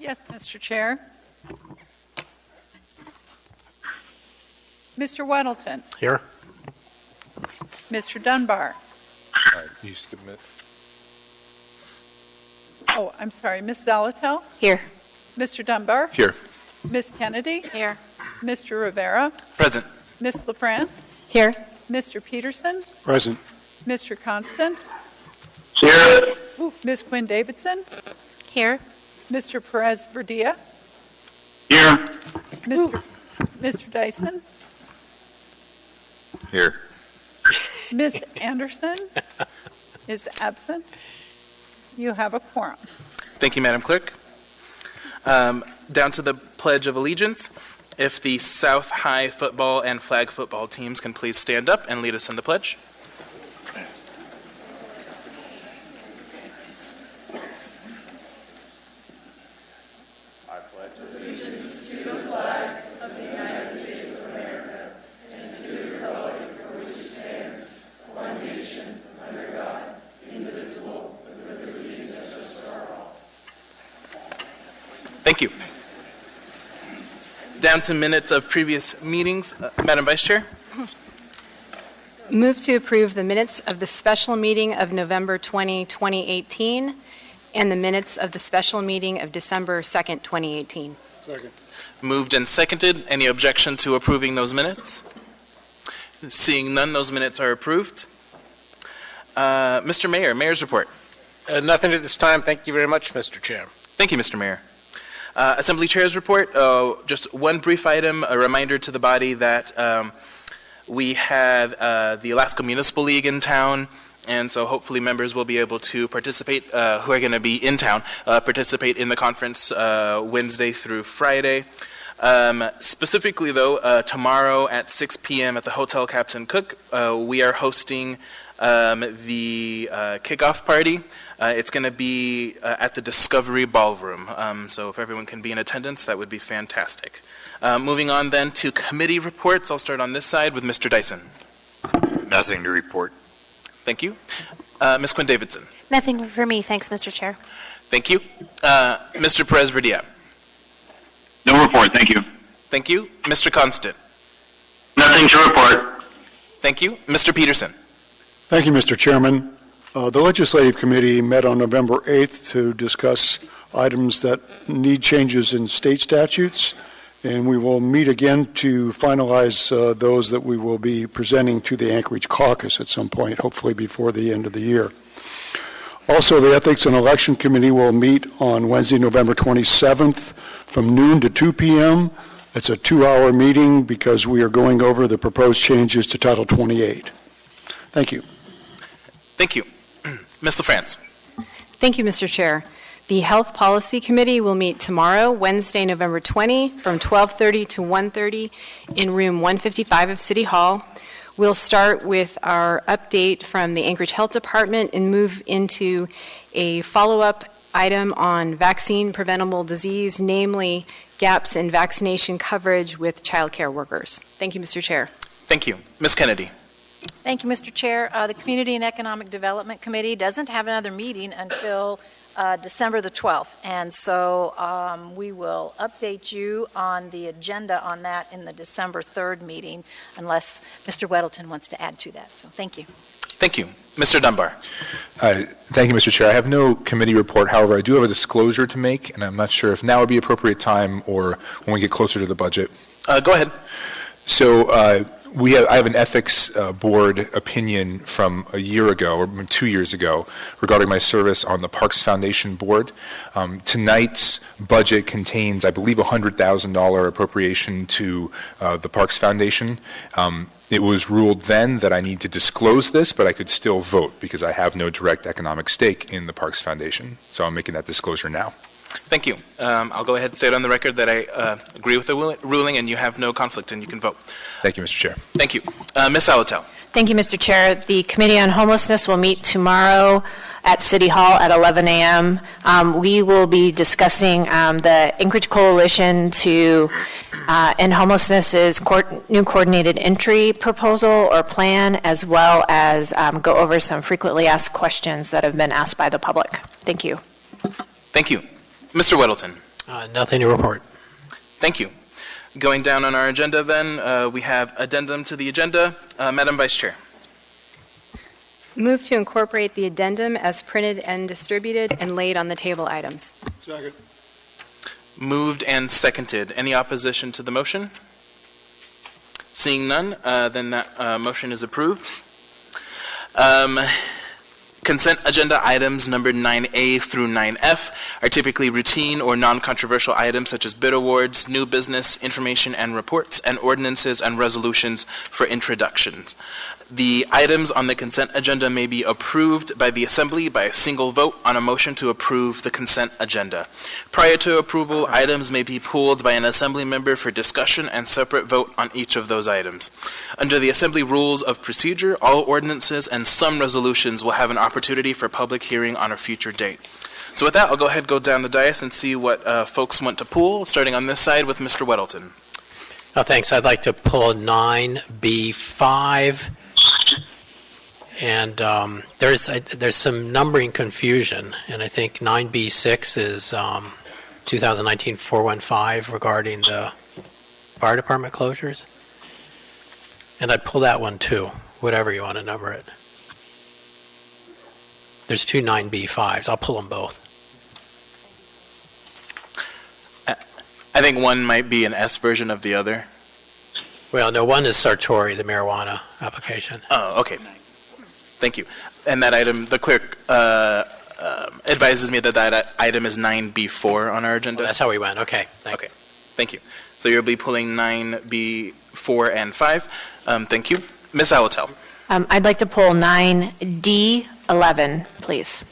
Yes, Mr. Chair. Mr. Weddleton. Here. Mr. Dunbar. You submit. Oh, I'm sorry, Ms. Zalatel. Here. Mr. Dunbar. Here. Ms. Kennedy. Here. Mr. Rivera. Present. Ms. LaFrance. Here. Mr. Peterson. Present. Mr. Constant. Here. Ms. Quinn Davidson. Here. Mr. Perez Verdia. Here. Mr. Dyson. Here. Ms. Anderson is absent. You have a quorum. Thank you, Madam Clerk. Down to the Pledge of Allegiance. If the South High football and flag football teams can please stand up and lead us in the pledge. Thank you. Down to minutes of previous meetings. Madam Vice Chair? Move to approve the minutes of the special meeting of November 20, 2018, and the minutes of the special meeting of December 2nd, 2018. Second. Moved and seconded. Any objection to approving those minutes? Seeing none, those minutes are approved. Mr. Mayor, Mayor's report. Nothing at this time. Thank you very much, Mr. Chair. Thank you, Mr. Mayor. Assembly Chair's report, just one brief item, a reminder to the body that we have the Alaska Municipal League in town, and so hopefully members will be able to participate, who are going to be in town, participate in the conference Wednesday through Friday. Specifically, though, tomorrow at 6 p.m. at the Hotel Captain Cook, we are hosting the kickoff party. It's going to be at the Discovery Ballroom, so if everyone can be in attendance, that would be fantastic. Moving on then to committee reports, I'll start on this side with Mr. Dyson. Nothing to report. Thank you. Ms. Quinn Davidson. Nothing for me, thanks, Mr. Chair. Thank you. Mr. Perez Verdia. No report, thank you. Thank you. Mr. Constant. Nothing to report. Thank you. Mr. Peterson. Thank you, Mr. Chairman. The Legislative Committee met on November 8th to discuss items that need changes in state statutes, and we will meet again to finalize those that we will be presenting to the Anchorage Caucus at some point, hopefully before the end of the year. Also, the Ethics and Election Committee will meet on Wednesday, November 27th from noon to 2 p.m. It's a 2-hour meeting because we are going over the proposed changes to Title 28. Thank you. Thank you. Ms. LaFrance. Thank you, Mr. Chair. The Health Policy Committee will meet tomorrow, Wednesday, November 20, from 12:30 to 1:30 in room 155 of City Hall. We'll start with our update from the Anchorage Health Department and move into a follow-up item on vaccine preventable disease, namely gaps in vaccination coverage with child care workers. Thank you, Mr. Chair. Thank you. Ms. Kennedy. Thank you, Mr. Chair. The Community and Economic Development Committee doesn't have another meeting until December the 12th, and so we will update you on the agenda on that in the December 3rd meeting, unless Mr. Weddleton wants to add to that. So thank you. Thank you. Mr. Dunbar. Thank you, Mr. Chair. I have no committee report. However, I do have a disclosure to make, and I'm not sure if now would be appropriate time or when we get closer to the budget. Go ahead. So I have an ethics board opinion from a year ago, or 2 years ago, regarding my service on the Parks Foundation board. Tonight's budget contains, I believe, a $100,000 appropriation to the Parks Foundation. It was ruled then that I need to disclose this, but I could still vote because I have no direct economic stake in the Parks Foundation. So I'm making that disclosure now. Thank you. I'll go ahead and state on the record that I agree with the ruling and you have no conflict and you can vote. Thank you, Mr. Chair. Thank you. Ms. Zalatel. Thank you, Mr. Chair. The Committee on Homelessness will meet tomorrow at City Hall at 11 a.m. We will be discussing the Anchorage Coalition to end homelessness's new coordinated entry proposal or plan, as well as go over some frequently asked questions that have been asked by the public. Thank you. Thank you. Mr. Weddleton. Nothing to report. Thank you. Going down on our agenda then, we have addendum to the agenda. Madam Vice Chair. Move to incorporate the addendum as printed and distributed and laid on the table items. Second. Moved and seconded. Any opposition to the motion? Seeing none, then that motion is approved. Consent agenda items numbered 9A through 9F are typically routine or non-controversial items such as bid awards, new business, information and reports, and ordinances and resolutions for introductions. The items on the consent agenda may be approved by the Assembly by a single vote on a motion to approve the consent agenda. Prior to approval, items may be pulled by an Assembly member for discussion and separate vote on each of those items. Under the Assembly Rules of Procedure, all ordinances and some resolutions will have an opportunity for public hearing on a future date. So with that, I'll go ahead and go down the dais and see what folks want to pull, starting on this side with Mr. Weddleton. Oh, thanks. I'd like to pull 9B5. And there's some numbering confusion, and I think 9B6 is 2019-415 regarding the fire department closures. And I'd pull that one too, whatever you want to number it. There's two 9B5s. I'll pull them both. I think one might be an S version of the other. Well, no, one is Sartori, the marijuana application. Oh, okay. Thank you. And that item, the clerk advises me that that item is 9B4 on our agenda. That's how we went. Okay, thanks. Okay, thank you. So you'll be pulling 9B4 and 5. Thank you. Ms. Alatel. I'd like to pull 9D11, please.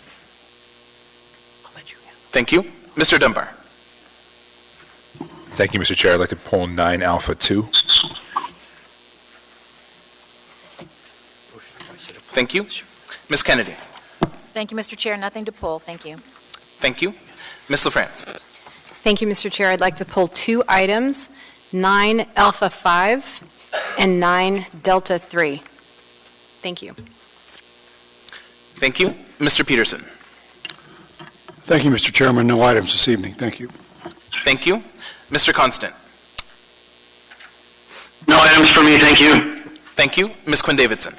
Thank you. Mr. Dunbar. Thank you, Mr. Chair. I'd like to pull 9 Alpha 2. Thank you. Ms. Kennedy. Thank you, Mr. Chair. Nothing to pull. Thank you. Thank you. Ms. LaFrance. Thank you, Mr. Chair. I'd like to pull two items, 9 Alpha 5 and 9 Delta 3. Thank you. Thank you. Mr. Peterson. Thank you, Mr. Chairman. No items this evening. Thank you. Thank you. Mr. Constant. No items for me, thank you. Thank you. Ms. Quinn Davidson.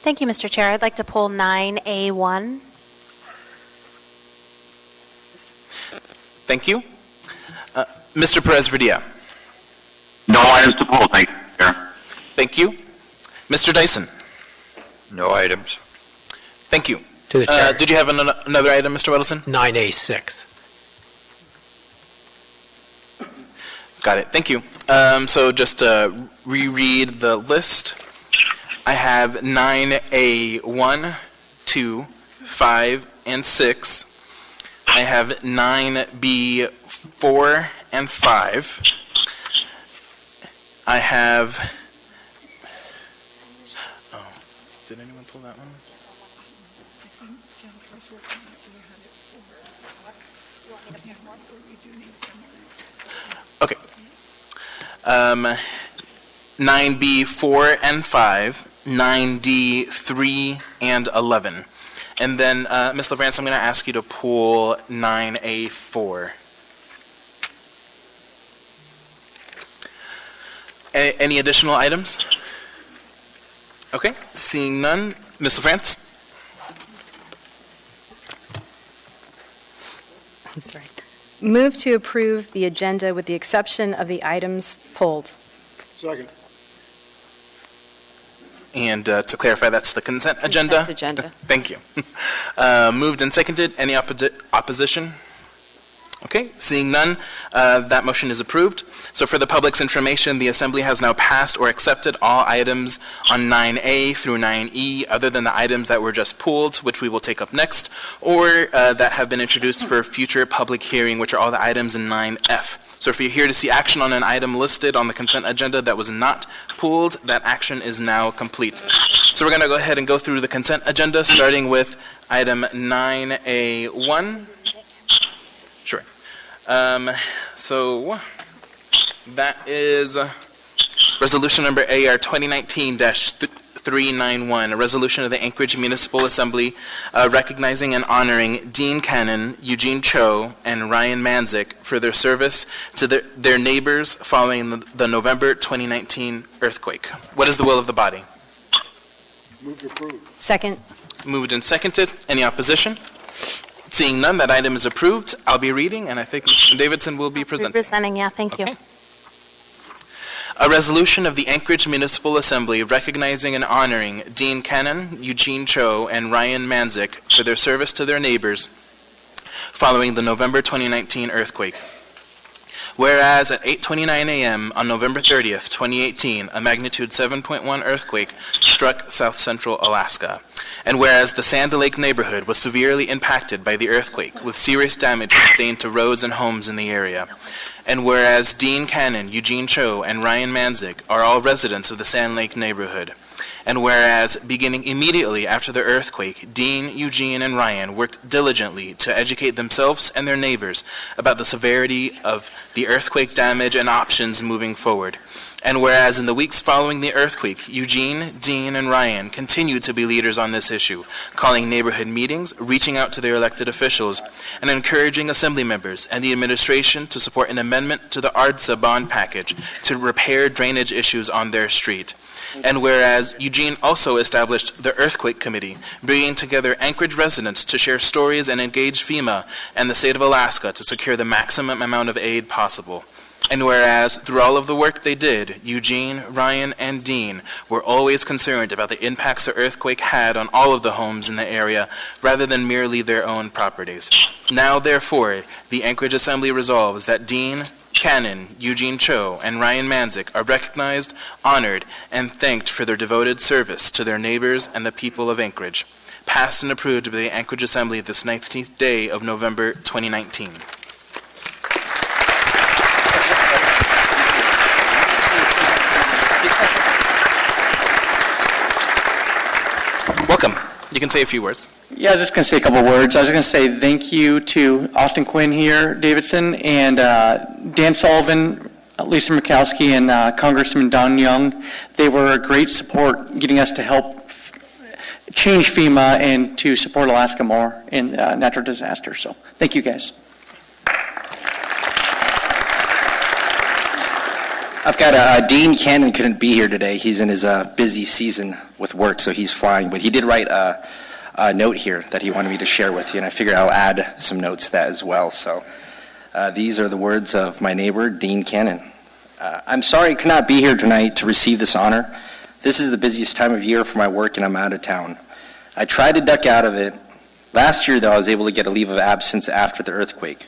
Thank you, Mr. Chair. I'd like to pull 9A1. Thank you. Mr. Perez-Verdia. No items to pull, thank you, Chair. Thank you. Mr. Dyson. No items. Thank you. To the chair. Did you have another item, Mr. Weddleton? 9A6. Got it. Thank you. So just to reread the list, I have 9A1, 2, 5, and 6. I have 9B4 and 5. I have... Oh, did anyone pull that one? Okay. 9B4 and 5, 9D 3 and 11. And then, Ms. LaFrance, I'm going to ask you to pull 9A4. Any additional items? Okay, seeing none. Ms. LaFrance? Sorry. Move to approve the agenda with the exception of the items pulled. Second. And to clarify, that's the consent agenda? Consent agenda. Thank you. Moved and seconded. Any opposition? Okay, seeing none, that motion is approved. So for the public's information, the Assembly has now passed or accepted all items on 9A through 9E, other than the items that were just pulled, which we will take up next, or that have been introduced for future public hearing, which are all the items in 9F. So if you're here to see action on an item listed on the consent agenda that was not pulled, that action is now complete. So we're going to go ahead and go through the consent agenda, starting with item 9A1. Sure. So that is resolution number AR 2019-3 391, a resolution of the Anchorage Municipal Assembly recognizing and honoring Dean Cannon, Eugene Cho, and Ryan Manzik for their service to their neighbors following the November 2019 earthquake. What is the will of the body? Move to approve. Second. Moved and seconded. Any opposition? Seeing none, that item is approved. I'll be reading, and I think Mr. Davidson will be presenting. Presenting, yeah, thank you. Okay. A resolution of the Anchorage Municipal Assembly recognizing and honoring Dean Cannon, Eugene Cho, and Ryan Manzik for their service to their neighbors following the November 2019 earthquake. Whereas at 8:29 a.m. on November 30th, 2018, a magnitude 7.1 earthquake struck south central Alaska. And whereas the Sand Lake neighborhood was severely impacted by the earthquake, with serious damage sustained to roads and homes in the area. And whereas Dean Cannon, Eugene Cho, and Ryan Manzik are all residents of the Sand Lake neighborhood. And whereas, beginning immediately after the earthquake, Dean, Eugene, and Ryan worked diligently to educate themselves and their neighbors about the severity of the earthquake damage and options moving forward. And whereas in the weeks following the earthquake, Eugene, Dean, and Ryan continued to be leaders on this issue, calling neighborhood meetings, reaching out to their elected officials, and encouraging assembly members and the administration to support an amendment to the ARDSA bond package to repair drainage issues on their street. And whereas Eugene also established the Earthquake Committee, bringing together Anchorage residents to share stories and engage FEMA and the state of Alaska to secure the maximum amount of aid possible. And whereas, through all of the work they did, Eugene, Ryan, and Dean were always concerned about the impacts the earthquake had on all of the homes in the area, rather than merely their own properties. Now, therefore, the Anchorage Assembly resolves that Dean Cannon, Eugene Cho, and Ryan Manzik are recognized, honored, and thanked for their devoted service to their neighbors and the people of Anchorage. Passed and approved by the Anchorage Assembly this 19th day of November 2019. Welcome. You can say a few words. Yeah, I was just going to say a couple of words. I was going to say thank you to Austin Quinn here, Davidson, and Dan Sullivan, Lisa Murkowski, and Congressman Don Young. They were a great support getting us to help change FEMA and to support Alaska more in natural disasters. So thank you, guys. I've got Dean Cannon couldn't be here today. He's in his busy season with work, so he's flying. But he did write a note here that he wanted me to share with you, and I figured I'll add some notes to that as well. So these are the words of my neighbor, Dean Cannon. I'm sorry I could not be here tonight to receive this honor. This is the busiest time of year for my work, and I'm out of town. I tried to duck out of it. Last year, though, I was able to get a leave of absence after the earthquake.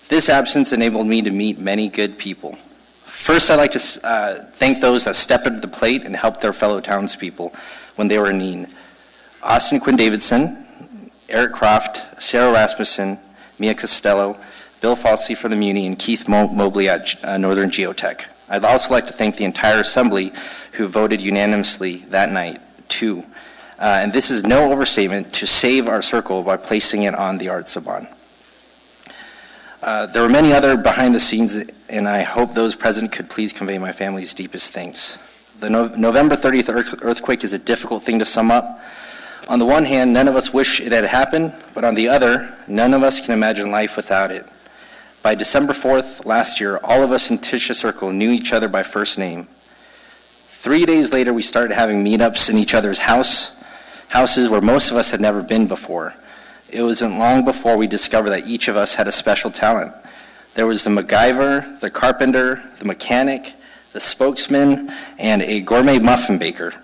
This absence enabled me to meet many good people. First, I'd like to thank those that stepped up to the plate and helped their fellow townspeople when they were in need. Austin Quinn Davidson, Eric Croft, Sarah Rasmussen, Mia Costello, Bill Falsey for the Muni, and Keith Mobley at Northern Geotech. I'd also like to thank the entire Assembly who voted unanimously that night, too. And this is no overstatement, to save our circle by placing it on the ARDSA bond. There were many other behind the scenes, and I hope those present could please convey my family's deepest thanks. The November 30th earthquake is a difficult thing to sum up. On the one hand, none of us wish it had happened, but on the other, none of us can imagine life without it. By December 4th last year, all of us in Tisha Circle knew each other by first name. 3 days later, we started having meetups in each other's houses where most of us had never been before. It wasn't long before we discovered that each of us had a special talent. There was the MacGyver, the carpenter, the mechanic, the spokesman, and a gourmet muffin baker.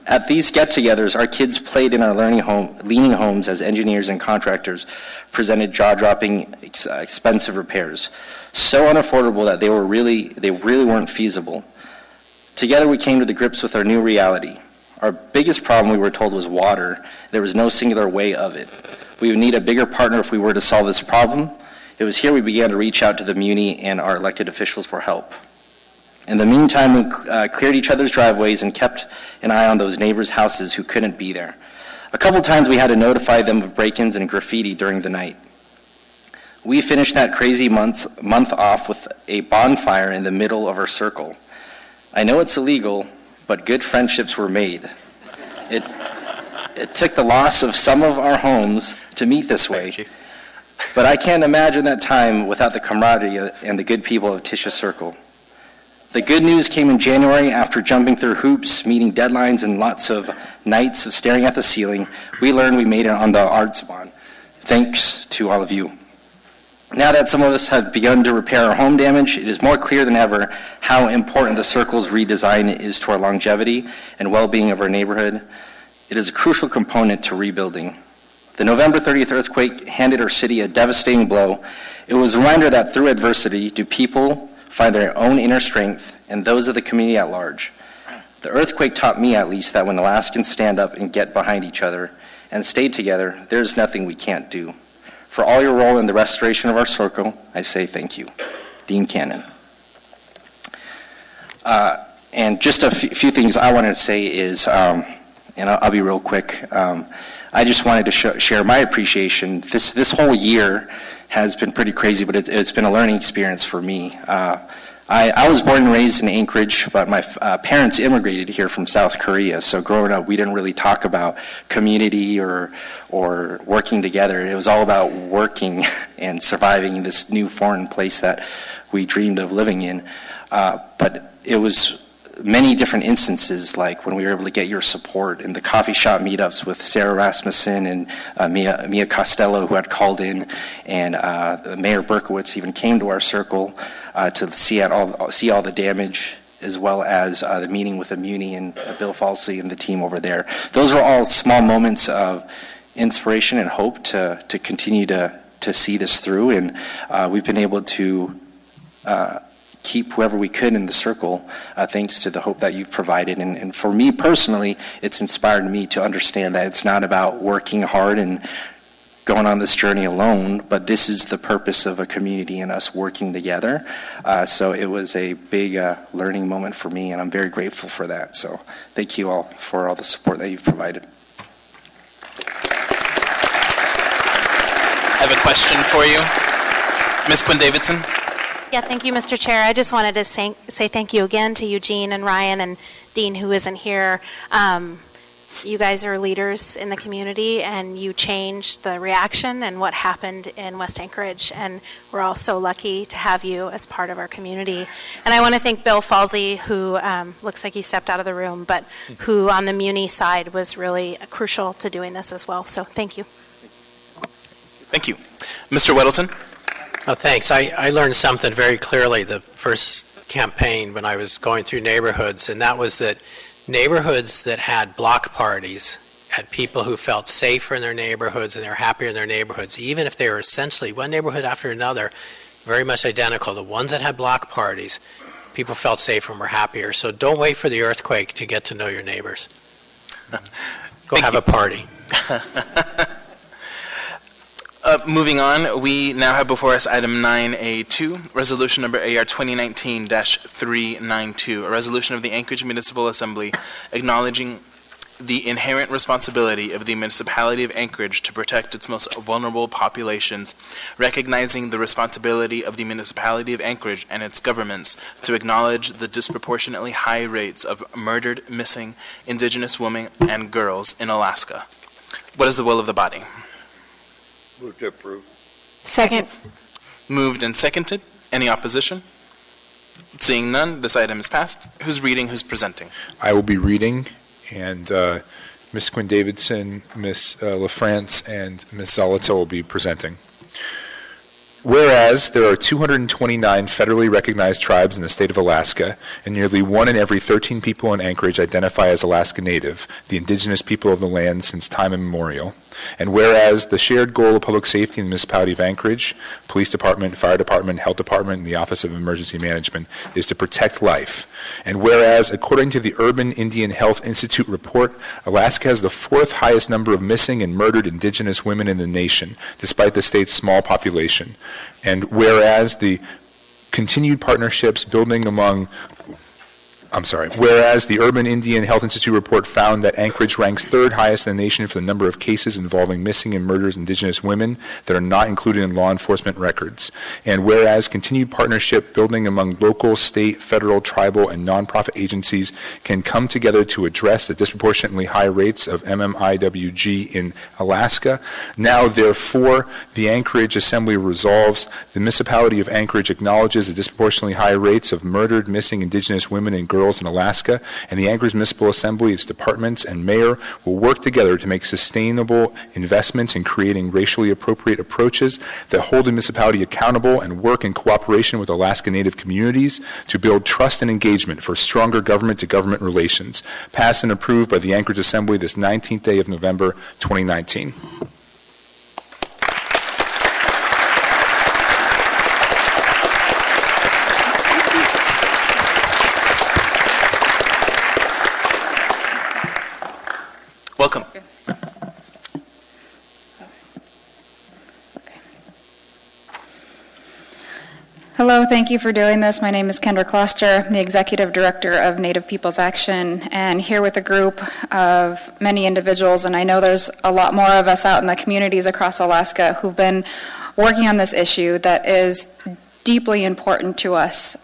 At these get-togethers, our kids played in our learning homes as engineers and contractors presented jaw-dropping, expensive repairs, so unaffordable that they really weren't feasible. Together, we came to the grips with our new reality. Our biggest problem, we were told, was water. There was no singular way of it. We would need a bigger partner if we were to solve this problem. It was here we began to reach out to the Muni and our elected officials for help. In the meantime, we cleared each other's driveways and kept an eye on those neighbors' houses who couldn't be there. A couple times we had to notify them of break-ins and graffiti during the night. We finished that crazy month off with a bonfire in the middle of our circle. I know it's illegal, but good friendships were made. It took the loss of some of our homes to meet this way. But I can't imagine that time without the camaraderie and the good people of Tisha Circle. The good news came in January after jumping through hoops, meeting deadlines, and lots of nights of staring at the ceiling. We learned we made it on the Artsbahn. Thanks to all of you. Now that some of us have begun to repair our home damage, it is more clear than ever how important the Circle's redesign is to our longevity and well-being of our neighborhood. It is a crucial component to rebuilding. The November 30th earthquake handed our city a devastating blow. It was a reminder that through adversity, do people find their own inner strength and those of the community at large. The earthquake taught me, at least, that when Alaskans stand up and get behind each other and stay together, there's nothing we can't do. For all your role in the restoration of our circle, I say thank you. Dean Cannon. And just a few things I wanted to say is, and I'll be real quick, I just wanted to share my appreciation. This whole year has been pretty crazy, but it's been a learning experience for me. I was born and raised in Anchorage, but my parents immigrated here from South Korea. So growing up, we didn't really talk about community or working together. It was all about working and surviving in this new foreign place that we dreamed of living in. But it was many different instances, like when we were able to get your support in the coffee shop meetups with Sarah Rasmussen and Mia Costello, who had called in, and Mayor Berkowitz even came to our circle to see all the damage, as well as the meeting with Muni and Bill Falsey and the team over there. Those were all small moments of inspiration and hope to continue to see this through, and we've been able to keep whoever we could in the circle, thanks to the hope that you've provided. And for me personally, it's inspired me to understand that it's not about working hard and going on this journey alone, but this is the purpose of a community and us working together. So it was a big learning moment for me, and I'm very grateful for that. So thank you all for all the support that you've provided. I have a question for you. Ms. Quinn Davidson? Yeah, thank you, Mr. Chair. I just wanted to say thank you again to Eugene and Ryan and Dean, who isn't here. You guys are leaders in the community, and you changed the reaction and what happened in West Anchorage, and we're all so lucky to have you as part of our community. And I want to thank Bill Falsey, who looks like he stepped out of the room, but who on the Muni side was really crucial to doing this as well. So thank you. Thank you. Mr. Weddleton? Oh, thanks. I learned something very clearly the first campaign when I was going through neighborhoods, and that was that neighborhoods that had block parties had people who felt safer in their neighborhoods and they were happier in their neighborhoods, even if they were essentially one neighborhood after another, very much identical. The ones that had block parties, people felt safer and were happier. So don't wait for the earthquake to get to know your neighbors. Go have a party. Moving on, we now have before us item 9A2, resolution number AR 2019-392, a resolution of the Anchorage Municipal Assembly acknowledging the inherent responsibility of the municipality of Anchorage to protect its most vulnerable populations, recognizing the responsibility of the municipality of Anchorage and its governments to acknowledge the disproportionately high rates of murdered, missing Indigenous women and girls in Alaska. What is the will of the body? Move to approve. Second. Moved and seconded. Any opposition? Seeing none, this item is passed. Who's reading, who's presenting? I will be reading, and Ms. Quinn Davidson, Ms. LaFrance, and Ms. Zalata will be presenting. Whereas there are 229 federally recognized tribes in the state of Alaska, and nearly 1 in every 13 people in Anchorage identify as Alaska Native, the indigenous people of the land since time immemorial. And whereas the shared goal of public safety in the municipality of Anchorage, police department, fire department, health department, and the Office of Emergency Management is to protect life. And whereas, according to the Urban Indian Health Institute report, Alaska has the 4th highest number of missing and murdered indigenous women in the nation, despite the state's small population. And whereas the continued partnerships building among Whereas the Urban Indian Health Institute report found that Anchorage ranks third highest in the nation for the number of cases involving missing and murdered Indigenous women that are not included in law enforcement records. And whereas continued partnership building among local, state, federal, tribal, and nonprofit agencies can come together to address the disproportionately high rates of MMIWG in Alaska. Now, therefore, the Anchorage Assembly resolves the municipality of Anchorage acknowledges the disproportionately high rates of murdered, missing Indigenous women and girls in Alaska, and the Anchorage Municipal Assembly, its departments, and mayor will work together to make sustainable investments in creating racially appropriate approaches that hold the municipality accountable and work in cooperation with Alaska Native communities to build trust and engagement for stronger government-to-government relations. Passed and approved by the Anchorage Assembly this 19th day of November, 2019. Welcome. Hello, thank you for doing this. My name is Kendra Kloster, I'm the Executive Director of Native Peoples Action, and here with a group of many individuals, and I know there's a lot more of us out in the communities across Alaska who've been working on this issue that is deeply important to us.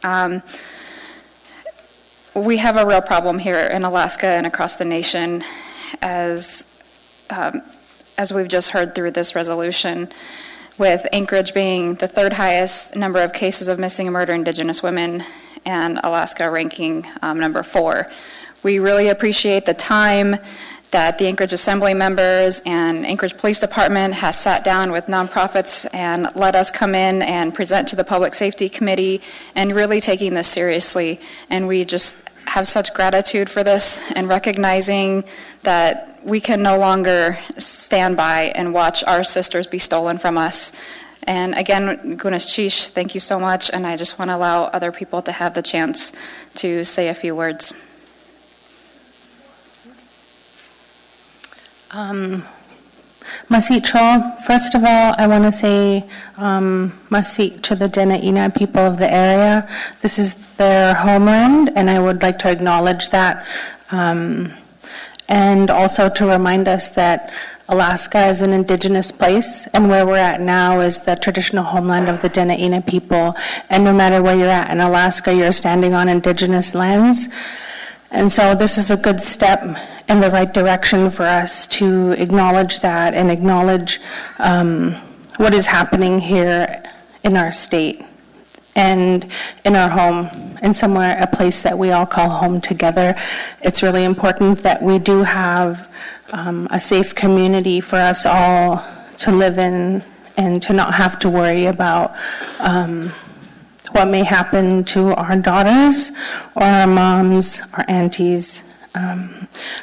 We have a real problem here in Alaska and across the nation, as we've just heard through this resolution, with Anchorage being the third highest number of cases of missing and murdered Indigenous women, and Alaska ranking number 4. We really appreciate the time that the Anchorage Assembly members and Anchorage Police Department has sat down with nonprofits and let us come in and present to the Public Safety Committee and really taking this seriously. And we just have such gratitude for this and recognizing that we can no longer stand by and watch our sisters be stolen from us. And again, Gunas Chish, thank you so much, and I just want to allow other people to have the chance to say a few words. Masitcho, first of all, I want to say Masit to the Dena'ina people of the area. This is their homeland, and I would like to acknowledge that. And also to remind us that Alaska is an indigenous place, and where we're at now is the traditional homeland of the Dena'ina people. And no matter where you're at in Alaska, you're standing on indigenous lands. And so this is a good step in the right direction for us to acknowledge that and acknowledge what is happening here in our state and in our home, and somewhere, a place that we all call home together. It's really important that we do have a safe community for us all to live in and to not have to worry about what may happen to our daughters or our moms, our aunties.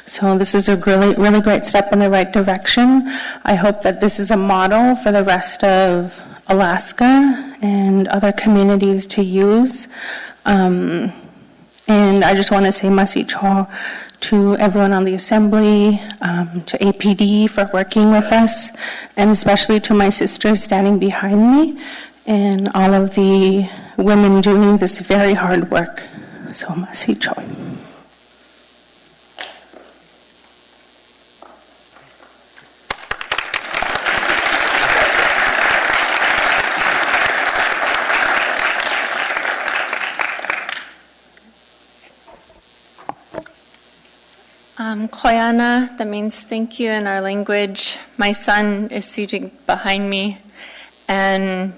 So this is a really, really great step in the right direction. I hope that this is a model for the rest of Alaska and other communities to use. And I just want to say masicho to everyone on the Assembly, to APD for working with us, and especially to my sisters standing behind me, and all of the women doing this very hard work. So masicho. Koyana, that means thank you in our language. My son is sitting behind me, and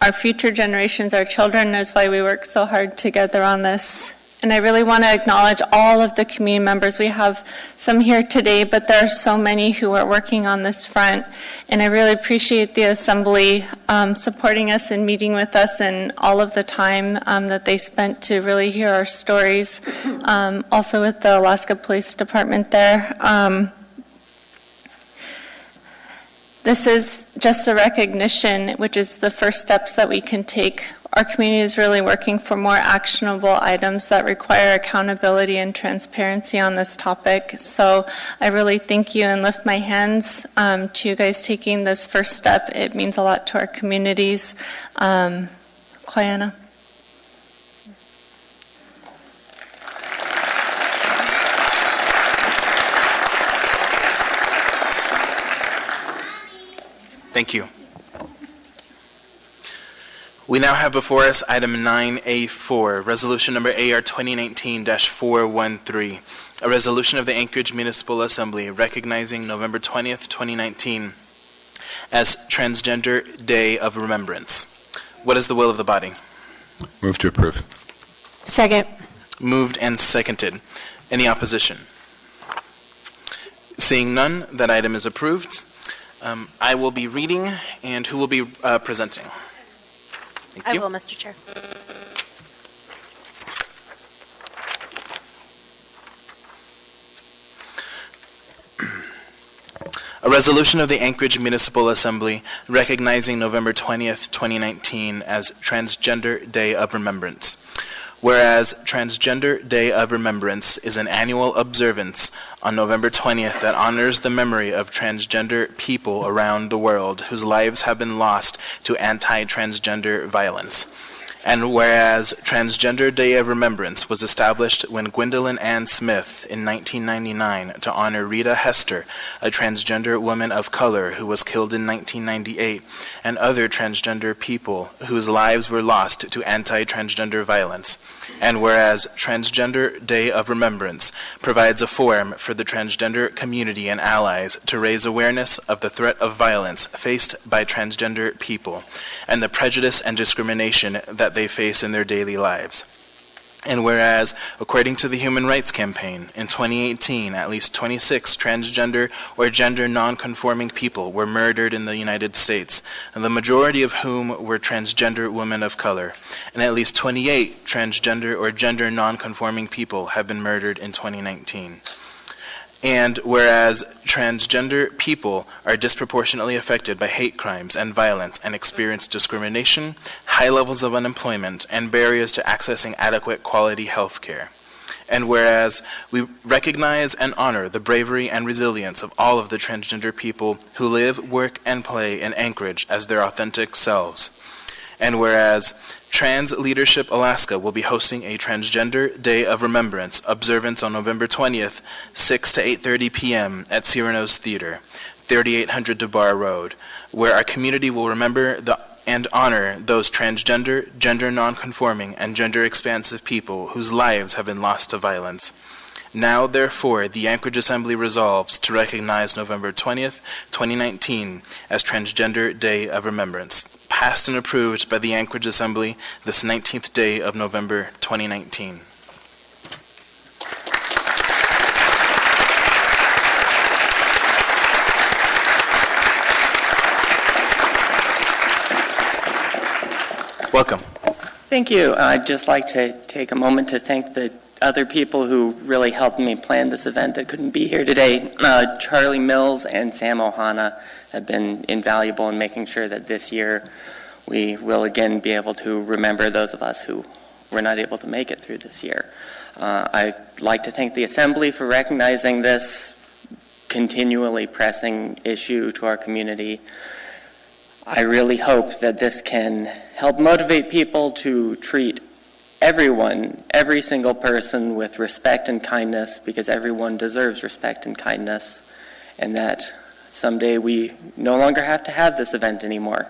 our future generations, our children, is why we work so hard together on this. And I really want to acknowledge all of the community members. We have some here today, but there are so many who are working on this front. And I really appreciate the Assembly supporting us and meeting with us, and all of the time that they spent to really hear our stories. Also with the Alaska Police Department there. This is just a recognition, which is the first steps that we can take. Our community is really working for more actionable items that require accountability and transparency on this topic. So I really thank you and lift my hands to you guys taking this first step. It means a lot to our communities. Koyana. Thank you. We now have before us item 9A4, resolution number AR 2019-413, a resolution of the Anchorage Municipal Assembly recognizing November 20th, 2019 as Transgender Day of Remembrance. What is the will of the body? Move to approve. Second. Moved and seconded. Any opposition? Seeing none, that item is approved. I will be reading, and who will be presenting? Thank you. I will, Mr. Chair. A resolution of the Anchorage Municipal Assembly recognizing November 20th, 2019 as Transgender Day of Remembrance. Whereas Transgender Day of Remembrance is an annual observance on November 20th that honors the memory of transgender people around the world whose lives have been lost to anti-transgender violence. And whereas Transgender Day of Remembrance was established when Gwendolyn Ann Smith in 1999 to honor Rita Hester, a transgender woman of color who was killed in 1998, and other transgender people whose lives were lost to anti-transgender violence. And whereas Transgender Day of Remembrance provides a forum for the transgender community and allies to raise awareness of the threat of violence faced by transgender people and the prejudice and discrimination that they face in their daily lives. And whereas, according to the Human Rights Campaign, in 2018, at least 26 transgender or gender non-conforming people were murdered in the United States, and the majority of whom were transgender women of color, and at least 28 transgender or gender non-conforming people have been murdered in 2019. And whereas transgender people are disproportionately affected by hate crimes and violence and experience discrimination, high levels of unemployment, and barriers to accessing adequate quality health care. And whereas we recognize and honor the bravery and resilience of all of the transgender people who live, work, and play in Anchorage as their authentic selves. And whereas Trans Leadership Alaska will be hosting a Transgender Day of Remembrance observance on November 20th, 6 to 8:30 p.m. at Cyrano's Theater, 3800 DeBar Road, where our community will remember and honor those transgender, gender nonconforming, and gender expansive people whose lives have been lost to violence. Now, therefore, the Anchorage Assembly resolves to recognize November 20th, 2019 as Transgender Day of Remembrance, passed and approved by the Anchorage Assembly this 19th day of November 2019. Welcome. Thank you. I'd just like to take a moment to thank the other people who really helped me plan this event that couldn't be here today. Charlie Mills and Sam Ohana have been invaluable in making sure that this year we will again be able to remember those of us who were not able to make it through this year. I'd like to thank the Assembly for recognizing this continually pressing issue to our community. I really hope that this can help motivate people to treat everyone, every single person, with respect and kindness, because everyone deserves respect and kindness, and that someday we no longer have to have this event anymore.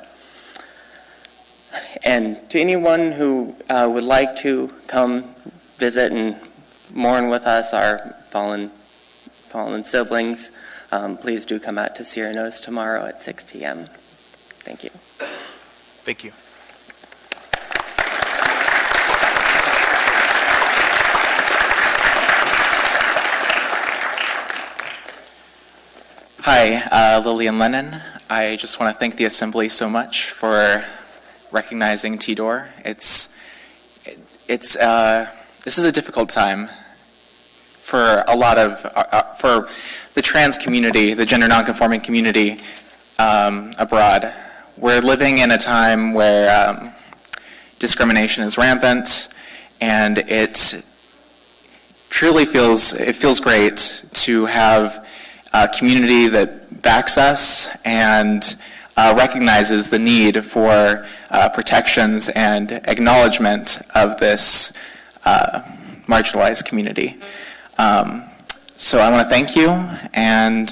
And to anyone who would like to come visit and mourn with us, our fallen siblings, please do come out to Cyrano's tomorrow at 6 p.m. Thank you. Thank you. Hi, Lillian Lennon. I just want to thank the Assembly so much for recognizing TDOR. This is a difficult time for a lot of for the trans community, the gender nonconforming community abroad. We're living in a time where discrimination is rampant, and it truly feels great to have a community that backs us and recognizes the need for protections and acknowledgement of this marginalized community. So I want to thank you, and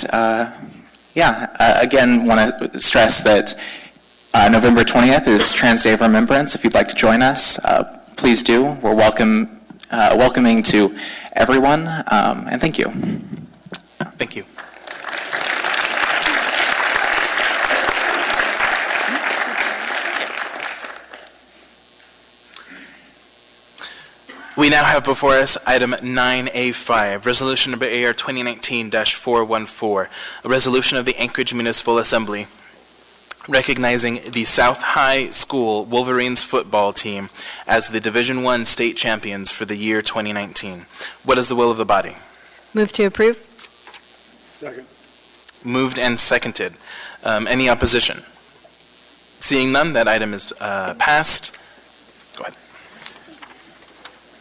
Again, want to stress that November 20th is Trans Day of Remembrance. If you'd like to join us, please do. We're welcoming to everyone, and thank you. Thank you. We now have before us item 9A5, resolution number AR 2019-414, a resolution of the Anchorage Municipal Assembly recognizing the South High School Wolverines football team as the Division I state champions for the year 2019. What is the will of the body? Move to approve. Second. Moved and seconded. Any opposition? Seeing none, that item is passed. Go ahead.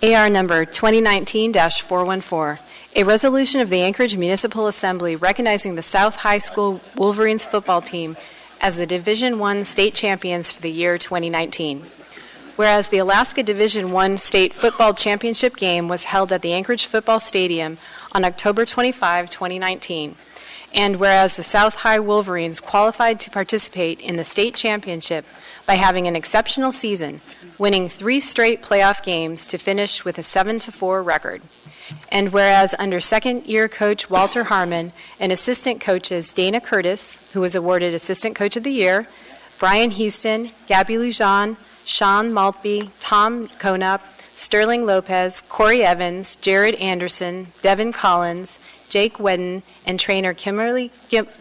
AR number 2019-414, a resolution of the Anchorage Municipal Assembly recognizing the South High School Wolverines football team as the Division I state champions for the year 2019. Whereas the Alaska Division I state football championship game was held at the Anchorage Football Stadium on October 25, 2019. And whereas the South High Wolverines qualified to participate in the state championship by having an exceptional season, winning 3 straight playoff games to finish with a 7-4 record. And whereas under second-year coach Walter Harmon and assistant coaches Dana Curtis, who was awarded Assistant Coach of the Year, Brian Houston, Gabby Lujan, Sean Maltby, Tom Konup, Sterling Lopez, Corey Evans, Jared Anderson, Devin Collins, Jake Wedden, and trainer Kimberly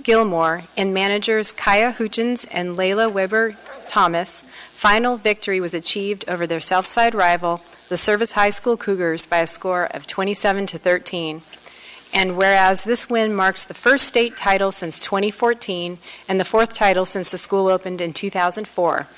Gilmore, and managers Kaya Hutchins and Layla Weber Thomas, final victory was achieved over their Southside rival, the Service High School Cougars, by a score of 27-13. And whereas this win marks the first state title since 2014 and the 4th title since the school opened in 2004.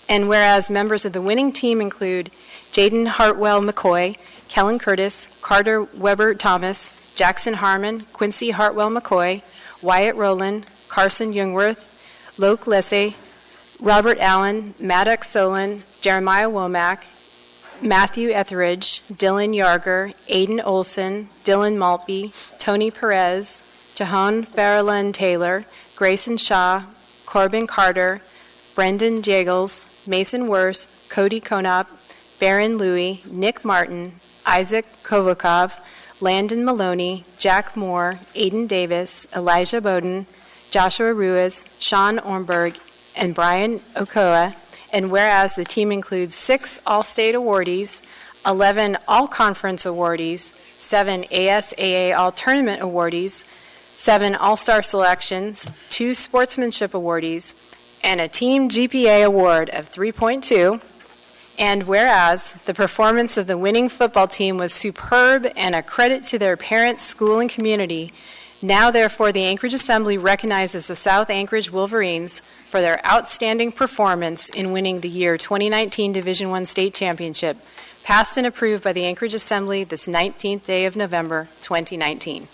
And whereas members of the winning team include Jaden Hartwell McCoy, Kellen Curtis, Carter Weber Thomas, Jackson Harmon, Quincy Hartwell McCoy, Wyatt Rowland, Carson Jungwirth, Loke Lesse, Robert Allen, Maddox Solon, Jeremiah Womack, Matthew Etheridge, Dylan Yarger, Aiden Olson, Dylan Maltby, Tony Perez, Jahan Farrelland Taylor, Grayson Shaw, Corbin Carter, Brendan Jagels, Mason Wurst, Cody Konop, Baron Louie, Nick Martin, Isaac Kovakov, Landon Maloney, Jack Moore, Aiden Davis, Elijah Bowden, Joshua Ruiz, Sean Ornberg, and Brian Okoa. And whereas the team includes 6 All-State awardees, 11 All-Conference awardees, 7 ASAA All-Tournament awardees, 7 All-Star selections, 2 Sportsmanship awardees, and a Team GPA award of 3.2. And whereas the performance of the winning football team was superb and a credit to their parents, school, and community, now therefore the Anchorage Assembly recognizes the South Anchorage Wolverines for their outstanding performance in winning the year 2019 Division I State Championship, passed and approved by the Anchorage Assembly this 19th day of November, 2019.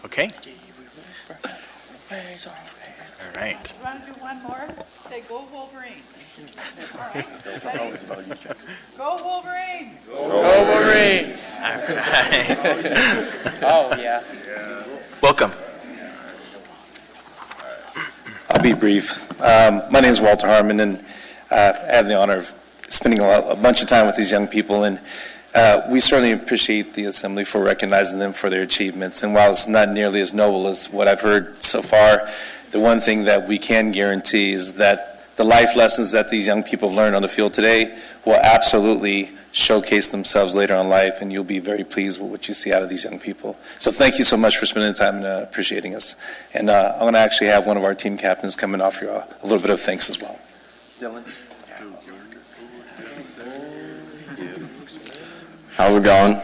Okay. All right. You want to do one more? Say, go Wolverines. All right. Ready? Go Wolverines! Go Wolverines! All right. Oh, yeah. Welcome. I'll be brief. My name is Walter Harmon, and I have the honor of spending a bunch of time with these young people, and we certainly appreciate the Assembly for recognizing them for their achievements. And while it's not nearly as noble as what I've heard so far, the one thing that we can guarantee is that the life lessons that these young people learn on the field today will absolutely showcase themselves later on life, and you'll be very pleased with what you see out of these young people. So thank you so much for spending the time and appreciating us. And I'm going to actually have one of our team captains come and offer you a little bit of thanks as well. Dylan. How's it going?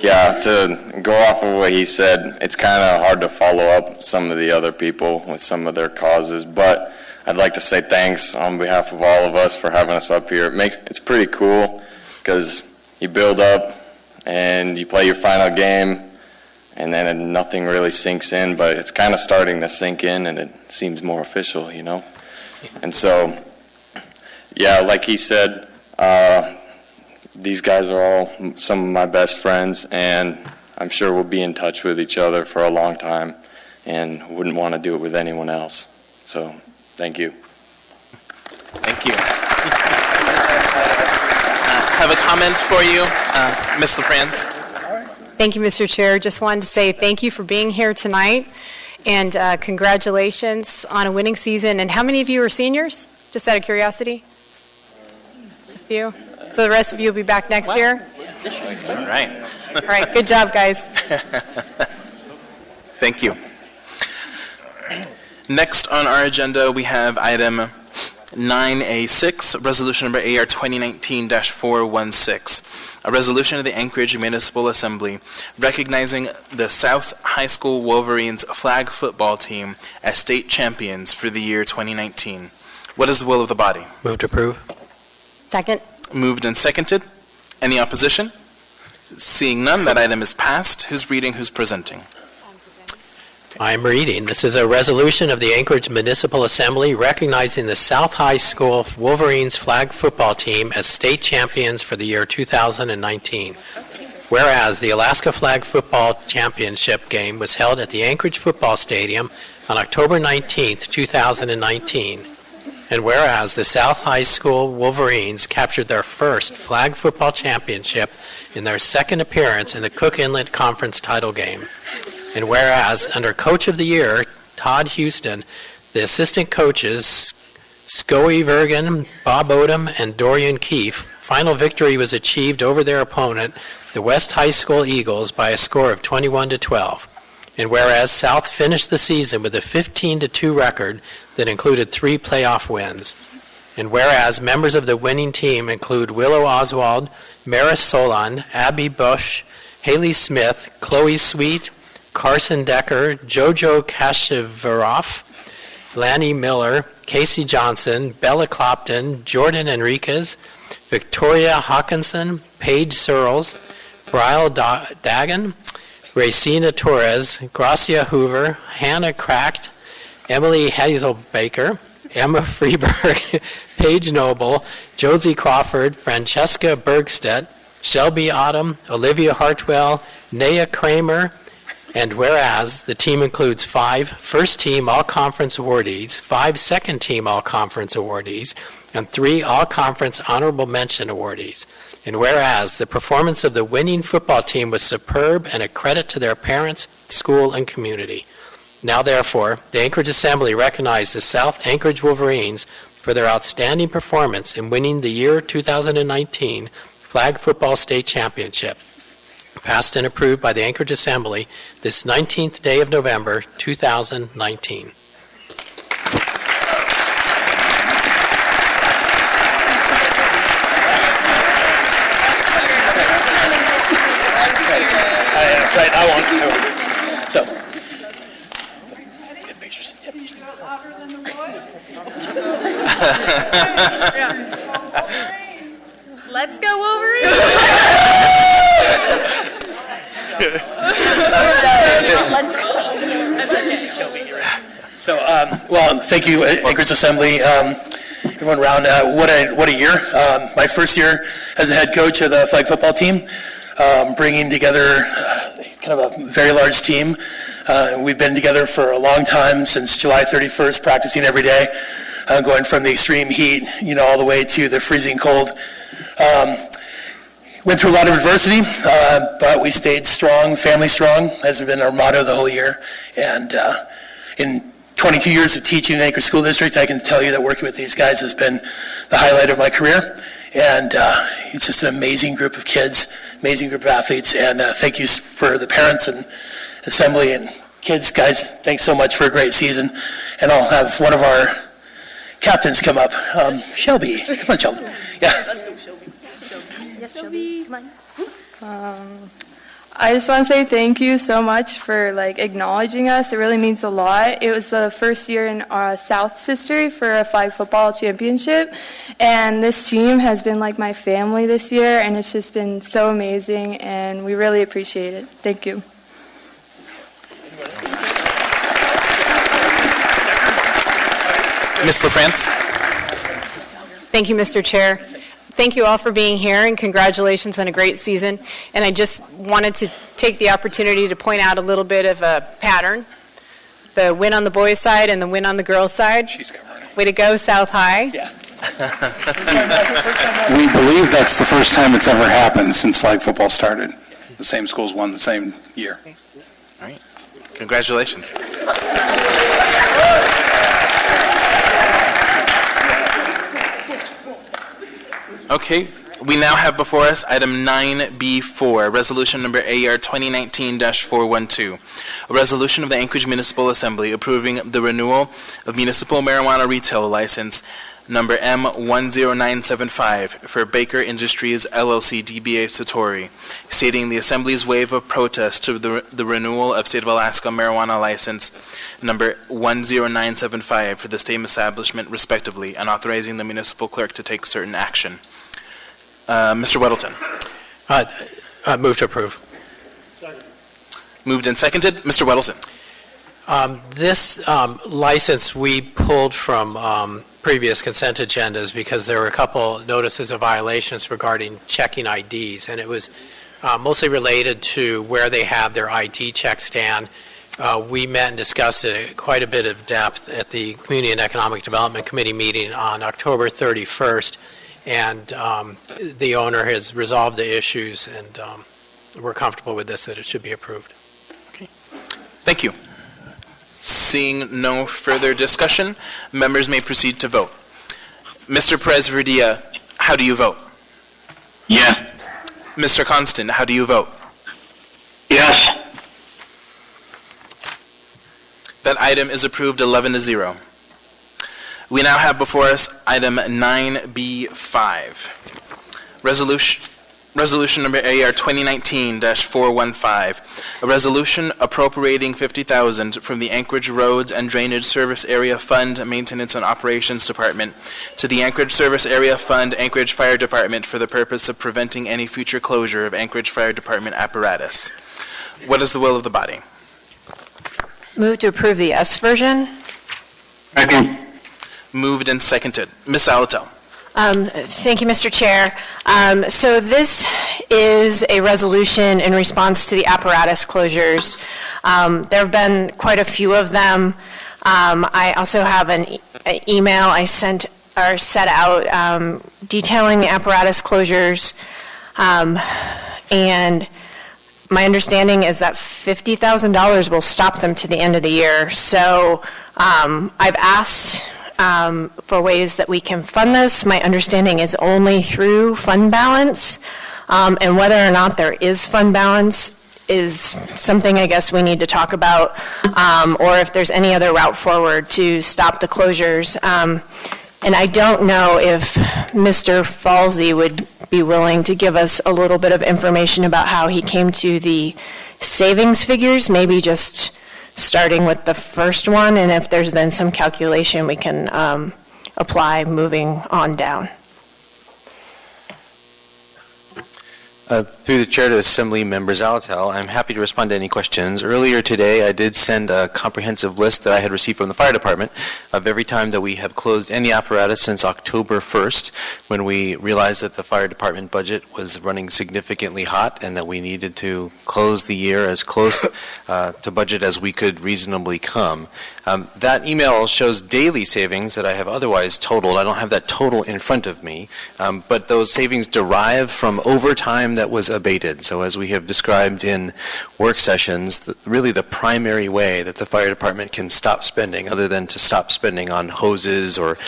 Yeah, to go off of what he said, it's kind of hard to follow up some of the other people with some of their causes, but I'd like to say thanks on behalf of all of us for having us up here. It's pretty cool because you build up and you play your final game and then nothing really sinks in, but it's kind of starting to sink in and it seems more official, you know? And so, yeah, like he said, these guys are all some of my best friends, and I'm sure we'll be in touch with each other for a long time and wouldn't want to do it with anyone else. So, thank you. Thank you. Have a comment for you, Ms. LaFrance. Thank you, Mr. Chair. Just wanted to say thank you for being here tonight, and congratulations on a winning season. And how many of you are seniors? Just out of curiosity? A few? So the rest of you will be back next year? All right. All right, good job, guys. Thank you. Next on our agenda, we have item 9A6, resolution number AR 2019-416, a resolution of the Anchorage Municipal Assembly recognizing the South High School Wolverines flag football team as state champions for the year 2019. What is the will of the body? Move to approve. Second. Moved and seconded. Any opposition? Seeing none, that item is passed. Who's reading? Who's presenting? I'm reading. This is a resolution of the Anchorage Municipal Assembly recognizing the South High School Wolverines flag football team as state champions for the year 2019. Whereas the Alaska Flag Football Championship game was held at the Anchorage Football Stadium on October 19th, 2019. And whereas the South High School Wolverines captured their first flag football championship in their second appearance in the Cook Inlet Conference title game. And whereas under Coach of the Year, Todd Houston, the assistant coaches, Scoey Vergen, Bob Odom, and Dorian Keefe, final victory was achieved over their opponent, the West High School Eagles, by a score of 21-12. And whereas South finished the season with a 15-2 record that included 3 playoff wins. And whereas members of the winning team include Willow Oswald, Maris Solon, Abby Bush, Haley Smith, Chloe Sweet, Carson Decker, Jojo Kashivarov, Lanny Miller, Casey Johnson, Bella Clopton, Jordan Enriquez, Victoria Hawkinson, Paige Searles, Brian Dagan, Racina Torres, Gracia Hoover, Hannah Cracked, Emily Hazelbaker, Emma Freeberg, Paige Noble, Josie Crawford, Francesca Bergstedt, Shelby Autumn, Olivia Hartwell, Naya Kramer, and whereas the team includes 5 first-team all-conference awardees, 5 second-team all-conference awardees, and 3 all-conference honorable mention awardees. And whereas the performance of the winning football team was superb and a credit to their parents, school, and community. Now, therefore, the Anchorage Assembly recognized the South Anchorage Wolverines for their outstanding performance in winning the year 2019 Flag Football State Championship, passed and approved by the Anchorage Assembly this 19th day of November, 2019. Right, I won't. So. Get pictures. Let's go Wolverines! Let's go. So, well, thank you, Anchorage Assembly. Everyone around, what a year. My first year as a head coach of the flag football team, bringing together kind of a very large team. We've been together for a long time, since July 31st, practicing every day, going from the extreme heat, all the way to the freezing cold. Went through a lot of adversity, but we stayed strong, family strong, has been our motto the whole year. And in 22 years of teaching in Anchorage School District, I can tell you that working with these guys has been the highlight of my career. And it's just an amazing group of kids, amazing group of athletes. And thank you for the parents and assembly and kids. Guys, thanks so much for a great season. And I'll have one of our captains come up. Shelby. Come on, Shelby. Yeah. Let's go, Shelby. Yes, Shelby, come on. I just want to say thank you so much for acknowledging us. It really means a lot. It was the first year in South's history for a flag football championship, and this team has been like my family this year, and it's just been so amazing, and we really appreciate it. Thank you. Ms. LaFrance. Thank you, Mr. Chair. Thank you all for being here, and congratulations on a great season. And I just wanted to take the opportunity to point out a little bit of a pattern. The win on the boys' side and the win on the girls' side. Way to go, South High. Yeah. We believe that's the first time it's ever happened since flag football started. The same schools won the same year. All right. Congratulations. Okay, we now have before us item 9B4, resolution number AR 2019-412, a resolution of the Anchorage Municipal Assembly approving the renewal of municipal marijuana retail license number M10975 for Baker Industries LLC DBA Satori, stating the Assembly's waive of protest to the renewal of State of Alaska marijuana license number 10975 for the same establishment respectively, and authorizing the municipal clerk to take certain action. Mr. Weddleton. Move to approve. Moved and seconded. Mr. Weddleton. This license we pulled from previous consent agendas because there were a couple notices of violations regarding checking IDs, and it was mostly related to where they have their ID check stand. We met and discussed it quite a bit of depth at the Community and Economic Development Committee meeting on October 31st, and the owner has resolved the issues, and we're comfortable with this, that it should be approved. Okay. Thank you. Seeing no further discussion, members may proceed to vote. Mr. Perez-Verdia, how do you vote? Yes. Mr. Constant, how do you vote? Yes. That item is approved 11-0. We now have before us item 9B5, resolution number AR 2019-415, a resolution appropriating $50,000 from the Anchorage Roads and Drainage Service Area Fund Maintenance and Operations Department to the Anchorage Service Area Fund Anchorage Fire Department for the purpose of preventing any future closure of Anchorage Fire Department apparatus. What is the will of the body? Move to approve the S version. Second. Moved and seconded. Ms. Alatel. Thank you, Mr. Chair. So this is a resolution in response to the apparatus closures. There have been quite a few of them. I also have an email I sent or set out detailing the apparatus closures. And my understanding is that $50,000 will stop them to the end of the year. So I've asked for ways that we can fund this. My understanding is only through fund balance, and whether or not there is fund balance is something I guess we need to talk about, or if there's any other route forward to stop the closures. And I don't know if Mr. Falsey would be willing to give us a little bit of information about how he came to the savings figures, maybe just starting with the first one, and if there's then some calculation we can apply moving on down. Through the chair to Assembly Member Zalatel, I'm happy to respond to any questions. Earlier today, I did send a comprehensive list that I had received from the fire department of every time that we have closed any apparatus since October 1st, when we realized that the fire department budget was running significantly hot and that we needed to close the year as close to budget as we could reasonably come. That email shows daily savings that I have otherwise totaled. I don't have that total in front of me, but those savings derive from overtime that was abated. So as we have described in work sessions, really the primary way that the fire department can stop spending, other than to stop spending on hoses or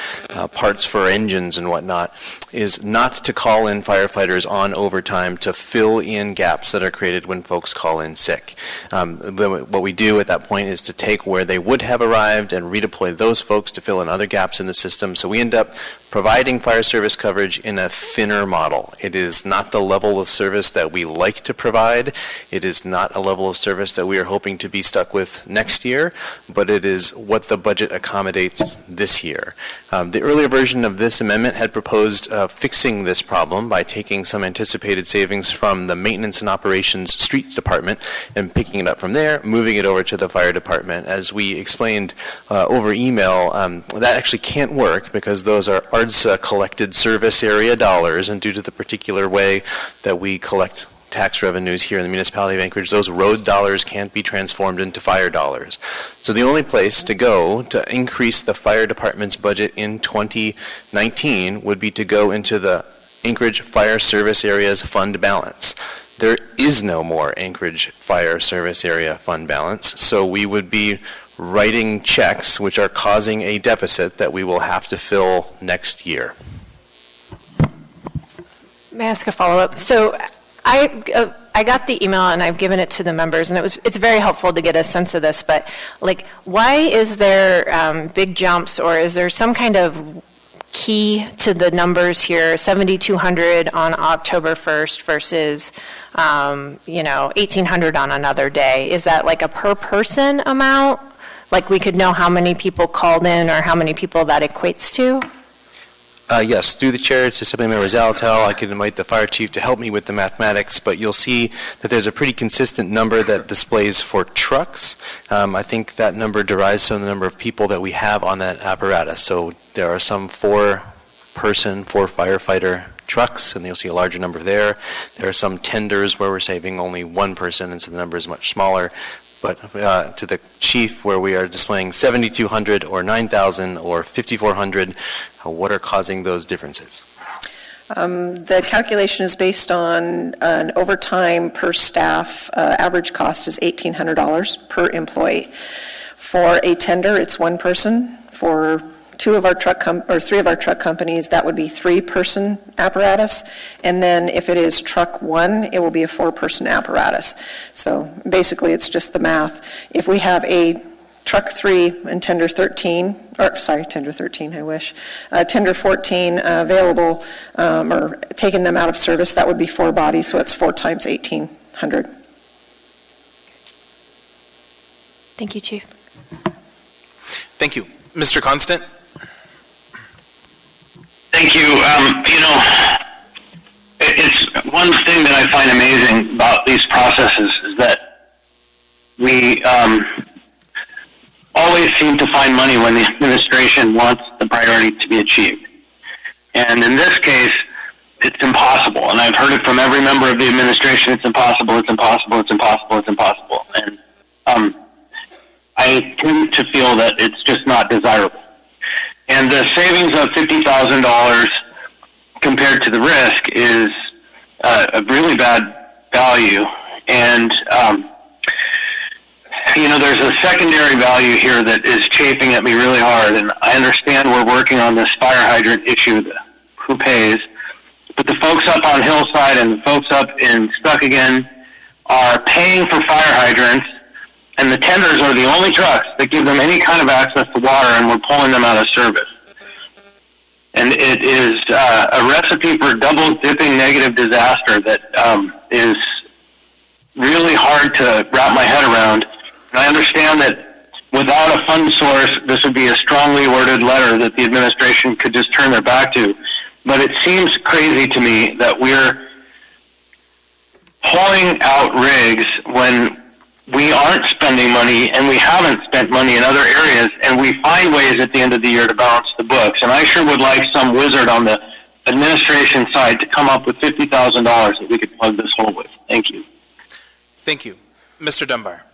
parts for engines and whatnot, is not to call in firefighters on overtime to fill in gaps that are created when folks call in sick. What we do at that point is to take where they would have arrived and redeploy those folks to fill in other gaps in the system. So we end up providing fire service coverage in a thinner model. It is not the level of service that we like to provide. It is not a level of service that we are hoping to be stuck with next year, but it is what the budget accommodates this year. The earlier version of this amendment had proposed fixing this problem by taking some anticipated savings from the Maintenance and Operations Streets Department and picking it up from there, moving it over to the Fire Department. As we explained over email, that actually can't work because those are ARDSA collected service area dollars, and due to the particular way that we collect tax revenues here in the municipality of Anchorage, those road dollars can't be transformed into fire dollars. So the only place to go to increase the fire department's budget in 2019 would be to go into the Anchorage Fire Service Areas Fund balance. There is no more Anchorage Fire Service Area Fund balance, so we would be writing checks which are causing a deficit that we will have to fill next year. May I ask a follow-up? So I got the email and I've given it to the members, and it's very helpful to get a sense of this, but like, why is there big jumps, or is there some kind of key to the numbers here, 7,200 on October 1st versus, 1,800 on another day? Is that like a per person amount? Like we could know how many people called in or how many people that equates to? Yes, through the chair to Assemblymember Zalatel, I could invite the fire chief to help me with the mathematics, but you'll see that there's a pretty consistent number that displays for trucks. I think that number derives from the number of people that we have on that apparatus. So there are some 4-person, 4-firefighter trucks, and you'll see a larger number there. There are some tenders where we're saving only 1 person, and so the number is much smaller. But to the chief, where we are displaying 7,200 or 9,000 or 5,400, what are causing those differences? The calculation is based on an overtime per staff. Average cost is $1,800 per employee. For a tender, it's 1 person. For 3 of our truck companies, that would be 3-person apparatus. And then if it is truck 1, it will be a 4-person apparatus. So basically, it's just the math. If we have a truck 3 and tender 13, tender 13, I wish, tender 14 available or taking them out of service, that would be 4 bodies, so it's 4 times 1,800. Thank you, Chief. Thank you. Mr. Constant? Thank you. It's one thing that I find amazing about these processes is that we always seem to find money when the administration wants the priority to be achieved. And in this case, it's impossible. And I've heard it from every member of the administration, it's impossible, it's impossible, it's impossible, it's impossible. And I tend to feel that it's just not desirable. And the savings of $50,000 compared to the risk is a really bad value. And, there's a secondary value here that is chafing at me really hard. And I understand we're working on this fire hydrant issue, who pays. But the folks up on Hillside and the folks up in Stuckagon are paying for fire hydrants, and the tenders are the only trucks that give them any kind of access to water, and we're pulling them out of service. And it is a recipe for double-dipping negative disaster that is really hard to wrap my head around. And I understand that without a fund source, this would be a strongly worded letter that the administration could just turn their back to. But it seems crazy to me that we're pulling out rigs when we aren't spending money, and we haven't spent money in other areas, and we find ways at the end of the year to balance the books. And I sure would like some wizard on the administration side to come up with $50,000 that we could plug this hole with. Thank you. Thank you. Mr. Dunbar.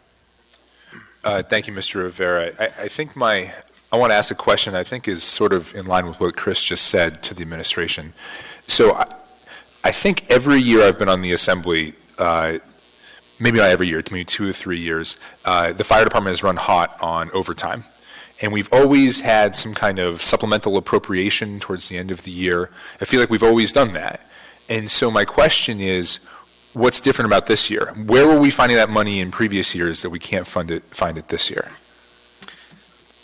Thank you, Mr. Rivera. I think I want to ask a question I think is sort of in line with what Chris just said to the administration. So I think every year I've been on the Assembly, maybe not every year, maybe 2 or 3 years, the fire department has run hot on overtime. And we've always had some kind of supplemental appropriation towards the end of the year. I feel like we've always done that. And so my question is, what's different about this year? Where were we finding that money in previous years that we can't find it this year?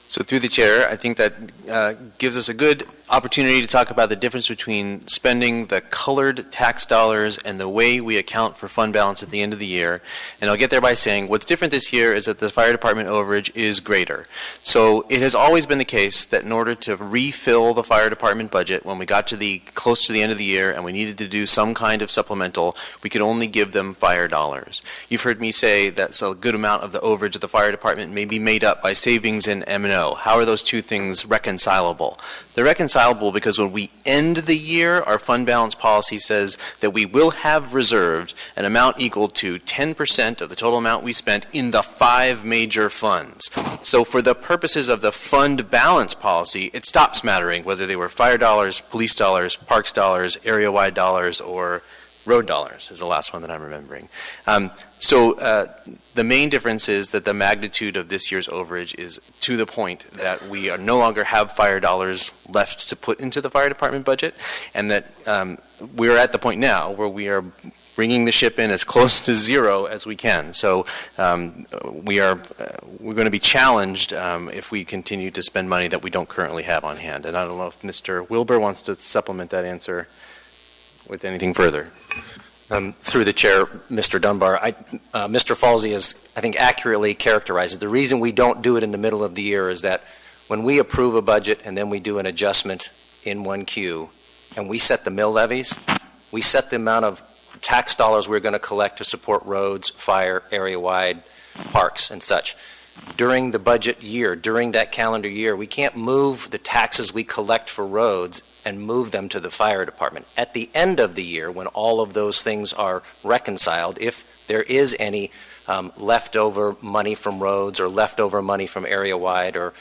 So through the chair, I think that gives us a good opportunity to talk about the difference between spending the colored tax dollars and the way we account for fund balance at the end of the year. And I'll get there by saying what's different this year is that the fire department overage is greater. So it has always been the case that in order to refill the fire department budget, when we got to close to the end of the year and we needed to do some kind of supplemental, we could only give them fire dollars. You've heard me say that's a good amount of the overage of the fire department may be made up by savings in M&O. How are those two things reconcilable? They're reconcilable because when we end the year, our fund balance policy says that we will have reserved an amount equal to 10% of the total amount we spent in the 5 major funds. So for the purposes of the fund balance policy, it stops mattering whether they were fire dollars, police dollars, parks dollars, area-wide dollars, or road dollars is the last one that I'm remembering. The main difference is that the magnitude of this year's overage is to the point that we are no longer have fire dollars left to put into the fire department budget, and that we're at the point now where we are bringing the ship in as close to zero as we can. So we're going to be challenged if we continue to spend money that we don't currently have on hand. And I don't know if Mr. Wilbur wants to supplement that answer with anything further. Through the chair, Mr. Dunbar, Mr. Falsey has, I think, accurately characterized it. The reason we don't do it in the middle of the year is that when we approve a budget and then we do an adjustment in 1Q and we set the mill levies, we set the amount of tax dollars we're going to collect to support roads, fire, area-wide, parks, and such. During the budget year, during that calendar year, we can't move the taxes we collect for roads and move them to the fire department. At the end of the year, when all of those things are reconciled, if there is any leftover money from roads or leftover money from area-wide or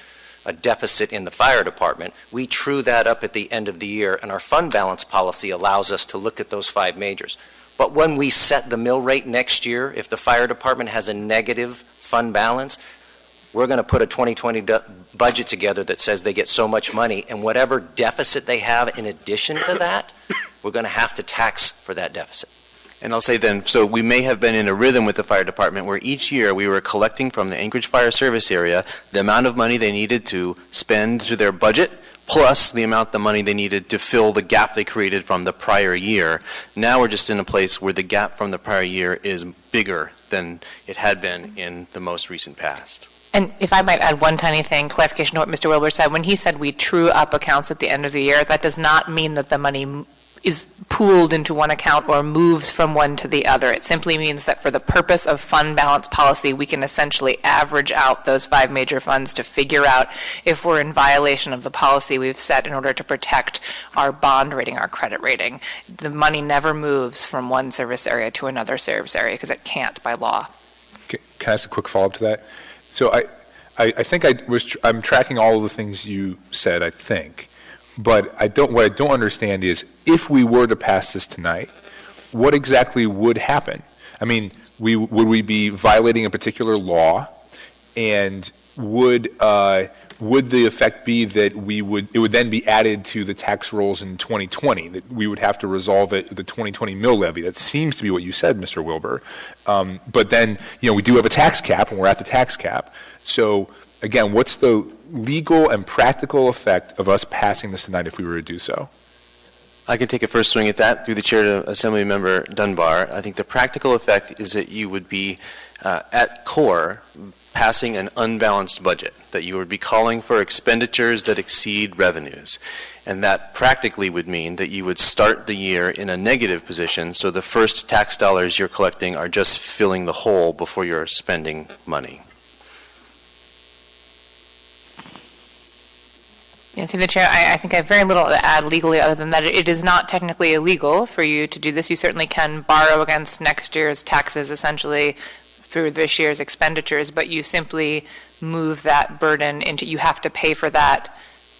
a deficit in the fire department, we true that up at the end of the year, and our fund balance policy allows us to look at those 5 majors. But when we set the mill rate next year, if the fire department has a negative fund balance, we're going to put a 2020 budget together that says they get so much money, and whatever deficit they have in addition to that, we're going to have to tax for that deficit. And I'll say then, so we may have been in a rhythm with the fire department where each year we were collecting from the Anchorage Fire Service area the amount of money they needed to spend to their budget, plus the amount of money they needed to fill the gap they created from the prior year. Now we're just in a place where the gap from the prior year is bigger than it had been in the most recent past. And if I might add one tiny thing, clarification to what Mr. Wilbur said, when he said we true up accounts at the end of the year, that does not mean that the money is pooled into one account or moves from one to the other. It simply means that for the purpose of fund balance policy, we can essentially average out those 5 major funds to figure out if we're in violation of the policy we've set in order to protect our bond rating, our credit rating. The money never moves from one service area to another service area because it can't by law. Can I ask a quick follow-up to that? So I think I'm tracking all of the things you said, I think. But what I don't understand is if we were to pass this tonight, what exactly would happen? I mean, would we be violating a particular law? And would the effect be that it would then be added to the tax rolls in 2020, that we would have to resolve it, the 2020 mill levy? That seems to be what you said, Mr. Wilbur. But then, we do have a tax cap, and we're at the tax cap. So, again, what's the legal and practical effect of us passing this tonight if we were to do so? I can take a first swing at that through the chair to Assemblymember Dunbar. I think the practical effect is that you would be, at core, passing an unbalanced budget, that you would be calling for expenditures that exceed revenues. And that practically would mean that you would start the year in a negative position, so the first tax dollars you're collecting are just filling the hole before you're spending money. Yeah, through the chair, I think I have very little to add legally other than that it is not technically illegal for you to do this. You certainly can borrow against next year's taxes essentially through this year's expenditures, but you simply move that burden into, you have to pay for that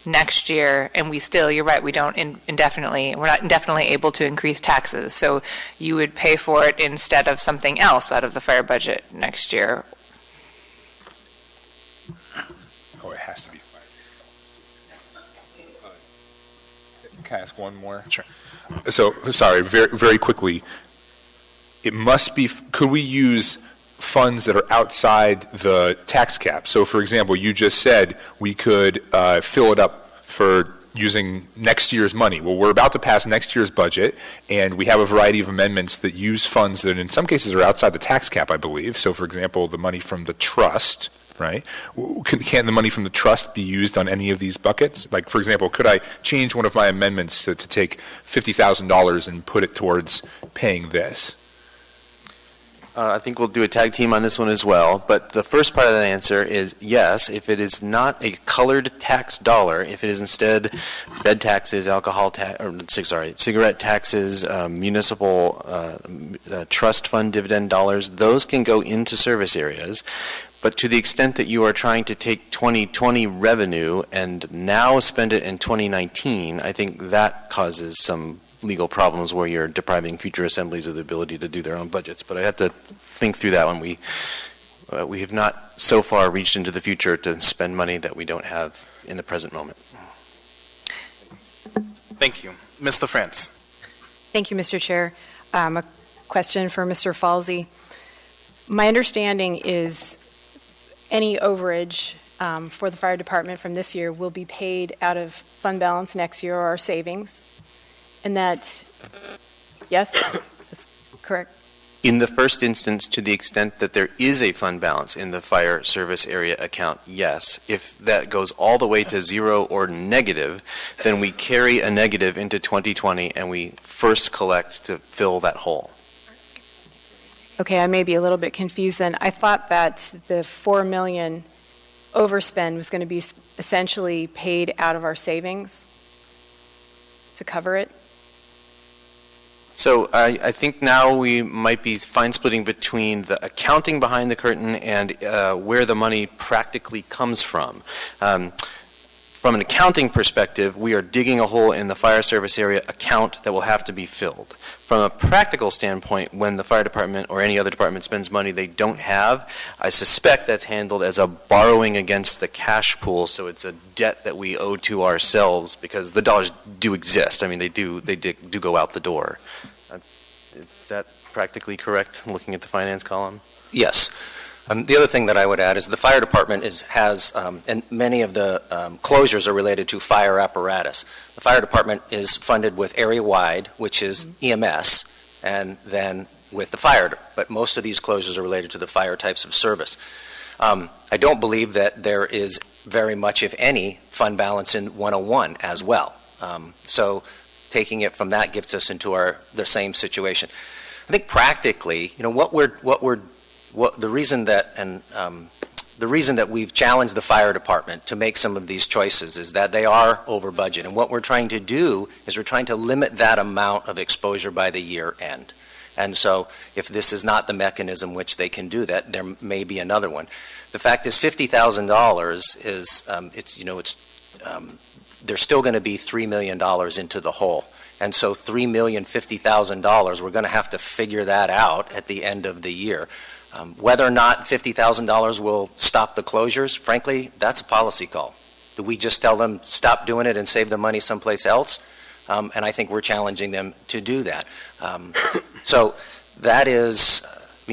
next year, and you're right, we're not indefinitely able to increase taxes, so you would pay for it instead of something else out of the fire budget next year. Oh, it has to be. Can I ask one more? Sure. So, sorry, very, very quickly. It must be, could we use funds that are outside the tax cap? So, for example, you just said we could fill it up for using next year's money. Well, we're about to pass next year's budget, and we have a variety of amendments that use funds that in some cases are outside the tax cap, I believe. So, for example, the money from the trust, right? Can the money from the trust be used on any of these buckets? Like, for example, could I change one of my amendments to take $50,000 and put it towards paying this? I think we'll do a tag team on this one as well. But the first part of the answer is yes, if it is not a colored tax dollar, if it is instead bed taxes, cigarette taxes, municipal trust fund dividend dollars, those can go into service areas. But to the extent that you are trying to take 2020 revenue and now spend it in 2019, I think that causes some legal problems where you're depriving future assemblies of the ability to do their own budgets. But I have to think through that one. We have not so far reached into the future to spend money that we don't have in the present moment. Thank you. Ms. LaFrance. Thank you, Mr. Chair. A question for Mr. Falsey. My understanding is any overage for the fire department from this year will be paid out of fund balance next year or our savings. And that, yes, that's correct. In the first instance, to the extent that there is a fund balance in the fire service area account, yes. If that goes all the way to zero or negative, then we carry a negative into 2020 and we first collect to fill that hole. Okay, I may be a little bit confused then. I thought that the $4 million overspend was going to be essentially paid out of our savings to cover it. So I think now we might be fine splitting between the accounting behind the curtain and where the money practically comes from. From an accounting perspective, we are digging a hole in the fire service area account that will have to be filled. From a practical standpoint, when the fire department or any other department spends money they don't have, I suspect that's handled as a borrowing against the cash pool, so it's a debt that we owe to ourselves because the dollars do exist. I mean, they do go out the door. Is that practically correct, looking at the finance column? Yes. The other thing that I would add is the fire department has, and many of the closures are related to fire apparatus. The fire department is funded with area-wide, which is EMS, and then with the fire, but most of these closures are related to the fire types of service. I don't believe that there is very much, if any, fund balance in 101 as well. So taking it from that gets us into the same situation. I think practically, the reason that we've challenged the fire department to make some of these choices is that they are over budget. And what we're trying to do is we're trying to limit that amount of exposure by the year end. And so if this is not the mechanism which they can do that, there may be another one. The fact is $50,000 is, there's still going to be $3 million into the hole. And so $3,050,000, we're going to have to figure that out at the end of the year. Whether or not $50,000 will stop the closures, frankly, that's a policy call. Do we just tell them stop doing it and save the money someplace else? And I think we're challenging them to do that. So that is,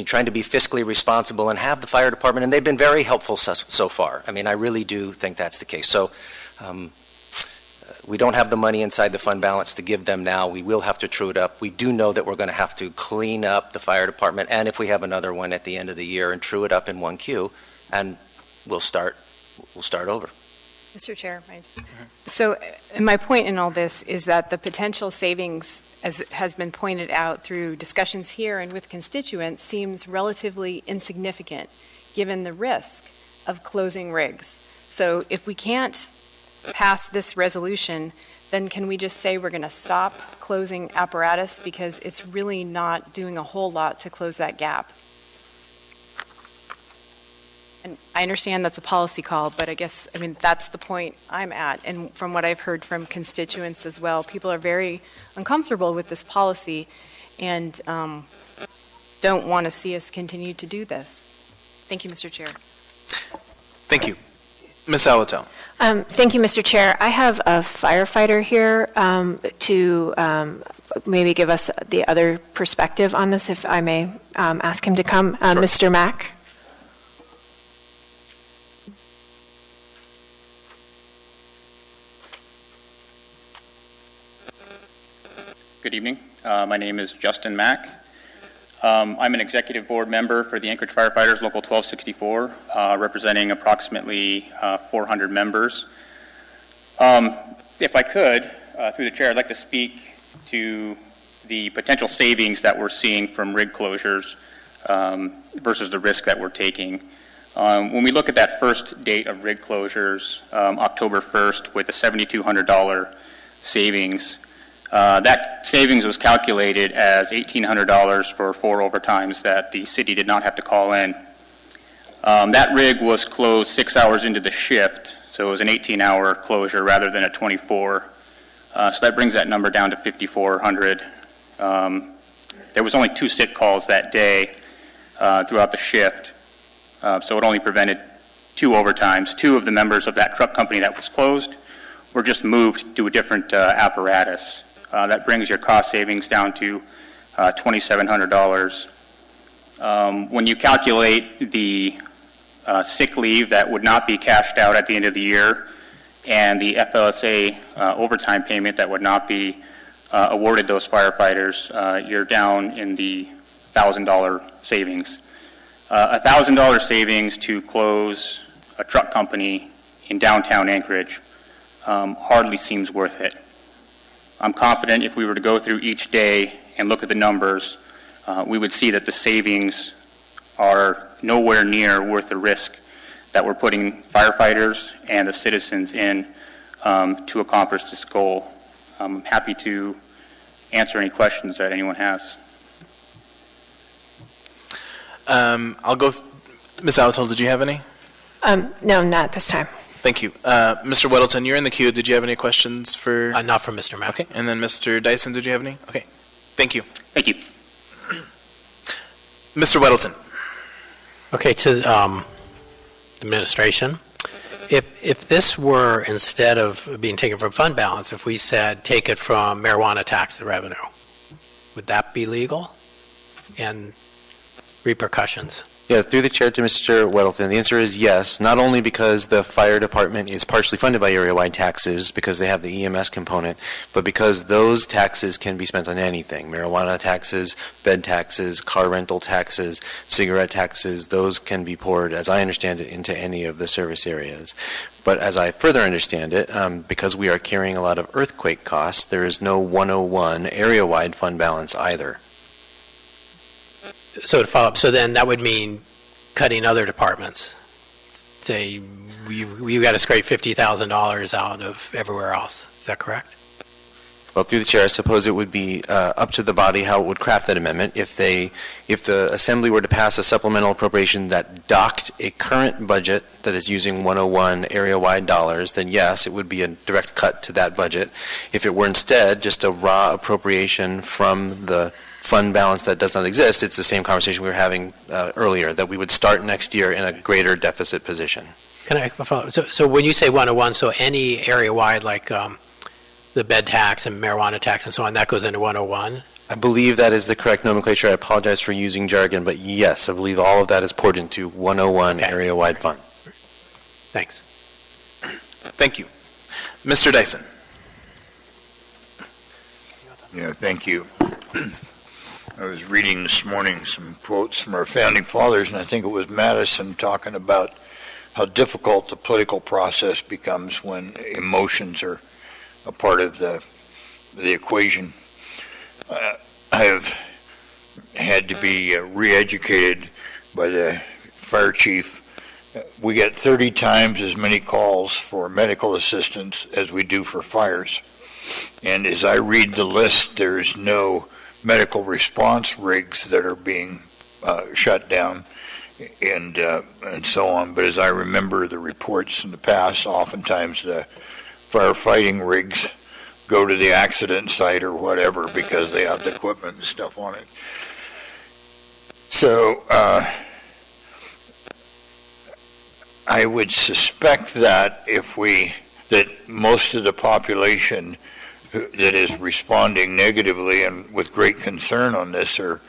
trying to be fiscally responsible and have the fire department, and they've been very helpful so far. I mean, I really do think that's the case. So we don't have the money inside the fund balance to give them now. We will have to true it up. We do know that we're going to have to clean up the fire department, and if we have another one at the end of the year, and true it up in 1Q, and we'll start over. Mr. Chair, so my point in all this is that the potential savings, as has been pointed out through discussions here and with constituents, seems relatively insignificant given the risk of closing rigs. So if we can't pass this resolution, then can we just say we're going to stop closing apparatus because it's really not doing a whole lot to close that gap? And I understand that's a policy call, but I guess, that's the point I'm at. And from what I've heard from constituents as well, people are very uncomfortable with this policy and don't want to see us continue to do this. Thank you, Mr. Chair. Thank you. Ms. Alatel. Thank you, Mr. Chair. I have a firefighter here to maybe give us the other perspective on this, if I may ask him to come. Sure. Mr. Mack. evening. My name is Justin Mack. I'm an executive board member for the Anchorage Firefighters Local 1264, representing approximately 400 members. If I could, through the chair, I'd like to speak to the potential savings that we're seeing from rig closures versus the risk that we're taking. When we look at that first date of rig closures, October 1st, with the $7,200 savings, that savings was calculated as $1,800 for 4 overtimes that the city did not have to call in. That rig was closed 6 hours into the shift, so it was an 18-hour closure rather than a 24. So that brings that number down to $5,400. There was only 2 sick calls that day throughout the shift, so it only prevented 2 overtimes. 2 of the members of that truck company that was closed were just moved to a different apparatus. That brings your cost savings down to $2,700. When you calculate the sick leave that would not be cashed out at the end of the year and the FLSA overtime payment that would not be awarded those firefighters, you're down in the $1,000 savings. $1,000 savings to close a truck company in downtown Anchorage hardly seems worth it. I'm confident if we were to go through each day and look at the numbers, we would see that the savings are nowhere near worth the risk that we're putting firefighters and the citizens in to accomplish this goal. I'm happy to answer any questions that anyone has. I'll go. Ms. Altel, did you have any? No, not this time. Thank you. Mr. Weddleton, you're in the queue. Did you have any questions for? Not from Mr. Mack. Okay. And then Mr. Dyson, did you have any? Okay. Thank you. Thank you. Mr. Weddleton. Okay, to administration. If this were, instead of being taken from fund balance, if we said take it from marijuana tax revenue, would that be legal? And repercussions? Yeah, through the chair to Mr. Weddleton, the answer is yes, not only because the fire department is partially funded by area-wide taxes because they have the EMS component, but because those taxes can be spent on anything. Marijuana taxes, bed taxes, car rental taxes, cigarette taxes, those can be poured, as I understand it, into any of the service areas. But as I further understand it, because we are carrying a lot of earthquake costs, there is no 101 area-wide fund balance either. So to follow up, so then that would mean cutting other departments. Say we've got to scrape $50,000 out of everywhere else. Is that correct? Well, through the chair, I suppose it would be up to the body how it would craft that amendment. If the Assembly were to pass a supplemental appropriation that docked a current budget that is using 101 area-wide dollars, then yes, it would be a direct cut to that budget. If it were instead just a raw appropriation from the fund balance that does not exist, it's the same conversation we were having earlier, that we would start next year in a greater deficit position. Can I follow? So when you say 101, so any area-wide, like the bed tax and marijuana tax and so on, that goes into 101? I believe that is the correct nomenclature. I apologize for using jargon, but yes, I believe all of that is poured into 101 area-wide fund. Thanks. Thank you. Mr. Dyson. Yeah, thank you. I was reading this morning some quotes from our founding fathers, and I think it was Madison talking about how difficult the political process becomes when emotions are a part of the equation. I have had to be re-educated by the fire chief. We get 30 times as many calls for medical assistance as we do for fires. And as I read the list, there's no medical response rigs that are being shut down and so on. But as I remember the reports in the past, oftentimes the firefighting rigs go to the accident site or whatever because they have the equipment and stuff on it. So I would suspect that that most of the population that is responding negatively and with great concern on this are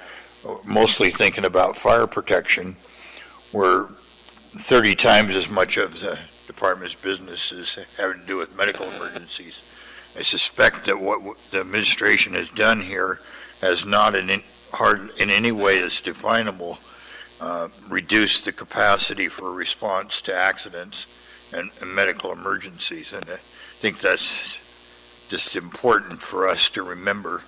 mostly thinking about fire protection, where 30 times as much of the department's business is having to do with medical emergencies. I suspect that what the administration has done here has not in any way that's definable reduced the capacity for response to accidents and medical emergencies. And I think that's just important for us to remember.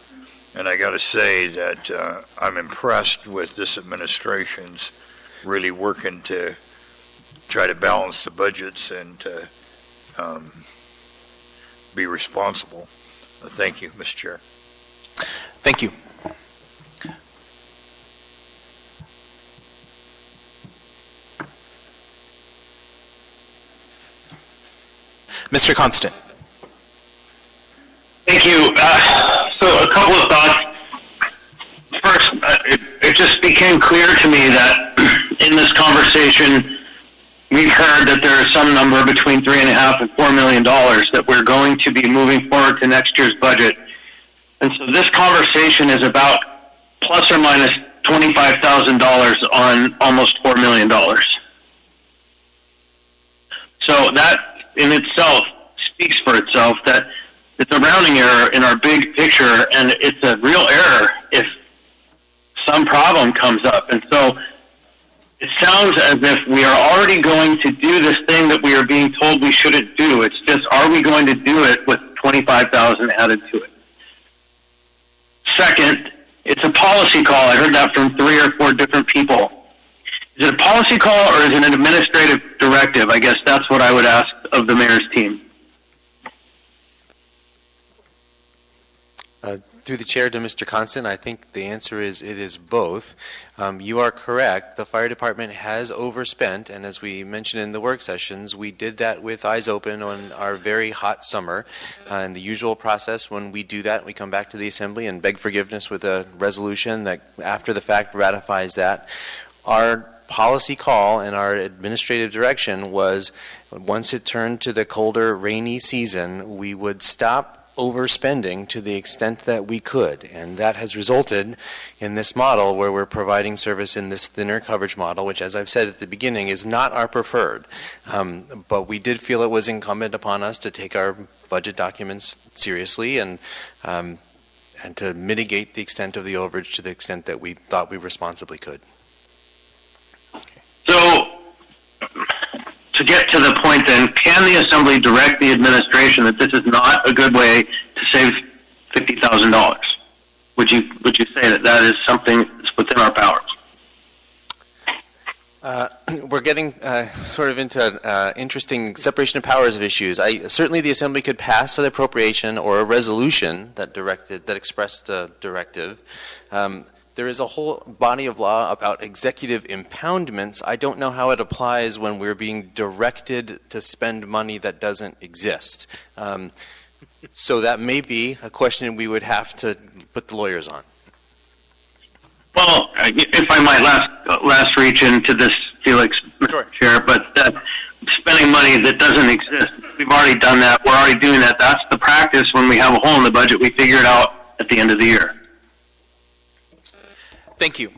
And I got to say that I'm impressed with this administration's really working to try to balance the budgets and to be responsible. Thank you, Mr. Chair. Thank you. Mr. Constant. Thank you. So a couple of thoughts. First, it just became clear to me that in this conversation, we've heard that there is some number between $3.5 and $4 million that we're going to be moving forward to next year's budget. And so this conversation is about plus or minus $25,000 on almost $4 million. So that in itself speaks for itself that it's a rounding error in our big picture, and it's a real error if some problem comes up. And so it sounds as if we are already going to do this thing that we are being told we shouldn't do. It's just, are we going to do it with $25,000 added to it? Second, it's a policy call. I heard that from 3 or 4 different people. Is it a policy call or is it an administrative directive? I guess that's what I would ask of the mayor's team. Through the chair to Mr. Constant, I think the answer is it is both. You are correct. The fire department has overspent, and as we mentioned in the work sessions, we did that with eyes open on our very hot summer. And the usual process when we do that, we come back to the assembly and beg forgiveness with a resolution that after the fact ratifies that. Our policy call and our administrative direction was once it turned to the colder, rainy season, we would stop overspending to the extent that we could, and that has resulted in this model where we're providing service in this thinner coverage model, which, as I've said at the beginning, is not our preferred. But we did feel it was incumbent upon us to take our budget documents seriously and to mitigate the extent of the overage to the extent that we thought we responsibly could. So, to get to the point then, can the Assembly direct the administration that this is not a good way to save $50,000? Would you say that that is something that's within our powers? We're getting sort of into interesting separation of powers of issues. Certainly the Assembly could pass an appropriation or a resolution that expressed a directive. There is a whole body of law about executive impoundments. I don't know how it applies when we're being directed to spend money that doesn't exist. So that may be a question we would have to put the lawyers on. Well, if I might last reach into this, Felix, Mr. Chair, but spending money that doesn't exist, we've already done that. We're already doing that. That's the practice when we have a hole in the budget. We figure it out at the end of the year. Thank you.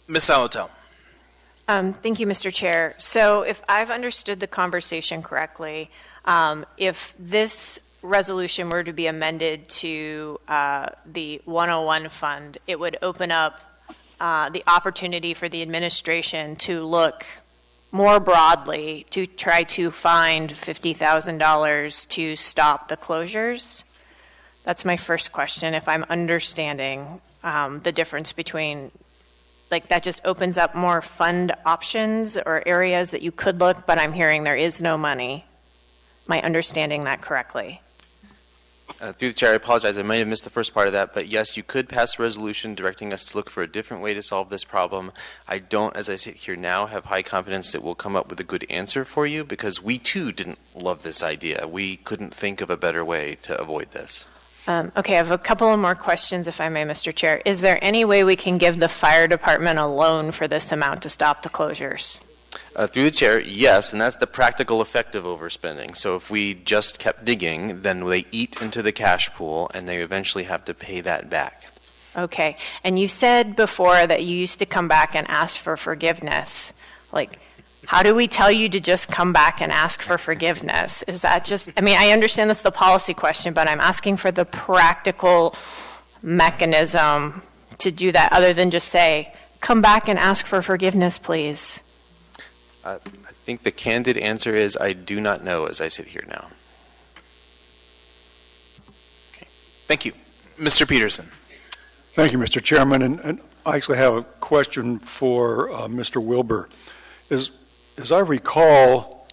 Ms. Salotel. Thank you, Mr. Chair. So if I've understood the conversation correctly, if this resolution were to be amended to the 101 fund, it would open up the opportunity for the administration to look more broadly to try to find $50,000 to stop the closures. That's my first question, if I'm understanding the difference between, like, that just opens up more fund options or areas that you could look, but I'm hearing there is no money. Am I understanding that correctly? Through the chair, I apologize. I might have missed the first part of that, but yes, you could pass a resolution directing us to look for a different way to solve this problem. I don't, as I sit here now, have high confidence that we'll come up with a good answer for you because we too didn't love this idea. We couldn't think of a better way to avoid this. Okay, I have a couple of more questions, if I may, Mr. Chair. Is there any way we can give the fire department a loan for this amount to stop the closures? Through the chair, yes, and that's the practical effect of overspending. So if we just kept digging, then they eat into the cash pool, and they eventually have to pay that back. Okay, and you said before that you used to come back and ask for forgiveness. Like, How do we tell you to just come back and ask for forgiveness? Is that just, I mean, I understand this is the policy question, but I'm asking for the practical mechanism to do that other than just say, come back and ask for forgiveness, please. I think the candid answer is I do not know as I sit here now. Thank you. Mr. Peterson. Thank you, Mr. Chairman. And I actually have a question for Mr. Wilbur. As I recall,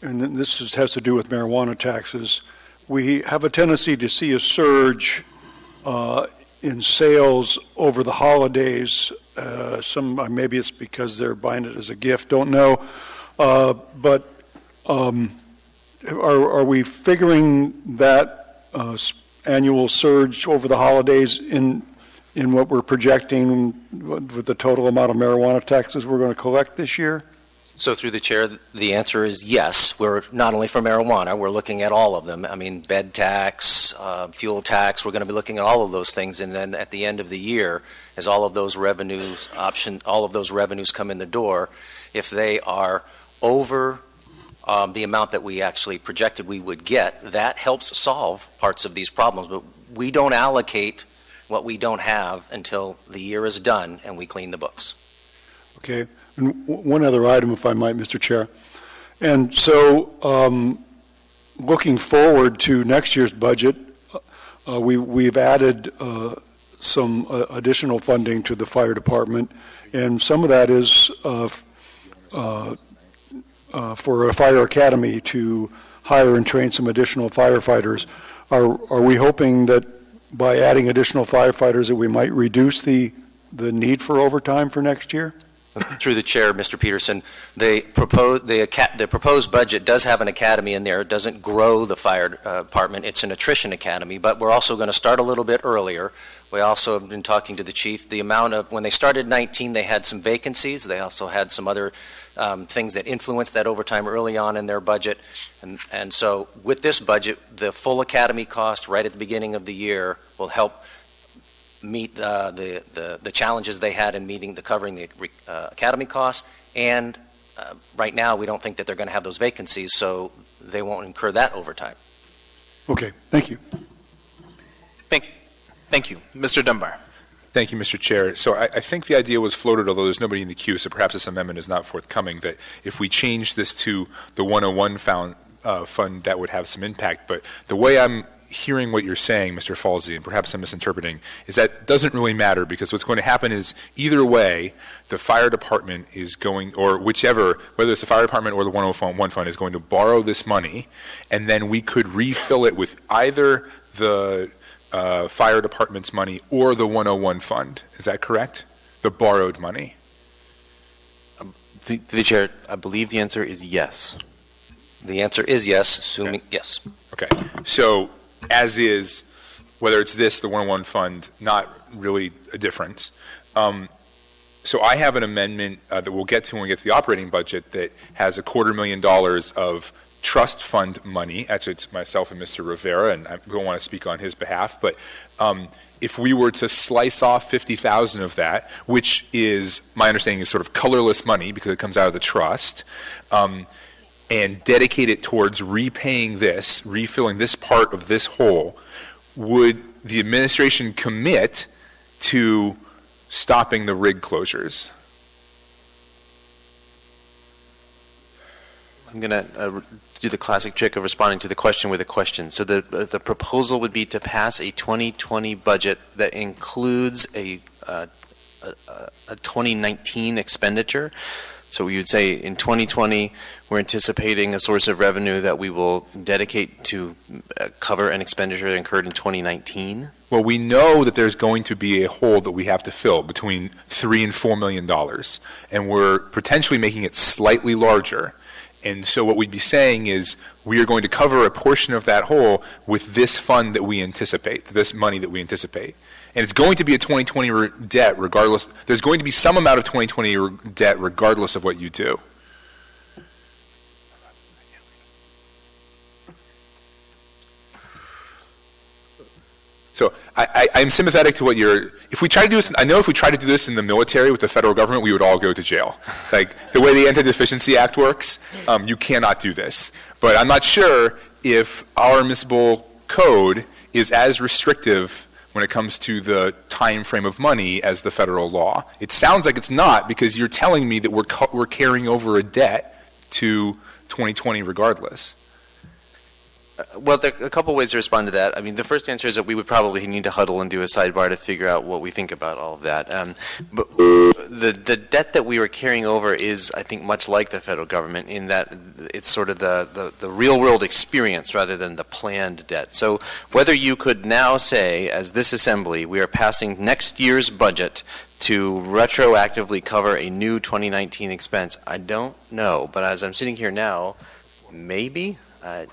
and this has to do with marijuana taxes, we have a tendency to see a surge in sales over the holidays. Maybe it's because they're buying it as a gift, don't know. But are we figuring that annual surge over the holidays in what we're projecting with the total amount of marijuana taxes we're going to collect this year? So through the chair, the answer is yes. We're not only for marijuana, we're looking at all of them. I mean, bed tax, fuel tax, we're going to be looking at all of those things. And then at the end of the year, as all of those revenues come in the door, if they are over the amount that we actually projected we would get, that helps solve parts of these problems. But we don't allocate what we don't have until the year is done and we clean the books. Okay. And one other item, if I might, Mr. Chair. And so looking forward to next year's budget, we've added some additional funding to the fire department, and some of that is for a fire academy to hire and train some additional firefighters. Are we hoping that by adding additional firefighters that we might reduce the need for overtime for next year? Through the chair, Mr. Peterson, the proposed budget does have an academy in there. It doesn't grow the fire department. It's an attrition academy, but we're also going to start a little bit earlier. We also have been talking to the chief. The amount of, when they started 19, they had some vacancies. They also had some other things that influenced that overtime early on in their budget. And so with this budget, the full academy cost right at the beginning of the year will help meet the challenges they had in covering the academy costs, and right now we don't think that they're going to have those vacancies, so they won't incur that overtime. Okay, thank you. Thank you. Mr. Dunbar. Thank you, Mr. Chair. So I think the idea was floated, although there's nobody in the queue, so perhaps this amendment is not forthcoming, that if we change this to the 101 fund, that would have some impact. But the way I'm hearing what you're saying, Mr. Falsey, and perhaps I'm misinterpreting, is that doesn't really matter, because what's going to happen is either way, the fire department is going, or whichever, whether it's the fire department or the 101 fund, is going to borrow this money, and then we could refill it with either the fire department's money or the 101 fund. Is that correct? The borrowed money. The chair, I believe the answer is yes. The answer is yes, assuming yes. Okay. So as is, whether it's this, the 101 fund, not really a difference. So I have an amendment that we'll get to when we get to the operating budget that has $250,000 of trust fund money. Actually, it's myself and Mr. Rivera, and I don't want to speak on his behalf, but if we were to slice off $50,000 of that, which is, my understanding is sort of colorless money because it comes out of the trust, and dedicate it towards repaying this, refilling this part of this hole, would the administration commit to stopping the rig closures? I'm going to do the classic trick of responding to the question with a question. So the proposal would be to pass a 2020 budget that includes a 2019 expenditure. So we would say in 2020, we're anticipating a source of revenue that we will dedicate to cover an expenditure incurred in 2019. Well, we know that there's going to be a hole that we have to fill between $3 and $4 million, and we're potentially making it slightly larger. And so what we'd be saying is we are going to cover a portion of that hole with this fund that we anticipate, this money that we anticipate. And it's going to be a 2020 debt regardless. There's going to be some amount of 2020 debt regardless of what you do. So I'm sympathetic to what if we try to do this, I know if we try to do this in the military with the federal government, we would all go to jail. Like the way the Anti-Deficiency Act works, you cannot do this. But I'm not sure if our municipal code is as restrictive when it comes to the time frame of money as the federal law. It sounds like it's not, because you're telling me that we're carrying over a debt to 2020 regardless. Well, there are a couple ways to respond to that. I mean, the first answer is that we would probably need to huddle and do a sidebar to figure out what we think about all of that. But the debt that we were carrying over is, I think, much like the federal government in that it's sort of the real-world experience rather than the planned debt. So whether you could now say, as this assembly, we are passing next year's budget to retroactively cover a new 2019 expense, I don't know. But as I'm sitting here now, maybe. I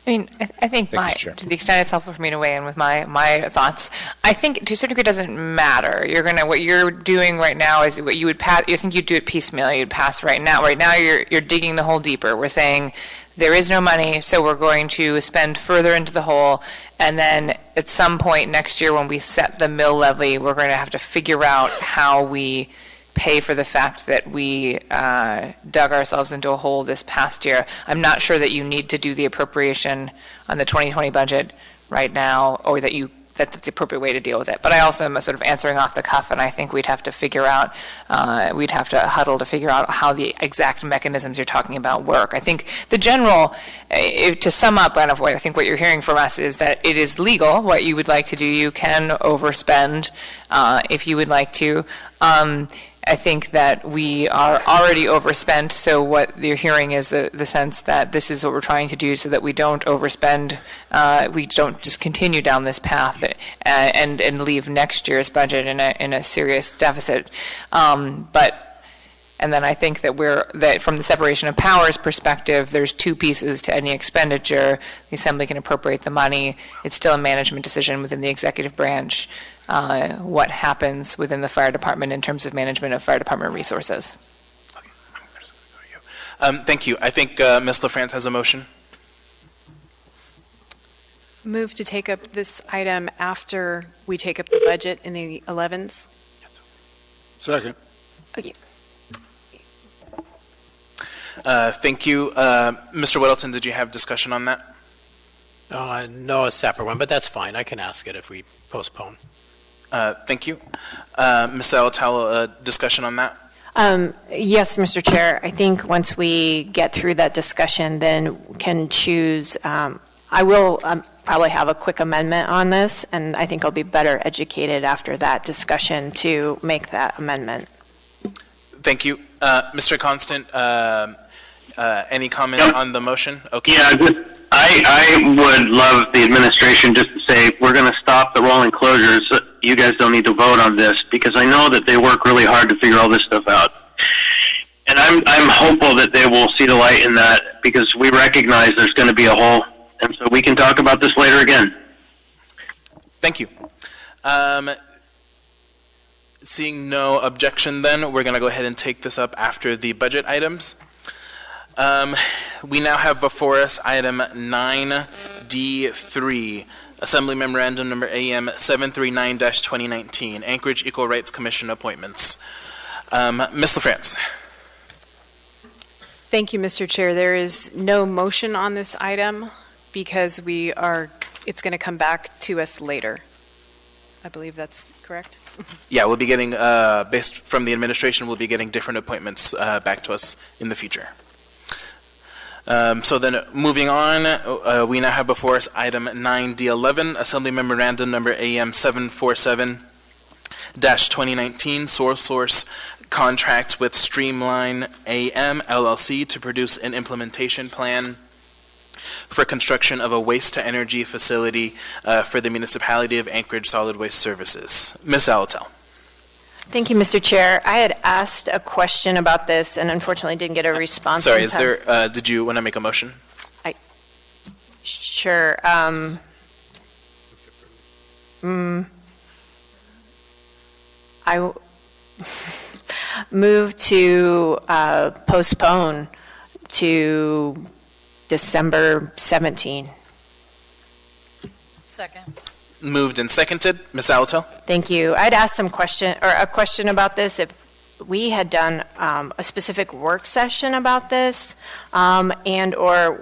mean, I think to the extent it's helpful for me to weigh in with my thoughts, I think to a certain degree it doesn't matter. What you're doing right now is what you would pass. You think you'd do it piecemeal. You'd pass right now. Right now you're digging the hole deeper. We're saying there is no money, so we're going to spend further into the hole, and then at some point next year when we set the mill levy, we're going to have to figure out how we pay for the fact that we dug ourselves into a hole this past year. I'm not sure that you need to do the appropriation on the 2020 budget right now, or that's the appropriate way to deal with it. But I also am sort of answering off the cuff, and I think we'd have to figure out, we'd have to huddle to figure out how the exact mechanisms you're talking about work. I think the general, to sum up, I think what you're hearing from us is that it is legal, what you would like to do. You can overspend if you would like to. I think that we are already overspent, so what you're hearing is the sense that this is what we're trying to do so that we don't overspend, we don't just continue down this path and leave next year's budget in a serious deficit. And then I think that from the separation of powers perspective, there's two pieces to any expenditure. The Assembly can appropriate the money. It's still a management decision within the executive branch. What happens within the fire department in terms of management of fire department resources. Thank you. I think Ms. LaFrance has a motion. Move to take up this item after we take up the budget in the 11s. Second. Okay. Thank you. Mr. Whittleton, did you have discussion on that? No, a separate one, but that's fine. I can ask it if we postpone. Thank you. Ms. Salatalo, discussion on that? Yes, Mr. Chair. I think once we get through that discussion, then can choose. I will probably have a quick amendment on this, and I think I'll be better educated after that discussion to make that amendment. Thank you. Mr. Constant, any comment on the motion? Okay. Yeah, I would love the administration just to say, we're going to stop the rolling closures. You guys don't need to vote on this, because I know that they work really hard to figure all this stuff out. And I'm hopeful that they will see the light in that, because we recognize there's going to be a hole. And so we can talk about this later again. Thank you. Seeing no objection then, we're going to go ahead and take this up after the budget items. We now have before us item 9D3, Assembly Memorandum Number AM 739-2019, Anchorage Equal Rights Commission appointments. Ms. LaFrance. Thank you, Mr. Chair. There is no motion on this item because it's going to come back to us later. I believe that's correct. Yeah, we'll be getting, based from the administration, we'll be getting different appointments back to us in the future. So then moving on, we now have before us item 9D11, Assembly Memorandum Number AM 747-2019, Source Contract with Streamline AM LLC to produce an implementation plan for construction of a waste-to-energy facility for the municipality of Anchorage Solid Waste Services. Ms. Alatel. Thank you, Mr. Chair. I had asked a question about this and unfortunately didn't get a response. Sorry, did you want to make a motion? Sure. I move to postpone to December 17. Second. Moved and seconded. Ms. Alatel? Thank you. I'd asked a question about this. If we had done a specific work session about this, and or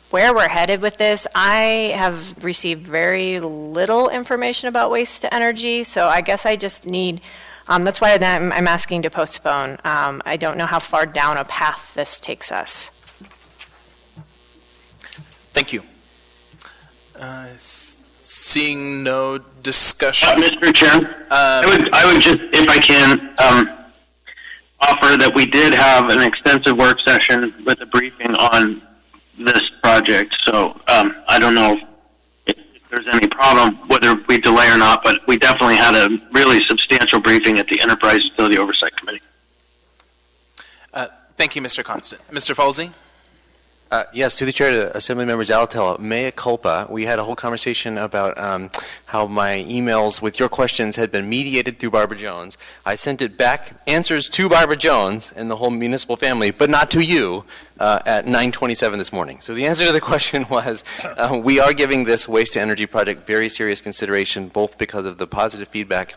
where we're headed with this, I have received very little information about waste to energy. So I guess I just need. That's why I'm asking to postpone. I don't know how far down a path this takes us. Thank you. Seeing no discussion. Mr. Chair, I would just, if I can, offer that we did have an extensive work session with a briefing on this project. So I don't know if there's any problem whether we delay or not, but we definitely had a really substantial briefing at the Enterprise Utility Oversight Committee. Thank you, Mr. Constant. Mr. Falsey? Yes, to the chair, to Assembly Members Alatel, mea culpa. We had a whole conversation about how my emails with your questions had been mediated through Barbara Jones. I sent it back, answers to Barbara Jones and the whole municipal family, but not to you at 9:27 this morning. So the answer to the question was we are giving this waste to energy project very serious consideration, both because of the positive feedback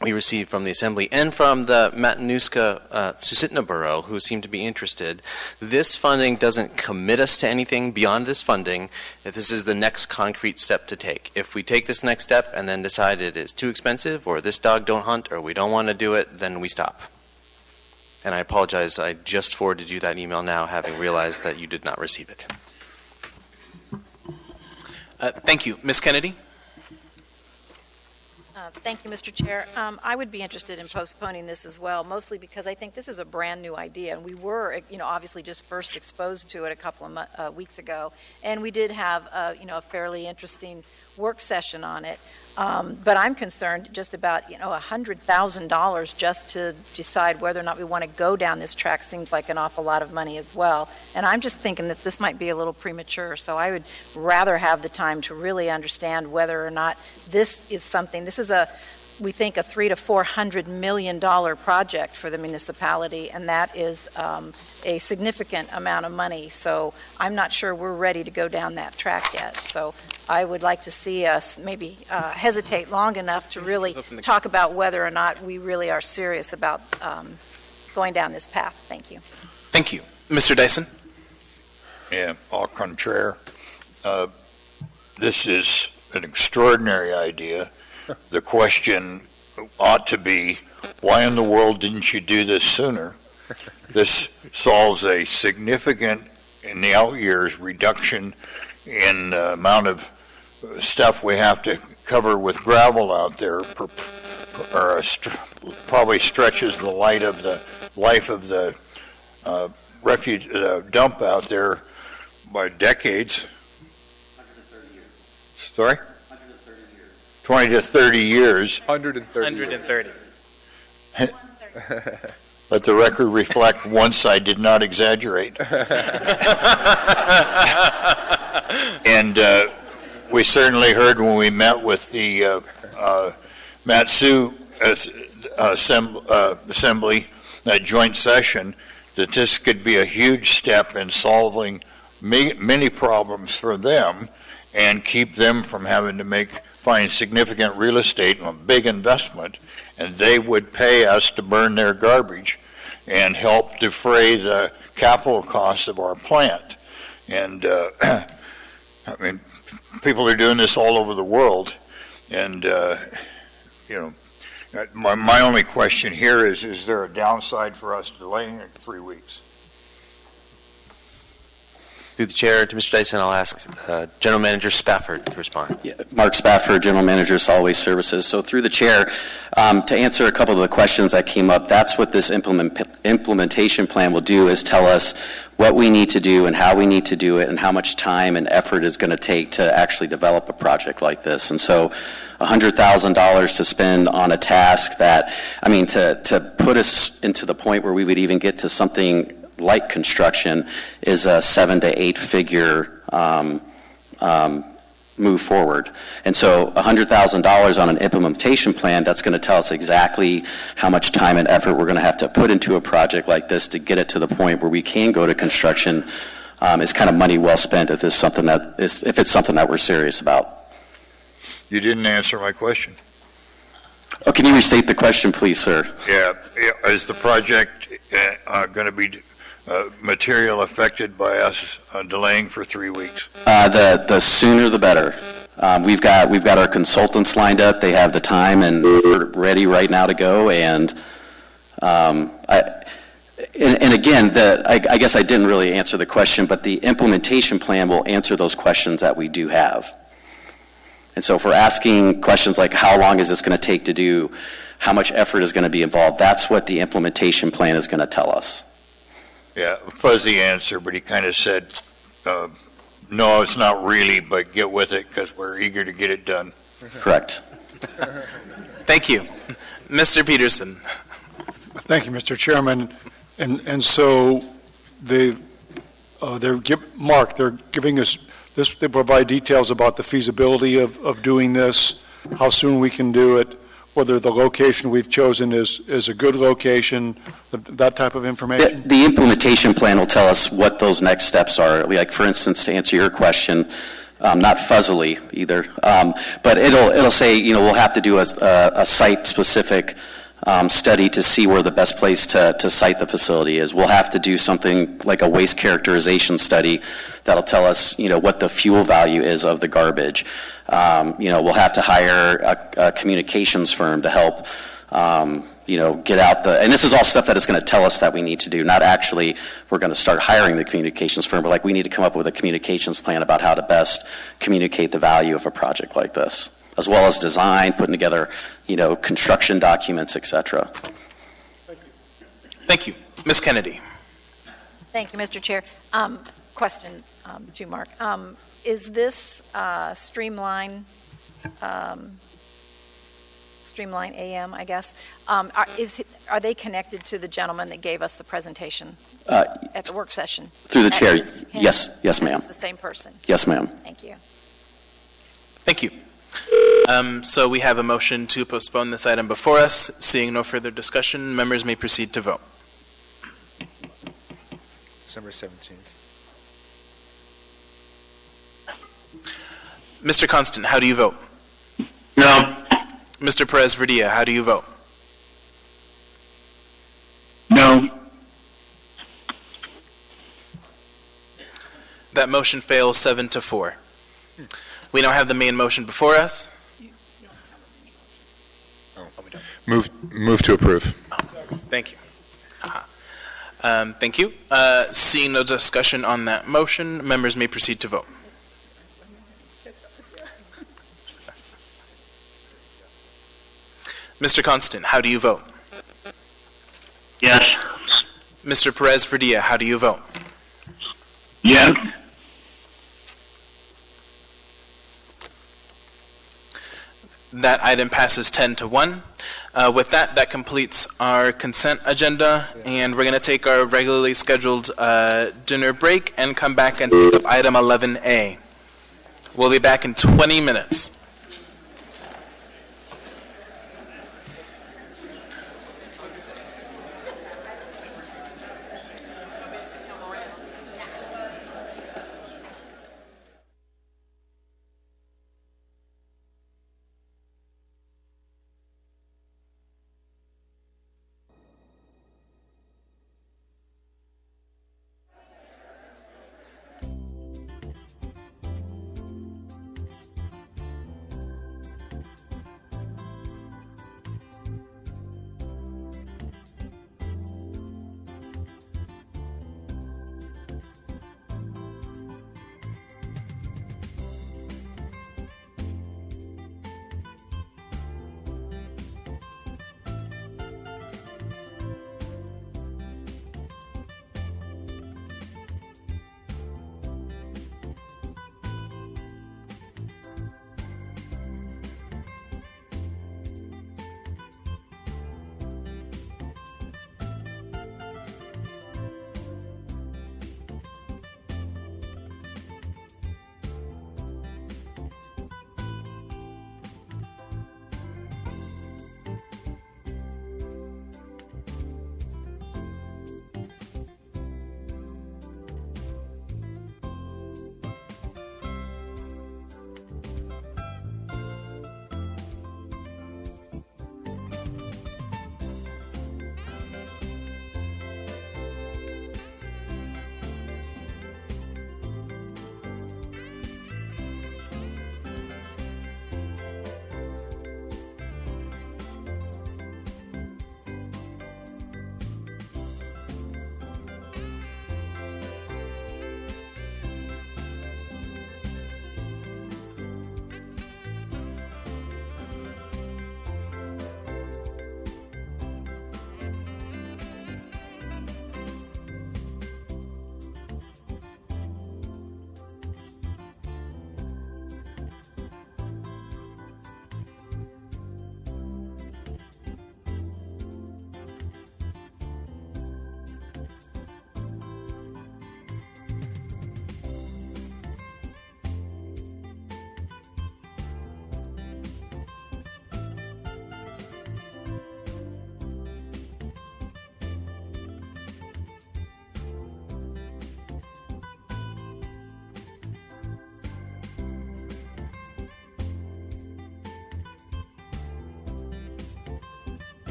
we received from the Assembly and from the Matanuska-Susitna Borough, who seem to be interested. This funding doesn't commit us to anything beyond this funding. This is the next concrete step to take. If we take this next step and then decide it is too expensive, or this dog don't hunt, or we don't want to do it, then we stop. And I apologize, I just forwarded you that email now, having realized that you did not receive it. Thank you. Ms. Kennedy? Thank you, Mr. Chair. I would be interested in postponing this as well, mostly because I think this is a brand-new idea, and we were, obviously just first exposed to it a couple of weeks ago, and we did have, a fairly interesting work session on it. But I'm concerned just about, $100,000 just to decide whether or not we want to go down this track seems like an awful lot of money as well. And I'm just thinking that this might be a little premature. So I would rather have the time to really understand whether or not this is something, we think a $300 to $400 million project for the municipality, and that is a significant amount of money. So I'm not sure we're ready to go down that track yet. So I would like to see us maybe hesitate long enough to really talk about whether or not we really are serious about going down this path. Thank you. Thank you. Mr. Dyson? Yeah, au contraire. This is an extraordinary idea. The question ought to be, why in the world didn't you do this sooner? This solves a significant, in the out years, reduction in the amount of stuff we have to cover with gravel out there, probably stretches the life of the refuge dump out there by decades. 130 years. Sorry? 130 years. 20 to 30 years. 130. Let the record reflect once I did not exaggerate. And we certainly heard when we met with the Matsu Assembly, that joint session, that this could be a huge step in solving many problems for them and keep them from having to find significant real estate and a big investment, and they would pay us to burn their garbage and help defray the capital costs of our plant. And I mean, people are doing this all over the world, and my only question here is there a downside for us delaying it 3 weeks? Through the chair, to Mr. Dyson, I'll ask General Manager Spafford to respond. Yeah, Mark Spafford, General Manager, Solid Waste Services. So through the chair, to answer a couple of the questions that came up, that's what this implementation plan will do, is tell us what we need to do and how we need to do it and how much time and effort is going to take to actually develop a project like this. And so $100,000 to spend on a task that, to put us into the point where we would even get to something like construction is a 7 to 8 figure move forward. And so $100,000 on an implementation plan, that's going to tell us exactly how much time and effort we're going to have to put into a project like this to get it to the point where we can go to construction. Is kind of money well spent if it's something that we're serious about. You didn't answer my question. Oh, can you restate the question, please, sir? Yeah, is the project going to be material affected by us delaying for 3 weeks? The sooner the better. We've got our consultants lined up. They have the time and we're ready right now to go. And again, I guess I didn't really answer the question, but the implementation plan will answer those questions that we do have. And so if we're asking questions like how long is this going to take to do, how much effort is going to be involved, that's what the implementation plan is going to tell us. Yeah, fuzzy answer, but he kind of said, no, it's not really, but get with it because we're eager to get it done. Correct. Thank you. Mr. Peterson. Thank you, Mr. Chairman. And so they're giving us this, they provide details about the feasibility of doing this, how soon we can do it, whether the location we've chosen is a good location, that type of information? The implementation plan will tell us what those next steps are. Like, for instance, to answer your question, not fuzzily either, but it'll say, we'll have to do a site-specific study to see where the best place to site the facility is. We'll have to do something like a waste characterization study that'll tell us, what the fuel value is of the garbage. We'll have to hire a communications firm to help, get out and this is all stuff that is going to tell us that we need to do. Not actually we're going to start hiring the communications firm, but we need to come up with a communications plan about how to best communicate the value of a project like this, as well as design, putting together, construction documents, et cetera. Thank you. Ms. Kennedy. Thank you, Mr. Chair. Question to Mark. Is this Streamline AM, I guess? Are they connected to the gentleman that gave us the presentation at the work session? Through the chair, yes, ma'am. It's the same person? Yes, ma'am. Thank you. Thank you. So we have a motion to postpone this item before us. Seeing no further discussion, members may proceed to vote. December 17th. Mr. Constant, how do you vote? No. Mr. Perez-Verdia, how do you vote? No. That motion fails 7-4. We now have the main motion before us. Move to approve. Thank you. Thank you. Seeing no discussion on that motion, members may proceed to vote. Mr. Constant, how do you vote? Yes. Mr. Perez-Verdia, how do you vote? Yes. That item passes 10-1. With that completes our consent agenda, and we're going to take our regularly scheduled dinner break and come back and take up item 11A. We'll be back in 20 minutes.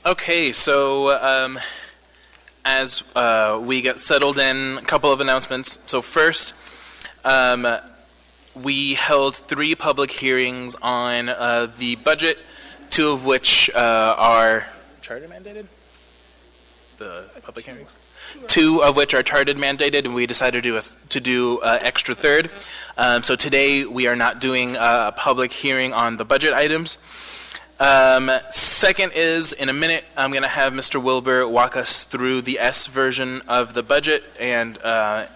Okay, so as we get settled in, a couple of announcements. So first, we held 3 public hearings on the budget, 2 of which are charter mandated? The public hearings? 2 of which are chartered mandated, and we decided to do extra third. So today we are not doing a public hearing on the budget items. Second is, in a minute, I'm going to have Mr. Wilbur walk us through the S version of the budget, and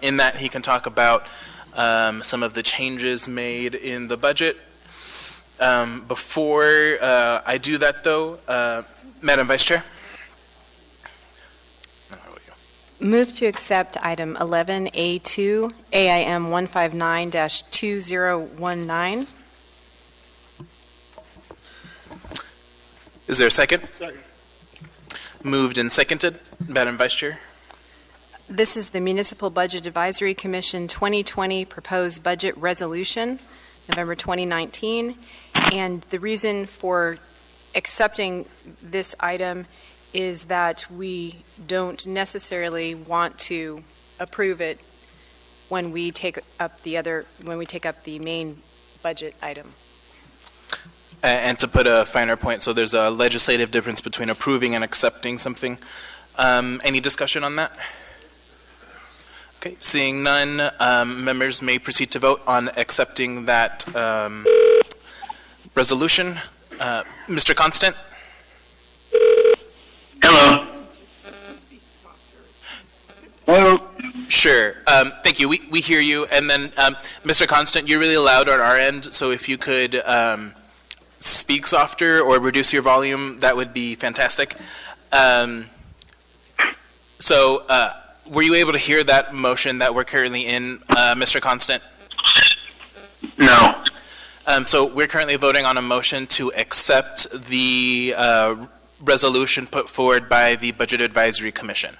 in that he can talk about some of the changes made in the budget. Before I do that, though, Madam Vice Chair. Move to accept item 11A2, AIM 159-2019. Is there a second? Second. Moved and seconded. Madam Vice Chair. This is the Municipal Budget Advisory Commission 2020 Proposed Budget Resolution, November 2019. And the reason for accepting this item is that we don't necessarily want to approve it when we take up the main budget item. And to put a finer point, so there's a legislative difference between approving and accepting something. Any discussion on that? Okay, seeing none, members may proceed to vote on accepting that resolution. Mr. Constant? Hello. Hello. Sure. Thank you. We hear you. And then, Mr. Constant, you're really loud on our end, so if you could speak softer or reduce your volume, that would be fantastic. So, were you able to hear that motion that we're currently in, Mr. Constant? No. So we're currently voting on a motion to accept the resolution put forward by the Budget Advisory Commission.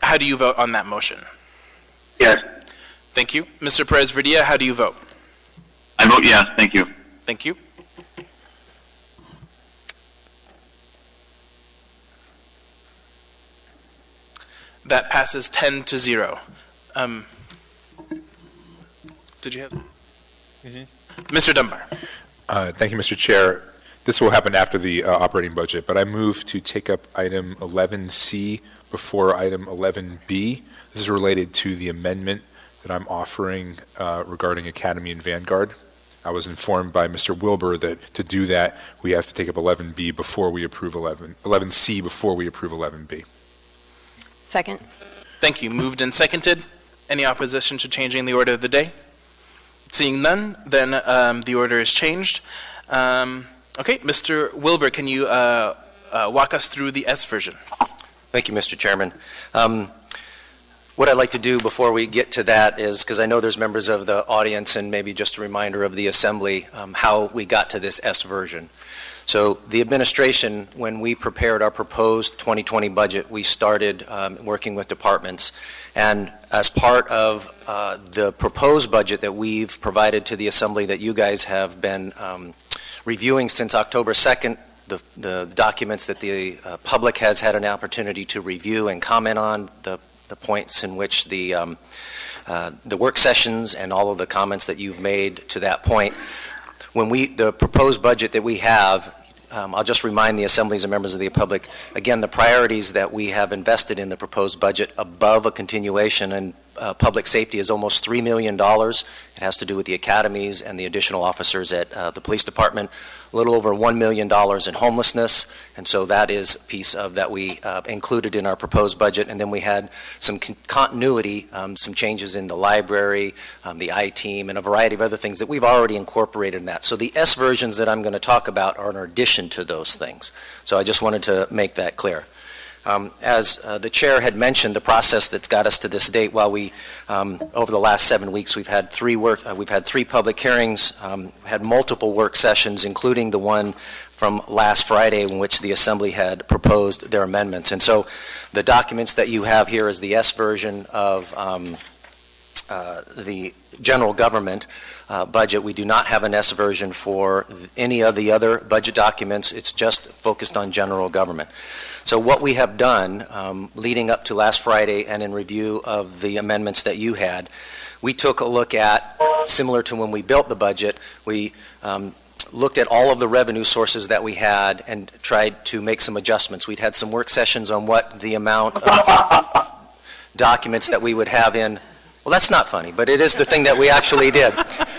How do you vote on that motion? Yes. Thank you. Mr. Perez-Verdia, how do you vote? I vote yes. Thank you. Thank you. That passes 10-0. Did you have? Mr. Dunbar. Thank you, Mr. Chair. This will happen after the operating budget, but I move to take up item 11C before item 11B. This is related to the amendment that I'm offering regarding Academy and Vanguard. I was informed by Mr. Wilbur that to do that, we have to take up 11B before we approve 11C before we approve 11B. Second. Thank you. Moved and seconded. Any opposition to changing the order of the day? Seeing none, then the order is changed. Okay, Mr. Wilbur, can you walk us through the S version? Thank you, Mr. Chairman. What I'd like to do before we get to that is, because I know there's members of the audience and maybe just a reminder of the Assembly, how we got to this S version. So the administration, when we prepared our proposed 2020 budget, we started working with departments. And as part of the proposed budget that we've provided to the Assembly that you guys have been reviewing since October 2nd, the documents that the public has had an opportunity to review and comment on, the points in which the work sessions and all of the comments that you've made to that point. When the proposed budget that we have, I'll just remind the assemblies and members of the public, again, the priorities that we have invested in the proposed budget above a continuation and public safety is almost $3 million. It has to do with the academies and the additional officers at the police department. A little over $1 million in homelessness, and so that is a piece of that we included in our proposed budget. And then we had some continuity, some changes in the library, the I-team, and a variety of other things that we've already incorporated in that. So the S versions that I'm going to talk about are in addition to those things. So I just wanted to make that clear. As the chair had mentioned, the process that's got us to this date, while we, over the last 7 weeks, we've had three public hearings, had multiple work sessions, including the one from last Friday in which the Assembly had proposed their amendments. And so the documents that you have here is the S version of the general government budget. We do not have an S version for any of the other budget documents. It's just focused on general government. So what we have done leading up to last Friday and in review of the amendments that you had, we took a look at, similar to when we built the budget, we looked at all of the revenue sources that we had and tried to make some adjustments. We'd had some work sessions on what the amount of documents that we would have in. Well, that's not funny, but it is the thing that we actually did.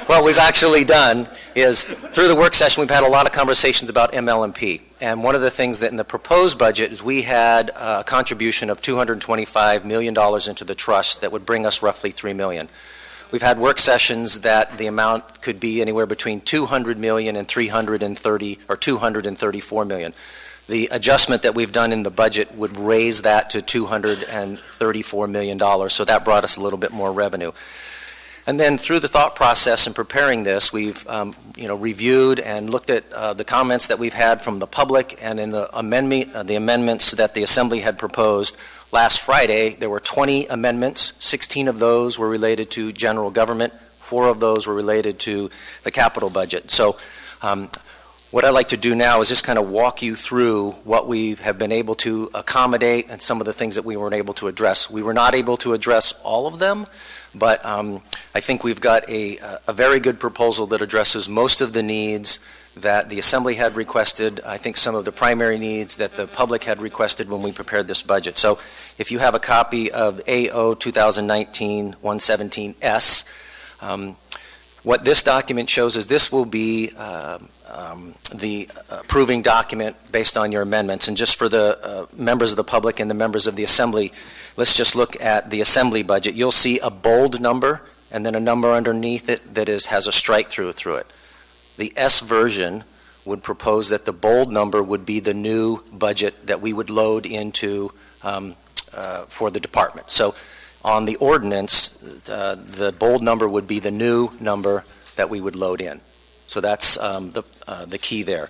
What we've actually done is, through the work session, we've had a lot of conversations about ML&P. And one of the things that in the proposed budget is we had a contribution of $225 million into the trust that would bring us roughly $3 million. We've had work sessions that the amount could be anywhere between $200 million and $330 or $234 million. The adjustment that we've done in the budget would raise that to $234 million, so that brought us a little bit more revenue. And then through the thought process in preparing this, we've reviewed and looked at the comments that we've had from the public, and in the amendments that the Assembly had proposed. Last Friday, there were 20 amendments. 16 of those were related to general government. 4 of those were related to the capital budget. So what I'd like to do now is just kind of walk you through what we have been able to accommodate and some of the things that we weren't able to address. We were not able to address all of them, but I think we've got a very good proposal that addresses most of the needs that the Assembly had requested, I think some of the primary needs that the public had requested when we prepared this budget. So if you have a copy of AO 2019-117S, what this document shows is this will be the approving document based on your amendments. And just for the members of the public and the members of the Assembly, let's just look at the Assembly budget. You'll see a bold number and then a number underneath it that has a strike through it. The S version would propose that the bold number would be the new budget that we would load into for the department. So on the ordinance, the bold number would be the new number that we would load in. So that's the key there.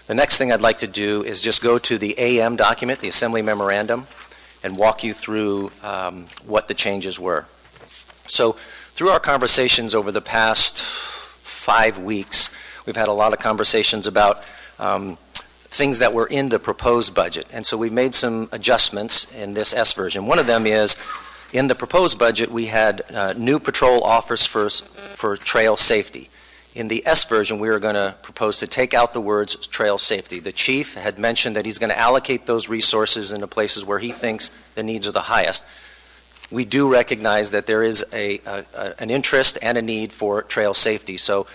The next thing I'd like to do is just go to the AM document, the Assembly Memorandum, and walk you through what the changes were. So through our conversations over the past 5 weeks, we've had a lot of conversations about things that were in the proposed budget. And so we've made some adjustments in this S version. One of them is, in the proposed budget, we had new patrol offers for trail safety. In the S version, we were going to propose to take out the words trail safety. The chief had mentioned that he's going to allocate those resources into places where he thinks the needs are the highest. We do recognize that there is an interest and a need for trail safety. So,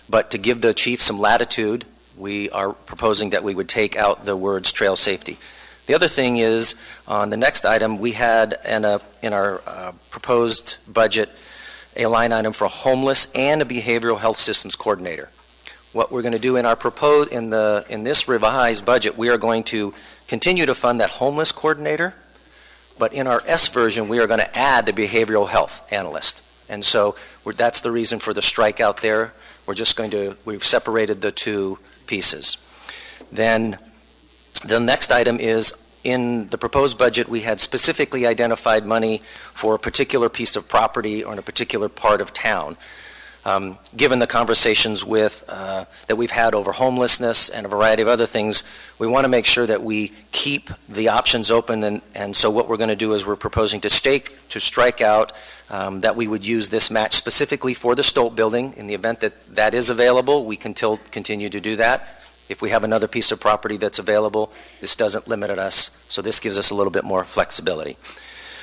but to give the chief some latitude, we are proposing that we would take out the words trail safety. The other thing is, on the next item, we had in our proposed budget a line item for a homeless and a behavioral health systems coordinator. What we're going to do in our in this revised budget, we are going to continue to fund that homeless coordinator, but in our S version, we are going to add the behavioral health analyst. And so that's the reason for the strikeout there. We've separated the two pieces. Then the next item is, in the proposed budget, we had specifically identified money for a particular piece of property or in a particular part of town. Given the conversations that we've had over homelessness and a variety of other things, we want to make sure that we keep the options open. And so what we're going to do is we're proposing to strike out that we would use this match specifically for the Stolt building. In the event that that is available, we can continue to do that. If we have another piece of property that's available, this doesn't limit us, so this gives us a little bit more flexibility.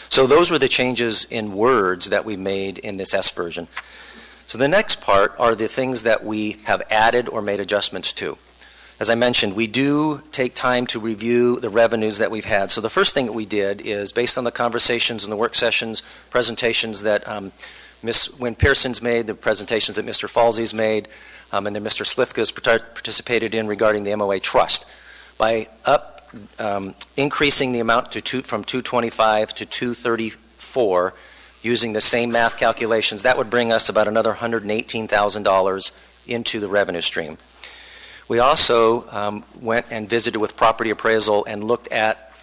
So those were the changes in words that we made in this S version. So the next part are the things that we have added or made adjustments to. As I mentioned, we do take time to review the revenues that we've had. So the first thing that we did is, based on the conversations and the work sessions, presentations that Ms. Wynn Pearson's made, the presentations that Mr. Falsey's made, and then Mr. Slifka's participated in regarding the MOA trust. By increasing the amount from 225 to 234, using the same math calculations, that would bring us about another $118,000 into the revenue stream. We also went and visited with property appraisal and looked at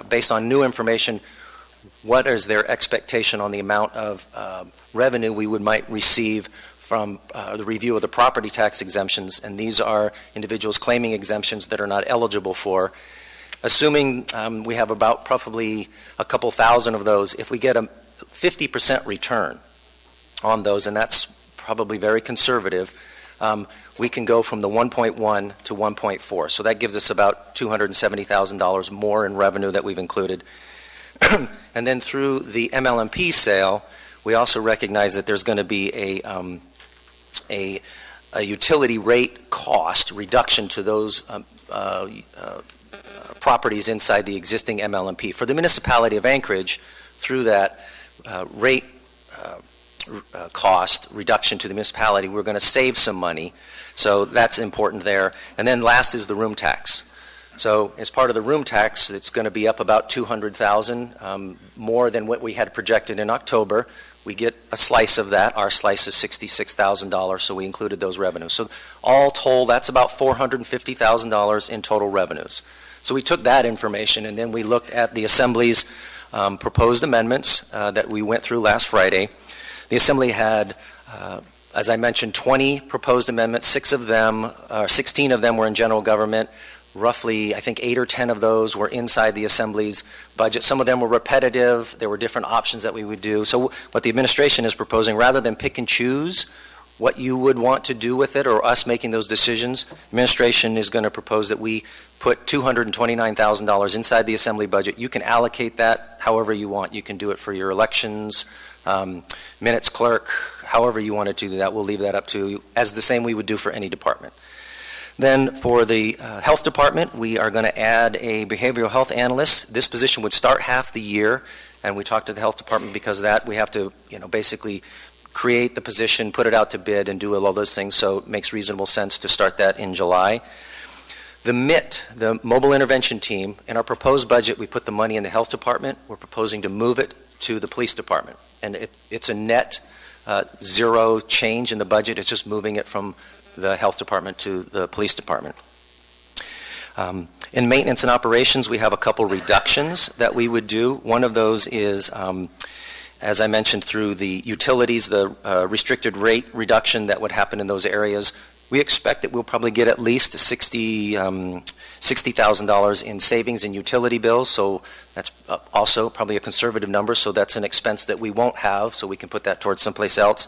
based on new information, what is their expectation on the amount of revenue we might receive from the review of the property tax exemptions, and these are individuals claiming exemptions that are not eligible for. Assuming we have about probably a couple thousand of those, if we get a 50% return on those, and that's probably very conservative, we can go from the 1.1 to 1.4. So that gives us about $270,000 more in revenue that we've included. And then through the MLMP sale, we also recognize that there's going to be a utility rate cost reduction to those properties inside the existing MLMP. For the municipality of Anchorage, through that rate cost reduction to the municipality, we're going to save some money. So that's important there. And then last is the room tax. So as part of the room tax, it's going to be up about $200,000 more than what we had projected in October. We get a slice of that. Our slice is $66,000, so we included those revenues. So all told, that's about $450,000 in total revenues. So we took that information, and then we looked at the Assembly's proposed amendments that we went through last Friday. The Assembly had, as I mentioned, 20 proposed amendments. 16 of them were in general government. Roughly, I think 8 or 10 of those were inside the Assembly's budget. Some of them were repetitive. There were different options that we would do. So what the administration is proposing, rather than pick and choose what you would want to do with it or us making those decisions, administration is going to propose that we put $229,000 inside the Assembly budget. You can allocate that however you want. You can do it for your elections, minutes clerk, however you want to do that. We'll leave that up to you, as the same we would do for any department. Then for the health department, we are going to add a behavioral health analyst. This position would start half the year, and we talked to the health department because of that. We have to, basically create the position, put it out to bid, and do all those things, so it makes reasonable sense to start that in July. The MIT, the Mobile Intervention Team, in our proposed budget, we put the money in the health department. We're proposing to move it to the police department, and it's a net zero change in the budget. It's just moving it from the health department to the police department. In maintenance and operations, we have a couple reductions that we would do. One of those is, as I mentioned, through the utilities, the restricted rate reduction that would happen in those areas. We expect that we'll probably get at least $60,000 in savings in utility bills, so that's also probably a conservative number, so that's an expense that we won't have, so we can put that towards someplace else.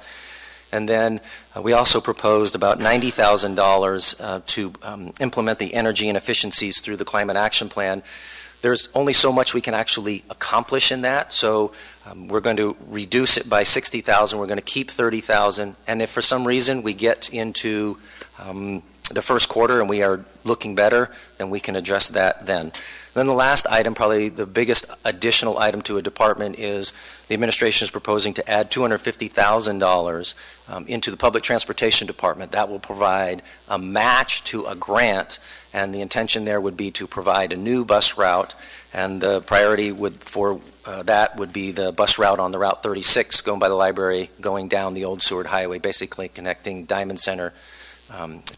And then we also proposed about $90,000 to implement the energy and efficiencies through the Climate Action Plan. There's only so much we can actually accomplish in that, so we're going to reduce it by $60,000. We're going to keep $30,000, and if for some reason we get into the first quarter and we are looking better, then we can address that then. Then the last item, probably the biggest additional item to a department, is the administration is proposing to add $250,000 into the public transportation department. That will provide a match to a grant, and the intention there would be to provide a new bus route, and the priority for that would be the bus route on the Route 36 going by the library, going down the old Seward Highway, basically connecting Diamond Center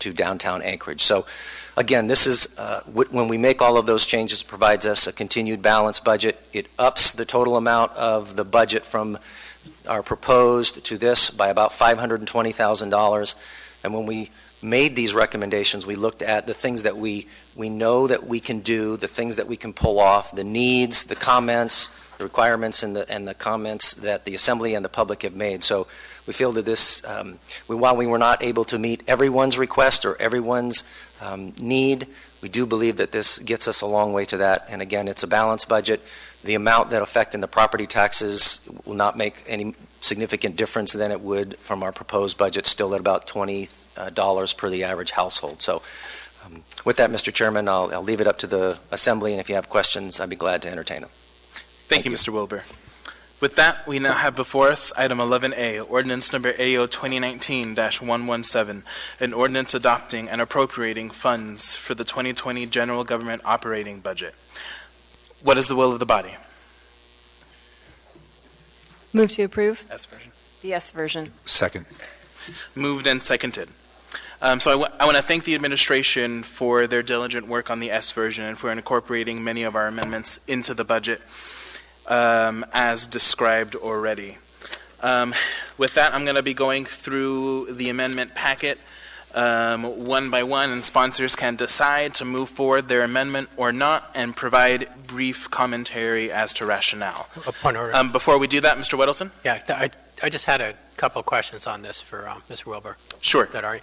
to downtown Anchorage. So again, this is, when we make all of those changes, it provides us a continued balanced budget. It ups the total amount of the budget from our proposed to this by about $520,000. And when we made these recommendations, we looked at the things that we know that we can do, the things that we can pull off, the needs, the comments, the requirements, and the comments that the Assembly and the public have made. So we feel that this, while we were not able to meet everyone's request or everyone's need, we do believe that this gets us a long way to that. And again, it's a balanced budget. The amount that affect in the property taxes will not make any significant difference than it would from our proposed budget, still at about $20 per the average household. So with that, Mr. Chairman, I'll leave it up to the Assembly, and if you have questions, I'd be glad to entertain them. Thank you, Mr. Wilbur. With that, we now have before us item 11A, ordinance number AO 2019-117, an ordinance adopting and appropriating funds for the 2020 general government operating budget. What is the will of the body? Move to approve. S version. The S version. Second. Moved and seconded. So I want to thank the administration for their diligent work on the S version and for incorporating many of our amendments into the budget. as described already. With that, I'm going to be going through the amendment packet one by one, and sponsors can decide to move forward their amendment or not and provide brief commentary as to rationale. A point of order. Before we do that, Mr. Weddleton? Yeah, I just had a couple of questions on this for Mr. Wilbur. Sure. Is that all right?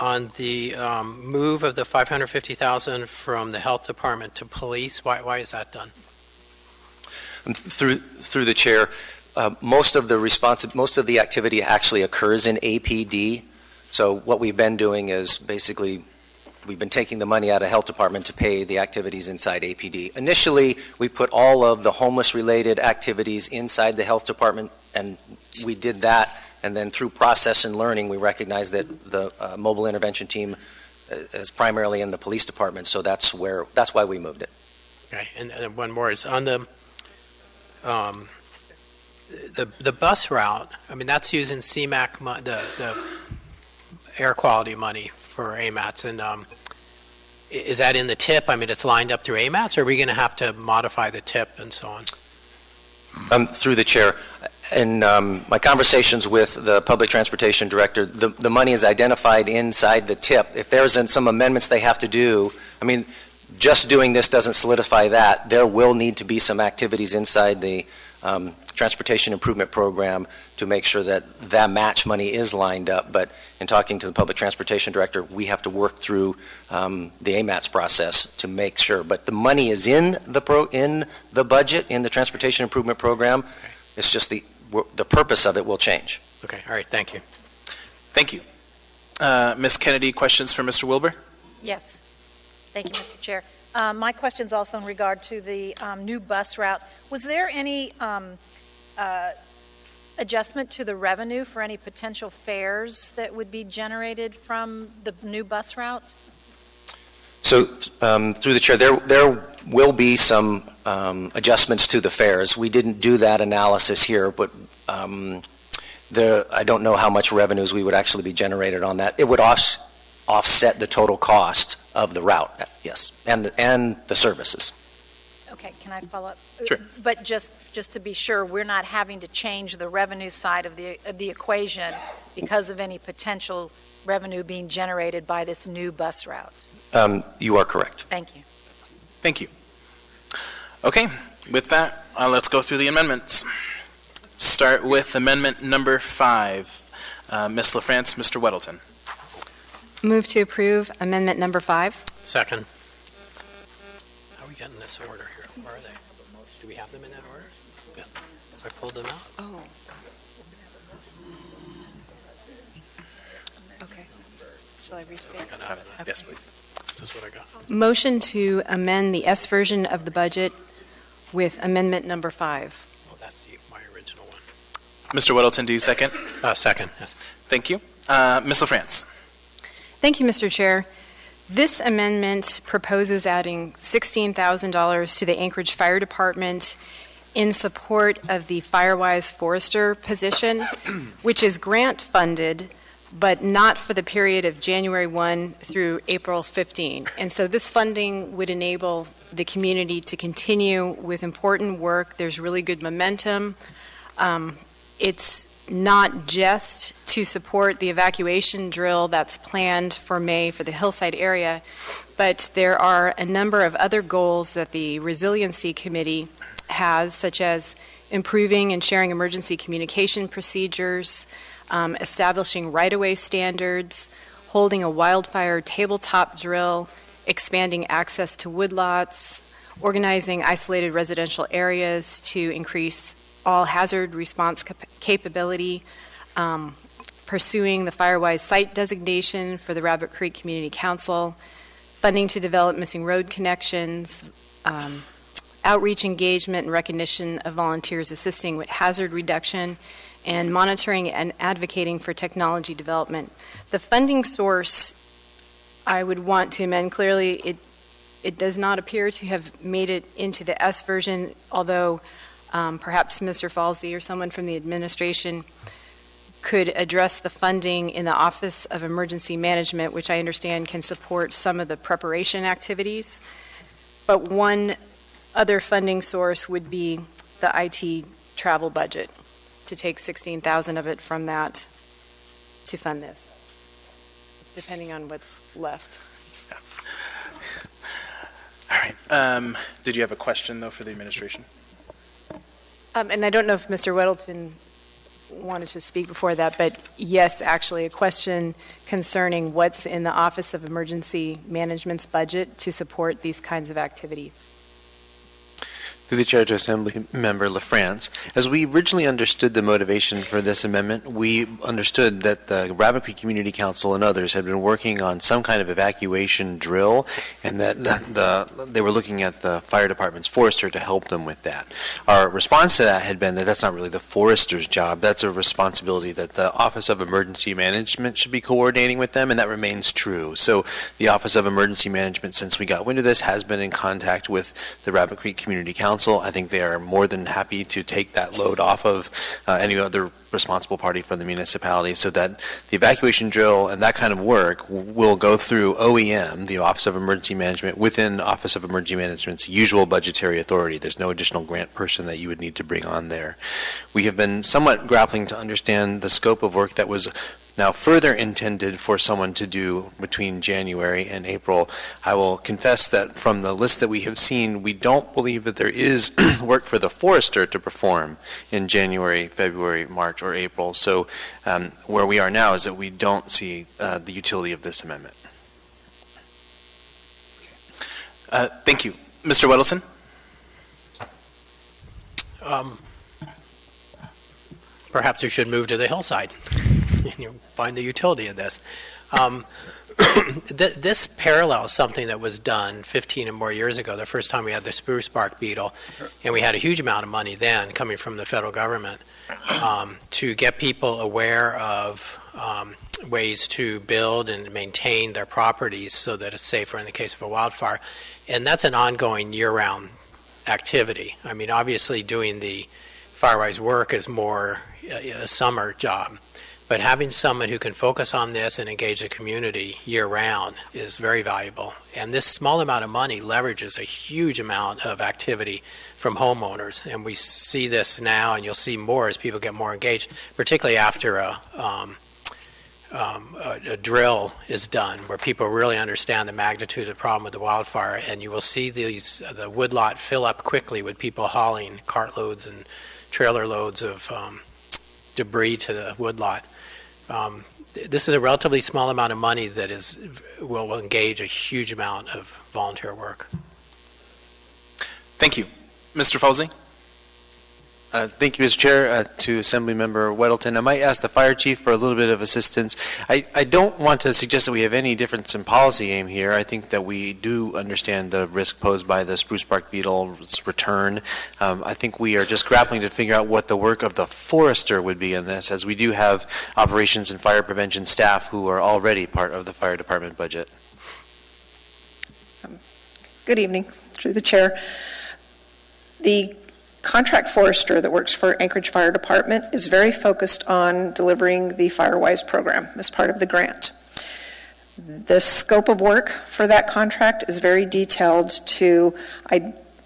On the move of the $550,000 from the health department to police, why is that done? Through the chair, most of the activity actually occurs in APD. So what we've been doing is basically we've been taking the money out of health department to pay the activities inside APD. Initially, we put all of the homeless-related activities inside the health department, and we did that. And then through process and learning, we recognized that the mobile intervention team is primarily in the police department. So that's why we moved it. Okay, and one more is on the bus route. I mean, that's using CMAQ, the air quality money for AMATs, and is that in the tip? I mean, it's lined up through AMATs, or are we going to have to modify the tip and so on? Through the chair, in my conversations with the public transportation director, the money is identified inside the tip. If there's some amendments they have to do, I mean, just doing this doesn't solidify that. There will need to be some activities inside the transportation improvement program to make sure that that match money is lined up. But in talking to the public transportation director, we have to work through the AMATS process to make sure. But the money is in the budget, in the transportation improvement program. Okay. It's just the purpose of it will change. Okay, all right, thank you. Thank you. Ms. Kennedy, questions for Mr. Wilbur? Yes. Thank you, Mr. Chair. My question's also in regard to the new bus route. Was there any adjustment to the revenue for any potential fares that would be generated from the new bus route? So through the chair, there will be some adjustments to the fares. We didn't do that analysis here, but I don't know how much revenues we would actually be generated on that. It would offset the total cost of the route, yes, and the services. Okay, can I follow up? Sure. But just to be sure, we're not having to change the revenue side of the equation because of any potential revenue being generated by this new bus route? You are correct. Thank you. Thank you. Okay, with that, let's go through the amendments. Start with amendment number 5. Ms. LaFrance, Mr. Weddleton. Move to approve amendment number 5. Second. How are we getting this order here? Where are they? Do we have them in that order? Yeah. I pulled them out. Oh. Okay. Shall I restate? Okay. Yes, please. This is what I got. Motion to amend the S version of the budget with amendment number 5. Oh, that's my original one. Mr. Weddleton, do you second? Second, yes. Thank you. Ms. LaFrance. Thank you, Mr. Chair. This amendment proposes adding $16,000 to the Anchorage Fire Department in support of the Firewise Forester position, which is grant funded, but not for the period of January 1 through April 15. And so this funding would enable the community to continue with important work. There's really good momentum. It's not just to support the evacuation drill that's planned for May for the Hillside area, but there are a number of other goals that the Resiliency Committee has, such as improving and sharing emergency communication procedures, establishing right-of-way standards, holding a wildfire tabletop drill, expanding access to woodlots, organizing isolated residential areas to increase all hazard response capability, pursuing the Firewise site designation for the Rabbit Creek Community Council, funding to develop missing road connections, outreach engagement and recognition of volunteers assisting with hazard reduction, and monitoring and advocating for technology development. The funding source, I would want to amend clearly, it does not appear to have made it into the S version, although perhaps Mr. Falsey or someone from the administration could address the funding in the Office of Emergency Management, which I understand can support some of the preparation activities. But one other funding source would be the IT travel budget, to take 16,000 of it from that to fund this, depending on what's left. All right. Did you have a question, though, for the administration? And I don't know if Mr. Weddleton wanted to speak before that, but yes, actually, a question concerning what's in the Office of Emergency Management's budget to support these kinds of activities. Through the Chair to Assembly Member LaFrance, as we originally understood the motivation for this amendment, we understood that the Rabbit Creek Community Council and others had been working on some kind of evacuation drill, and that they were looking at the fire department's forester to help them with that. Our response to that had been that that's not really the forester's job. That's a responsibility that the Office of Emergency Management should be coordinating with them, and that remains true. So the Office of Emergency Management, since we got wind of this, has been in contact with the Rabbit Creek Community Council. I think they are more than happy to take that load off of any other responsible party from the municipality, so that the evacuation drill and that kind of work will go through OEM, the Office of Emergency Management, within Office of Emergency Management's usual budgetary authority. There's no additional grant person that you would need to bring on there. We have been somewhat grappling to understand the scope of work that was now further intended for someone to do between January and April. I will confess that from the list that we have seen, we don't believe that there is work for the forester to perform in January, February, March, or April. So where we are now is that we don't see the utility of this amendment. Thank you. Mr. Weddleton? Perhaps you should move to the hillside and you'll find the utility of this. This parallels something that was done 15 and more years ago, the first time we had the spruce bark beetle, and we had a huge amount of money then coming from the federal government to get people aware of ways to build and maintain their properties so that it's safer in the case of a wildfire. And that's an ongoing year-round activity. I mean, obviously doing the Firewise work is more a summer job. But having someone who can focus on this and engage the community year-round is very valuable. And this small amount of money leverages a huge amount of activity from homeowners. And we see this now, and you'll see more as people get more engaged, particularly after a drill is done, where people really understand the magnitude of the problem with the wildfire. And you will see the woodlot fill up quickly with people hauling cartloads and trailer loads of debris to the woodlot. This is a relatively small amount of money that will engage a huge amount of volunteer work. Thank you. Mr. Falsey? Thank you, Mr. Chair. To Assembly Member Weddleton, I might ask the fire chief for a little bit of assistance. I don't want to suggest that we have any difference in policy aim here. I think that we do understand the risk posed by the spruce bark beetle's return. I think we are just grappling to figure out what the work of the forester would be in this, as we do have operations and fire prevention staff who are already part of the fire department budget. Good evening, through the chair. The contract forester that works for Anchorage Fire Department is very focused on delivering the Firewise program as part of the grant. The scope of work for that contract is very detailed to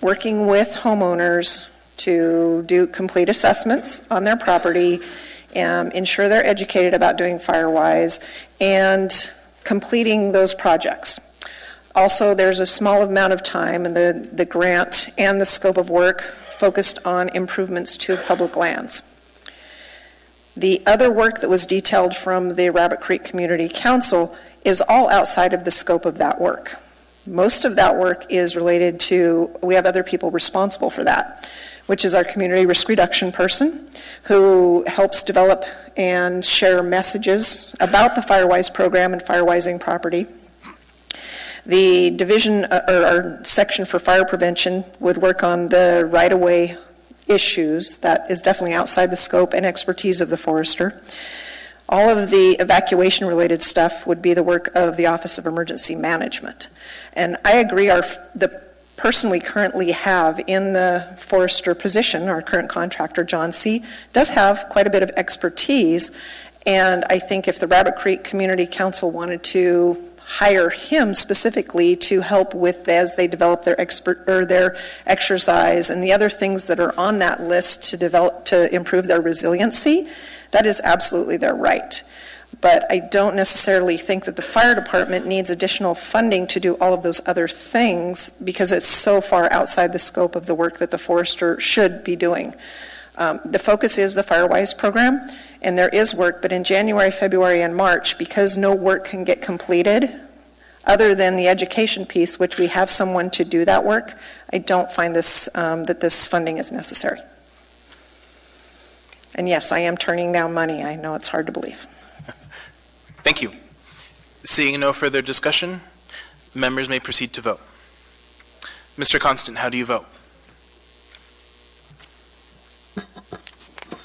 working with homeowners to do complete assessments on their property, ensure they're educated about doing Firewise, and completing those projects. Also, there's a small amount of time in the grant and the scope of work focused on improvements to public lands. The other work that was detailed from the Rabbit Creek Community Council is all outside of the scope of that work. Most of that work is related to, we have other people responsible for that, which is our community risk reduction person who helps develop and share messages about the Firewise program and firewising property. The division or section for fire prevention would work on the right-of-way issues. That is definitely outside the scope and expertise of the forester. All of the evacuation-related stuff would be the work of the Office of Emergency Management. And I agree, the person we currently have in the forester position, our current contractor, John C., does have quite a bit of expertise. And I think if the Rabbit Creek Community Council wanted to hire him specifically to help with as they develop their their exercise and the other things that are on that list to improve their resiliency, that is absolutely their right. But I don't necessarily think that the fire department needs additional funding to do all of those other things because it's so far outside the scope of the work that the forester should be doing. The focus is the FireWise program, and there is work, but in January, February, and March, because no work can get completed, other than the education piece, which we have someone to do that work, I don't find this, that this funding is necessary. And yes, I am turning down money. I know it's hard to believe. Thank you. Seeing no further discussion, members may proceed to vote. Mr. Constant, how do you vote?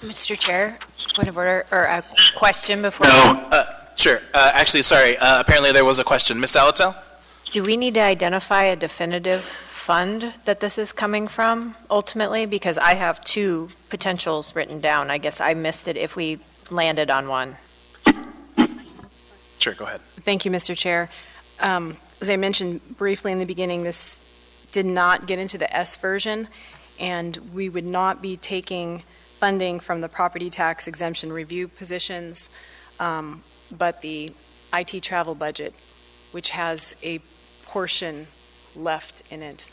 Mr. Chair, point of order, or a question before? Sure. Actually, sorry. Apparently there was a question. Ms. Salatel? Do we need to identify a definitive fund that this is coming from ultimately? Because I have two potentials written down. I guess I missed it if we landed on one. Sure, go ahead. Thank you, Mr. Chair. As I mentioned briefly in the beginning, this did not get into the S version, and we would not be taking funding from the property tax exemption review positions, but the IT travel budget, which has a portion left in it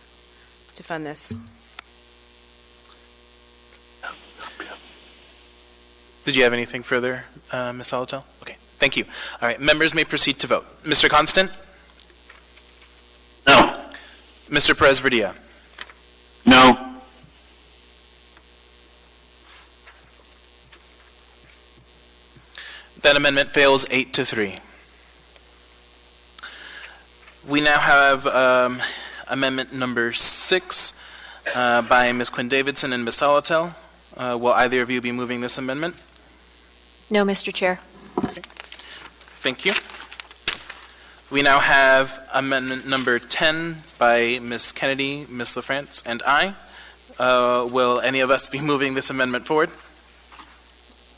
to fund this. Did you have anything further, Ms. Salatel? Okay, thank you. All right, members may proceed to vote. Mr. Constant? No. Mr. Perez-Verdia? No. That amendment fails 8-3. We now have amendment number 6 by Ms. Quinn Davidson and Ms. Salatel. Will either of you be moving this amendment? No, Mr. Chair. Okay. Thank you. We now have amendment number 10 by Ms. Kennedy, Ms. LaFrance, and I. Will any of us be moving this amendment forward?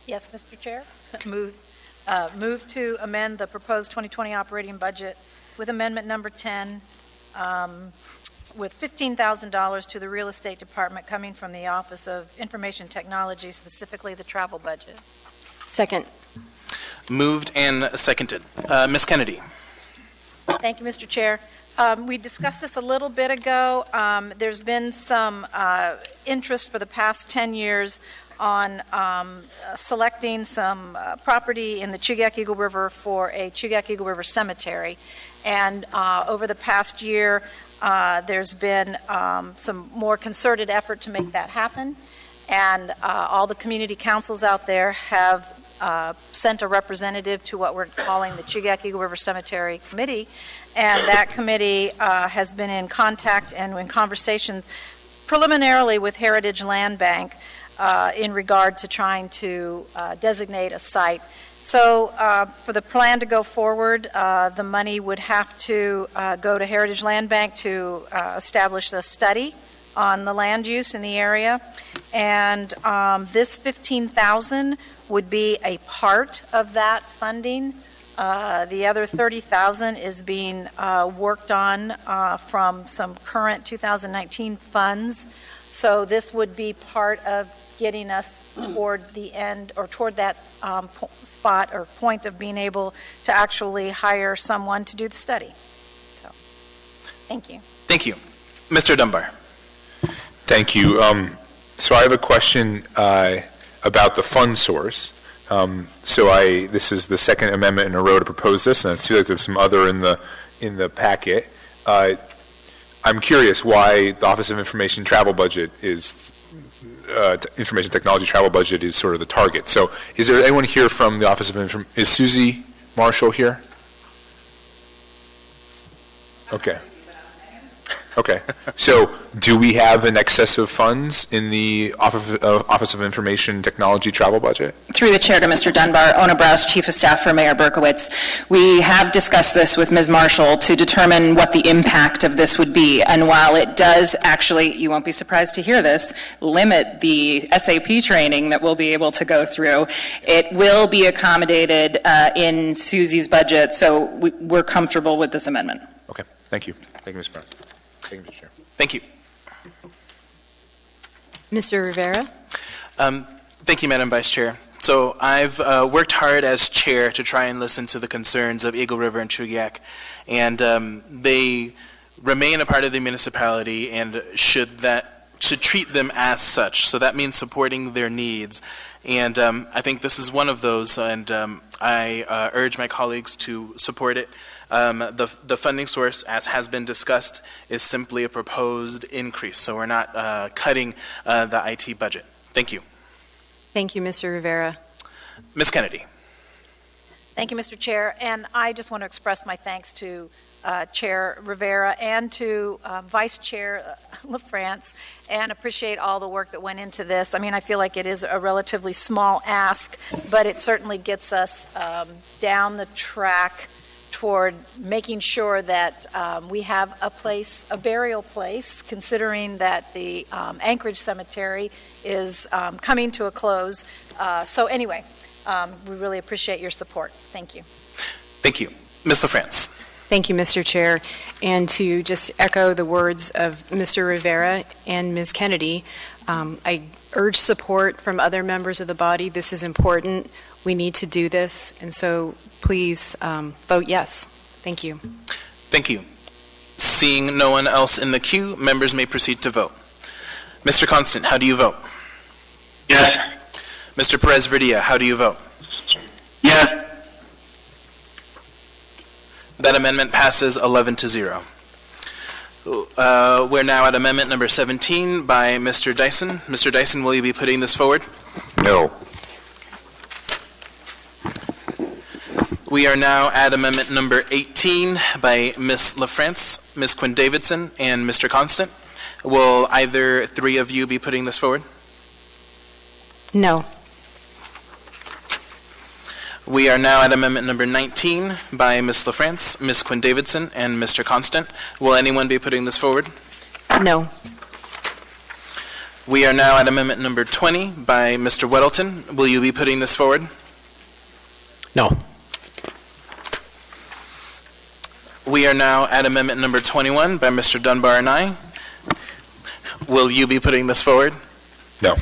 Yes, Mr. Chair. Move to amend the proposed 2020 operating budget with amendment number 10, with $15,000 to the real estate department coming from the Office of Information Technology, specifically the travel budget. Second. Moved and seconded. Ms. Kennedy. Thank you, Mr. Chair. We discussed this a little bit ago. There's been some interest for the past 10 years on selecting some property in the Chugach Eagle River for a Chugach Eagle River cemetery. And over the past year, there's been some more concerted effort to make that happen. And all the community councils out there have sent a representative to what we're calling the Chugach Eagle River Cemetery Committee. And that committee has been in contact and in conversations preliminarily with Heritage Land Bank in regard to trying to designate a site. So for the plan to go forward, the money would have to go to Heritage Land Bank to establish a study on the land use in the area. And this $15,000 would be a part of that funding. The other $30,000 is being worked on from some current 2019 funds. So this would be part of getting us toward the end or toward that spot or point of being able to actually hire someone to do the study. So, thank you. Thank you. Mr. Dunbar. Thank you. So I have a question about the fund source. This is the second amendment in a row to propose this, and I see that there's some other in the packet. I'm curious why the Office of Information Travel Budget is Information Technology Travel Budget is sort of the target. So, is there anyone here from the Office of Information? Is Susie Marshall here? Okay. Okay. So do we have an excess of funds in the Office of Information Technology travel budget? Through the chair to Mr. Dunbar, Ona Brous, Chief of Staff for Mayor Berkowitz. We have discussed this with Ms. Marshall to determine what the impact of this would be. And while it does actually, you won't be surprised to hear this, limit the SAP training that we'll be able to go through, it will be accommodated in Susie's budget. So we're comfortable with this amendment. Okay. Thank you. Thank you, Ms. Brown. Thank you, Mr. Chair. Thank you. Mr. Rivera? Thank you, Madam Vice Chair. So I've worked hard as chair to try and listen to the concerns of Eagle River and Chugiak, and they remain a part of the municipality and should treat them as such. So that means supporting their needs, and I think this is one of those, and I urge my colleagues to support it. The funding source, as has been discussed, is simply a proposed increase, so we're not cutting the IT budget. Thank you. Thank you, Mr. Rivera. Ms. Kennedy. Thank you, Mr. Chair, and I just want to express my thanks to Chair Rivera and to Vice Chair LaFrance, and appreciate all the work that went into this. I mean, I feel like it is a relatively small ask, but it certainly gets us down the track toward making sure that we have a burial place, considering that the Anchorage Cemetery is coming to a close. So anyway, we really appreciate your support. Thank you. Thank you. Ms. LaFrance. Thank you, Mr. Chair. And to just echo the words of Mr. Rivera and Ms. Kennedy, I urge support from other members of the body. This is important. We need to do this, and so please vote yes. Thank you. Thank you. Seeing no one else in the queue, members may proceed to vote. Mr. Constant, how do you vote? Yes. Mr. Perez-Verdia, how do you vote? Yes. That amendment passes 11-0. We're now at amendment number 17 by Mr. Dyson. Mr. Dyson, will you be putting this forward? No. We are now at amendment number 18 by Ms. LaFrance, Ms. Quinn Davidson, and Mr. Constant. Will either three of you be putting this forward? No. We are now at amendment number 19 by Ms. LaFrance, Ms. Quinn Davidson, and Mr. Constant. Will anyone be putting this forward? No. We are now at amendment number 20 by Mr. Weddleton. Will you be putting this forward? No. We are now at amendment number 21 by Mr. Dunbar and I. Will you be putting this forward? No.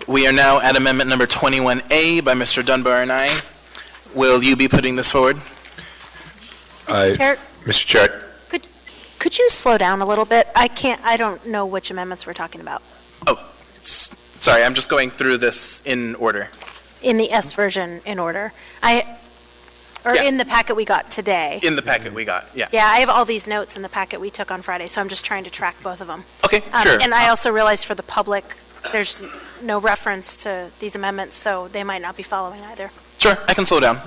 We are now at amendment number 21A by Mr. Dunbar and I. Will you be putting this forward? Chair? Mr. Chair. Could you slow down a little bit? I don't know which amendments we're talking about. Oh, sorry, I'm just going through this in order. In the S version in order. In the packet we got today. In the packet we got, yeah. Yeah, I have all these notes in the packet we took on Friday, so I'm just trying to track both of them. Okay, sure. And I also realized for the public, there's no reference to these amendments, so they might not be following either. Sure, I can slow down.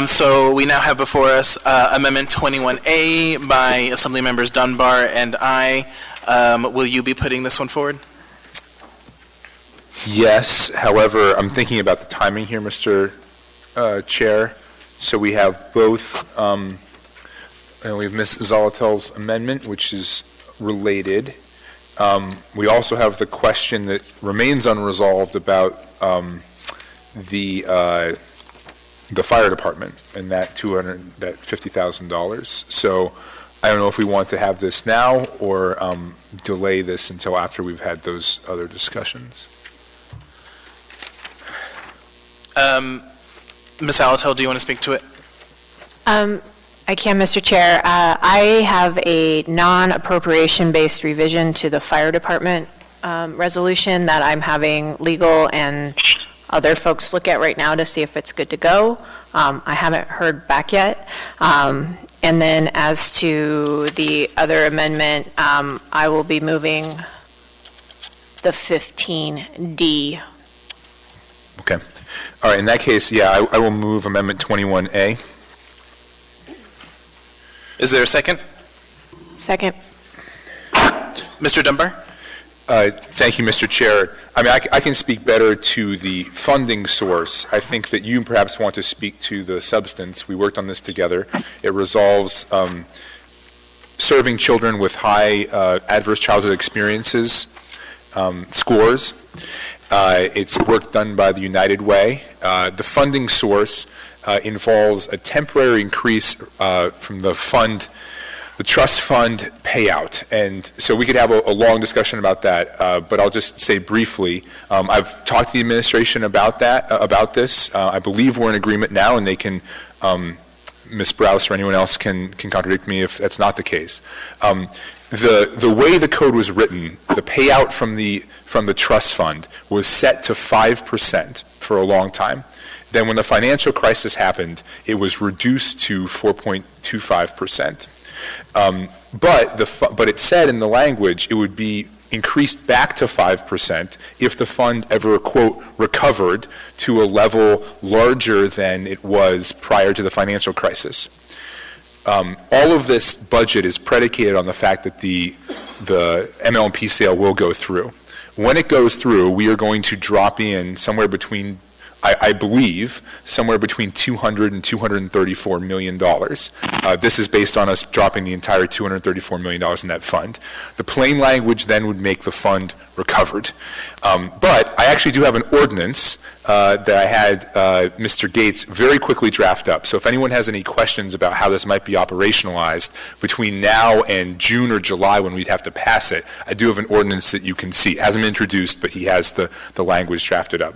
So we now have before us Amendment 21A by Assembly Members Dunbar and I. Will you be putting this one forward? Yes. However, I'm thinking about the timing here, Mr. Chair. So we have both, and we have Ms. Zolotel's amendment, which is related. We also have the question that remains unresolved about the fire department and that $50,000. So I don't know if we want to have this now or delay this until after we've had those other discussions. Ms. Alatel, do you want to speak to it? I can, Mr. Chair. I have a non-appropriation-based revision to the fire department resolution that I'm having legal and other folks look at right now to see if it's good to go. I haven't heard back yet. And then as to the other amendment, I will be moving the 15D. Okay. All right. In that case, yeah, I will move Amendment 21A. Is there a second? Second. Mr. Dunbar? Thank you, Mr. Chair. I mean, I can speak better to the funding source. I think that you perhaps want to speak to the substance. We worked on this together. It resolves serving children with high adverse childhood experiences scores. It's work done by the United Way. The funding source involves a temporary increase from the trust fund payout. And so we could have a long discussion about that, but I'll just say briefly, I've talked to the administration about this. I believe we're in agreement now, and they can, Ms. Browse or anyone else can contradict me if that's not the case. The way the code was written, the payout from the trust fund was set to 5% for a long time. Then when the financial crisis happened, it was reduced to 4.25%. But it said in the language it would be increased back to 5% if the fund ever, quote, recovered to a level larger than it was prior to the financial crisis. All of this budget is predicated on the fact that the MLMP sale will go through. When it goes through, we are going to drop in somewhere between, I believe, somewhere between $200 and $234 million. This is based on us dropping the entire $234 million in that fund. The plain language then would make the fund recovered. But I actually do have an ordinance that I had Mr. Gates very quickly draft up. So if anyone has any questions about how this might be operationalized between now and June or July when we'd have to pass it, I do have an ordinance that you can see. It hasn't been introduced, but he has the language drafted up.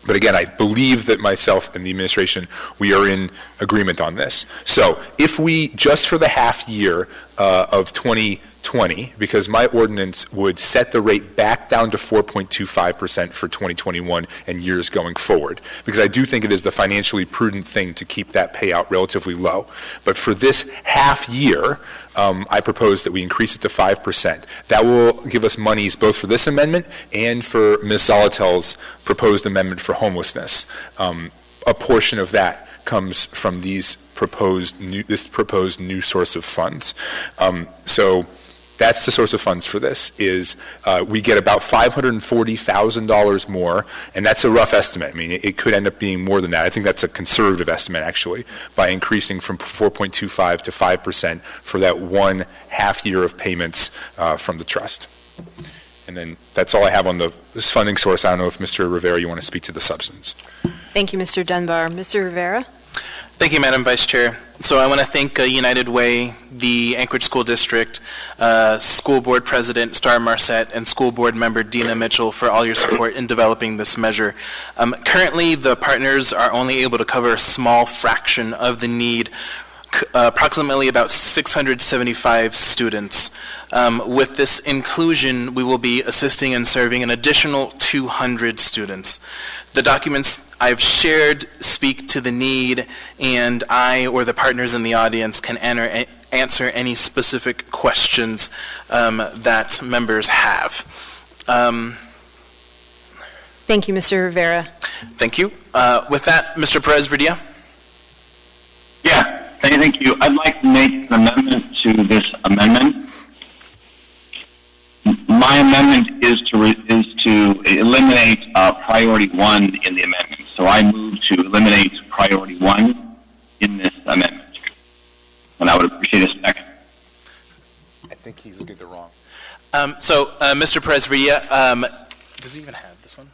But again, I believe that myself and the administration, we are in agreement on this. So if we, just for the half year of 2020, because my ordinance would set the rate back down to 4.25% for 2021 and years going forward, because I do think it is the financially prudent thing to keep that payout relatively low. But for this half year, I propose that we increase it to 5%. That will give us monies both for this amendment and for Ms. Zolotel's proposed amendment for homelessness. A portion of that comes from this proposed new source of funds. So that's the source of funds for this, is we get about $540,000 more, and that's a rough estimate. I mean, it could end up being more than that. I think that's a conservative estimate, actually, by increasing from 4.25 to 5% for that one half year of payments from the trust. And then that's all I have on this funding source. I don't know if Mr. Rivera, you want to speak to the substance. Thank you, Mr. Dunbar. Mr. Rivera? Thank you, Madam Vice Chair. So I want to thank United Way, the Anchorage School District, School Board President Star Marcet, and School Board Member Dina Mitchell for all your support in developing this measure. Currently, the partners are only able to cover a small fraction of the need, approximately about 675 students. With this inclusion, we will be assisting and serving an additional 200 students. The documents I've shared speak to the need, and I or the partners in the audience can answer any specific questions that members have. Thank you, Mr. Rivera. Thank you. With that, Mr. Perez-Verdia? Yeah, thank you. I'd like to make an amendment to this amendment. My amendment is to eliminate priority 1 in the amendment. So I move to eliminate priority 1 in this amendment. And I would appreciate a second. I think he's looking at the wrong. Mr. Perez-Verdia, does he even have this one?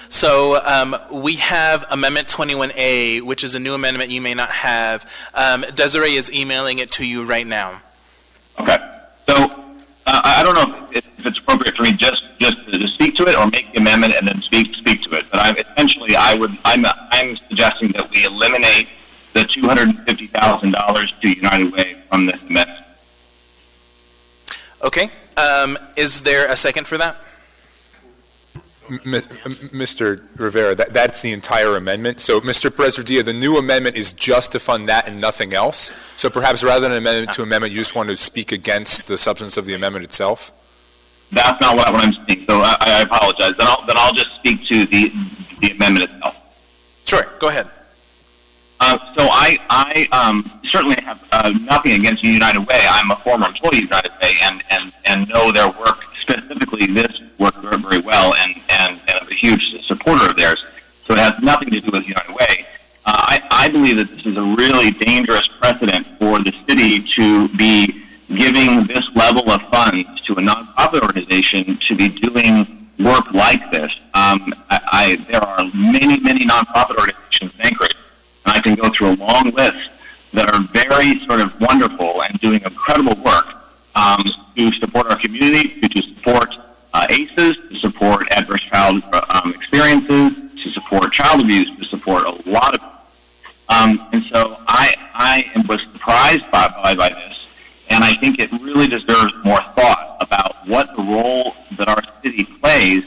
So we have Amendment 21A, which is a new amendment you may not have. Desiree is emailing it to you right now. Okay. So I don't know if it's appropriate for me just to speak to it or make the amendment and then speak to it. But I'm suggesting that we eliminate the $250,000 to United Way from this amendment. Okay. Is there a second for that? Mr. Rivera, that's the entire amendment. So, Mr. Perez-Verdia, the new amendment is just to fund that and nothing else. So perhaps rather than an amendment to amendment, you just want to speak against the substance of the amendment itself? That's not what I'm saying. So I apologize. Then I'll just speak to the amendment itself. Sure. Go ahead. So I certainly have nothing against United Way. I'm a former employee of United Way and know their work, specifically this work, very, very well, and I'm a huge supporter of theirs. So it has nothing to do with United Way. I believe that this is a really dangerous precedent for the city to be giving this level of funds to a nonprofit organization to be doing work like this. There are many, many nonprofit organizations in Anchorage, and I can go through a long list that are very sort of wonderful and doing incredible work to support our community, to support ACEs, to support adverse child experiences, to support child abuse, to support a lot of. And so I was surprised by this, and I think it really deserves more thought about what the role that our city plays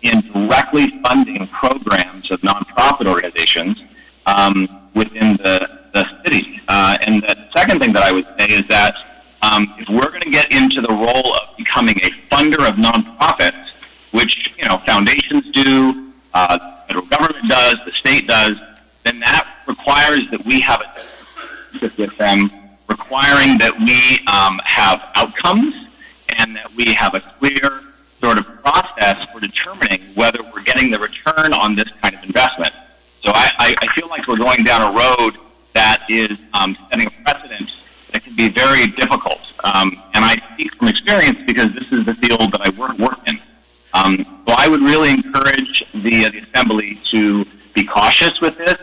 in directly funding programs of nonprofit organizations within the city. And the second thing that I would say is that if we're going to get into the role of becoming a funder of nonprofits, which foundations do, the federal government does, the state does, then that requires that we have a relationship with them, requiring that we have outcomes and that we have a clear sort of process for determining whether we're getting the return on this kind of investment. So I feel like we're going down a road that is setting a precedent that can be very difficult. And I speak from experience because this is the field that I work in. So I would really encourage the Assembly to be cautious with this,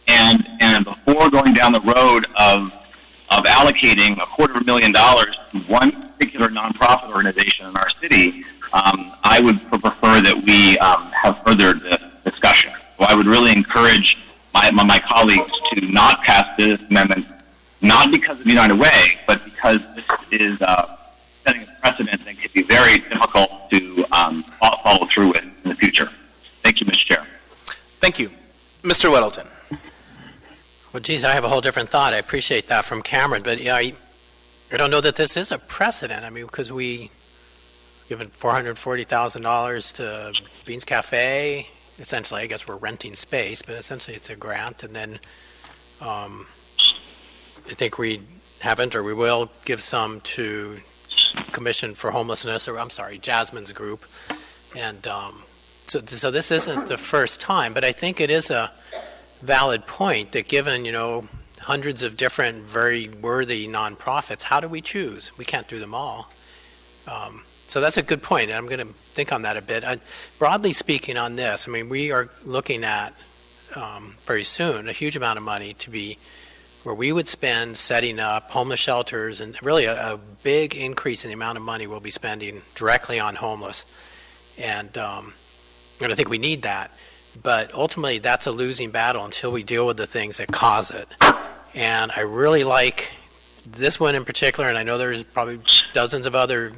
and before going down the road of allocating $250,000 to one particular nonprofit organization in our city, I would prefer that we have further discussion. So I would really encourage my colleagues to not pass this amendment, not because of United Way, but because this is setting a precedent that could be very difficult to follow through with in the future. Thank you, Mr. Chair. Thank you. Mr. Weddleton. Well, geez, I have a whole different thought. I appreciate that from Cameron, but yeah, I don't know that this is a precedent. I mean, because we given $440,000 to Beans Cafe. Essentially, I guess we're renting space, but essentially it's a grant. And then I think we haven't, or we will, give some to Commission for Homelessness, or I'm sorry, Jasmine's group. And so this isn't the first time, but I think it is a valid point that given, hundreds of different very worthy nonprofits, how do we choose? We can't do them all. So that's a good point, and I'm going to think on that a bit. Broadly speaking on this, I mean, we are looking at very soon a huge amount of money to be where we would spend setting up homeless shelters, and really a big increase in the amount of money we'll be spending directly on homeless. And I think we need that. But ultimately, that's a losing battle until we deal with the things that cause it. And I really like this one in particular, and I know there's probably dozens of other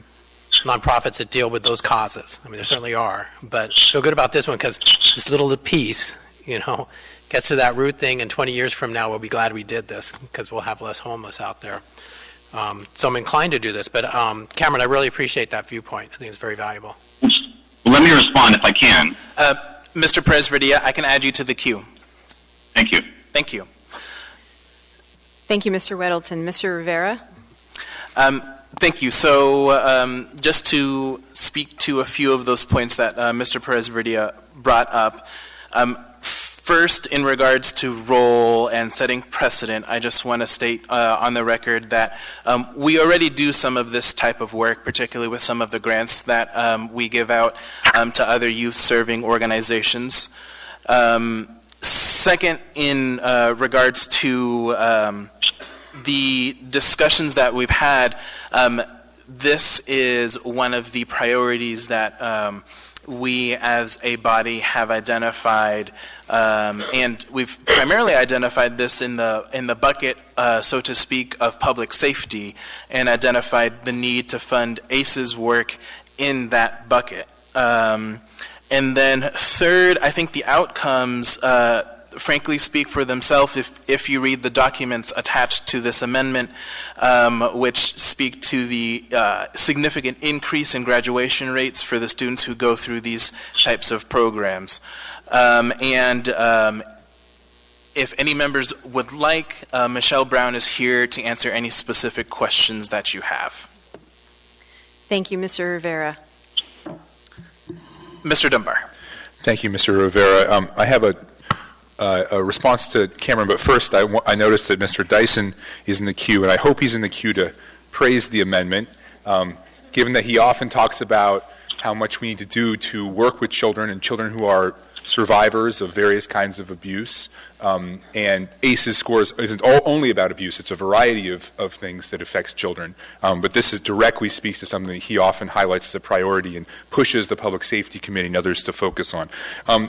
nonprofits that deal with those causes. I mean, there certainly are. But I feel good about this one because this little piece, gets to that root thing, and 20 years from now, we'll be glad we did this because we'll have less homeless out there. So I'm inclined to do this. But Cameron, I really appreciate that viewpoint. I think it's very valuable. Well, let me respond if I can. Mr. Perez-Verdia, I can add you to the queue. Thank you. Thank you. Thank you, Mr. Weddleton. Mr. Rivera? Thank you. So just to speak to a few of those points that Mr. Perez-Verdia brought up, first, in regards to role and setting precedent, I just want to state on the record that we already do some of this type of work, particularly with some of the grants that we give out to other youth-serving organizations. Second, in regards to the discussions that we've had, this is one of the priorities that we as a body have identified, and we've primarily identified this in the bucket, so to speak, of public safety, and identified the need to fund ACE's work in that bucket. And then third, I think the outcomes frankly speak for themselves if you read the documents attached to this amendment, which speak to the significant increase in graduation rates for the students who go through these types of programs. And If any members would like, Michelle Brown is here to answer any specific questions that you have. Thank you, Mr. Rivera. Mr. Dunbar. Thank you, Mr. Rivera. I have a response to Cameron, but first I noticed that Mr. Dyson is in the queue, and I hope he's in the queue to praise the amendment, given that he often talks about how much we need to do to work with children and children who are survivors of various kinds of abuse. And ACEs scores isn't only about abuse. It's a variety of things that affects children. But this is directly speaks to something that he often highlights as a priority and pushes the Public Safety Committee and others to focus on.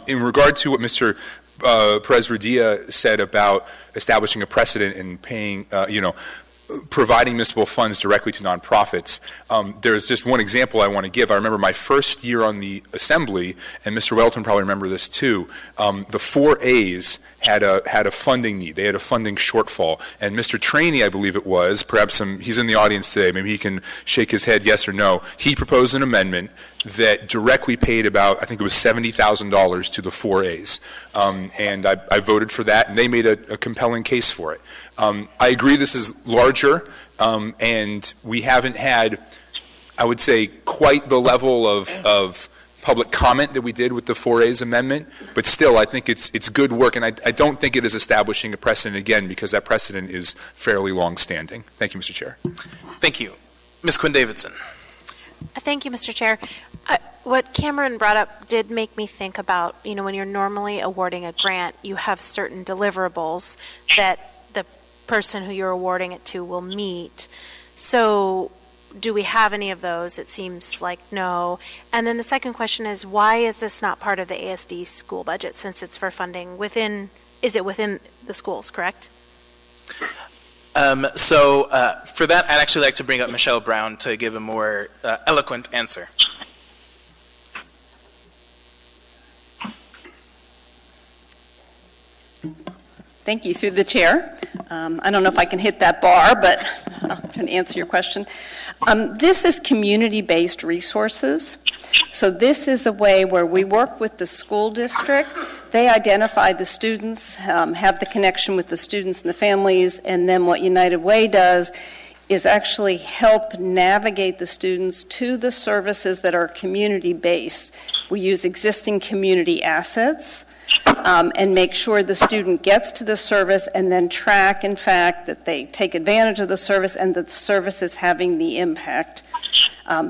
In regard to what Mr. Perez-Verdia said about establishing a precedent and paying, providing municipal funds directly to nonprofits. There's just one example I want to give. I remember my first year on the Assembly, and Mr. Welton probably remember this too. The 4As had a funding need. They had a funding shortfall. And Mr. Traney, I believe it was, perhaps he's in the audience today, maybe he can shake his head yes or no. He proposed an amendment that directly paid about, I think it was $70,000 to the 4As. And I voted for that, and they made a compelling case for it. I agree this is larger, and we haven't had, I would say, quite the level of public comment that we did with the 4A's amendment, but still I think it's good work, and I don't think it is establishing a precedent again, because that precedent is fairly long-standing. Thank you, Mr. Chair. Thank you. Ms. Quinn Davidson. Thank you, Mr. Chair. What Cameron brought up did make me think about, when you're normally awarding a grant, you have certain deliverables that the person who you're awarding it to will meet. So do we have any of those? It seems like no. And then the second question is, why is this not part of the ASD school budget, since it's for funding is it within the schools, correct? So for that, I'd actually like to bring up Michelle Brown to give a more eloquent answer. Thank you. Through the chair. I don't know if I can hit that bar, but I'm going to answer your question. This is community-based resources. So this is a way where we work with the school district. They identify the students, have the connection with the students and the families, and then what United Way does is actually help navigate the students to the services that are community-based. We use existing community assets and make sure the student gets to the service, and then track, in fact, that they take advantage of the service and that the service is having the impact.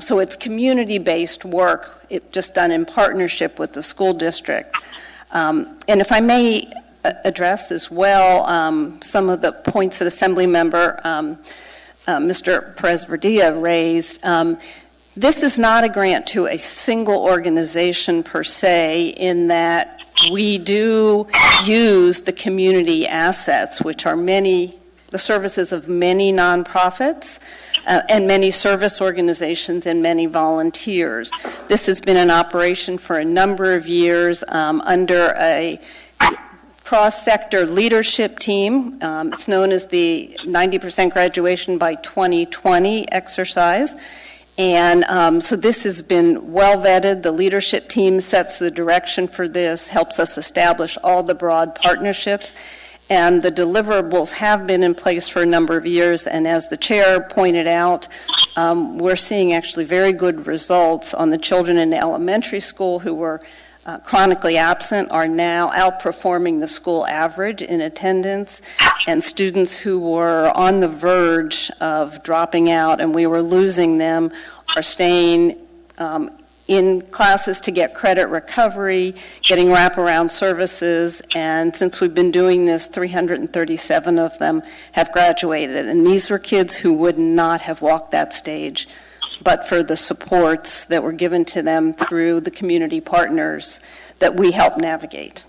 So it's community-based work, just done in partnership with the school district. And if I may address as well some of the points that Assemblymember Mr. Perez-Verdia raised, this is not a grant to a single organization per se, in that we do use the community assets, which are the services of many nonprofits and many service organizations and many volunteers. This has been in operation for a number of years under a cross-sector leadership team. It's known as the 90% graduation by 2020 exercise. And so this has been well vetted. The leadership team sets the direction for this, helps us establish all the broad partnerships. And the deliverables have been in place for a number of years. And as the chair pointed out, we're seeing actually very good results on the children in elementary school who were chronically absent are now outperforming the school average in attendance, and students who were on the verge of dropping out and we were losing them are staying in classes to get credit recovery, getting wraparound services, and since we've been doing this, 337 of them have graduated. And these were kids who would not have walked that stage but for the supports that were given to them through the community partners that we help navigate.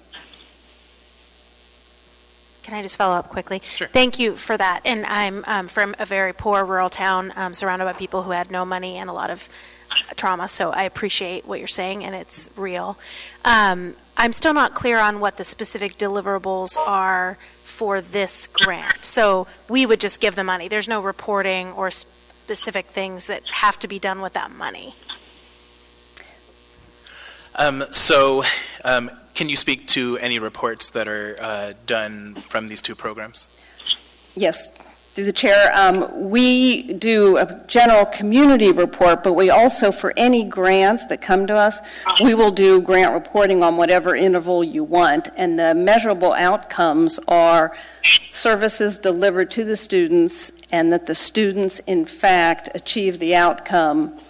Can I just follow up quickly? Sure. Thank you for that. And I'm from a very poor rural town surrounded by people who had no money and a lot of trauma, so I appreciate what you're saying, and it's real. I'm still not clear on what the specific deliverables are for this grant. So we would just give the money. There's no reporting or specific things that have to be done with that money. Can you speak to any reports that are done from these two programs? Yes. Through the chair, we do a general community report, but we also, for any grants that come to us, we will do grant reporting on whatever interval you want. And the measurable outcomes are services delivered to the students and that the students, in fact, achieve the outcome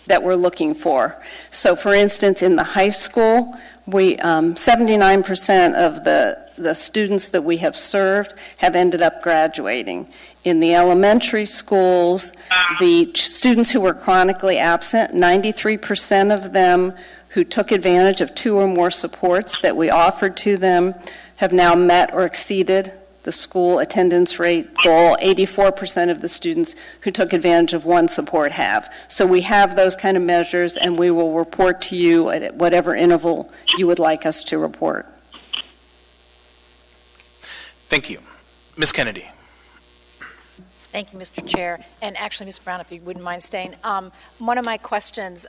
that we're looking for. So, for instance, in the high school, we 79% of the students that we have served have ended up graduating. In the elementary schools, the students who were chronically absent, 93% of them who took advantage of 2 or more supports that we offered to them have now met or exceeded the school attendance rate goal. 84% of the students who took advantage of 1 support have. So we have those kind of measures, and we will report to you at whatever interval you would like us to report. Thank you. Ms. Kennedy. Thank you, Mr. Chair. And actually, Ms. Brown, if you wouldn't mind staying. One of my questions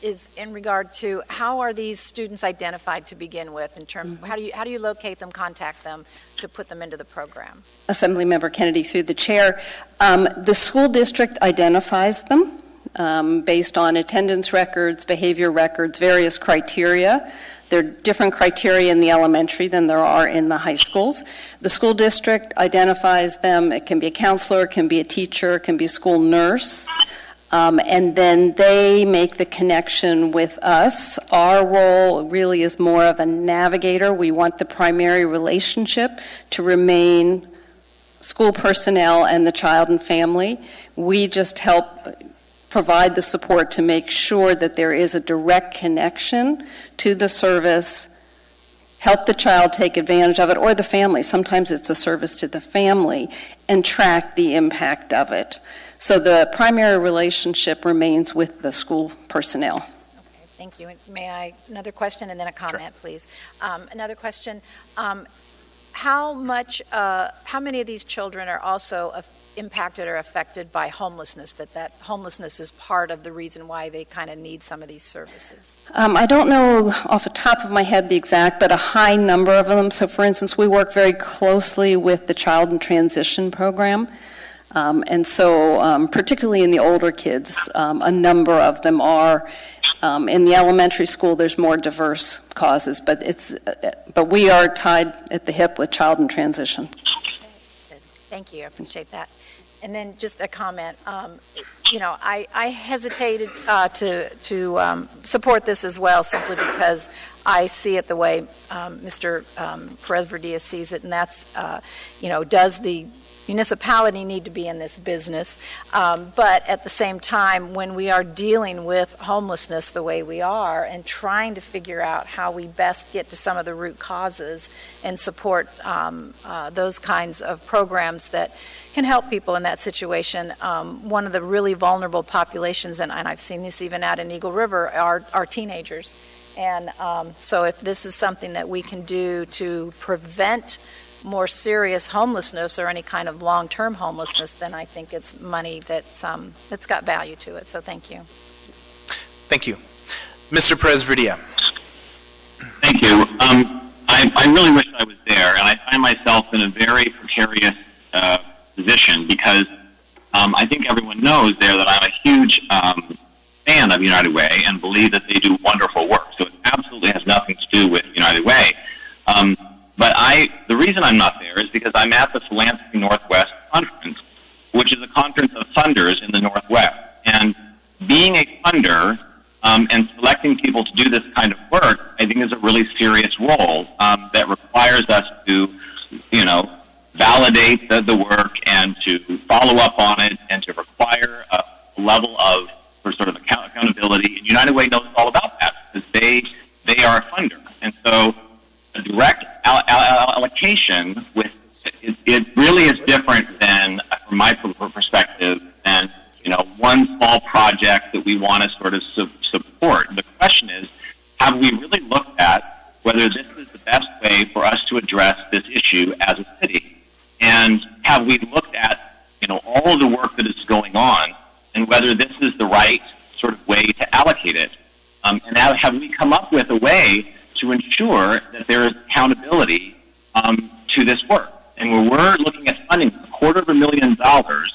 is in regard to how are these students identified to begin with in terms of how do you locate them, contact them to put them into the program? Assemblymember Kennedy, through the chair. The school district identifies them based on attendance records, behavior records, various criteria. There are different criteria in the elementary than there are in the high schools. The school district identifies them. It can be a counselor, it can be a teacher, it can be a school nurse. And then they make the connection with us. Our role really is more of a navigator. We want the primary relationship to remain school personnel and the child and family. We just help provide the support to make sure that there is a direct connection to the service, help the child take advantage of it, or the family. Sometimes it's a service to the family, and track the impact of it. So the primary relationship remains with the school personnel. Okay, thank you. May I, another question and then a comment, please. Another question. How many of these children are also impacted or affected by homelessness, that homelessness is part of the reason why they kind of need some of these services? I don't know off the top of my head the exact, but a high number of them. So, for instance, we work very closely with the Child in Transition program. And so, particularly in the older kids, a number of them are. In the elementary school, there's more diverse causes, but we are tied at the hip with Child in Transition. Good. Thank you. I appreciate that. And then just a comment. I hesitated to support this as well, simply because I see it the way Mr. Perez-Verdia sees it, and that's, does the municipality need to be in this business? But at the same time, when we are dealing with homelessness the way we are and trying to figure out how we best get to some of the root causes and support those kinds of programs that can help people in that situation, one of the really vulnerable populations, and I've seen this even out in Eagle River, are teenagers. And so if this is something that we can do to prevent more serious homelessness or any kind of long-term homelessness, then I think it's money that's got value to it. So thank you. Thank you. Mr. Perez-Verdia. Thank you. I really wish I was there, and I find myself in a very precarious position because I think everyone knows there that I'm a huge fan of United Way and believe that they do wonderful work. So it absolutely has nothing to do with United Way. But the reason I'm not there is because I'm at the Philanthropy Northwest Conference, which is a conference of funders in the Northwest. And being a funder and selecting people to do this kind of work, I think is a really serious role that requires us to, validate the work and to follow up on it and to require a level of sort of accountability. And United Way knows all about that because they are a funder. And so a direct allocation it really is different than, from my perspective, than one small project that we want to sort of support. The question is, have we really looked at whether this is the best way for us to address this issue as a city? And have we looked at all of the work that is going on and whether this is the right sort of way to allocate it? And have we come up with a way to ensure that there is accountability to this work. And when we're looking at funding $250,000,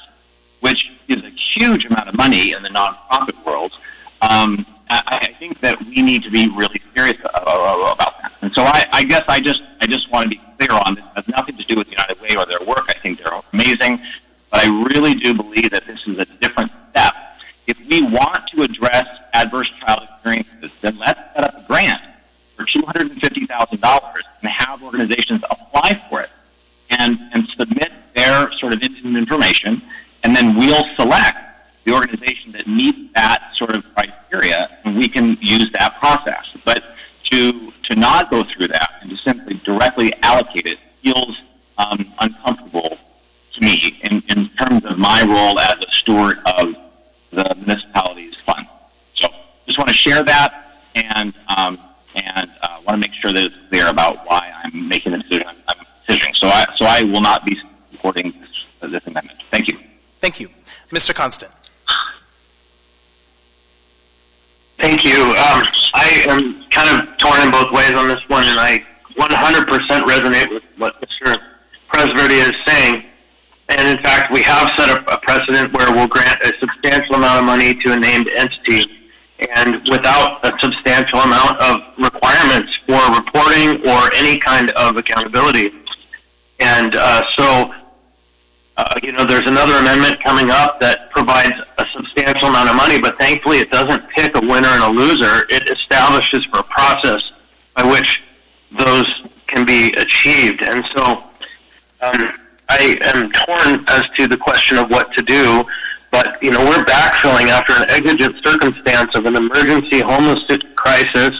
which is a huge amount of money in the nonprofit world, I think that we need to be really serious about that. And so I guess I just want to be clear on this. It has nothing to do with United Way or their work. I think they're amazing. But I really do believe that this is a different step. If we want to address adverse child experiences, then let's set up a grant for $250,000 and have organizations apply for it and submit their sort of information, and then we'll select the organization that meets that sort of criteria, and we can use that process. But to not go through that and to simply directly allocate it feels uncomfortable to me in terms of my role as a steward of the municipality's fund. So just want to share that and want to make sure that it's clear about why I'm making the decision I'm considering. So I will not be supporting this amendment. Thank you. Thank you. Mr. Constant. Thank you. I am kind of torn in both ways on this one, and I 100% resonate with what Mr. Presverdia is saying. And in fact, we have set up a precedent where we'll grant a substantial amount of money to a named entity, and without a substantial amount of requirements for reporting or any kind of accountability. And there's another amendment coming up that provides a substantial amount of money, but thankfully it doesn't pick a winner and a loser. It establishes for a process by which those can be achieved. And so I am torn as to the question of what to do, but, we're backfilling after an exigent circumstance of an emergency homelessness crisis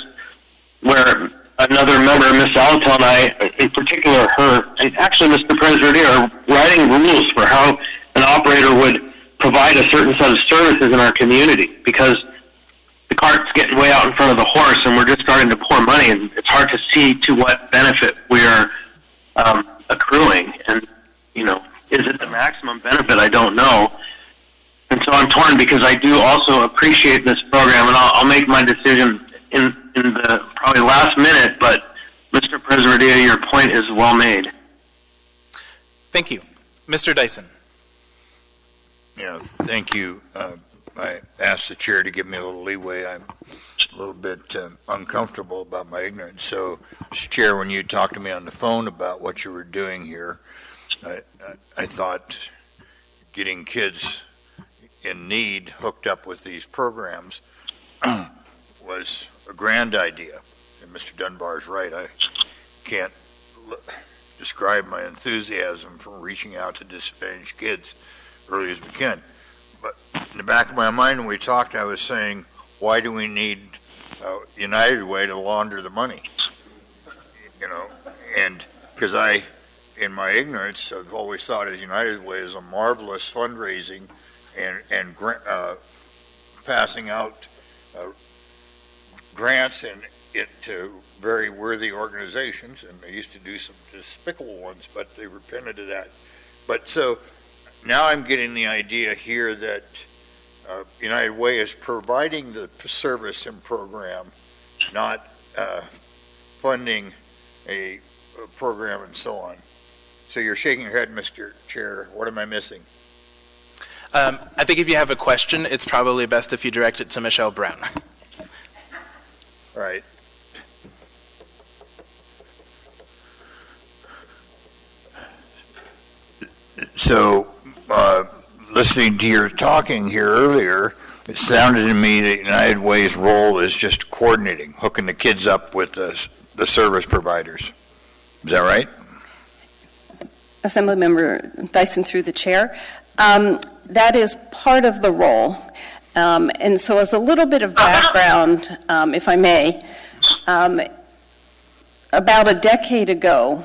where another member, Ms. Alatel, and I, in particular her, and actually Mr. Presverdia, are writing rules for how an operator would provide a certain set of services in our community, because the cart's getting way out in front of the horse and we're just starting to pour money, and it's hard to see to what benefit we are accruing. And, is it the maximum benefit? I don't know. And so I'm torn because I do also appreciate this program, and I'll make my decision in the probably last minute, but Mr. Presverdia, your point is well made. Thank you. Mr. Dyson. Yeah, thank you. I asked the chair to give me a little leeway. I'm a little bit uncomfortable about my ignorance. So, Mr. Chair, when you talked to me on the phone about what you were doing here, I thought getting kids in need hooked up with these programs was a grand idea. And Mr. Dunbar is right. I can't describe my enthusiasm for reaching out to disadvantaged kids early as we can. But in the back of my mind when we talked, I was saying, why do we need United Way to launder the money? And because in my ignorance, I've always thought of United Way as a marvelous fundraising and passing out grants to very worthy organizations, and they used to do some despicable ones, but they repented of that. But so now I'm getting the idea here that United Way is providing the service and program, not funding a program and so on. So you're shaking your head, Mr. Chair. What am I missing? I think if you have a question, it's probably best if you direct it to Michelle Brown. Right. So, listening to your talking here earlier, it sounded to me that United Way's role is just coordinating, hooking the kids up with the service providers. Is that right? Assemblymember Dyson, through the chair. That is part of the role. And so as a little bit of background, if I may, about a decade ago,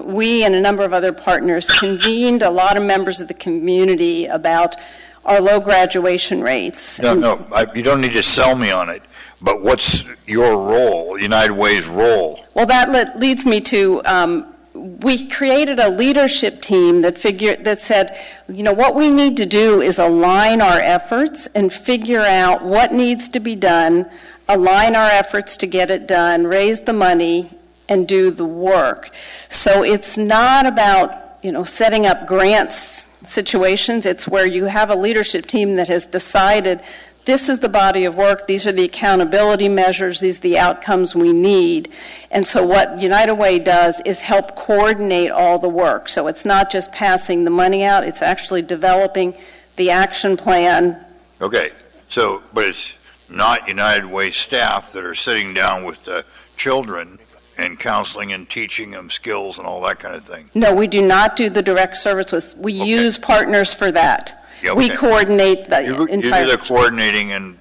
we and a number of other partners convened a lot of members of the community about our low graduation rates. No, you don't need to sell me on it, but what's your role, United Way's role? Well, that leads me to we created a leadership team that said, you know, what we need to do is align our efforts and figure out what needs to be done, align our efforts to get it done, raise the money, and do the work. So it's not about, you know, setting up grants situations. It's where you have a leadership team that has decided this is the body of work, these are the accountability measures, these are the outcomes we need. And so what United Way does is help coordinate all the work. So it's not just passing the money out, it's actually developing the action plan. Okay, so, but it's not United Way staff that are sitting down with the children and counseling and teaching them skills and all that kind of thing? No, we do not do the direct service. We use partners for that. Yeah, We okay. coordinate the You entire. do the coordinating and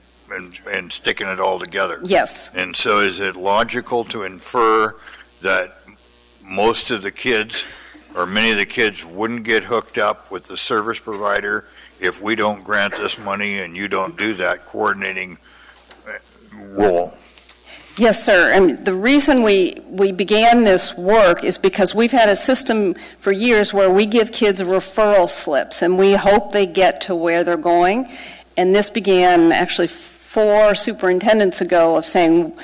sticking it all together. Yes. And so is it logical to infer that most of the kids, or many of the kids, wouldn't get hooked up with the service provider if we don't grant this money and you don't do that coordinating role? Yes, sir. And the reason we began this work is because we've had a system for years where we give kids referral slips, and we hope they get to where they're going. And this began actually 4 superintendents ago of saying,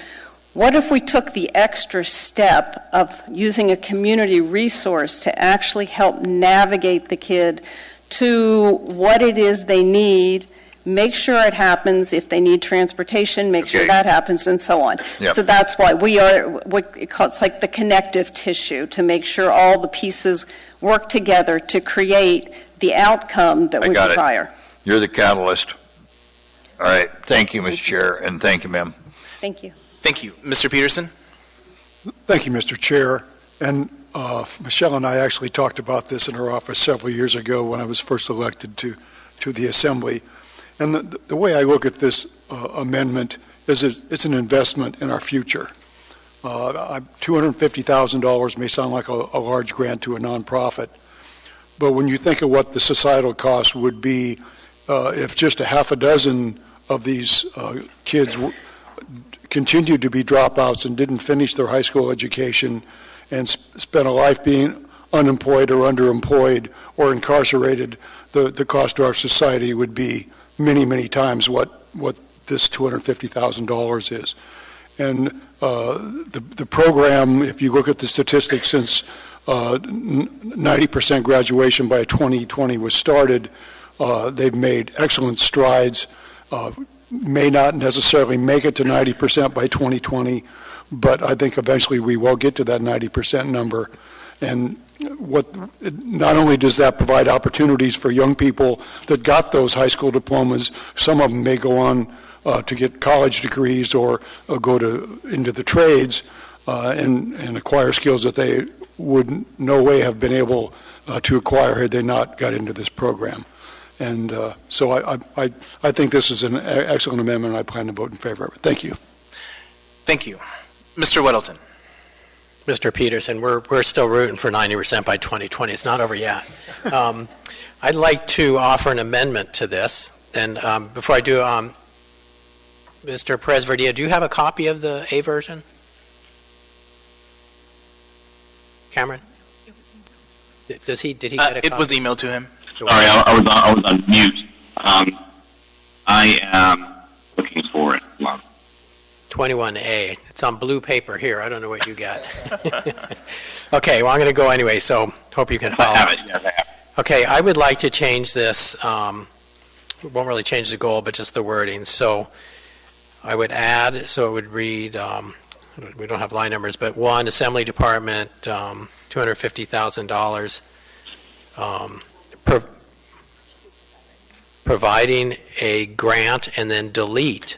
what if we took the extra step of using a community resource to actually help navigate the kid to what it is they need, make sure it happens. If they need transportation, make sure that happens, and so on. Yep. So that's why we are, it's like the connective tissue to make sure all the pieces work together to create the outcome that we desire. You're the catalyst. All right. Thank you, Mr. Chair, and thank you, ma'am. Thank you. Thank you. Mr. Peterson? Thank you, Mr. Chair. And Michelle and I actually talked about this in her office several years ago when I was first elected to the Assembly. And the way I look at this amendment is it's an investment in our future. $250,000 may sound like a large grant to a nonprofit, but when you think of what the societal cost would be if just a half a dozen of these kids continued to be dropouts and didn't finish their high school education and spent a life being unemployed or underemployed or incarcerated, the cost to our society would be many, many times what this $250,000 is. And the program, if you look at the statistics since 90% graduation by 2020 was started, they've made excellent strides, may not necessarily make it to 90% by 2020, but I think eventually we will get to that 90% number. And not only does that provide opportunities for young people that got those high school diplomas, some of them may go on to get college degrees or go into the trades and acquire skills that they would no way have been able to acquire had they not got into this program. And so I think this is an excellent amendment, and I plan to vote in favor of it. Thank you. Thank you. Mr. Weddleton? Mr. Peterson, we're still rooting for 90% by 2020. It's not over yet. I'd like to offer an amendment to this. And before I do, Mr. Perez-Verdia, do you have a copy of the A version? Cameron? Did he get a copy? It was emailed to him. Sorry, I was on mute. I am looking for it. 21A. It's on blue paper here. I don't know what you got. Okay, well, I'm going to go anyway, so hope you can follow. I have it. Yes, I have it. Okay, I would like to change this. It won't really change the goal, but just the wording. So I would add, so it would read, we don't have line numbers, but 1, Assembly Department, $250,000, providing a grant, and then delete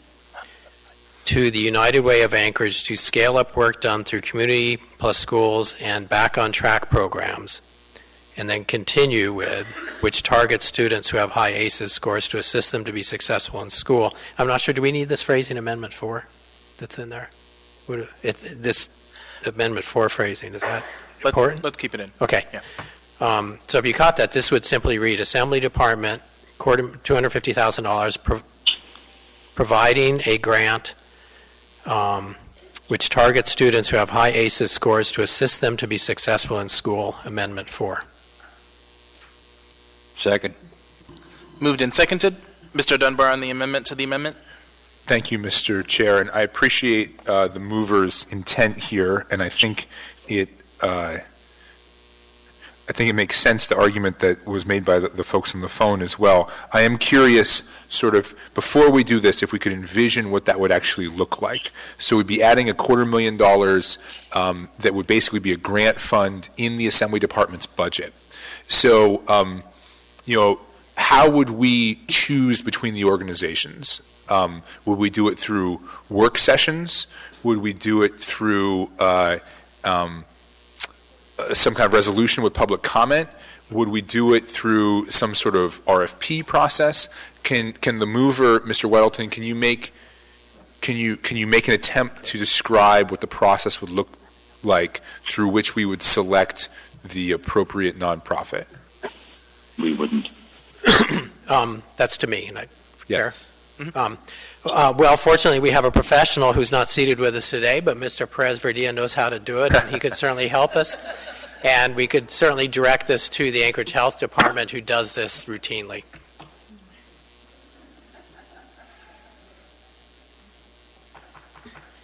to the United Way of Anchorage to scale up work done through Community Plus Schools and Back on Track programs, and then continue with which targets students who have high ACES scores to assist them to be successful in school. I'm not sure, do we need this phrasing, Amendment 4, that's in there? This Amendment 4 phrasing, is that important? Let's keep it in. Okay. Yeah. So if you caught that, this would simply read, Assembly Department, $250,000, providing a grant which targets students who have high ACEs scores to assist them to be successful in school. Amendment 4. Second. Moved and seconded. Mr. Dunbar on the amendment to the amendment. Thank you, Mr. Chair, and I appreciate the mover's intent here, and I think it makes sense, the argument that was made by the folks on the phone as well. I am curious, sort of, before we do this, if we could envision what that would actually look like. So we'd be adding $250,000 that would basically be a grant fund in the Assembly Department's budget. So, how would we choose between the organizations? Would we do it through work sessions? Would we do it through some kind of resolution with public comment? Would we do it through some sort of RFP process? Can the mover, Mr. Weddleton, can you make an attempt to describe what the process would look like through which we would select the appropriate nonprofit? We wouldn't. That's to me. Yes. Well, fortunately, we have a professional who's not seated with us today, but Mr. Perez-Verdia knows how to do it, and he could certainly help us. And we could certainly direct this to the Anchorage Health Department, who does this routinely.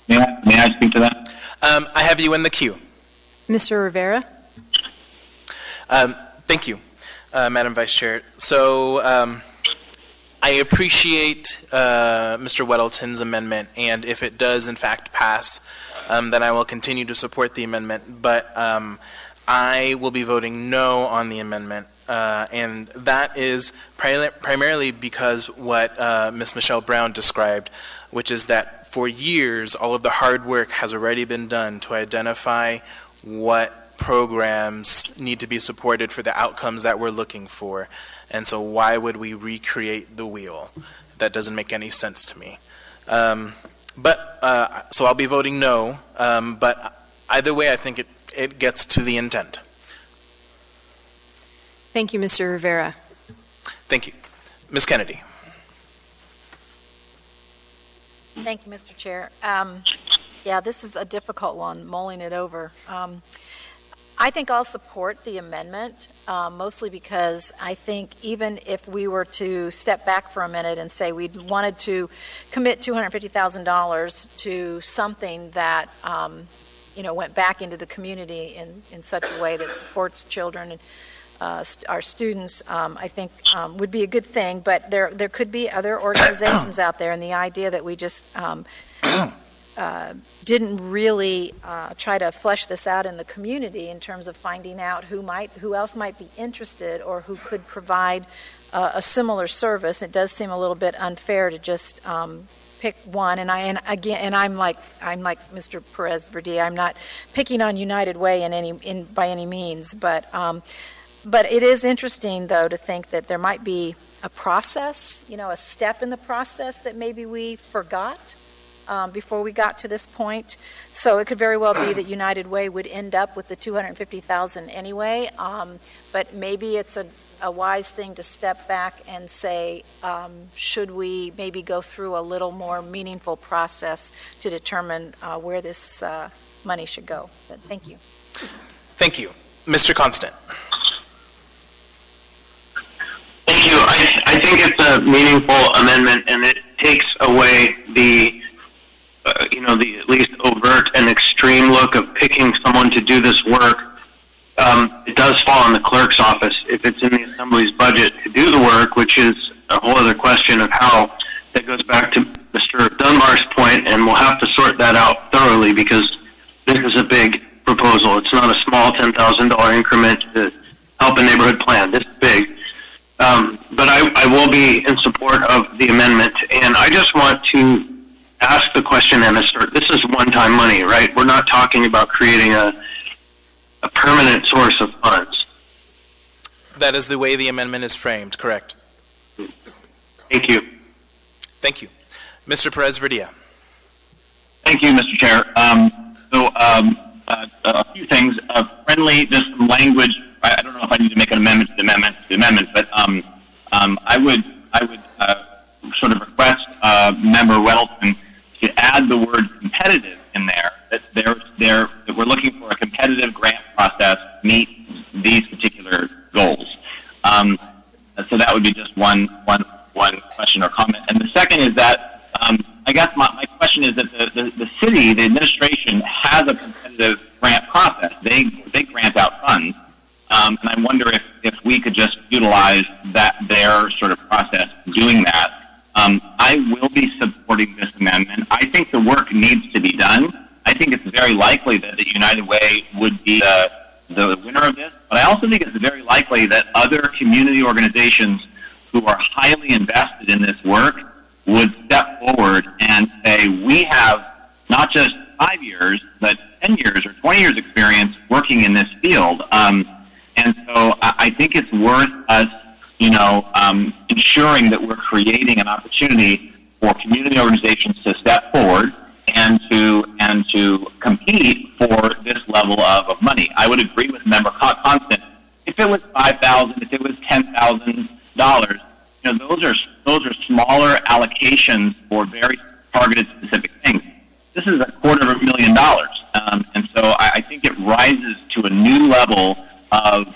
May I speak to that? I have you in the queue. Mr. Rivera? Thank you, Madam Vice Chair. So I appreciate Mr. Weddleton's amendment, and if it does in fact pass, then I will continue to support the amendment, but I will be voting no on the amendment, and that is primarily because what Ms. Michelle Brown described, which is that for years all of the hard work has already been done to identify what programs need to be supported for the outcomes that we're looking for. And so why would we recreate the wheel? That doesn't make any sense to me. So I'll be voting no, but either way I think it gets to the intent. Thank you, Mr. Rivera. Thank you. Ms. Kennedy. Thank you, Mr. Chair. Yeah, this is a difficult one, mulling it over. I think I'll support the amendment, mostly because I think even if we were to step back for a minute and say we wanted to commit $250,000 to something that, went back into the community in such a way that supports children and our students, I think would be a good thing. But there could be other organizations out there, and the idea that we just didn't really try to flesh this out in the community in terms of finding out who else might be interested or who could provide a similar service. It does seem a little bit unfair to just pick one. And I'm like Mr. Perez-Verdia. I'm not picking on United Way by any means, but it is interesting though to think that there might be a process, a step in the process that maybe we forgot. Before we got to this point. So it could very well be that United Way would end up with the $250,000 anyway, but maybe it's a wise thing to step back and say, should we maybe go through a little more meaningful process to determine where this money should go. But thank you. Thank you. Mr. Constant. Thank you. I think it's a meaningful amendment, and it takes away the at least overt and extreme look of picking someone to do this work. It does fall in the clerk's office if it's in the Assembly's budget to do the work, which is a whole other question of how. That goes back to Mr. Dunbar's point, and we'll have to sort that out thoroughly because this is a big proposal. It's not a small $10,000 increment to help a neighborhood plan. This is big. But I will be in support of the amendment, and I just want to ask the question, and this is one-time money, right? We're not talking about creating a permanent source of funds. That is the way the amendment is framed, correct? Thank you. Thank you. Mr. Perez-Verdia. Thank you, Mr. Chair. A few things. There's some language. I don't know if I need to make an amendment to the amendment, but I would sort of request Member Weddleton to add the word competitive in there that we're looking for a competitive grant process to meet these particular goals. So that would be just one question or comment. And the second is that I guess my question is that the city, the administration, has a competitive grant process. They grant out funds, and I wonder if we could just utilize their sort of process doing that. I will be supporting this amendment. I think the work needs to be done. I think it's very likely that the United Way would be the winner of this, but I also think it's very likely that other community organizations who are highly invested in this work would step forward and say, we have not just 5 years, but 10 years or 20 years experience working in this field. And so I think it's worth us, ensuring that we're creating an opportunity for community organizations to step forward and to compete for this level of money. I would agree with Member Constant. If it was $5,000, if it was $10,000, those are smaller allocations for very targeted specific things. This is $250,000, and so I think it rises to a new level of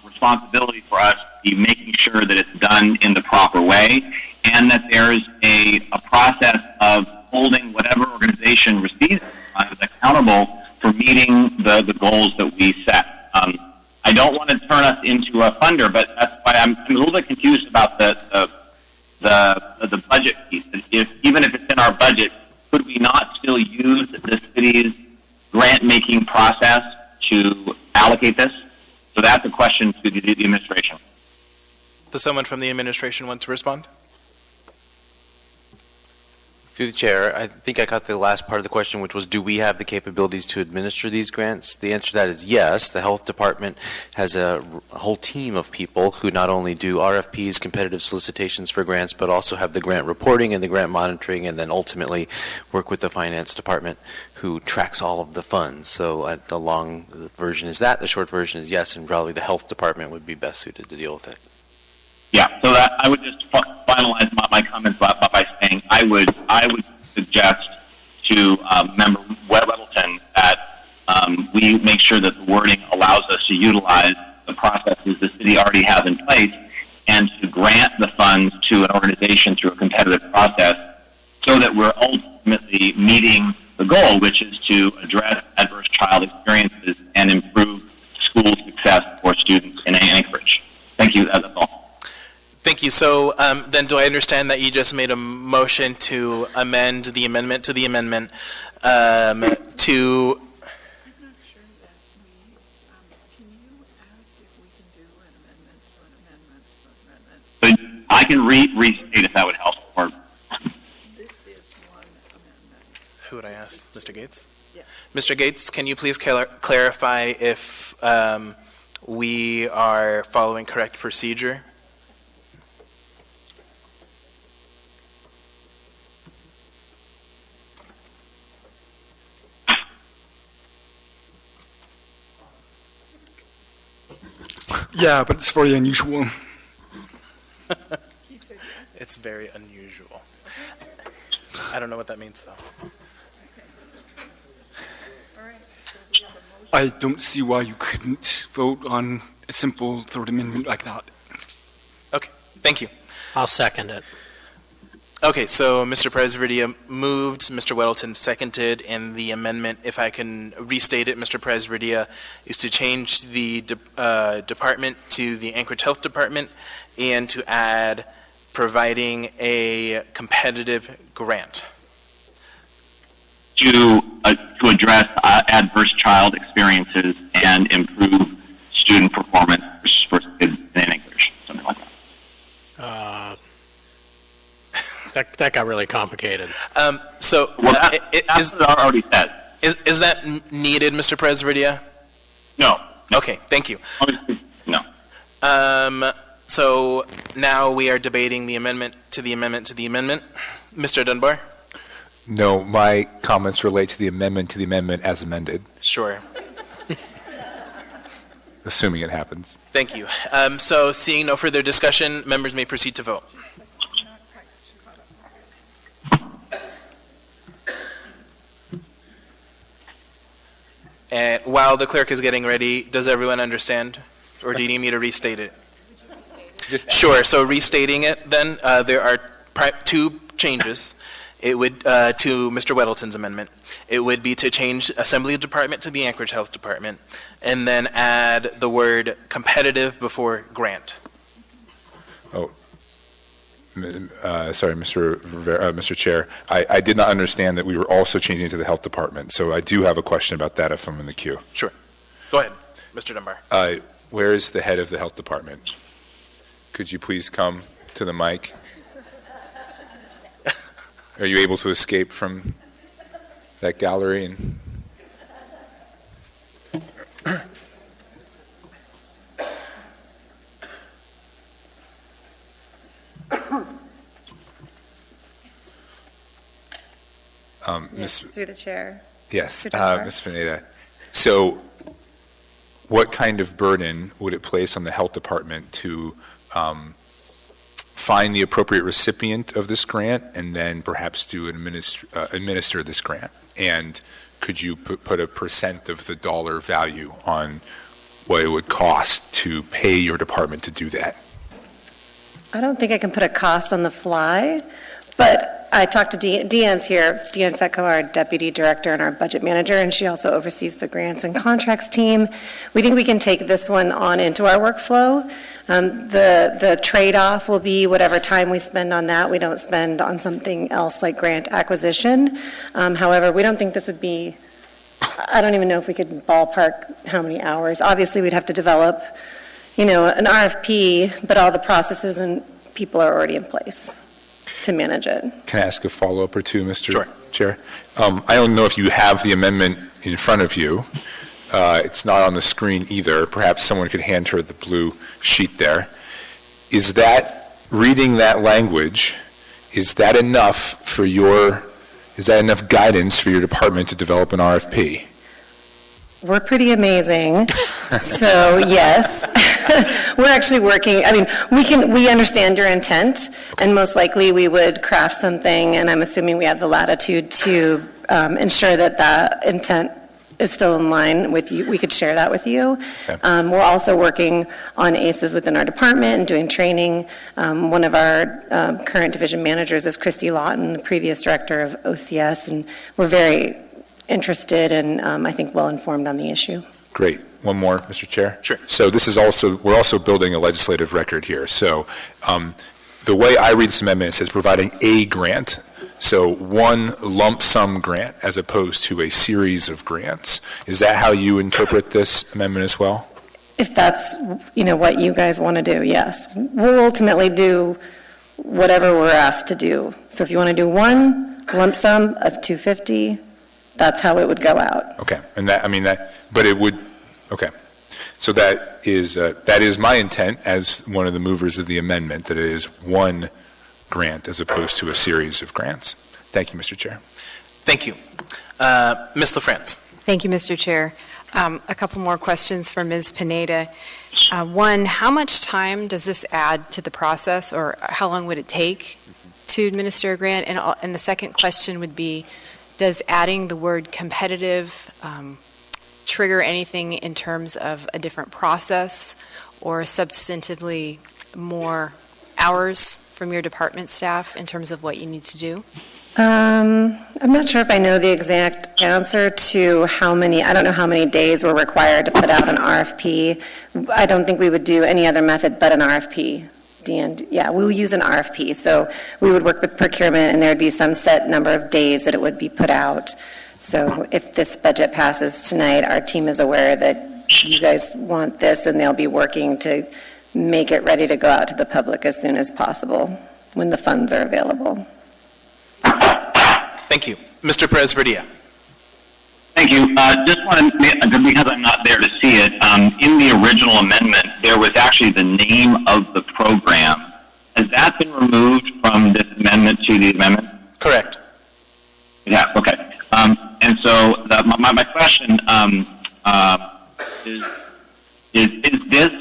responsibility for us to be making sure that it's done in the proper way, and that there is a process of holding whatever organization receives funds accountable for meeting the goals that we set. I don't want to turn us into a funder, but that's why I'm a little bit confused about the budget piece. Even if it's in our budget, could we not still use the city's grant-making process to allocate this? So that's a question to the administration. Does someone from the administration want to respond? Through the chair, I think I caught the last part of the question, which was, do we have the capabilities to administer these grants? The answer to that is yes. The health department has a whole team of people who not only do RFPs, competitive solicitations for grants, but also have the grant reporting and the grant monitoring, and then ultimately work with the finance department who tracks all of the funds. So the long version is that. The short version is yes, and probably the health department would be best suited to deal with it. Yeah, so that I would just finalize my comments by saying I would suggest to Member Weddleton that we make sure that the wording allows us to utilize the processes the city already has in place and to grant the funds to an organization through a competitive process so that we're ultimately meeting the goal, which is to address adverse child experiences and improve school success for students in Anchorage. Thank you. That's all. Thank you. So then do I understand that you just made a motion to amend the amendment to the amendment to... I can restate if that would help. Who would I ask? Mr. Gates? Yes. Mr. Gates, can you please clarify if we are following correct procedure? Yeah, but it's very unusual. It's very unusual. I don't know what that means, though. I don't see why you couldn't vote on a simple third amendment like that. Okay, thank you. I'll second it. Okay, so Mr. Presvidia moved, Mr. Weddleton seconded, and the amendment, if I can restate it, Mr. Presvidia, is to change the department to the Anchorage Health Department and to add providing a competitive grant. To address adverse child experiences and improve student performance for kids in Anchorage, something like that. That got really complicated. So that's what I already said. Is that needed, Mr. Presvidia? No. Okay, thank you. No. So now we are debating the amendment to the amendment to the amendment. Mr. Dunbar? No, my comments relate to the amendment as amended. Sure. Assuming it happens. Thank you. So seeing no further discussion, members may proceed to vote. And while the clerk is getting ready, does everyone understand? Or do you need me to restate it? Sure, so restating it then, there are two changes. It would, to Mr. Weddleton's amendment. It would be to change Assembly Department to the Anchorage Health Department, and then add the word competitive before grant. Oh, sorry, Mr. Chair. I did not understand that we were also changing it to the Health Department, so I do have a question about that if I'm in the queue. Sure. Go ahead, Mr. Dunbar. Where is the head of the Health Department? Could you please come to the mic? Are you able to escape from that gallery? And through the chair. Yes, Ms. Pineda. So what kind of burden would it place on the Health Department to find the appropriate recipient of this grant and then perhaps to administer this grant? And could you put a percent of the dollar value on what it would cost to pay your department to do that? I don't think I can put a cost on the fly, but I talked to Deanne's here, Deanne Fetko, our deputy director and our budget manager, and she also oversees the grants and contracts team. We think we can take this one on into our workflow. The trade-off will be whatever time we spend on that, we don't spend on something else like grant acquisition. However, we don't think this would be, I don't even know if we could ballpark how many hours. Obviously, we'd have to develop, an RFP, but all the processes and people are already in place to manage it. Can I ask a follow-up or two, Mr. Chair? I don't know if you have the amendment in front of you. It's not on the screen either. Perhaps someone could hand her the blue sheet there. Is that, reading that language, is that enough guidance for your department to develop an RFP? We're pretty amazing. So yes, we're actually working. We understand your intent, and most likely we would craft something, and I'm assuming we have the latitude to ensure that that intent is still in line with you. We could share that with you. Okay. We're also working on ACEs within our department and doing training. One of our current division managers is Christy Lawton, the previous director of OCS, and we're very interested and I think well informed on the issue. Great. One more, Mr. Chair? Sure. So this is we're also building a legislative record here. So the way I read this amendment, it says providing a grant. So one lump sum grant as opposed to a series of grants. Is that how you interpret this amendment as well? If that's, what you guys want to do, yes. We'll ultimately do whatever we're asked to do. So if you want to do one lump sum of $250, that's how it would go out. Okay. And okay. So that is my intent as one of the movers of the amendment, that it is one grant as opposed to a series of grants. Thank you, Mr. Chair. Thank you. Ms. LaFrance. Thank you, Mr. Chair. A couple more questions for Ms. Pineda. One, how much time does this add to the process, or how long would it take to administer a grant? And the second question would be, does adding the word competitive trigger anything in terms of a different process or substantively more hours from your department staff in terms of what you need to do? I'm not sure if I know the exact answer to I don't know how many days we're required to put out an RFP. I don't think we would do any other method but an RFP. We'll use an RFP. So we would work with procurement, and there would be some set number of days that it would be put out. So if this budget passes tonight, our team is aware that you guys want this, and they'll be working to make it ready to go out to the public as soon as possible when the funds are available. Thank you. Mr. Perez-Verdia. Thank you. Just wanted, because I'm not there to see it, in the original amendment, there was actually the name of the program. Has that been removed from this amendment to the amendment? Correct. Yeah, okay. And so my question is this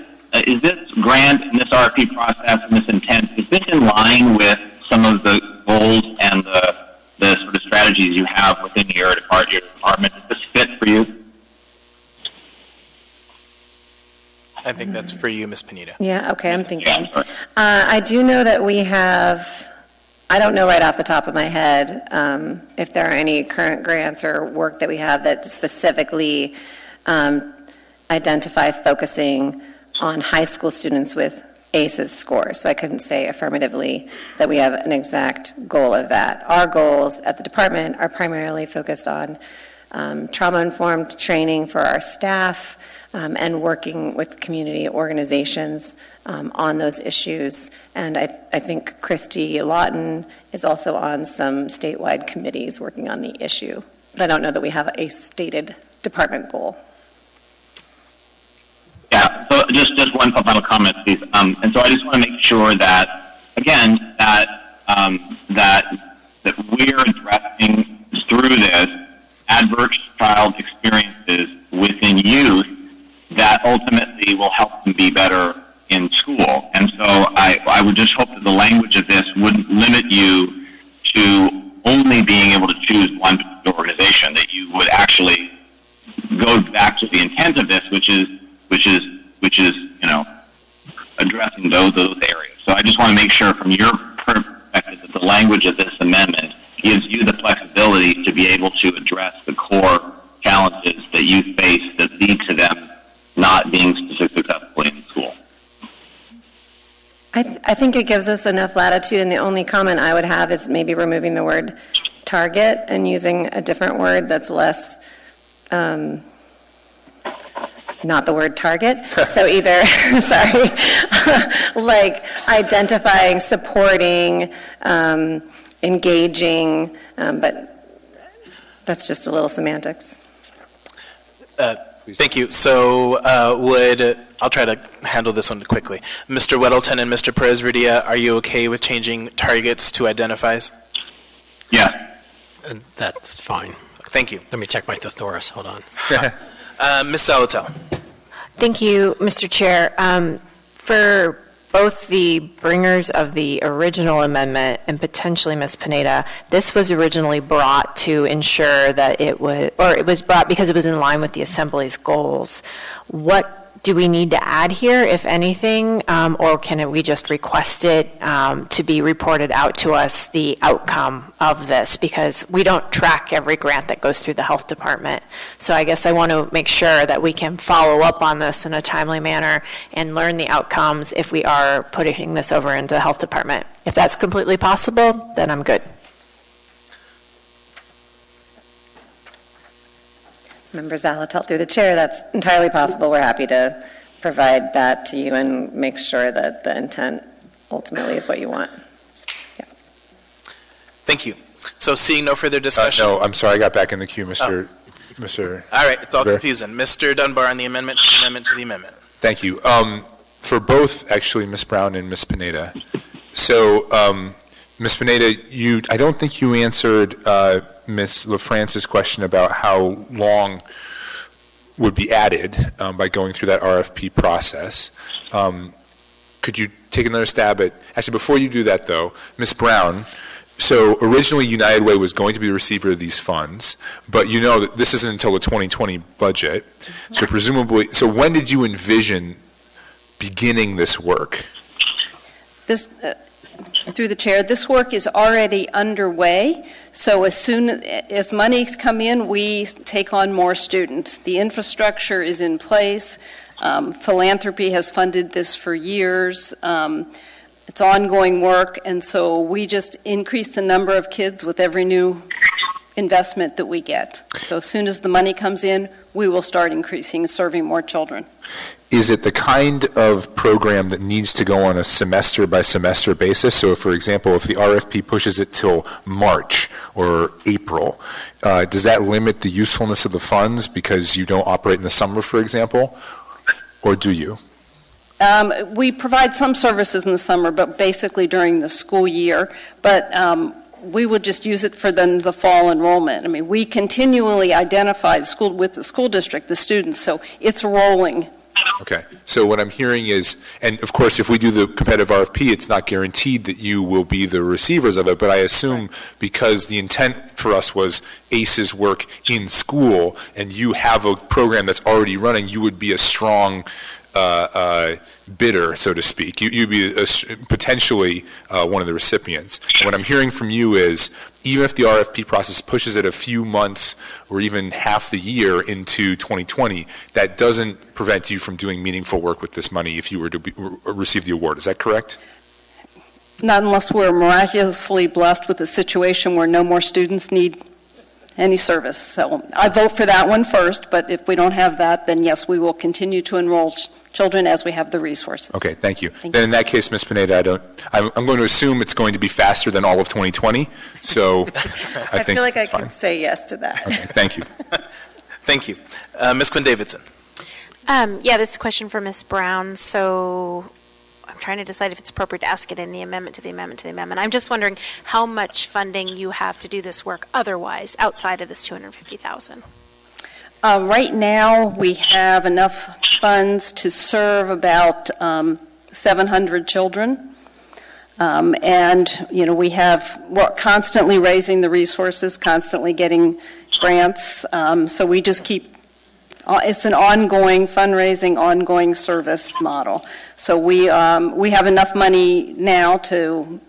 grant and this RFP process and this intent, is this in line with some of the goals and the sort of strategies you have within your department? Does this fit for you? I think that's for you, Ms. Pineda. Yeah, okay, I'm thinking. I do know that we have, I don't know right off the top of my head if there are any current grants or work that we have that specifically identify focusing on high school students with ACEs scores. So I couldn't say affirmatively that we have an exact goal of that. Our goals at the department are primarily focused on trauma-informed training for our staff and working with community organizations on those issues. And I think Christy Lawton is also on some statewide committees working on the issue. But I don't know that we have a stated department goal. Yeah, so just one final comment, please. And so I just want to make sure that, again, that we're addressing through this adverse child experiences within youth that ultimately will help them be better in school. And so I would just hope that the language of this wouldn't limit you to only being able to choose one particular organization, that you would actually go back to the intent of this, which is addressing those areas. So I just want to make sure from your perspective that the language of this amendment gives you the flexibility to be able to address the core challenges that you face that lead to them not being successful in school. I think it gives us enough latitude, and the only comment I would have is maybe removing the word target and using a different word that's less, not the word target. So either, sorry, like identifying, supporting, engaging, but that's just a little semantics. Thank you. So I'll try to handle this one quickly. Mr. Weddleton and Mr. Perez-Verdia, are you okay with changing targets to identifies? Yeah. That's fine. Thank you. Let me check my thesaurus. Hold on. Ms. Salatel. Thank you, Mr. Chair. For both the bringers of the original amendment and potentially Ms. Pineda, this was originally brought to ensure that it was brought because it was in line with the Assembly's goals. What do we need to add here, if anything, or can we just request it to be reported out to us, the outcome of this? Because we don't track every grant that goes through the health department. So I guess I want to make sure that we can follow up on this in a timely manner and learn the outcomes if we are putting this over into the health department. If that's completely possible, then I'm good. Member Zalatel, through the chair, that's entirely possible. We're happy to provide that to you and make sure that the intent ultimately is what you want. Yeah. Thank you. So seeing no further discussion. No, I'm sorry, I got back in the queue, Mr. All right, it's all confusing. Mr. Dunbar on the amendment to the amendment. Thank you. For both, actually, Ms. Brown and Ms. Pineda. So, Ms. Pineda, I don't think you answered Ms. LaFrance's question about how long would be added by going through that RFP process. Could you take another stab at, actually before you do that though, Ms. Brown, so originally United Way was going to be the receiver of these funds, but you know that this isn't until the 2020 budget, so presumably, so when did you envision beginning this work? This, through the chair, this work is already underway. So as soon as monies come in, we take on more students. The infrastructure is in place. Philanthropy has funded this for years. It's ongoing work, and so we just increase the number of kids with every new investment that we get. So as soon as the money comes in, we will start increasing and serving more children. Is it the kind of program that needs to go on a semester-by-semester basis? So, for example, if the RFP pushes it till March or April, does that limit the usefulness of the funds because you don't operate in the summer, for example? Or do you? We provide some services in the summer, but basically during the school year. But we would just use it for then the fall enrollment. I mean, we continually identify with the school district, the students, so it's rolling. Okay. So what I'm hearing is, and of course, if we do the competitive RFP, it's not guaranteed that you will be the receivers of it, but I assume because the intent for us was ACEs work in school and you have a program that's already running, you would be a strong bidder, so to speak. You'd be potentially one of the recipients. And what I'm hearing from you is, even if the RFP process pushes it a few months or even half the year into 2020, that doesn't prevent you from doing meaningful work with this money if you were to receive the award. Is that correct? Not unless we're miraculously blessed with a situation where no more students need any service. So I vote for that one first, but if we don't have that, then yes, we will continue to enroll children as we have the resources. Okay, thank you. Then in that case, Ms. Pineda, I'm going to assume it's going to be faster than all of 2020, so I think feel like I fine. can say yes to that. Okay, thank you. Thank you. Ms. Quinn Davidson. Yeah, this is a question for Ms. Brown. So I'm trying to decide if it's appropriate to ask it in the amendment to the amendment to the amendment. I'm just wondering how much funding you have to do this work otherwise outside of this $250,000. Right now, we have enough funds to serve about 700 children. And, you know, we're constantly raising the resources, constantly getting grants. So we just keep, it's an ongoing fundraising, ongoing service model. So we have enough money now to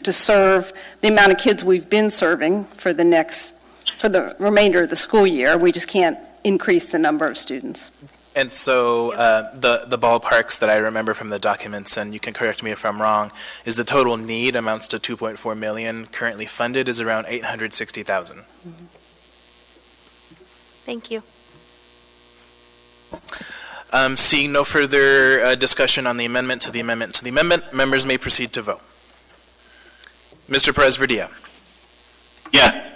serve the amount of kids we've been serving for the remainder of the school year. We just can't increase the number of students. And so the ballparks that I remember from the documents, and you can correct me if I'm wrong, is the total need amounts to $2.4 million. Currently funded is around $860,000. Mm-hmm. Thank you. Seeing no further discussion on the amendment to the amendment to the amendment, members may proceed to vote. Mr. Perez-Verdia. Yes.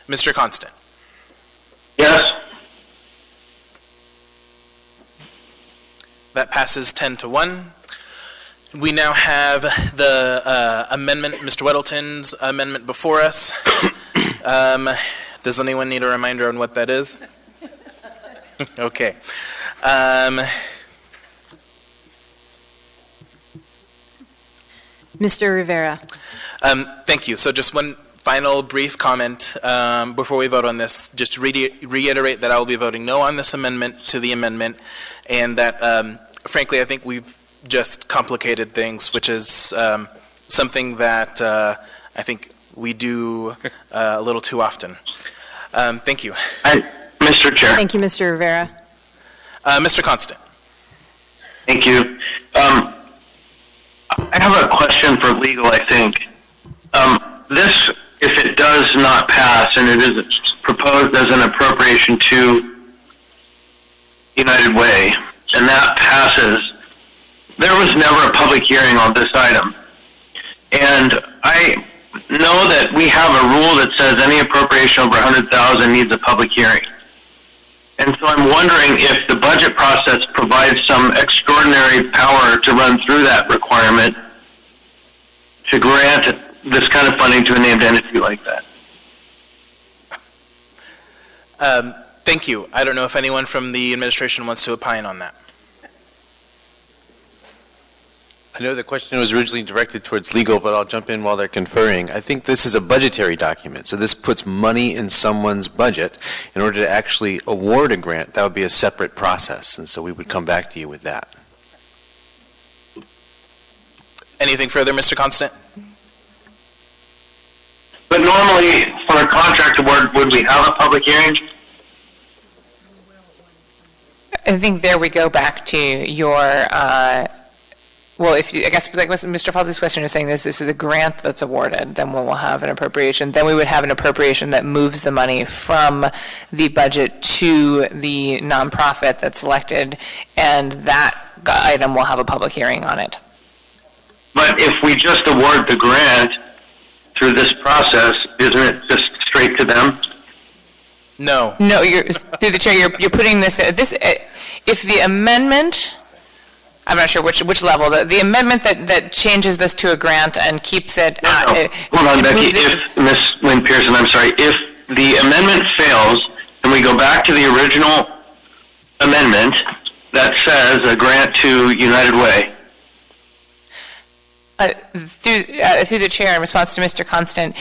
Mr. Constant. Yes. That passes 10-1. We now have the amendment, Mr. Weddleton's amendment before us. Does anyone need a reminder on what that is? Okay. Mr. Rivera. Thank you. So just one final brief comment before we vote on this. Just to reiterate that I will be voting no on this amendment to the amendment, and that, frankly, I think we've just complicated things, which is something that I think we do a little too often. Thank you. Mr. Chair. Thank you, Mr. Rivera. Mr. Constant. Thank you. I have a question for legal, I think. This, if it does not pass and it is proposed as an appropriation to United Way, and that passes, there was never a public hearing on this item. And I know that we have a rule that says any appropriation over $100,000 needs a public hearing. And so I'm wondering if the budget process provides some extraordinary power to run through that requirement to grant this kind of funding to a named entity like that. Thank you. I don't know if anyone from the administration wants to opine on that. I know the question was originally directed towards legal, but I'll jump in while they're conferring. I think this is a budgetary document, so this puts money in someone's budget. In order to actually award a grant, that would be a separate process, and so we would come back to you with that. Anything further, Mr. Constant? But normally, for a contract award, would we have a public hearing? I think there we go back to your, well, if you, I guess like Mr. Falsey's question is saying this is a grant that's awarded, then we'll have an appropriation. Then we would have an appropriation that moves the money from the budget to the nonprofit that's selected, and that item will have a public hearing on it. But if we just award the grant through this process, isn't it just straight to them? No. No, you're, through the chair, you're putting this, if the amendment, I'm not sure which level, the amendment that changes this to a grant and keeps it. Hold on, Becky, if, Ms. Lynn Pearson, I'm sorry, if the amendment fails and we go back to the original amendment that says a grant to United Way, Through the chair, in response to Mr. Constant,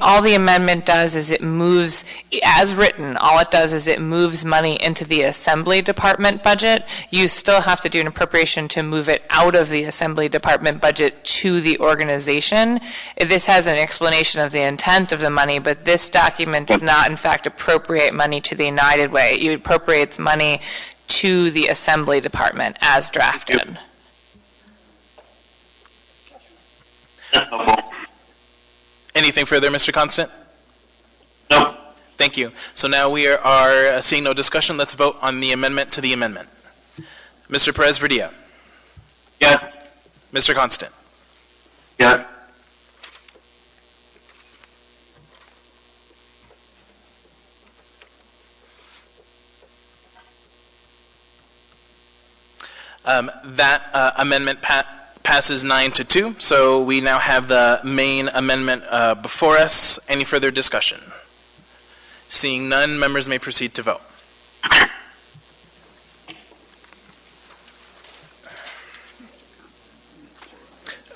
all the amendment does is it moves, as written, all it does is it moves money into the Assembly Department budget. You still have to do an appropriation to move it out of the Assembly Department budget to the organization. This has an explanation of the intent of the money, but this document does not, in fact, appropriate money to the United Way. It appropriates money to the Assembly Department as drafted. Anything further, Mr. Constant? No. Thank you. So now we are seeing no discussion. Let's vote on the amendment to the amendment. Mr. Perez-Verdia? Yes. Mr. Constant? Yes. That amendment passes 9-2, so we now have the main amendment before us. Any further discussion? Seeing none, members may proceed to vote.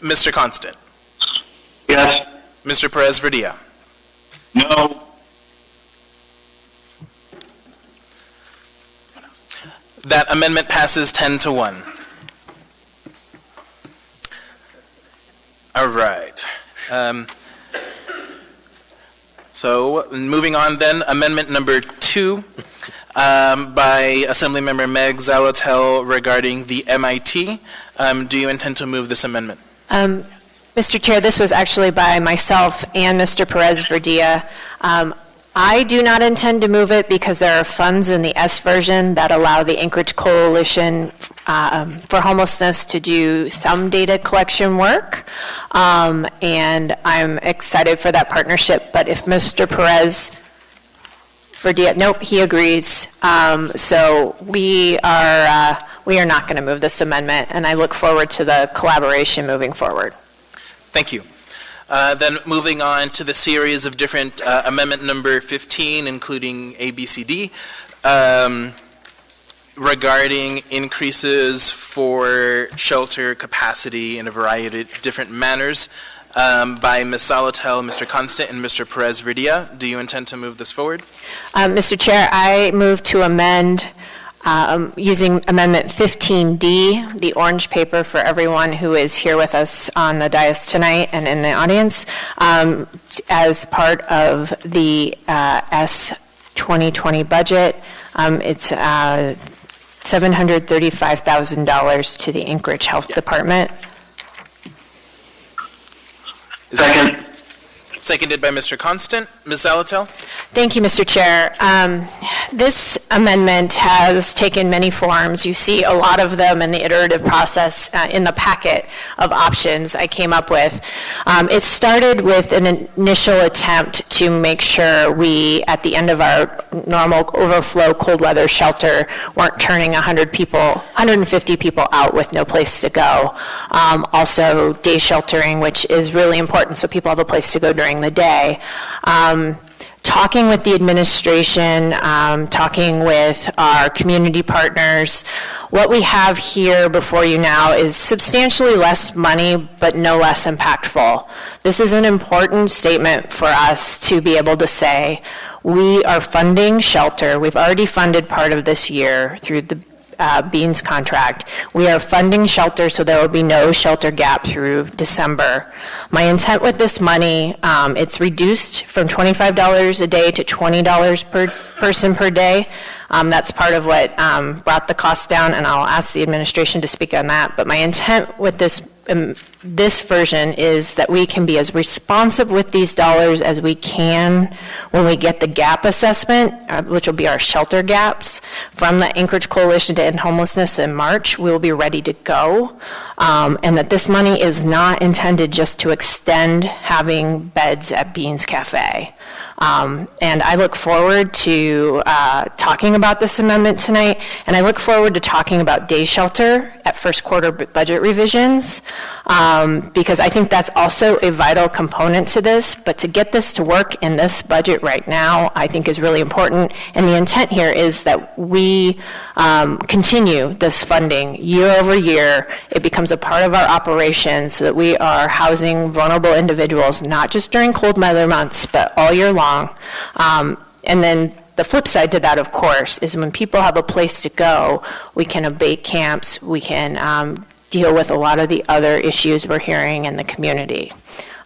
Mr. Constant? Yes. Mr. Perez-Verdia? No. That amendment passes 10-1. All right. So moving on then, amendment number 2 by Assemblymember Meg Zalatel regarding the MIT. Do you intend to move this amendment? Mr. Chair, this was actually by myself and Mr. Perez-Verdia. I do not intend to move it because there are funds in the S version that allow the Anchorage Coalition for Homelessness to do some data collection work, and I'm excited for that partnership. But if Mr. Perez-Verdia, nope, he agrees. So we are not going to move this amendment, and I look forward to the collaboration moving forward. Thank you. Then moving on to the series of different amendment number 15, including A, B, C, D, regarding increases for shelter capacity in a variety of different manners by Ms. Zalatel, Mr. Constant, and Mr. Perez-Verdia. Do you intend to move this forward? Mr. Chair, I move to amend using Amendment 15D, the orange paper for everyone who is here with us on the dais tonight and in the audience, as part of the S 2020 budget. It's $735,000 to the Anchorage Health Department. Second. Seconded by Mr. Constant. Ms. Zalatel? Thank you, Mr. Chair. This amendment has taken many forms. You see a lot of them in the iterative process in the packet of options I came up with. It started with an initial attempt to make sure we, at the end of our normal overflow cold weather shelter, weren't turning 150 people out with no place to go. Also, day sheltering, which is really important so people have a place to go during the day. Talking with the administration, talking with our community partners, what we have here before you now is substantially less money, but no less impactful. This is an important statement for us to be able to say, we are funding shelter. We've already funded part of this year through the Beans contract. We are funding shelter, so there will be no shelter gap through December. My intent with this money, it's reduced from $25 a day to $20 per person per day. That's part of what brought the cost down, and I'll ask the administration to speak on that. But my intent with this version is that we can be as responsive with these dollars as we can when we get the gap assessment, which will be our shelter gaps from the Anchorage Coalition to End Homelessness in March. We will be ready to go, and that this money is not intended just to extend having beds at Beans Cafe. And I look forward to talking about this amendment tonight, and I look forward to talking about day shelter at first quarter budget revisions, because I think that's also a vital component to this. But to get this to work in this budget right now, I think is really important. And the intent here is that we continue this funding year over year. It becomes a part of our operation so that we are housing vulnerable individuals, not just during cold weather months, but all year long. And then the flip side to that, of course, is when people have a place to go, we can abate camps, we can deal with a lot of the other issues we're hearing in the community.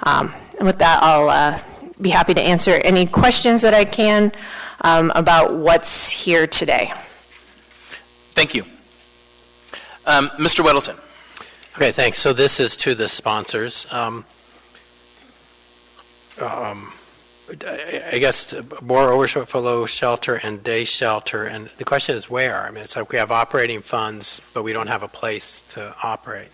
And with that, I'll be happy to answer any questions that I can about what's here today. Thank you. Mr. Weddleton. Okay, thanks. So this is to the sponsors. I guess more overflow shelter and day shelter, and the question is where? I mean, it's like we have operating funds, but we don't have a place to operate.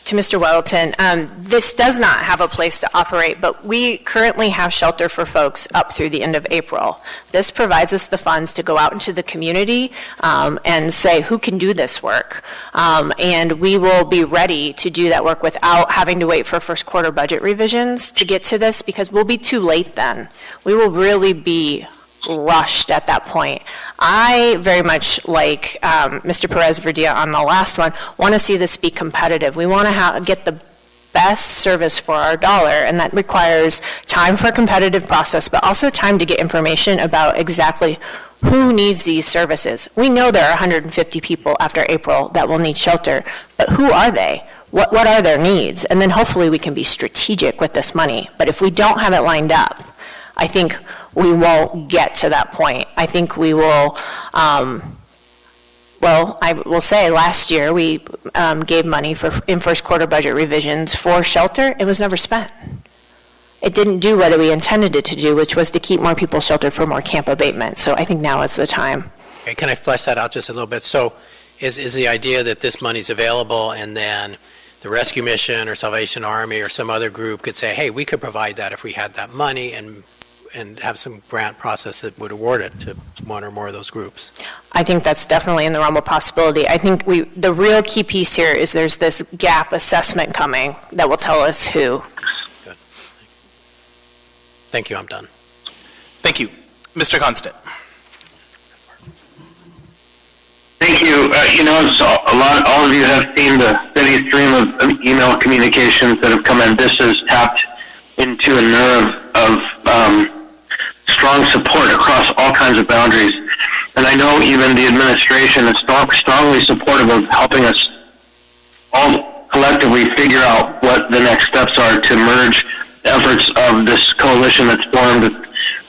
To Mr. Weddleton, this does not have a place to operate, but we currently have shelter for folks up through the end of April. This provides us the funds to go out into the community and say who can do this work. And we will be ready to do that work without having to wait for first quarter budget revisions to get to this, because we'll be too late then. We will really be rushed at that point. I very much like Mr. Perez-Verdia on the last one, want to see this be competitive. We want to get the best service for our dollar, and that requires time for a competitive process, but also time to get information about exactly who needs these services. We know there are 150 people after April that will need shelter, but who are they? What are their needs? And then hopefully we can be strategic with this money. But if we don't have it lined up, I think we won't get to that point. I think we will, well, I will say last year we gave money in first quarter budget revisions for shelter. It was never spent. It didn't do what we intended it to do, which was to keep more people sheltered for more camp abatement. So I think now is the time. Okay, can I flesh that out just a little bit? So is the idea that this money's available and then the Rescue Mission or Salvation Army or some other group could say, hey, we could provide that if we had that money, and have some grant process that would award it to one or more of those groups? I think that's definitely in the realm of possibility. I think the real key piece here is there's this gap assessment coming that will tell us who. Good. Thank you. I'm done. Thank you. Mr. Constant. Thank you. All of you have seen the steady stream of email communications that have come in. This has tapped into a nerve of strong support across all kinds of boundaries. And I know even the administration is strongly supportive of helping us all collectively figure out what the next steps are to merge efforts of this coalition that's formed,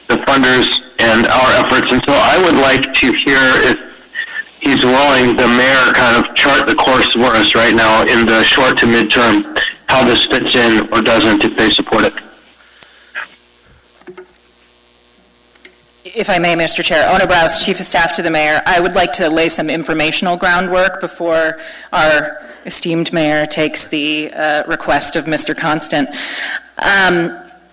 the funders and our efforts. And so I would like to hear, if he's willing, the mayor kind of chart the course for us right now in the short to midterm, how this fits in or doesn't, if they support it. If I may, Mr. Chair, Ona Brous, Chief of Staff to the Mayor. I would like to lay some informational groundwork before our esteemed Mayor takes the request of Mr. Constant.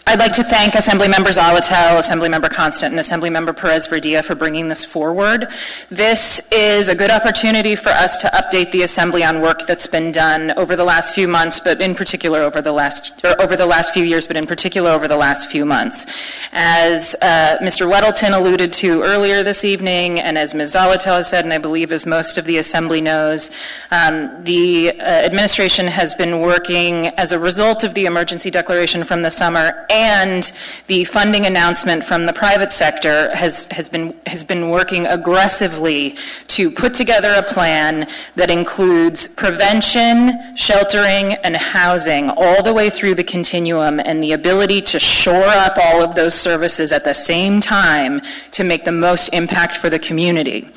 I'd like to thank Assemblymember Zolotel, Assemblymember Constant, and Assemblymember Perez-Verdia for bringing this forward. This is a good opportunity for us to update the Assembly on work that's been done over the last few months, but in particular over the last few years, but in particular over the last few months. As Mr. Weddleton alluded to earlier this evening, and as Ms. Zolotel has said, and I believe as most of the Assembly knows, the administration has been working as a result of the emergency declaration from the summer and the funding announcement from the private sector has been working aggressively to put together a plan that includes prevention, sheltering, and housing all the way through the continuum, and the ability to shore up all of those services at the same time to make the most impact for the community.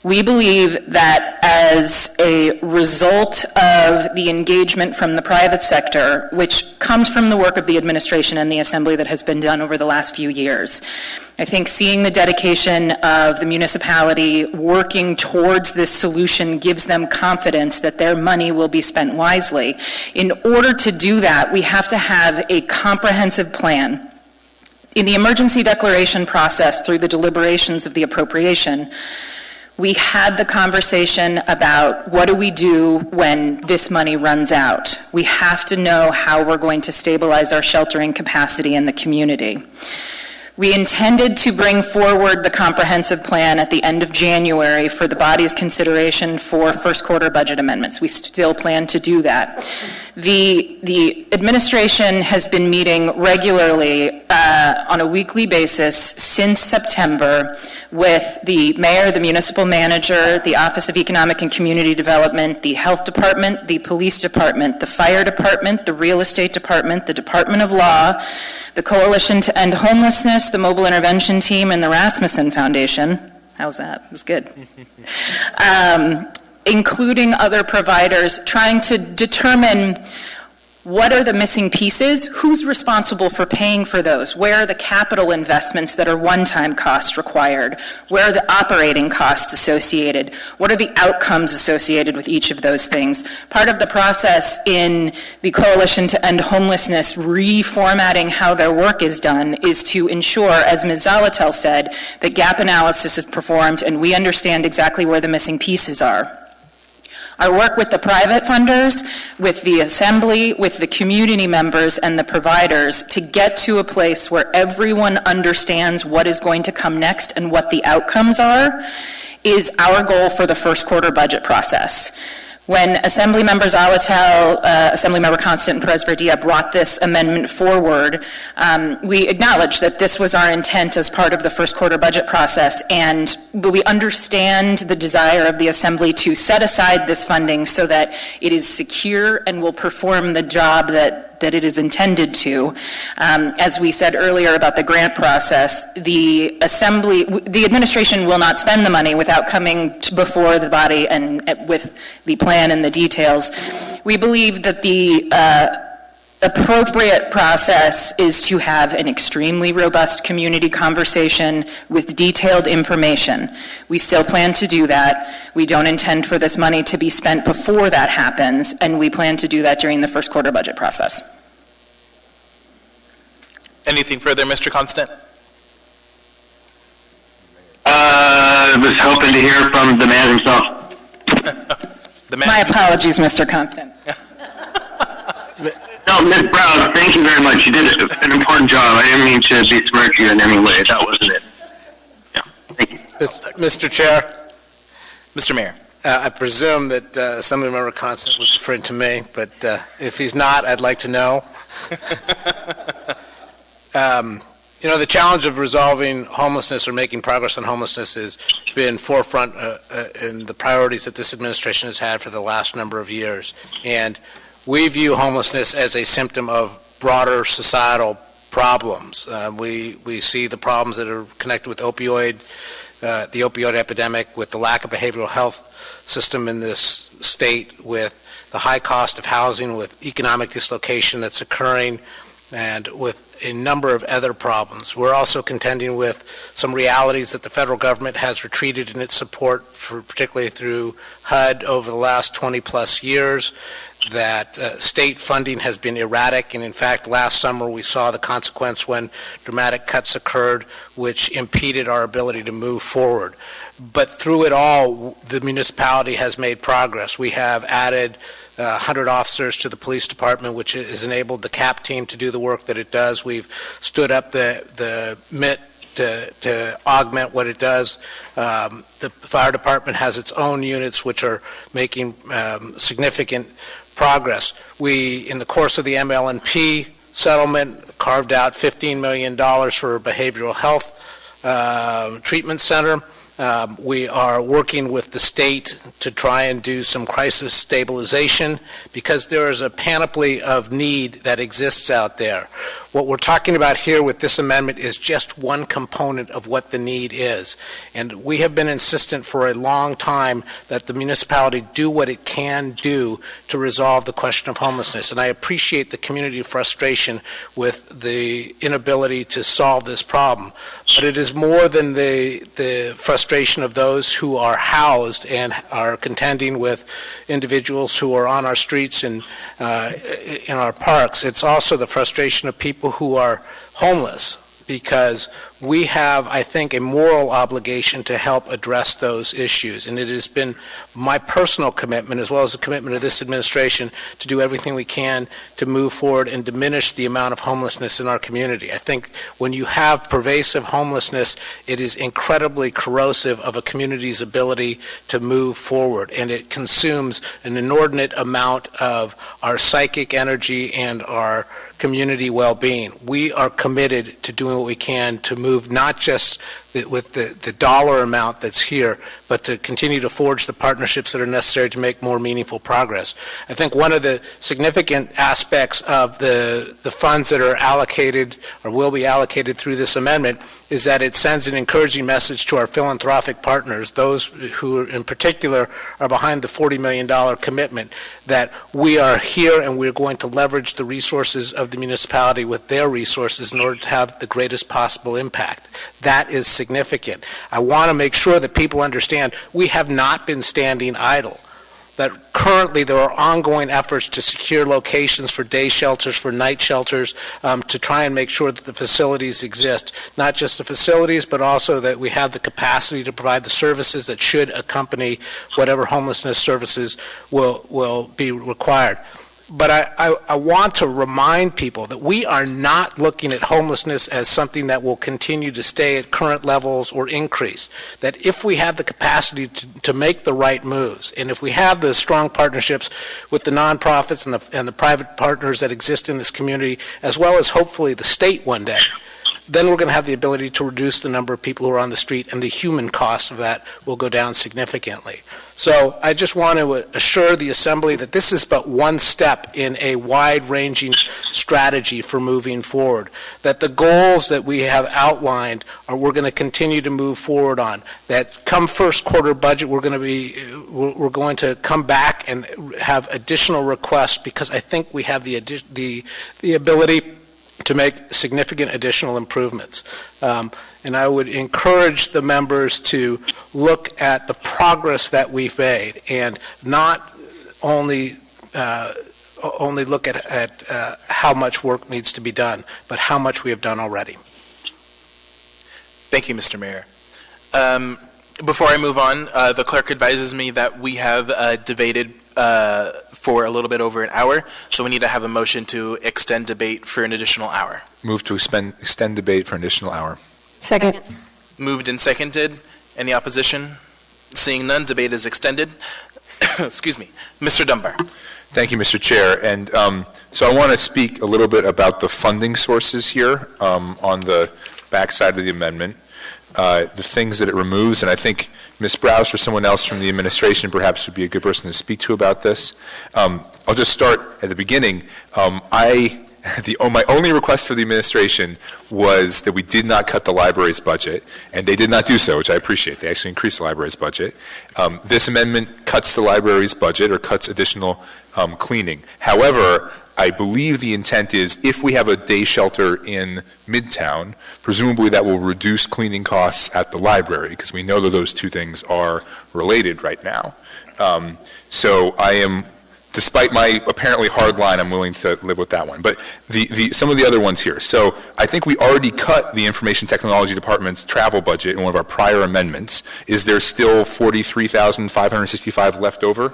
We believe that as a result of the engagement from the private sector, which comes from the work of the administration and the Assembly that has been done over the last few years, I think seeing the dedication of the municipality working towards this solution gives them confidence that their money will be spent wisely. In order to do that, we have to have a comprehensive plan. In the emergency declaration process, through the deliberations of the appropriation, we had the conversation about what do we do when this money runs out. We have to know how we're going to stabilize our sheltering capacity in the community. We intended to bring forward the comprehensive plan at the end of January for the body's consideration for first quarter budget amendments. We still plan to do that. The administration has been meeting regularly on a weekly basis since September with the mayor, the municipal manager, the Office of Economic and Community Development, the health department, the police department, the fire department, the real estate department, the Department of Law, the Coalition to End Homelessness, the Mobile Intervention Team, and the Rasmussen Foundation. How's that? It was good. Including other providers, trying to determine what are the missing pieces, who's responsible for paying for those, where are the capital investments that are one-time costs required, where are the operating costs associated, what are the outcomes associated with each of those things. Part of the process in the Coalition to End Homelessness reformatting how their work is done is to ensure, as Ms. Zalatel said, that gap analysis is performed and we understand exactly where the missing pieces are. Our work with the private funders, with the Assembly, with the community members and the providers to get to a place where everyone understands what is going to come next and what the outcomes are is our goal for the first quarter budget process. When Assembly Member Zalatel, Assembly Member Constant, and Perez Verdia brought this amendment forward, we acknowledged that this was our intent as part of the first quarter budget process, but we understand the desire of the Assembly to set aside this funding so that it is secure and will perform the job that it is intended to. As we said earlier about the grant process, the administration will not spend the money without coming before the body and with the plan and the details. We believe that the appropriate process is to have an extremely robust community conversation with detailed information. We still plan to do that. We don't intend for this money to be spent before that happens, and we plan to do that during the first quarter budget process. Anything further, Mr. Constant? I was hoping to hear from the man himself. My apologies, Mr. Constant. No, Ms. Brown, thank you very much. You did an important job. I didn't mean to besmirch you in any way. That wasn't it. Yeah, thank you. Mr. Chair. Mr. Mayor. I presume that Assemblymember Constant was referring to me, but if he's not, I'd like to know. The challenge of resolving homelessness or making progress on homelessness has been forefront in the priorities that this administration has had for the last number of years. And we view homelessness as a symptom of broader societal problems. We see the problems that are connected with the opioid epidemic, with the lack of behavioral health system in this state, with the high cost of housing, with economic dislocation that's occurring, and with a number of other problems. We're also contending with some realities that the federal government has retreated in its support, particularly through HUD over the last 20-plus years, that state funding has been erratic, and in fact last summer we saw the consequence when dramatic cuts occurred which impeded our ability to move forward. But through it all, the municipality has made progress. We have added 100 officers to the police department, which has enabled the CAP team to do the work that it does. We've stood up the MIT to augment what it does. The fire department has its own units which are making significant progress. We, in the course of the MLNP settlement, carved out $15 million for a behavioral health treatment center. We are working with the state to try and do some crisis stabilization because there is a panoply of need that exists out there. What we're talking about here with this amendment is just one component of what the need is. And we have been insistent for a long time that the municipality do what it can do to resolve the question of homelessness. And I appreciate the community frustration with the inability to solve this problem. But it is more than the frustration of those who are housed and are contending with individuals who are on our streets and in our parks. It's also the frustration of people who are homeless, because we have, I think, a moral obligation to help address those issues. And it has been my personal commitment, as well as the commitment of this administration, to do everything we can to move forward and diminish the amount of homelessness in our community. I think when you have pervasive homelessness, it is incredibly corrosive of a community's ability to move forward, and it consumes an inordinate amount of our psychic energy and our community well-being. We are committed to doing what we can to move not just with the dollar amount that's here, but to continue to forge the partnerships that are necessary to make more meaningful progress. I think one of the significant aspects of the funds that are allocated or will be allocated through this amendment is that it sends an encouraging message to our philanthropic partners, those who in particular are behind the $40 million commitment, that we are here and we're going to leverage the resources of the municipality with their resources in order to have the greatest possible impact. That is significant. I want to make sure that people understand we have not been standing idle, that currently there are ongoing efforts to secure locations for day shelters, for night shelters, to try and make sure that the facilities exist. Not just the facilities, but also that we have the capacity to provide the services that should accompany whatever homelessness services will be required. But I want to remind people that we are not looking at homelessness as something that will continue to stay at current levels or increase. That if we have the capacity to make the right moves, and if we have the strong partnerships with the nonprofits and the private partners that exist in this community, as well as hopefully the state one day, then we're going to have the ability to reduce the number of people who are on the street, and the human cost of that will go down significantly. So I just want to assure the Assembly that this is but one step in a wide-ranging strategy for moving forward, that the goals that we have outlined are we're going to continue to move forward on, that come first quarter budget we're going to come back and have additional requests, because I think we have the ability to make significant additional improvements. And I would encourage the members to look at the progress that we've made, and not only look at how much work needs to be done, but how much we have done already. Thank you, Mr. Mayor. Before I move on, the clerk advises me that we have debated for a little bit over an hour, so we need to have a motion to extend debate for an additional hour. Move to extend debate for an additional hour. Second. Moved and seconded. Any opposition? Seeing none, debate is extended. Excuse me. Mr. Dunbar. Thank you, Mr. Chair. And so I want to speak a little bit about the funding sources here on the backside of the amendment, the things that it removes, and I think Ms. Browse or someone else from the administration perhaps would be a good person to speak to about this. I'll just start at the beginning. My only request for the administration was that we did not cut the library's budget, and they did not do so, which I appreciate. They actually increased the library's budget. This amendment cuts the library's budget or cuts additional cleaning. However, I believe the intent is if we have a day shelter in Midtown, presumably that will reduce cleaning costs at the library, because we know that those two things are related right now. So I am, despite my apparently hard line, I'm willing to live with that one. But some of the other ones here. So I think we already cut the Information Technology Department's travel budget in one of our prior amendments. Is there still $43,565 left over?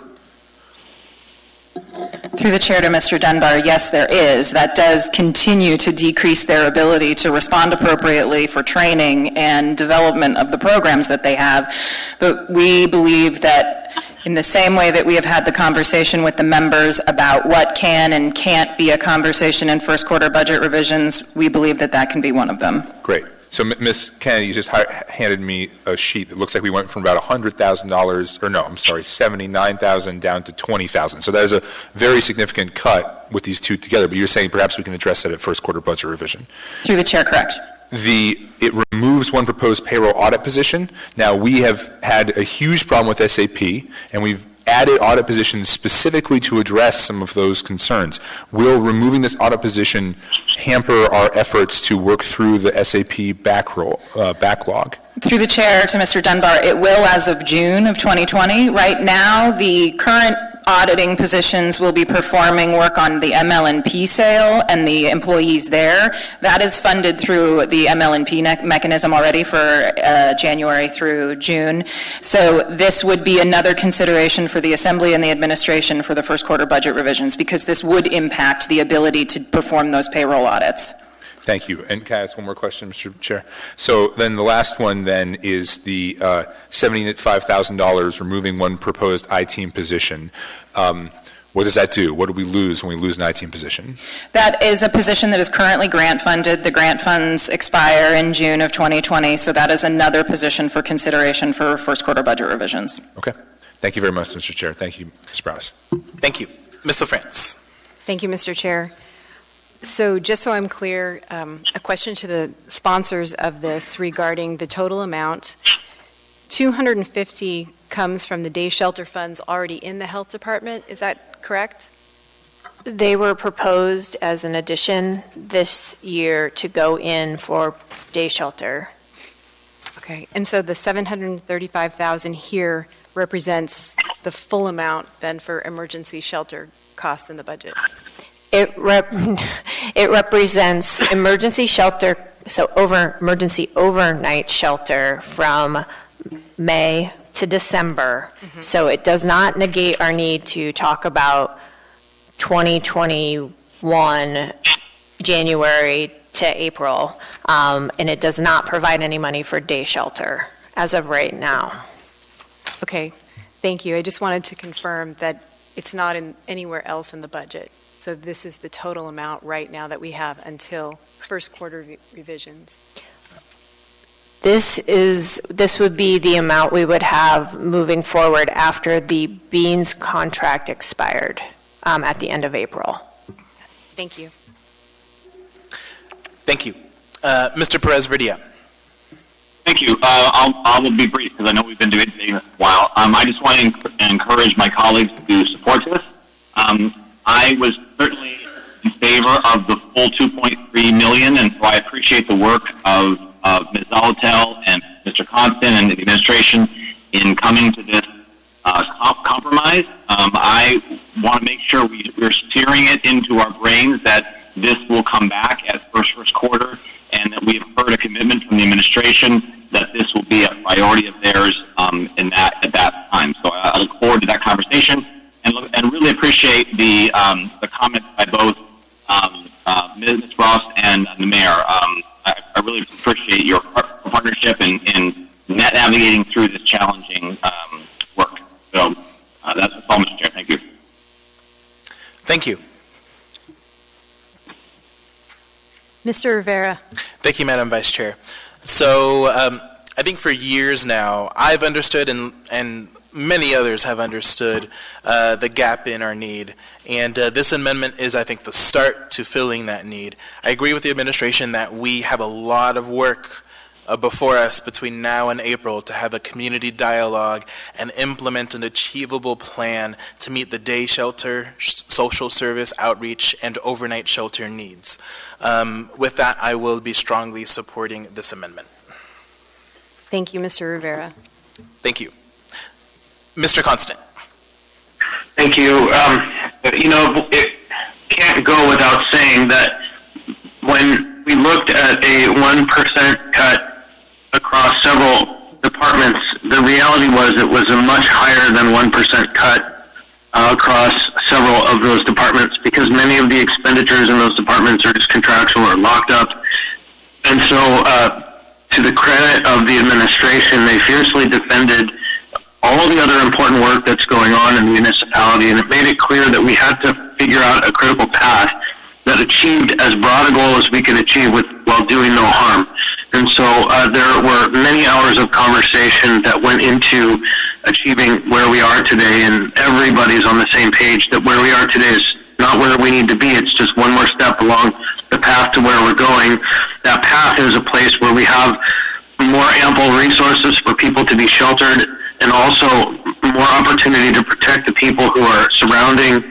Through the chair to Mr. Dunbar, yes, there is. That does continue to decrease their ability to respond appropriately for training and development of the programs that they have. But we believe that in the same way that we have had the conversation with the members about what can and can't be a conversation in first quarter budget revisions, we believe that that can be one of them. Great. So Ms. Kennedy just handed me a sheet that looks like we went from about $100,000, or no, I'm sorry, $79,000 down to $20,000. So that is a very significant cut with these two together, but you're saying perhaps we can address that at first quarter budget revision. Through the chair, correct. It removes one proposed payroll audit position. Now, we have had a huge problem with SAP, and we've added audit positions specifically to address some of those concerns. Will removing this audit position hamper our efforts to work through the SAP backlog? Through the chair to Mr. Dunbar, it will as of June of 2020. Right now, the current auditing positions will be performing work on the ML&P sale and the employees there. That is funded through the ML&P mechanism already for January through June. So this would be another consideration for the Assembly and the administration for the first quarter budget revisions, because this would impact the ability to perform those payroll audits. Thank you. And can I ask one more question, Mr. Chair? So then the last one then is the $75,000 removing one proposed I-team position. What does that do? What do we lose when we lose an I-team position? That is a position that is currently grant funded. The grant funds expire in June of 2020, so that is another position for consideration for first quarter budget revisions. Okay. Thank you very much, Mr. Chair. Thank you, Ms. Browse. Thank you. Ms. LaFrance. Thank you, Mr. Chair. So just so I'm clear, a question to the sponsors of this regarding the total amount. $250 comes from the day shelter funds already in the health department. Is that correct? They were proposed as an addition this year to go in for day shelter. Okay, and so the $735,000 here represents the full amount then for emergency shelter costs in the budget? It represents emergency shelter, so emergency overnight shelter from May to December. Mm-hmm. So it does not negate our need to talk about 2021 January to April, and it does not provide any money for day shelter as of right now. Okay, thank you. I just wanted to confirm that it's not in anywhere else in the budget. So this is the total amount right now that we have until first quarter revisions. This would be the amount we would have moving forward after the Beans contract expired at the end of April. Thank you. Thank you. Mr. Perez-Verdia. Thank you. I will be brief because I know we've been doing this a while. I just want to encourage my colleagues to support this. I was certainly in favor of the full $2.3 million, and so I appreciate the work of Ms. Zolotel and Mr. Constant and the administration in coming to this compromise. I want to make sure we're steering it into our brains that this will come back as first quarter, and that we have heard a commitment from the administration that this will be a priority of theirs at that time. So I look forward to that conversation. And really appreciate the comments by both Ms. Ross and the mayor. I really appreciate your partnership in navigating through this challenging work. So that's all, Mr. Chair. Thank you. Thank you. Mr. Rivera. Thank you, Madam Vice Chair. So I think for years now, I've understood and many others have understood the gap in our need. And this amendment is, I think, the start to filling that need. I agree with the administration that we have a lot of work before us between now and April to have a community dialogue and implement an achievable plan to meet the day shelter, social service, outreach, and overnight shelter needs. With that, I will be strongly supporting this amendment. Thank you, Mr. Rivera. Thank you. Mr. Constant. Thank you. It can't go without saying that when we looked at a 1% cut across several departments, the reality was it was a much higher than 1% cut across several of those departments, because many of the expenditures in those departments are just contractual or locked up. And so, to the credit of the administration, they fiercely defended all the other important work that's going on in the municipality, and it made it clear that we had to figure out a critical path that achieved as broad a goal as we could achieve while doing no harm. And so there were many hours of conversation that went into achieving where we are today, and everybody's on the same page that where we are today is not where we need to be. It's just one more step along the path to where we're going. That path is a place where we have more ample resources for people to be sheltered, and also more opportunity to protect the people who are surrounding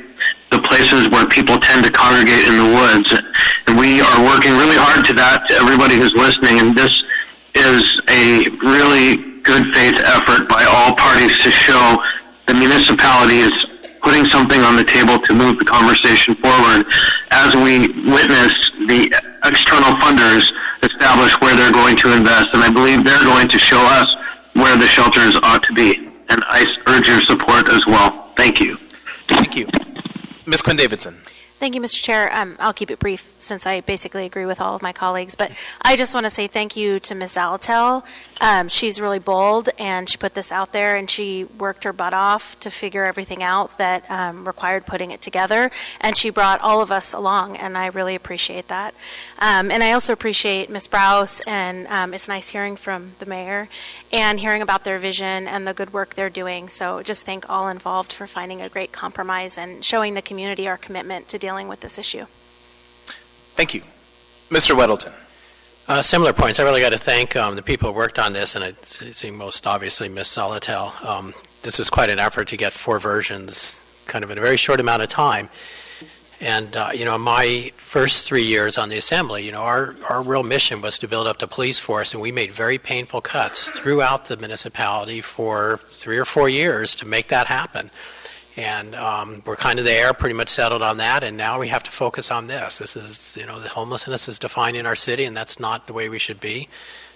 the places where people tend to congregate in the woods. And we are working really hard to that, to everybody who's listening, and this is a really good faith effort by all parties to show the municipality is putting something on the table to move the conversation forward as we witness the external funders establish where they're going to invest. And I believe they're going to show us where the shelters ought to be. And I urge your support as well. Thank you. Thank you. Ms. Quinn Davidson. Thank you, Mr. Chair. I'll keep it brief since I basically agree with all of my colleagues, but I just want to say thank you to Ms. Zalatel. She's really bold, and she put this out there, and she worked her butt off to figure everything out that required putting it together, and she brought all of us along, and I really appreciate that. And I also appreciate Ms. Browse, and it's nice hearing from the mayor and hearing about their vision and the good work they're doing. So just thank all involved for finding a great compromise and showing the community our commitment to dealing with this issue. Thank you. Mr. Weddleton. Similar points. I really got to thank the people who worked on this, and I see most obviously Ms. Zalatel. This was quite an effort to get 4 versions kind of in a very short amount of time. And, my first 3 years on the Assembly, our real mission was to build up the police force, and we made very painful cuts throughout the municipality for 3 or 4 years to make that happen. And we're kind of there, pretty much settled on that, and now we have to focus on this. This is, the homelessness is defined in our city, and that's not the way we should be.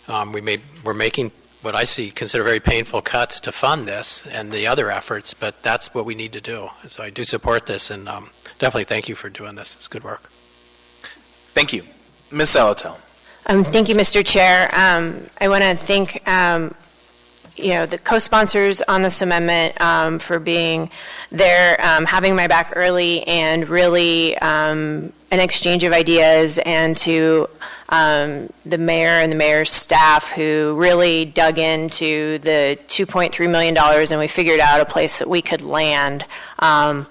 We're making what I consider very painful cuts to fund this and the other efforts, but that's what we need to do. So I do support this, and definitely thank you for doing this. It's good work. Thank you. Ms. Zalatel. Thank you, Mr. Chair. I want to thank the co-sponsors on this amendment for being there, having my back early, and really an exchange of ideas, and to the mayor and the mayor's staff who really dug into the $2.3 million, and we figured out a place that we could land. I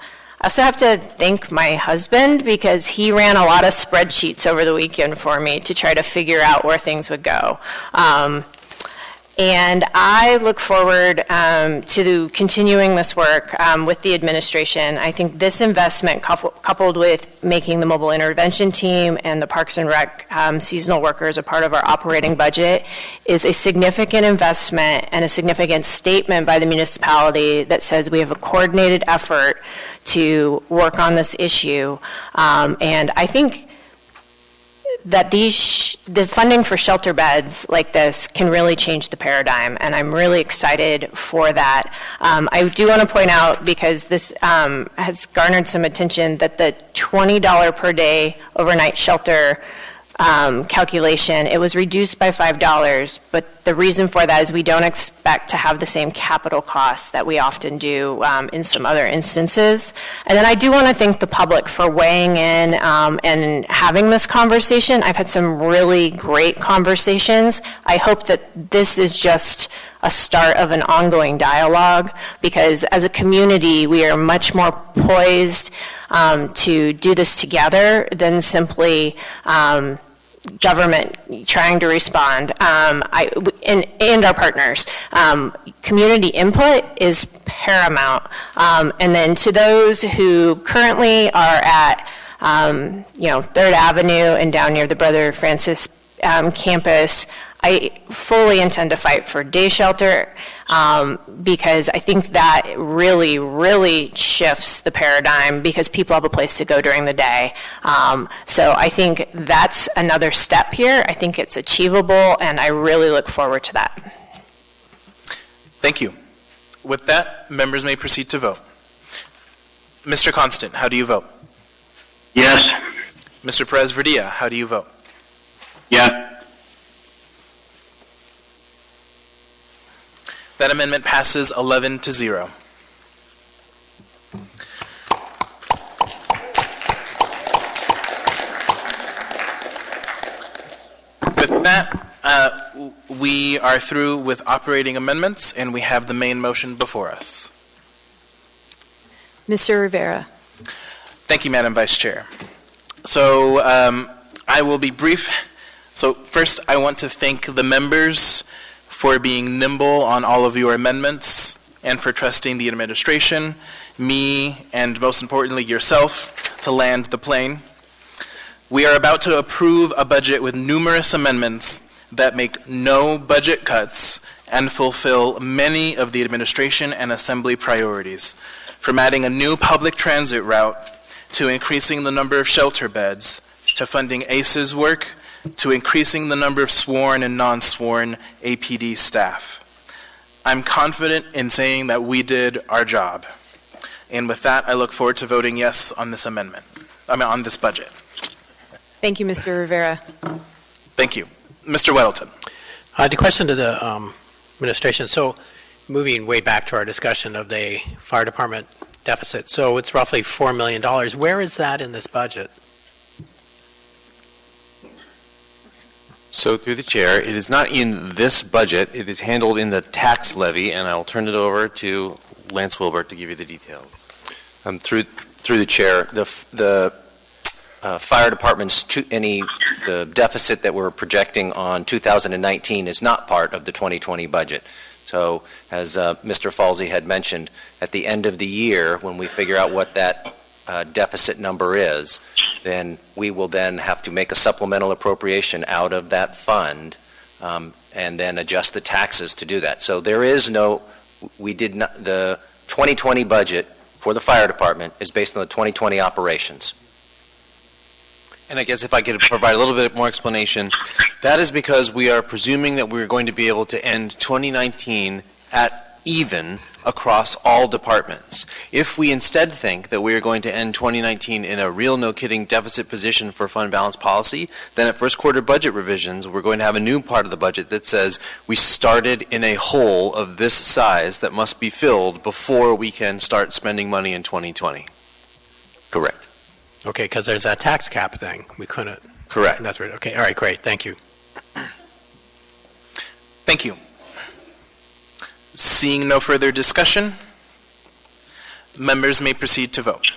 also have to thank my husband, because he ran a lot of spreadsheets over the weekend for me to try to figure out where things would go. And I look forward to continuing this work with the administration. I think this investment, coupled with making the mobile intervention team and the Parks and Rec seasonal workers a part of our operating budget, is a significant investment and a significant statement by the municipality that says we have a coordinated effort to work on this issue. And I think that the funding for shelter beds like this can really change the paradigm, and I'm really excited for that. I do want to point out, because this has garnered some attention, that the $20 per day overnight shelter calculation, it was reduced by $5, but the reason for that is we don't expect to have the same capital costs that we often do in some other instances. And then I do want to thank the public for weighing in and having this conversation. I've had some really great conversations. I hope that this is just a start of an ongoing dialogue, because as a community, we are much more poised to do this together than simply government trying to respond, and our partners. Community input is paramount. And then to those who currently are at 3rd Avenue and down near the Brother Francis campus, I fully intend to fight for day shelter, because I think that really, really shifts the paradigm, because people have a place to go during the day. So I think that's another step here. I think it's achievable, and I really look forward to that. Thank you. With that, members may proceed to vote. Mr. Constant, how do you vote? Yes. Mr. Perez-Verdia, how do you vote? Yes. That amendment passes 11-0. With that, we are through with operating amendments, and we have the main motion before us. Mr. Rivera. Thank you, Madam Vice Chair. So I will be brief. So first, I want to thank the members for being nimble on all of your amendments and for trusting the administration, me, and most importantly, yourself, to land the plane. We are about to approve a budget with numerous amendments that make no budget cuts and fulfill many of the administration and assembly priorities, from adding a new public transit route to increasing the number of shelter beds, to funding ACE's work, to increasing the number of sworn and non-sworn APD staff. I'm confident in saying that we did our job. And with that, I look forward to voting yes on this amendment, on this budget. Thank you, Mr. Rivera. Thank you. Mr. Weddleton. The question to the administration. So moving way back to our discussion of the fire department deficit. So it's roughly $4 million. Where is that in this budget? So through the chair, it is not in this budget. It is handled in the tax levy, and I'll turn it over to Lance Wilbert to give you the details. Through the chair, the fire department's the deficit that we're projecting on 2019 is not part of the 2020 budget. So as Mr. Falsey had mentioned, at the end of the year, when we figure out what that deficit number is, then we will then have to make a supplemental appropriation out of that fund and then adjust the taxes to do that. So there is no, the 2020 budget for the fire department is based on the 2020 operations. And I guess if I could provide a little bit more explanation, that is because we are presuming that we're going to be able to end 2019 at even across all departments. If we instead think that we are going to end 2019 in a real no-kidding deficit position for fund balance policy, then at first quarter budget revisions, we're going to have a new part of the budget that says we started in a hole of this size that must be filled before we can start spending money in 2020. Correct. Okay, because there's that tax cap thing. We couldn't. Correct. That's right. Okay, all right, great. Thank you. Thank you. Seeing no further discussion, members may proceed to vote.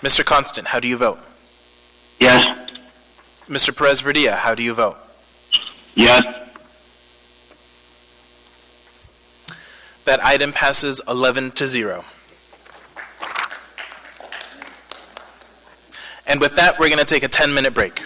Mr. Constant, how do you vote? Yes. Mr. Perez-Verdia, how do you vote? Yes. That item passes 11-0. And with that, we're going to take a 10-minute break.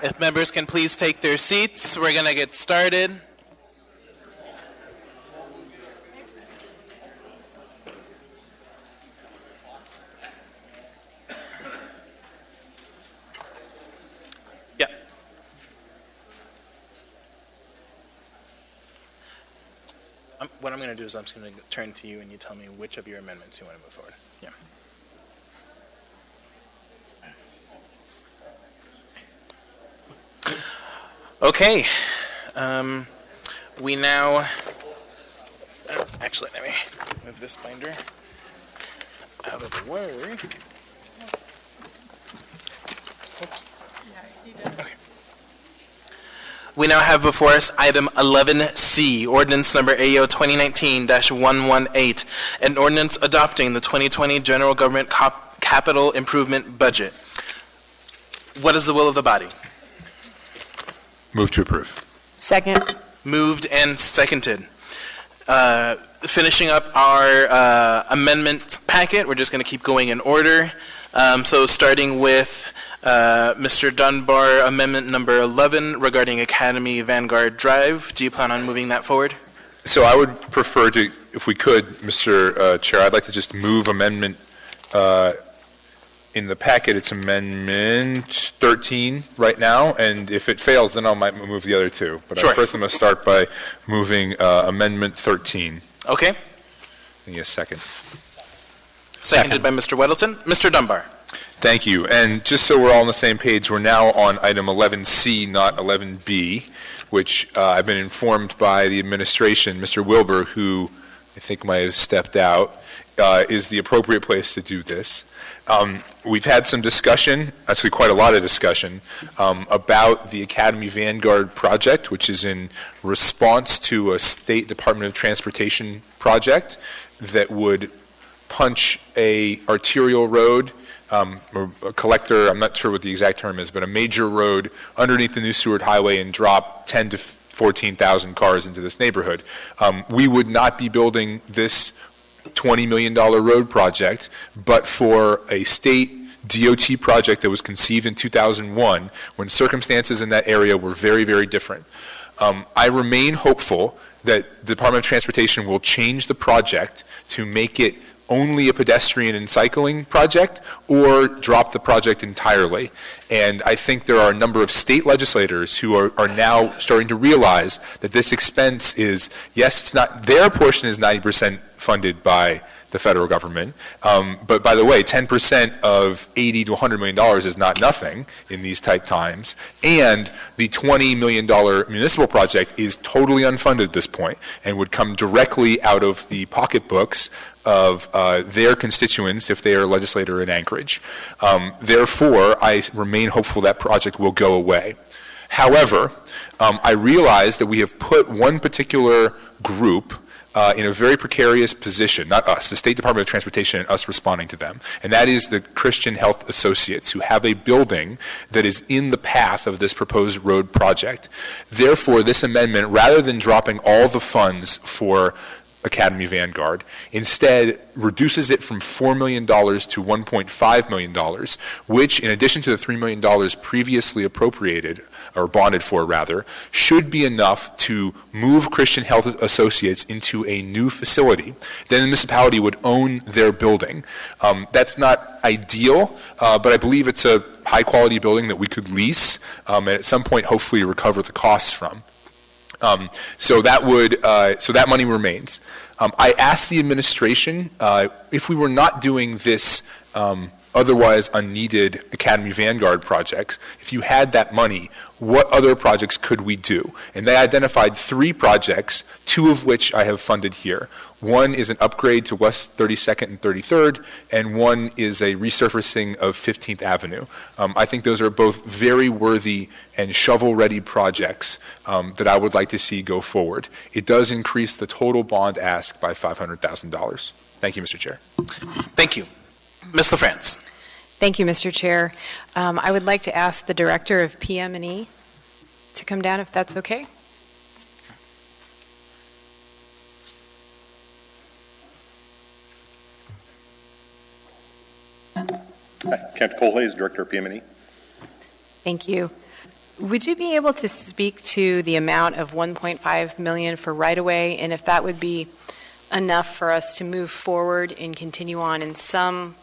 If members can please take their seats, we're going to get started. Yeah. What I'm going to do is I'm just going to turn to you and you tell me which of your amendments you want to move forward. Yeah. Okay, we now, actually, let me move this binder out of the way. Oops. Okay. We now have before us item 11C, ordinance number AO 2019-118, an ordinance adopting the 2020 general government capital improvement budget. What is the will of the body? Move to approve. Second. Moved and seconded. Finishing up our amendment packet, we're just going to keep going in order. So starting with Mr. Dunbar, amendment number 11 regarding Academy Vanguard Drive. Do you plan on moving that forward? So I would prefer to, if we could, Mr. Chair, I'd like to just move amendment in the packet. It's amendment 13 right now, and if it fails, then I might move the other two. But sure. First I'm going to start by moving amendment 13. Okay. Need a second. Seconded by Mr. Weddleton. Mr. Dunbar. Thank you. And just so we're all on the same page, we're now on item 11C, not 11B, which I've been informed by the administration, Mr. Wilbur, who I think might have stepped out, is the appropriate place to do this. We've had some discussion, actually quite a lot of discussion, about the Academy Vanguard project, which is in response to a State Department of Transportation project that would punch a arterial road, or a collector, I'm not sure what the exact term is, but a major road underneath the New Seward Highway and drop 10 to 14,000 cars into this neighborhood. We would not be building this $20 million road project, but for a state DOT project that was conceived in 2001 when circumstances in that area were very, very different. I remain hopeful that the Department of Transportation will change the project to make it only a pedestrian and cycling project or drop the project entirely. And I think there are a number of state legislators who are now starting to realize that this expense is, yes, it's not, their portion is 90% funded by the federal government. But by the way, 10% of $80 to $100 million is not nothing in these tight times. And the $20 million municipal project is totally unfunded at this point and would come directly out of the pocketbooks of their constituents if they are a legislator in Anchorage. Therefore, I remain hopeful that project will go away. However, I realize that we have put one particular group in a very precarious position, not us, the State Department of Transportation and us responding to them, and that is the Christian Health Associates, who have a building that is in the path of this proposed road project. Therefore, this amendment, rather than dropping all the funds for Academy Vanguard, instead reduces it from $4 million to $1.5 million, which, in addition to the $3 million previously appropriated, or bonded for rather, should be enough to move Christian Health Associates into a new facility. Then the municipality would own their building. That's not ideal, but I believe it's a high-quality building that we could lease and at some point hopefully recover the costs from. So that money remains. I asked the administration if we were not doing this otherwise unneeded Academy Vanguard projects, if you had that money, what other projects could we do? And they identified 3 projects, 2 of which I have funded here. One is an upgrade to West 32nd and 33rd, and one is a resurfacing of 15th Avenue. I think those are both very worthy and shovel-ready projects that I would like to see go forward. It does increase the total bond ask by $500,000. Thank you, Mr. Chair. Thank you. Ms. LaFrance. Thank you, Mr. Chair. I would like to ask the Director of PM&E to come down, if that's okay. Hi, Kent Colhase, Director of PM&E. Thank you. Would you be able to speak to the amount of $1.5 million for right-of-way, and if that would be enough for us to move forward and continue on in some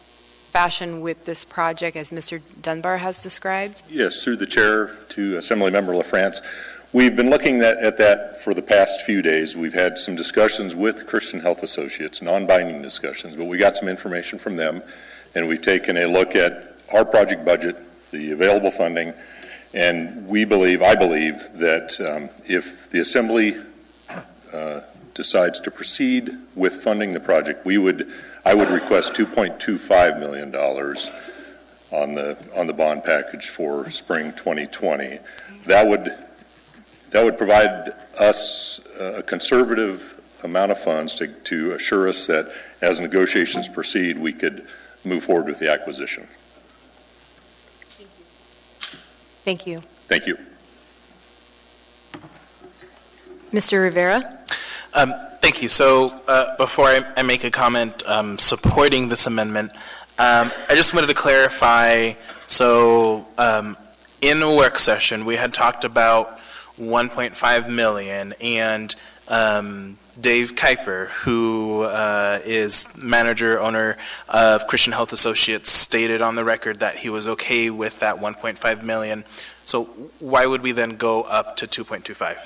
fashion with this project as Mr. Dunbar has described? Yes, through the chair to Assemblymember LaFrance. We've been looking at that for the past few days. We've had some discussions with Christian Health Associates, non-binding discussions, but we got some information from them, and we've taken a look at our project budget, the available funding, and I believe that if the Assembly decides to proceed with funding the project, I would request $2.25 million on the bond package for spring 2020. That would provide us a conservative amount of funds to assure us that as negotiations proceed, we could move forward with the acquisition. Thank you. Thank you. Mr. Rivera? Thank you. So before I make a comment supporting this amendment, I just wanted to clarify, so in a work session, we had talked about $1.5 million, and Dave Kuiper, who is manager, owner of Christian Health Associates, stated on the record that he was okay with that $1.5 million. So why would we then go up to 2.25?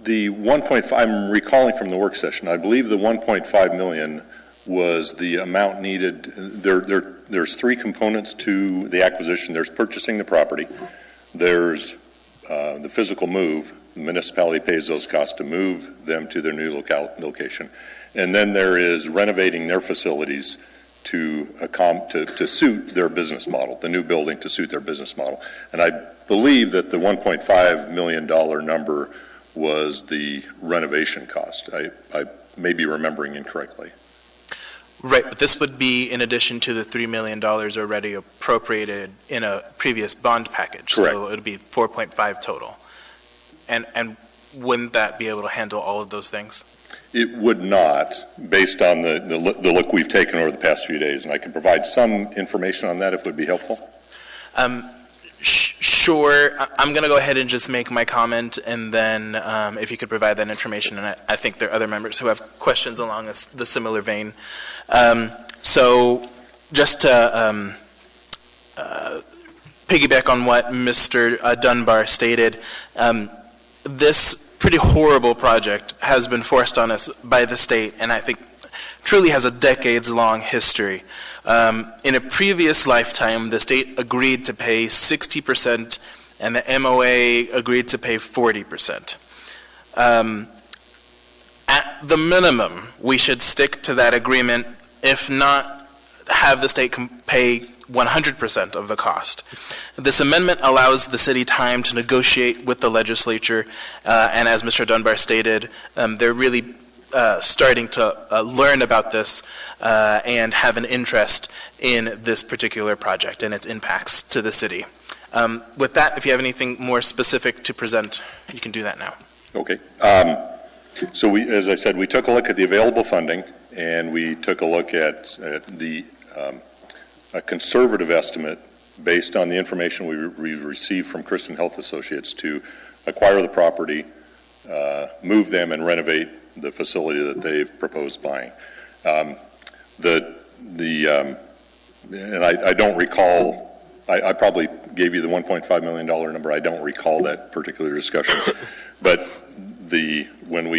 The 1.5, I'm recalling from the work session, I believe the 1.5 million was the amount needed. There's three components to the acquisition. There's purchasing the property. There's the physical move. The municipality pays those costs to move them to their new location. And then there is renovating their facilities to suit their business model, the new building to suit their business model. And I believe that the $1.5 million number was the renovation cost. I may be remembering incorrectly. Right, but this would be in addition to the $3 million already appropriated in a previous bond package. Correct. So it would be 4.5 total. And wouldn't that be able to handle all of those things? It would not, based on the look we've taken over the past few days, and I can provide some information on that if it would be helpful. Sure. I'm going to go ahead and just make my comment, and then if you could provide that information, and I think there are other members who have questions along the similar vein. So just to piggyback on what Mr. Dunbar stated, this pretty horrible project has been forced on us by the state, and I think truly has a decades-long history. In a previous lifetime, the state agreed to pay 60%, and the MOA agreed to pay 40%. At the minimum, we should stick to that agreement, if not have the state pay 100% of the cost. This amendment allows the city time to negotiate with the legislature, and as Mr. Dunbar stated, they're really starting to learn about this and have an interest in this particular project and its impacts to the city. With that, if you have anything more specific to present, you can do that now. Okay. So as I said, we took a look at the available funding, and we took a look at a conservative estimate based on the information we received from Christian Health Associates to acquire the property, move them, and renovate the facility that they've proposed buying. And I don't recall, I probably gave you the $1.5 million number. I don't recall that particular discussion. But when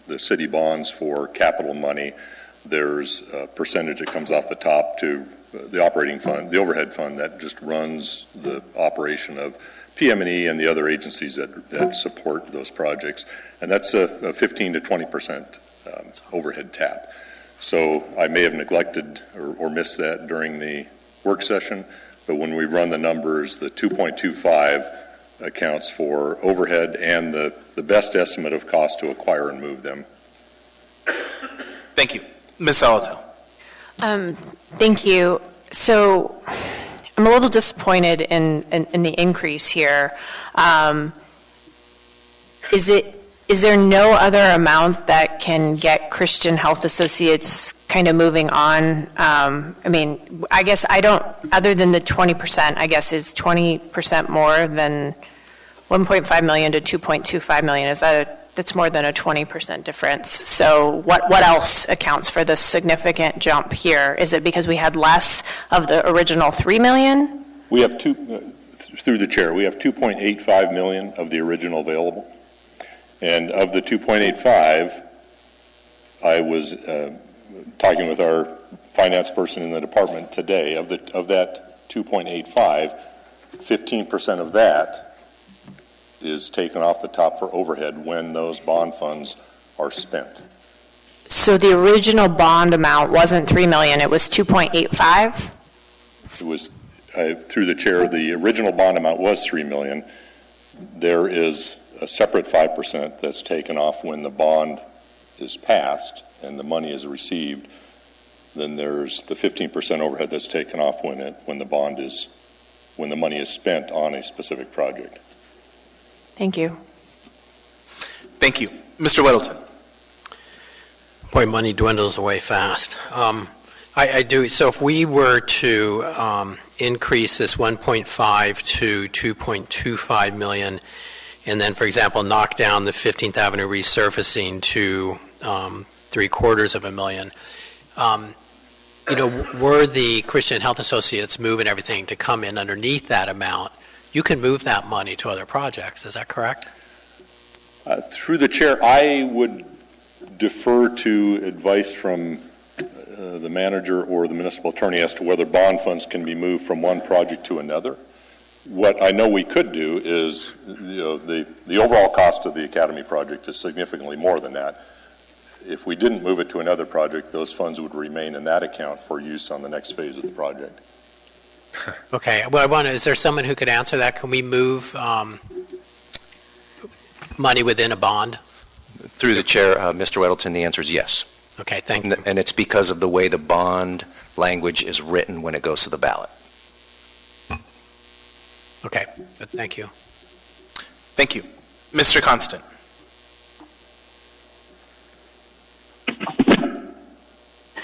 the city bonds for capital money, there's a percentage that comes off the top to the operating fund, the overhead fund that just runs the operation of PM&E and the other agencies that support those projects. And that's a 15 to 20% overhead tap. So I may have neglected or missed that during the work session, but when we run the numbers, the 2.25 accounts for overhead and the best estimate of cost to acquire and move them. Thank you. Ms. Salatel. Thank you. So I'm a little disappointed in the increase here. Is it is there no other amount that can get Christian Health Associates kind of moving on? I mean, I guess I don't, other than the 20%, I guess is 20% more than 1.5 million to 2.25 million. Is that's more than a 20% difference. So what else accounts for this significant jump here? Is it because we had less of the original 3 million? We have through the chair, we have 2.85 million of the original available. And of the 2.85, I was talking with our finance person in the department today. Of that 2.85, 15% of that is taken off the top for overhead when those bond funds are spent. So the original bond amount wasn't 3 million, it was 2.85? It was, through the chair, the original bond amount was 3 million. There is a separate 5% that's taken off when the bond is passed and the money is received. Then there's the 15% overhead that's taken off when the money is spent on a specific project. Thank you. Thank you. Mr. Weddleton. Boy, money dwindles away fast. I do. So if we were to increase this 1.5 to 2.25 million, and then, for example, knock down the 15th Avenue resurfacing to 750,000, were the Christian Health Associates moving everything to come in underneath that amount, you can move that money to other projects. Is that correct? Through the chair, I would defer to advice from the manager or the municipal attorney as to whether bond funds can be moved from one project to another. What I know we could do is, the overall cost of the Academy project is significantly more than that. If we didn't move it to another project, those funds would remain in that account for use on the next phase of the project. Okay. Well, is there someone who could answer that? Can we move money within a bond? Through the chair, Mr. Weddleton, the answer is yes. Okay, thank you. And it's because of the way the bond language is written when it goes to the ballot. Okay, good. Thank you. Thank you. Mr. Constant.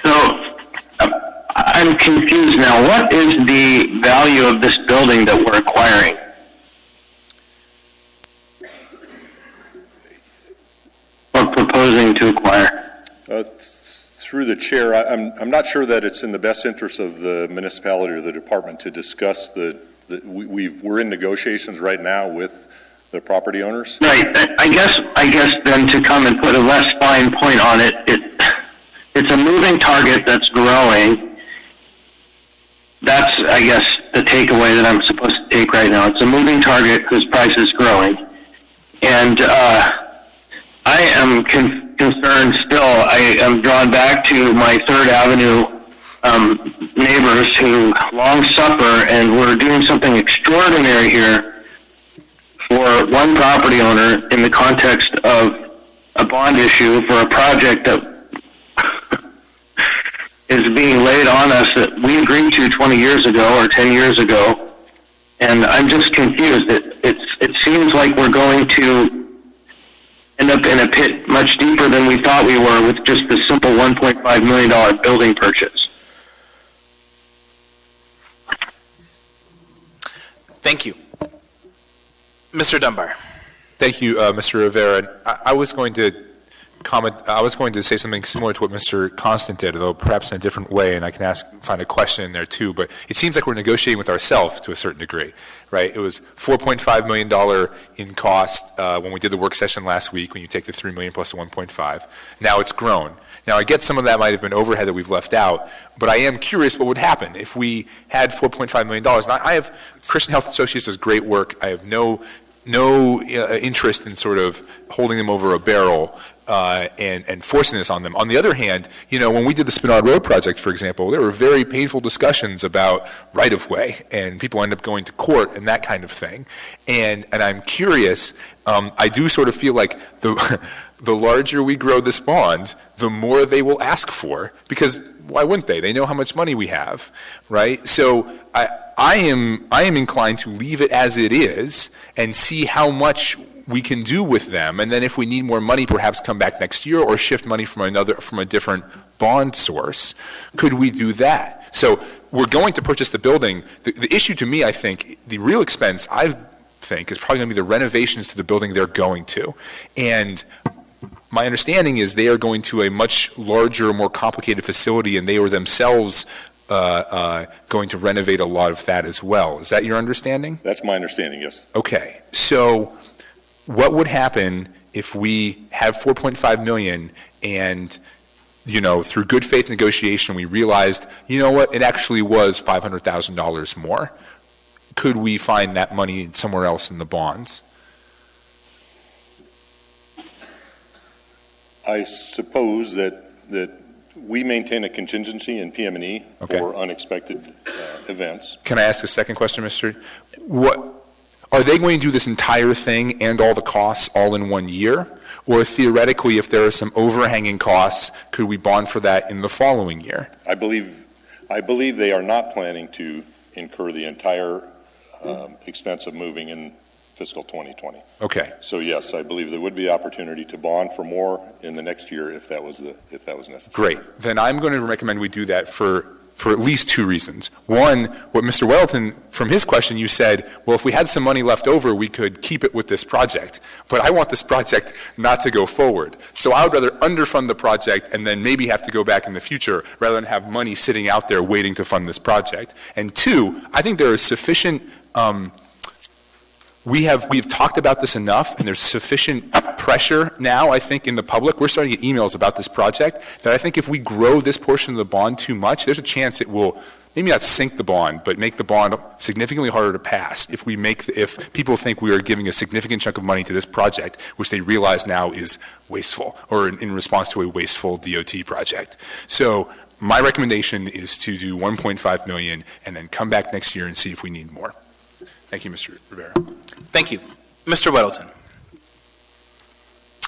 So I'm confused now. What is the value of this building that we're acquiring? Or proposing to acquire? Through the chair, I'm not sure that it's in the best interest of the municipality or the department to discuss we're in negotiations right now with the property owners. Right. I guess then to come and put a less fine point on it, it's a moving target that's growing. That's, I guess, the takeaway that I'm supposed to take right now. It's a moving target whose price is growing. And I am concerned still. I am drawn back to my 3rd Avenue neighbors who long suffer, and we're doing something extraordinary here for one property owner in the context of a bond issue for a project that is being laid on us that we agreed to 20 years ago or 10 years ago. And I'm just confused. It seems like we're going to end up in a pit much deeper than we thought we were with just the simple $1.5 million building purchase. Thank you. Mr. Dunbar. Thank you, Mr. Rivera. I was going to comment. I was going to say something similar to what Mr. Constant did, although perhaps in a different way, and I can find a question in there too. But it seems like we're negotiating with ourselves to a certain degree, right? It was $4.5 million in cost when we did the work session last week, when you take the $3 million plus the 1.5. Now it's grown. Now, I get some of that might have been overhead that we've left out, but I am curious what would happen if we had $4.5 million. And I have Christian Health Associates does great work. I have no interest in sort of holding them over a barrel and forcing this on them. On the other hand, when we did the Spinard Road project, for example, there were very painful discussions about right-of-way, and people end up going to court and that kind of thing. And I'm curious, I do sort of feel like the larger we grow this bond, the more they will ask for, because why wouldn't they? They know how much money we have, right? So I am inclined to leave it as it is and see how much we can do with them, and then if we need more money, perhaps come back next year or shift money from a different bond source. Could we do that? So we're going to purchase the building. The issue to me, I think, the real expense, I think, is probably going to be the renovations to the building they're going to. And my understanding is they are going to a much larger, more complicated facility, and they are themselves going to renovate a lot of that as well. Is that your understanding? That's my understanding, yes. Okay. So what would happen if we have $4.5 million and, through good faith negotiation, we realized, it actually was $500,000 more? Could we find that money somewhere else in the bonds? I suppose that we maintain a contingency in PM&E for unexpected events. Can I ask a second question, Mr.? Are they going to do this entire thing and all the costs all in 1 year? Or theoretically, if there are some overhanging costs, could we bond for that in the following year? I believe they are not planning to incur the entire expense of moving in fiscal 2020. Okay. So yes, I believe there would be opportunity to bond for more in the next year if that was necessary. Great. Then I'm going to recommend we do that for at least two reasons. One, what Mr. Welton, from his question, you said, well, if we had some money left over, we could keep it with this project. But I want this project not to go forward. So I would rather underfund the project and then maybe have to go back in the future rather than have money sitting out there waiting to fund this project. And two, I think there is sufficient we've talked about this enough, and there's sufficient pressure now, I think, in the public. We're starting to get emails about this project that I think if we grow this portion of the bond too much, there's a chance it will maybe not sink the bond, but make the bond significantly harder to pass if people think we are giving a significant chunk of money to this project, which they realize now is wasteful, or in response to a wasteful DOT project. So my recommendation is to do $1.5 million and then come back next year and see if we need more. Thank you, Mr. Rivera. Thank you. Mr. Weddleton.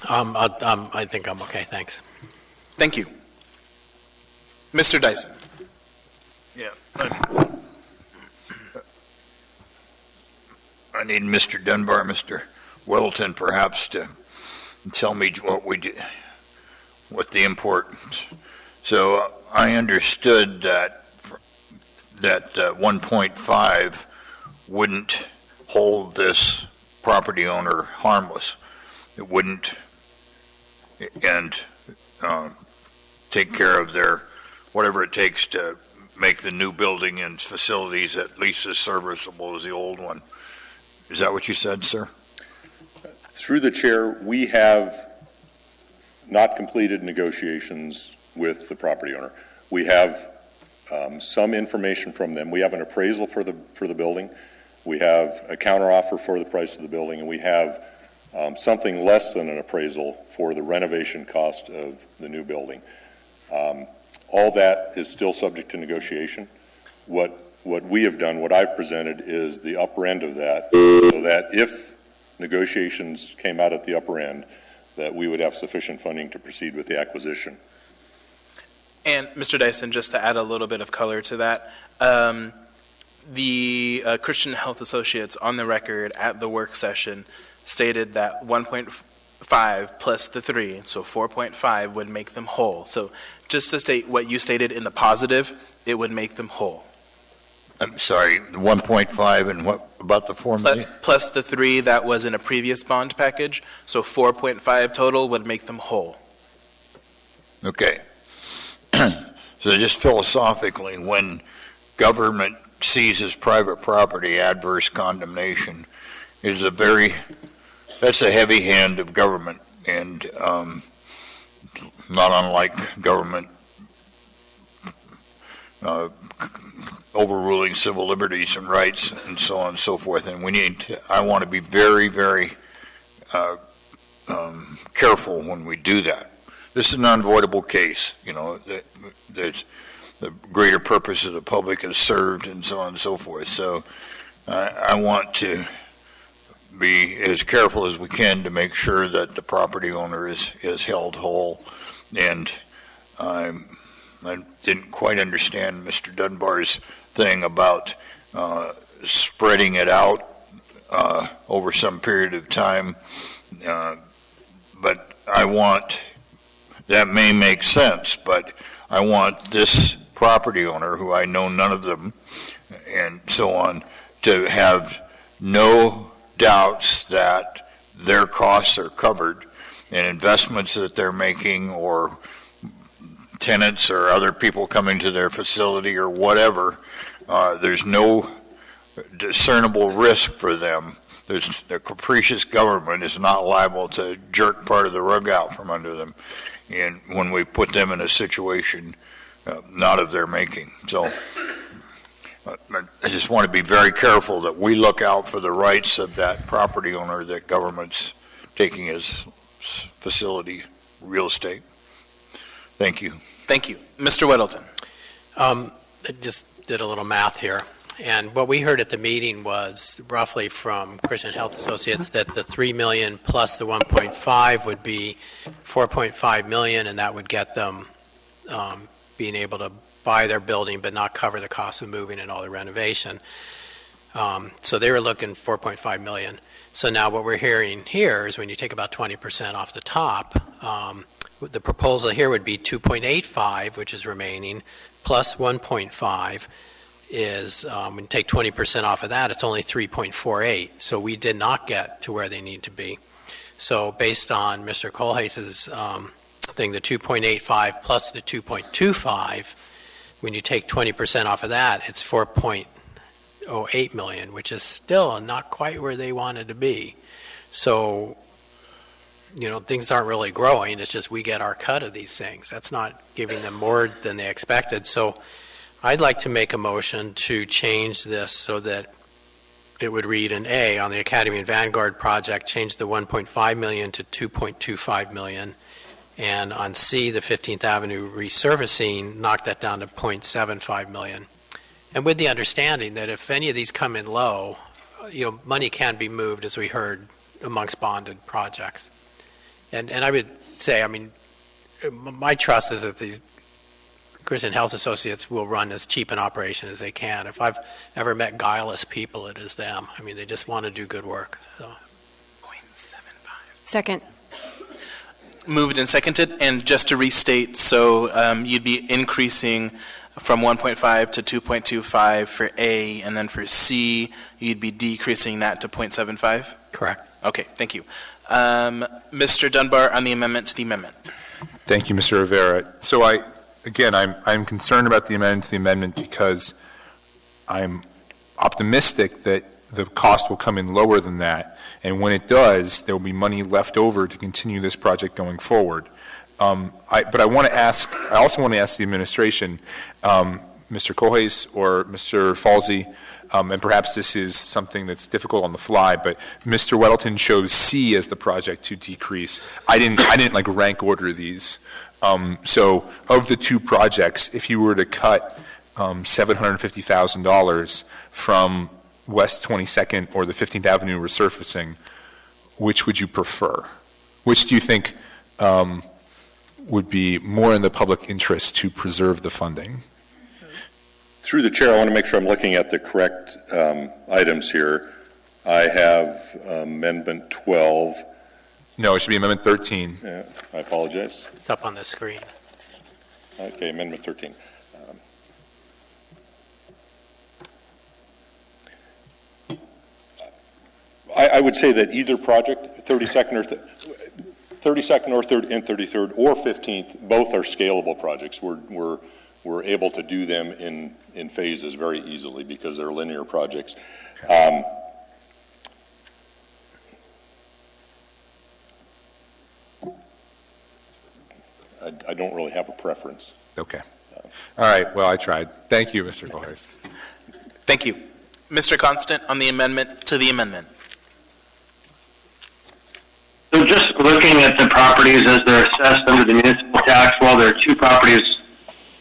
I think I'm okay, thanks. Thank you. Mr. Dyson. Yeah. I need Mr. Dunbar, Mr. Weddleton, perhaps, to tell me what the importance. So I understood that 1.5 wouldn't hold this property owner harmless. It wouldn't, and take care of their, whatever it takes to make the new building and facilities at least as serviceable as the old one. Is that what you said, sir? Through the chair, we have not completed negotiations with the property owner. We have some information from them. We have an appraisal for the building. We have a counteroffer for the price of the building, and we have something less than an appraisal for the renovation cost of the new building. All that is still subject to negotiation. What we have done, what I've presented, is the upper end of that, so that if negotiations came out at the upper end, that we would have sufficient funding to proceed with the acquisition. And Mr. Dyson, just to add a little bit of color to that, the Christian Health Associates on the record at the work session stated that 1.5 plus the 3, so 4.5 would make them whole. So just to state what you stated in the positive, it would make them whole. I'm sorry, 1.5 and what about the 4 million? Plus the 3 that was in a previous bond package, so 4.5 total would make them whole. Okay. So just philosophically, when government seizes private property, adverse condemnation is that's a heavy hand of government, and not unlike government overruling civil liberties and rights and so on and so forth. And I want to be very, very careful when we do that. This is an unavoidable case, the greater purpose of the public is served and so on and so forth. So I want to be as careful as we can to make sure that the property owner is held whole. And I didn't quite understand Mr. Dunbar's thing about spreading it out over some period of time But I want, that may make sense, but I want this property owner, who I know none of them, and so on, to have no doubts that their costs are covered and investments that they're making, or tenants or other people coming to their facility or whatever, there's no discernible risk for them. The capricious government is not liable to jerk part of the rug out from under them, and when we put them in a situation not of their making. So I just want to be very careful that we look out for the rights of that property owner that government's taking as facility real estate. Thank you. Thank you. Mr. Weddleton. I just did a little math here. And what we heard at the meeting was roughly from Christian Health Associates that the $3 million plus the 1.5 would be $4.5 million, and that would get them being able to buy their building but not cover the cost of moving and all the renovation. So they were looking $4.5 million. So now what we're hearing here is when you take about 20% off the top, the proposal here would be 2.85, which is remaining, plus 1.5 is, when you take 20% off of that, it's only 3.48. So we did not get to where they need to be. So based on Mr. Kohlhaas's thing, the 2.85 plus the 2.25, when you take 20% off of that, it's 4.08 million, which is still not quite where they wanted to be. So, you know, things aren't really growing. It's just we get our cut of these things. That's not giving them more than they expected. So I'd like to make a motion to change this so that it would read an A on the Academy and Vanguard project, change the 1.5 million to 2.25 million. And on C, the 15th Avenue resurfacing, knock that down to 0.75 million. And with the understanding that if any of these come in low, you know, money can be moved, as we heard, amongst bonded projects. And I would say, I mean, my trust is that these Christian Health Associates will run as cheap an operation as they can. If I've ever met guileless people, it is them. I mean, they just want to do good work. So. 0.75. Second. Moved and seconded, and just to restate, so you'd be increasing from 1.5 to 2.25 for A, and then for C, you'd be decreasing that to 0.75? Correct. Okay, thank you. Mr. Dunbar, on the amendment to the amendment. Thank you, Mr. Rivera. So I'm concerned about the amendment to the amendment because I'm optimistic that the cost will come in lower than that, and when it does, there will be money left over to continue this project going forward. But I also want to ask the administration, Mr. Kohlhaas or Mr. Falsey, and perhaps this is something that's difficult on the fly, but Mr. Weddleton chose C as the project to decrease. I didn't like rank order these. So of the two projects, if you were to cut $750,000 from West 22nd or the 15th Avenue resurfacing, which would you prefer? Which do you think would be more in the public interest to preserve the funding? Through the chair, I want to make sure I'm looking at the correct items here. I have Amendment 12. No, it should be Amendment 13. Yeah, I apologize. It's up on the screen. Okay, Amendment 13. I would say that either project, 32nd or 33rd or 15th, both are scalable projects. We're able to do them in phases very easily because they're linear projects. Okay. I don't really have a preference. Okay. All right. Well, I tried. Thank you, Mr. Kohlhaas. Thank you. Mr. Constant, on the amendment to the amendment. So just looking at the properties as they're assessed under the municipal tax, well, there are two properties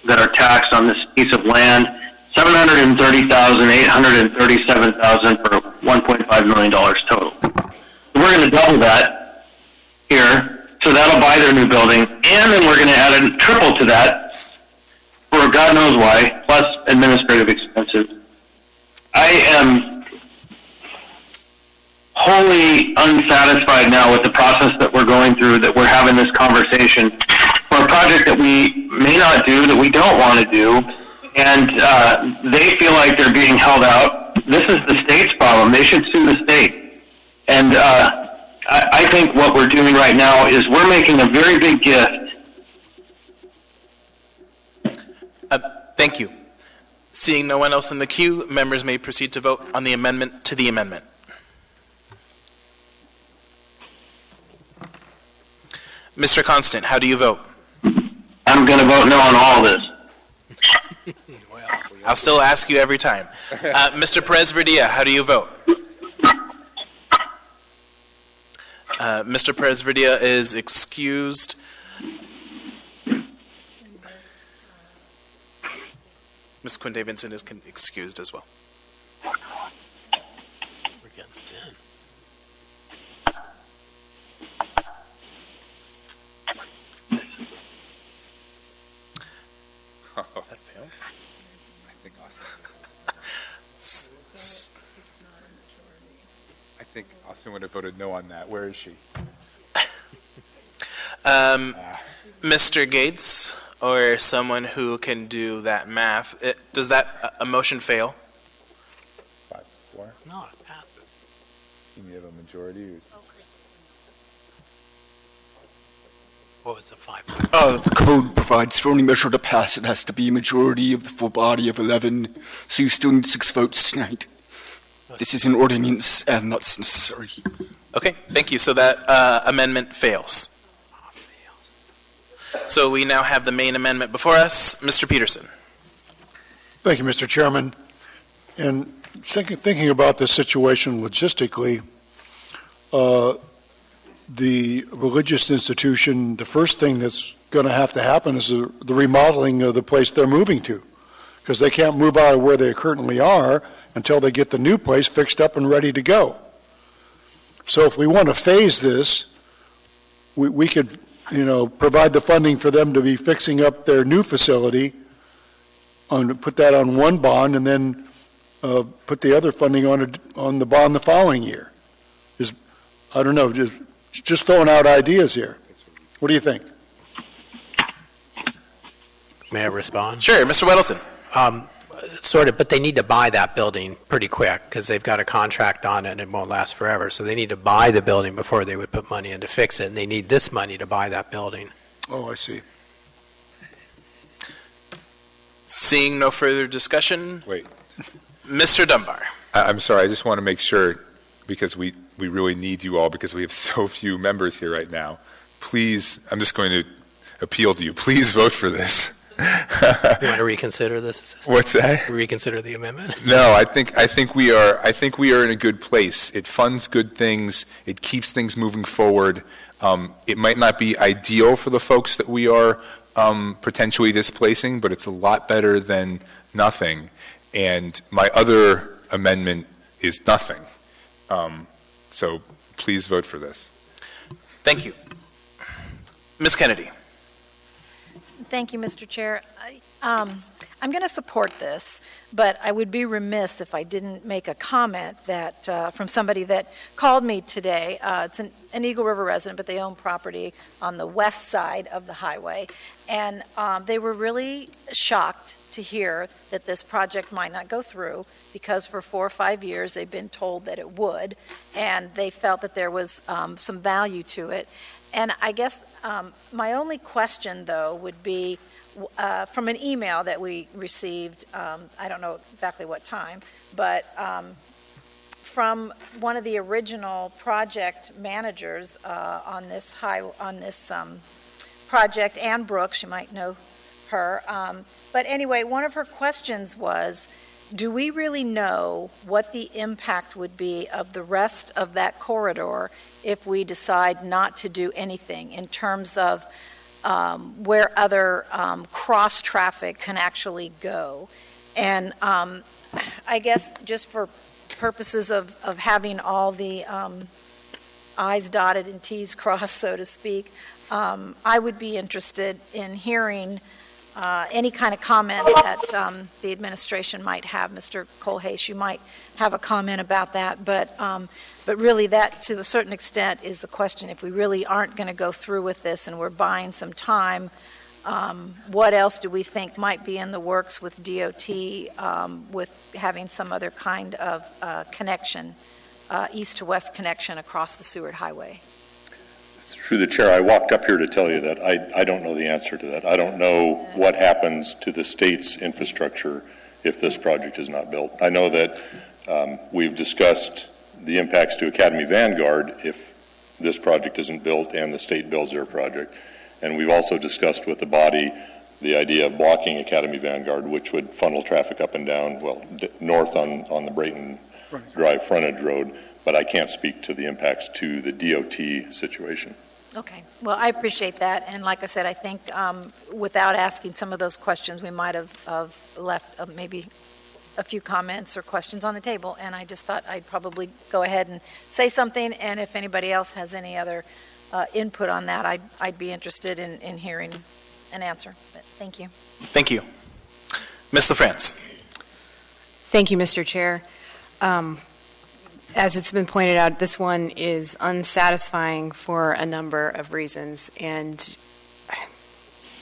that are taxed on this piece of land, $730,000, $837,000 for $1.5 million total. We're going to double that here, so that'll buy their new building, and then we're going to add a triple to that for God knows why, plus administrative expenses. I am wholly unsatisfied now with the process that we're going through, that we're having this conversation for a project that we may not do, that we don't want to do, and they feel like they're being held out. This is the state's problem. They should sue the state. And I think what we're doing right now is we're making a very big gift. Thank you. Seeing no one else in the queue, members may proceed to vote on the amendment to the amendment. Mr. Constant, how do you vote? I'm going to vote no on all of this. I'll still ask you every time. Mr. Perez-Verdia, how do you vote? Mr. Perez-Verdia is excused. Ms. Quinn Davidson is excused as well. Does that fail? I think Austin would have voted no on that. Where is she? Mr. Gates, or someone who can do that math, does that a motion fail? 5-4? No, it passes. You have a majority? Or... What was the 5? The code provides for any measure to pass, it has to be a majority of the full body of 11, so you still need 6 votes tonight. This is an ordinance, and that's necessary. Okay, thank you. So that amendment fails. So we now have the main amendment before us. Mr. Peterson. Thank you, Mr. Chairman. And thinking about this situation logistically, the religious institution, the first thing that's going to have to happen is the remodeling of the place they're moving to, because they can't move out of where they currently are until they get the new place fixed up and ready to go. So if we want to phase this, we could, provide the funding for them to be fixing up their new facility, put that on one bond, and then put the other funding on the bond the following year. I don't know, just throwing out ideas here. What do you think? May I respond? Sure, Mr. Weddleton. Sort of, but they need to buy that building pretty quick because they've got a contract on it and it won't last forever. So they need to buy the building before they would put money in to fix it, and they need this money to buy that building. Oh, I see. Seeing no further discussion. Wait. Mr. Dunbar. I'm sorry, I just want to make sure, because we really need you all because we have so few members here right now. Please, I'm just going to appeal to you. Please vote for this. You want to reconsider this? What's that? Reconsider the amendment? No, I think we are in a good place. It funds good things. It keeps things moving forward. It might not be ideal for the folks that we are potentially displacing, but it's a lot better than nothing. And my other amendment is nothing. So please vote for this. Thank you. Ms. Kennedy. Thank you, Mr. Chair. I'm going to support this, but I would be remiss if I didn't make a comment that from somebody that called me today. It's an Eagle River resident, but they own property on the west side of the highway, and they were really shocked to hear that this project might not go through because for 4 or 5 years they've been told that it would, and they felt that there was some value to it. And I guess my only question, though, would be from an email that we received, I don't know exactly what time, but from one of the original project managers on this project, Ann Brooks, you might know her. But anyway, one of her questions was, do we really know what the impact would be of the rest of that corridor if we decide not to do anything in terms of where other cross traffic can actually go? And I guess just for purposes of having all the I's dotted and T's crossed, so to speak, I would be interested in hearing any kind of comment that the administration might have. Mr. Colhase, you might have a comment about that, but really that, to a certain extent, is the question. If we really aren't going to go through with this and we're buying some time, what else do we think might be in the works with DOT, with having some other kind of connection, east to west connection across the Seward Highway? Through the chair, I walked up here to tell you that I don't know the answer to that. I don't know what happens to the state's infrastructure if this project is not built. I know that we've discussed the impacts to Academy Vanguard if this project isn't built and the state builds their project. And we've also discussed with the body the idea of blocking Academy Vanguard, which would funnel traffic up and down, north on the Brayton Drive frontage road. But I can't speak to the impacts to the DOT situation. Okay. Well, I appreciate that. And like I said, I think without asking some of those questions, we might have left maybe a few comments or questions on the table. And I just thought I'd probably go ahead and say something. And if anybody else has any other input on that, I'd be interested in hearing an answer. But thank you. Thank you. Ms. LaFrance. Thank you, Mr. Chair. As it's been pointed out, this one is unsatisfying for a number of reasons, and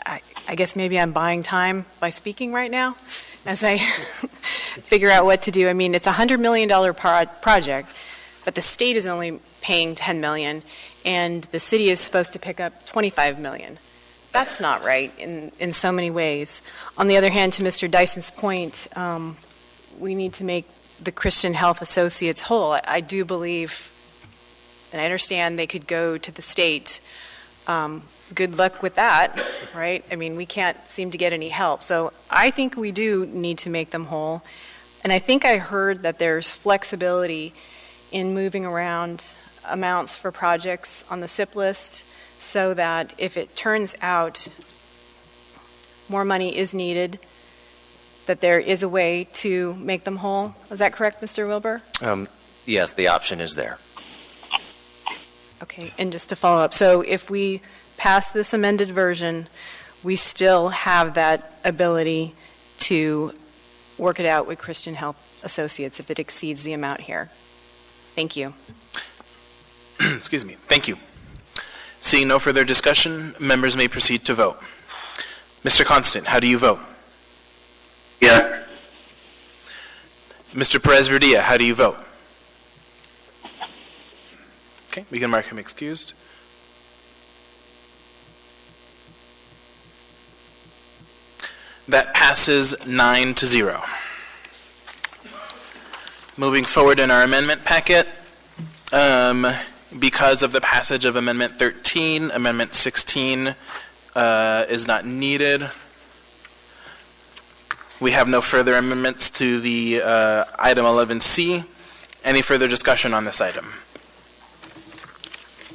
I guess maybe I'm buying time by speaking right now as I figure out what to do. I mean, it's a $100 million project, but the state is only paying $10 million, and the city is supposed to pick up $25 million. That's not right in so many ways. On the other hand, to Mr. Dyson's point, we need to make the Christian Health Associates whole. I do believe, and I understand they could go to the state. Good luck with that, right? I mean, we can't seem to get any help. So I think we do need to make them whole. And I think I heard that there's flexibility in moving around amounts for projects on the SIP list so that if it turns out more money is needed, that there is a way to make them whole. Is that correct, Mr. Wilbur? Yes, the option is there. Okay, and just to follow up, so if we pass this amended version, we still have that ability to work it out with Christian Health Associates if it exceeds the amount here. Thank you. Excuse me. Thank you. Seeing no further discussion, members may proceed to vote. Mr. Constant, how do you vote? Yes. Mr. Perez-Verdia, how do you vote? Okay, we can mark him excused. That passes 9-0. Moving forward in our amendment packet, because of the passage of Amendment 13, Amendment 16 is not needed. We have no further amendments to the item 11C. Any further discussion on this item?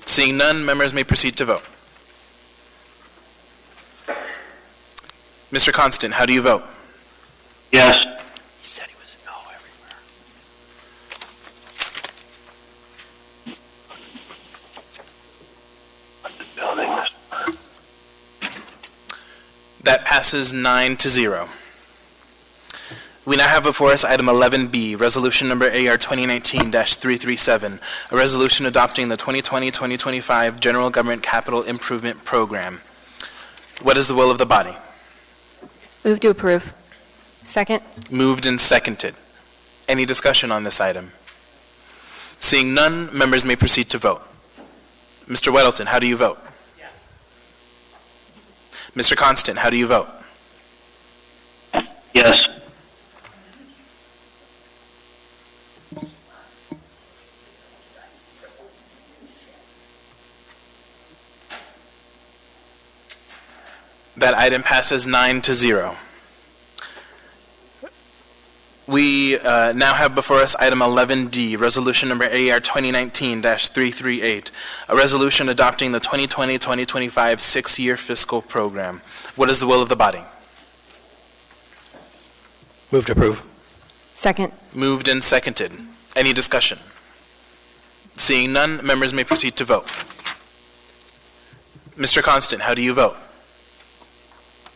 Seeing none, members may proceed to vote. Mr. Constant, how do you vote? Yes. He said he was a no everywhere. That passes 9-0. We now have before us item 11B, resolution number AR 2019-337, a resolution adopting the 2020-2025 General Government Capital Improvement Program. What is the will of the body? Move to approve. Second. Moved and seconded. Any discussion on this item? Seeing none, members may proceed to vote. Mr. Weddleton, how do you vote? Yes. Mr. Constant, how do you vote? Yes. That item passes 9-0. We now have before us item 11D, resolution number AR 2019-338, a resolution adopting the 2020-2025 six-year fiscal program. What is the will of the body? Move to approve. Second. Moved and seconded. Any discussion? Seeing none, members may proceed to vote. Mr. Constant, how do you vote?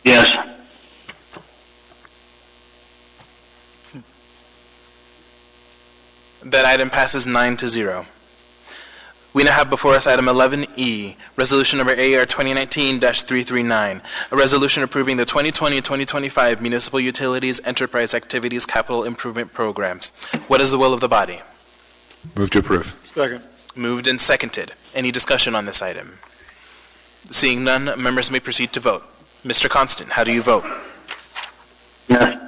Yes. That item passes 9-0. We now have before us item 11E, resolution number AR 2019-339, a resolution approving the 2020-2025 Municipal Utilities Enterprise Activities Capital Improvement Programs. What is the will of the body? Move to approve. Second. Moved and seconded. Any discussion on this item? Seeing none, members may proceed to vote. Mr. Constant, how do you vote? Yes.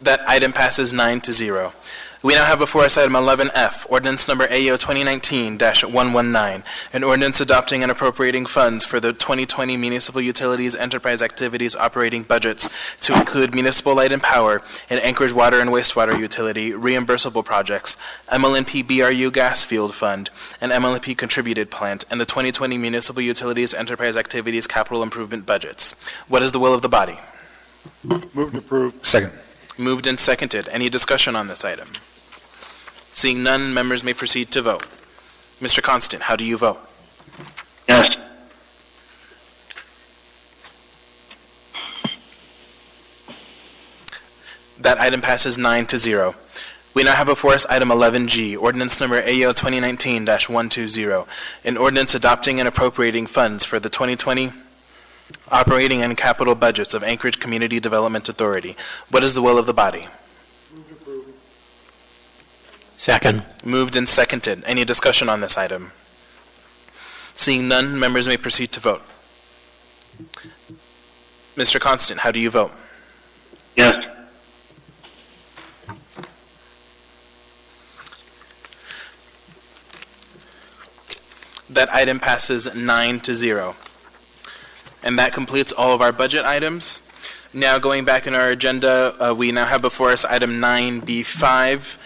That item passes 9-0. We now have before us item 11F, ordinance number AO 2019-119, an ordinance adopting and appropriating funds for the 2020 Municipal Utilities Enterprise Activities operating budgets to include municipal light and power and Anchorage Water and Wastewater Utility reimbursable projects, MLNP BRU Gas Field Fund, and MLNP Contributed Plant, and the 2020 Municipal Utilities Enterprise Activities capital improvement budgets. What is the will of the body? Move to approve. Second. Moved and seconded. Any discussion on this item? Seeing none, members may proceed to vote. Mr. Constant, how do you vote? Yes. That item passes 9-0. We now have before us item 11G, ordinance number AO 2019-120, an ordinance adopting and appropriating funds for the 2020 operating and capital budgets of Anchorage Community Development Authority. What is the will of the body? Second. Moved and seconded. Any discussion on this item? Seeing none, members may proceed to vote. Mr. Constant, how do you vote? Yes. That item passes 9-0. And that completes all of our budget items. Now going back in our agenda, we now have before us item 9B5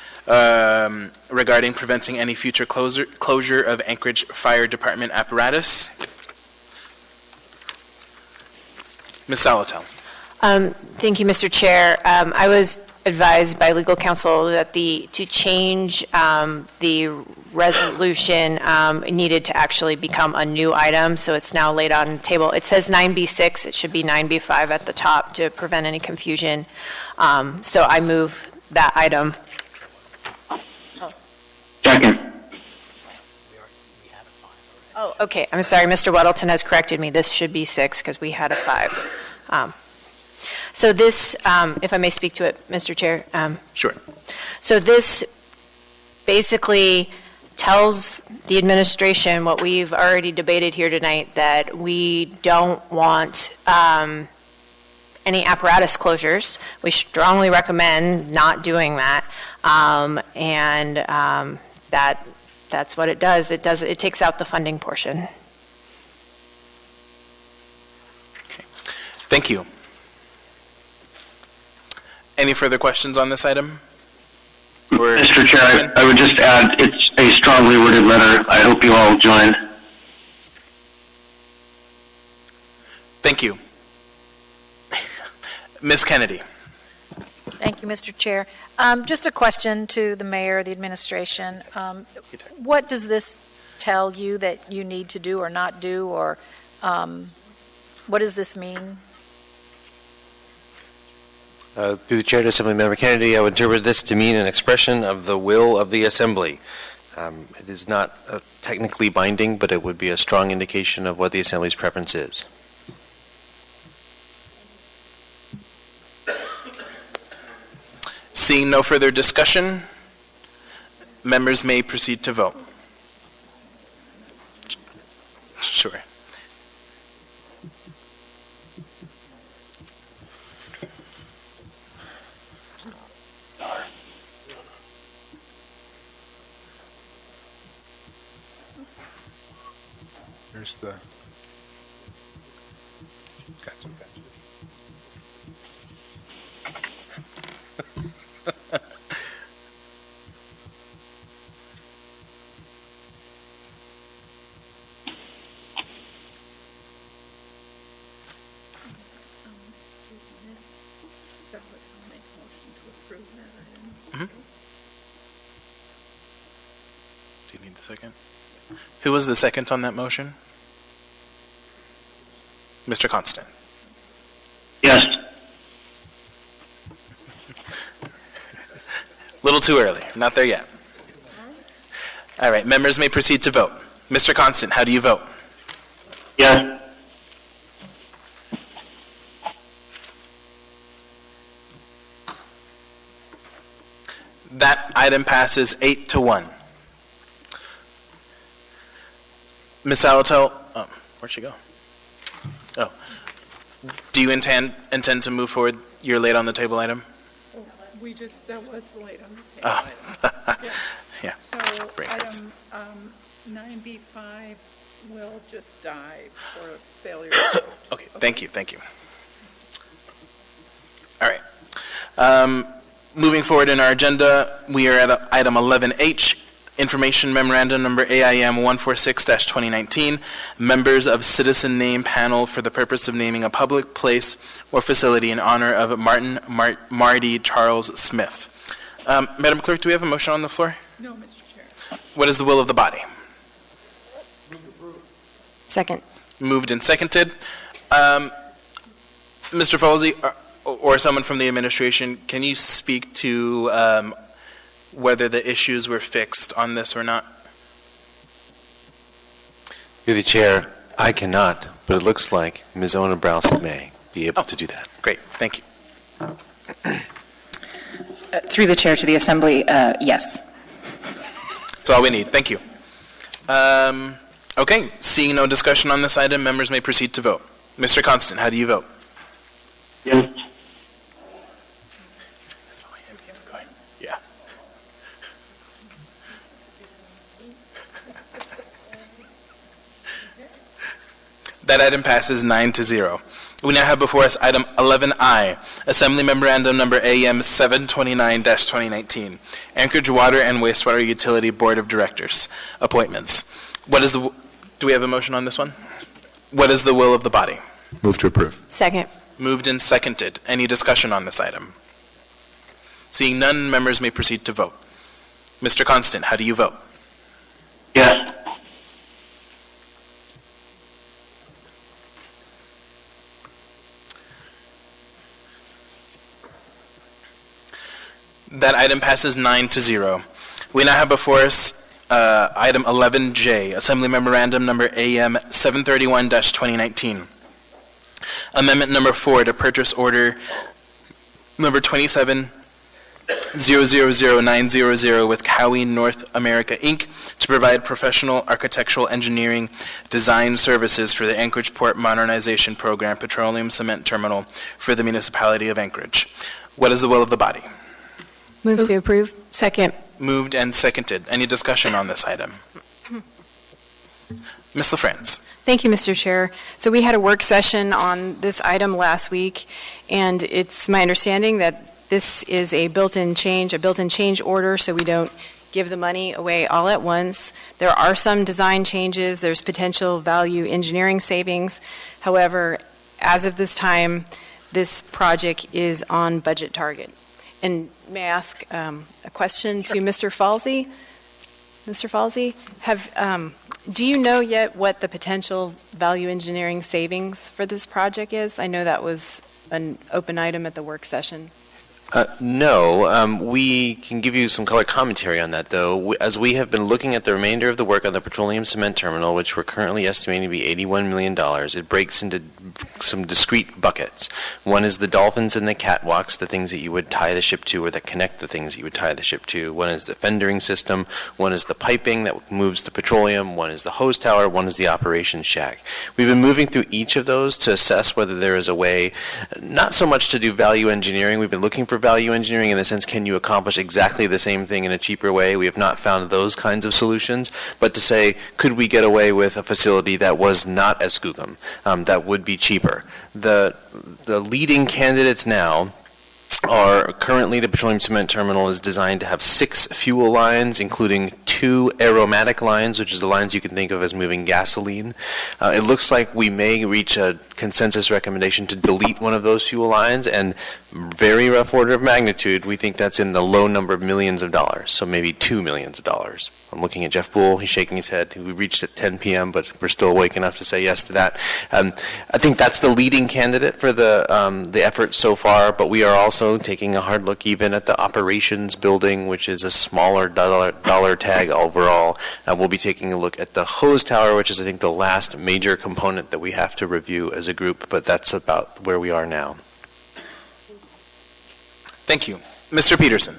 regarding preventing any future closure of Anchorage Fire Department apparatus. Ms. Salatel. Thank you, Mr. Chair. I was advised by legal counsel that to change the resolution needed to actually become a new item, so it's now laid on the table. It says 9B6, it should be 9B5 at the top to prevent any confusion. So I move that item. Second. Oh, okay, I'm sorry, Mr. Weddleton has corrected me. This should be 6 because we had a 5. So this, if I may speak to it, Mr. Chair. Sure. So this basically tells the administration what we've already debated here tonight, that we don't want any apparatus closures. We strongly recommend not doing that. That's what it does. It takes out the funding portion. Okay. Thank you. Any further questions on this item? Mr. Chair, I would just add, it's a strongly worded letter. I hope you all join. Thank you. Ms. Kennedy. Thank you, Mr. Chair. Just a question to the mayor, the administration. What does this tell you that you need to do or not do, or what does this mean? Through the Chair to Assemblymember Kennedy, I would interpret this to mean an expression of the will of the Assembly. It is not technically binding, but it would be a strong indication of what the Assembly's preference is. Seeing no further discussion, members may proceed to vote. Sure. There's the... Gotcha. Do you need the second? Who was the second on that motion? Mr. Constant. Yes. Little too early. Not there yet. All right, members may proceed to vote. Mr. Constant, how do you vote? Yes. That item passes 8-1. Ms. Salatel, oh, where'd she go? Oh, do you intend to move forward your late on the table item? That was late on the table. Oh. Yeah. So item 9B5 will just die for failure. Okay, thank you. All right. Moving forward in our agenda, we are at item 11H, Information Memorandum Number AIM 146-2019, Members of Citizen Name Panel for the purpose of naming a public place or facility in honor of Marty Charles Smith. Madam Clerk, do we have a motion on the floor? No, Mr. Chair. What is the will of the body? Second. Moved and seconded. Mr. Falsey, or someone from the administration, can you speak to whether the issues were fixed on this or not? Through the chair, I cannot, but it looks like Ms. Ona Browse may be able to do that. Great, thank you. Through the chair to the assembly, yes. That's all we need. Thank you. Okay, seeing no discussion on this item, members may proceed to vote. Mr. Constant, how do you vote? Yes. Yeah. That item passes 9-0. We now have before us item 11I, Assembly Memorandum Number AM 729-2019, Anchorage Water and Wastewater Utility Board of Directors, appointments. Do we have a motion on this one? What is the will of the body? Move to approve. Second. Moved and seconded. Any discussion on this item? Seeing none, members may proceed to vote. Mr. Constant, how do you vote? Yes. That item passes 9-0. We now have before us item 11J, Assembly Memorandum Number AM 731-2019. Amendment Number 4 to Purchase Order Number 27-000900 with Cowie North America, Inc. to provide professional architectural engineering design services for the Anchorage Port Modernization Program Petroleum Cement Terminal for the municipality of Anchorage. What is the will of the body? Move to approve. Second. Moved and seconded. Any discussion on this item? Ms. LaFrance. Thank you, Mr. Chair. So we had a work session on this item last week, and it's my understanding that this is a built-in change order, so we don't give the money away all at once. There are some design changes. There's potential value engineering savings. However, as of this time, this project is on budget target. And may I ask a question to Mr. Falsey? Mr. Falsey, do you know yet what the potential value engineering savings for this project is? I know that was an open item at the work session. No, we can give you some color commentary on that, though. As we have been looking at the remainder of the work on the petroleum cement terminal, which we're currently estimating to be $81 million, it breaks into some discrete buckets. One is the dolphins and the catwalks, the things that you would tie the ship to or that connect the things that you would tie the ship to. One is the fendering system. One is the piping that moves the petroleum. One is the hose tower. One is the operations shack. We've been moving through each of those to assess whether there is a way, not so much to do value engineering. We've been looking for value engineering in the sense, can you accomplish exactly the same thing in a cheaper way? We have not found those kinds of solutions, but to say, could we get away with a facility that was not as Skookum, that would be cheaper? The leading candidates now are currently the petroleum cement terminal is designed to have 6 fuel lines, including 2 2 aromatic lines, which is the lines you can think of as moving gasoline. It looks like we may reach a consensus recommendation to delete one of those fuel lines, and very rough order of magnitude, we think that's in the low number of millions of dollars, so maybe $2 million. I'm looking at Jeff Bull. He's shaking his head. We reached at 10 p.m., but we're still awake enough to say yes to that. I think that's the leading candidate for the effort so far, but we are also taking a hard look even at the operations building, which is a smaller dollar tag overall. We'll be taking a look at the hose tower, which is, I think, the last major component that we have to review as a group, but that's about where we are now. Thank you. Mr. Peterson.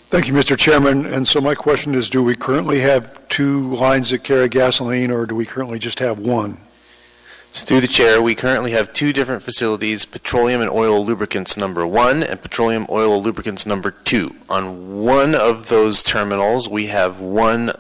Thank you, Mr. Chairman. And so my question is, do we currently have 2 lines that carry gasoline, or do we currently just have 1? So through the chair, we currently have 2 different facilities, petroleum and oil lubricants number 1 and petroleum oil lubricants number 2. On one of those terminals, we have 1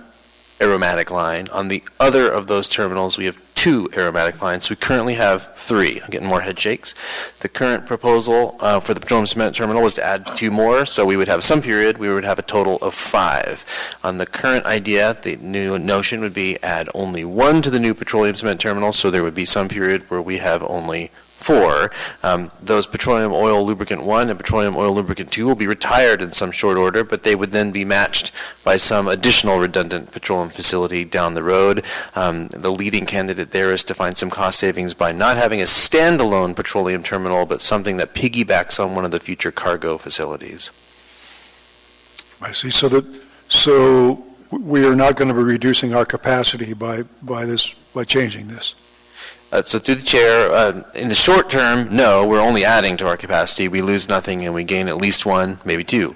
aromatic line. On the other of those terminals, we have 2 aromatic lines. So we currently have 3. I'm getting more head shakes. The current proposal for the petroleum cement terminal was to add 2 more, so we would have some period, we would have a total of 5. On the current idea, the new notion would be add only 1 to the new petroleum cement terminal, so there would be some period where we have only 4. Those petroleum oil lubricant 1 and petroleum oil lubricant 2 will be retired in some short order, but they would then be matched by some additional redundant petroleum facility down the road. The leading candidate there is to find some cost savings by not having a standalone petroleum terminal, but something that piggybacks on one of the future cargo facilities. I see. So we are not going to be reducing our capacity by changing this. So through the chair, in the short term, no, we're only adding to our capacity. We lose nothing and we gain at least 1, maybe 2.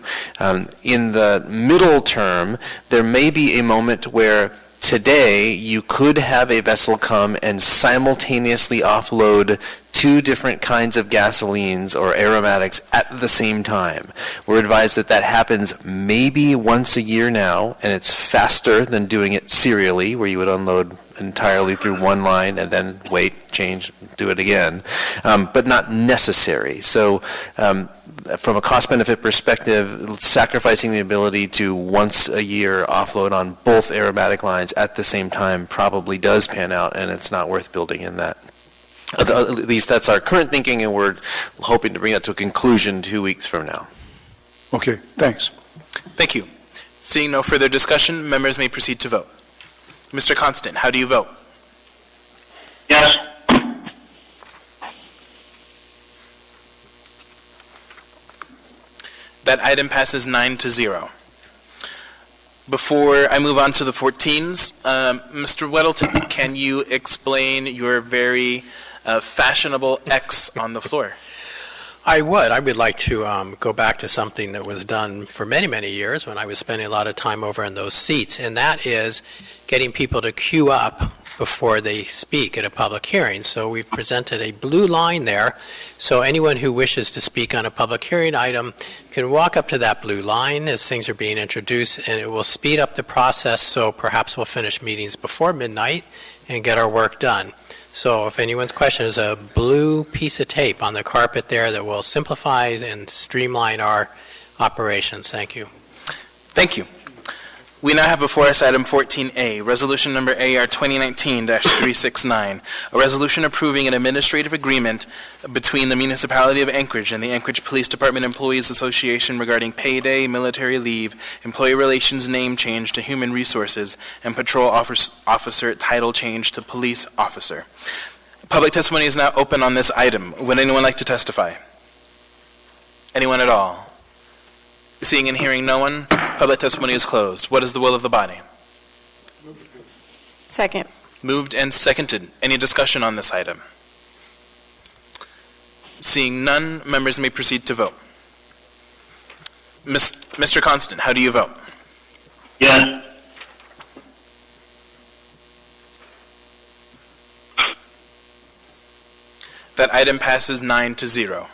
In the middle term, there may be a moment where today you could have a vessel come and simultaneously offload 2 different kinds of gasolines or aromatics at the same time. We're advised that that happens maybe once a year now, and it's faster than doing it serially, where you would unload entirely through one line and then wait, change, do it again, but not necessary. So from a cost-benefit perspective, sacrificing the ability to once a year offload on both aromatic lines at the same time probably does pan out, and it's not worth building in that. At least that's our current thinking, and we're hoping to bring that to a conclusion 2 weeks from now. Okay, thanks. Thank you. Seeing no further discussion, members may proceed to vote. Mr. Constant, how do you vote? Yes. That item passes 9-0. Before I move on to the 14s, Mr. Weddleton, can you explain your very fashionable X on the floor? I would like to go back to something that was done for many, many years when I was spending a lot of time over in those seats, and that is getting people to queue up before they speak at a public hearing. So we've presented a blue line there, so anyone who wishes to speak on a public hearing item can walk up to that blue line as things are being introduced, and it will speed up the process, so perhaps we'll finish meetings before midnight and get our work done. So if anyone's question is a blue piece of tape on the carpet there that will simplify and streamline our operations. Thank you. Thank you. We now have before us item 14A, resolution number AR 2019-369, a resolution approving an administrative agreement between the municipality of Anchorage and the Anchorage Police Department Employees Association regarding payday, military leave, employee relations name change to human resources, and patrol officer title change to police officer. Public testimony is now open on this item. Would anyone like to testify? Anyone at all? Seeing and hearing no one, public testimony is closed. What is the will of the body? Second. Moved and seconded. Any discussion on this item? Seeing none, members may proceed to vote. Mr. Constant, how do you vote? Yes. That item passes 9-0.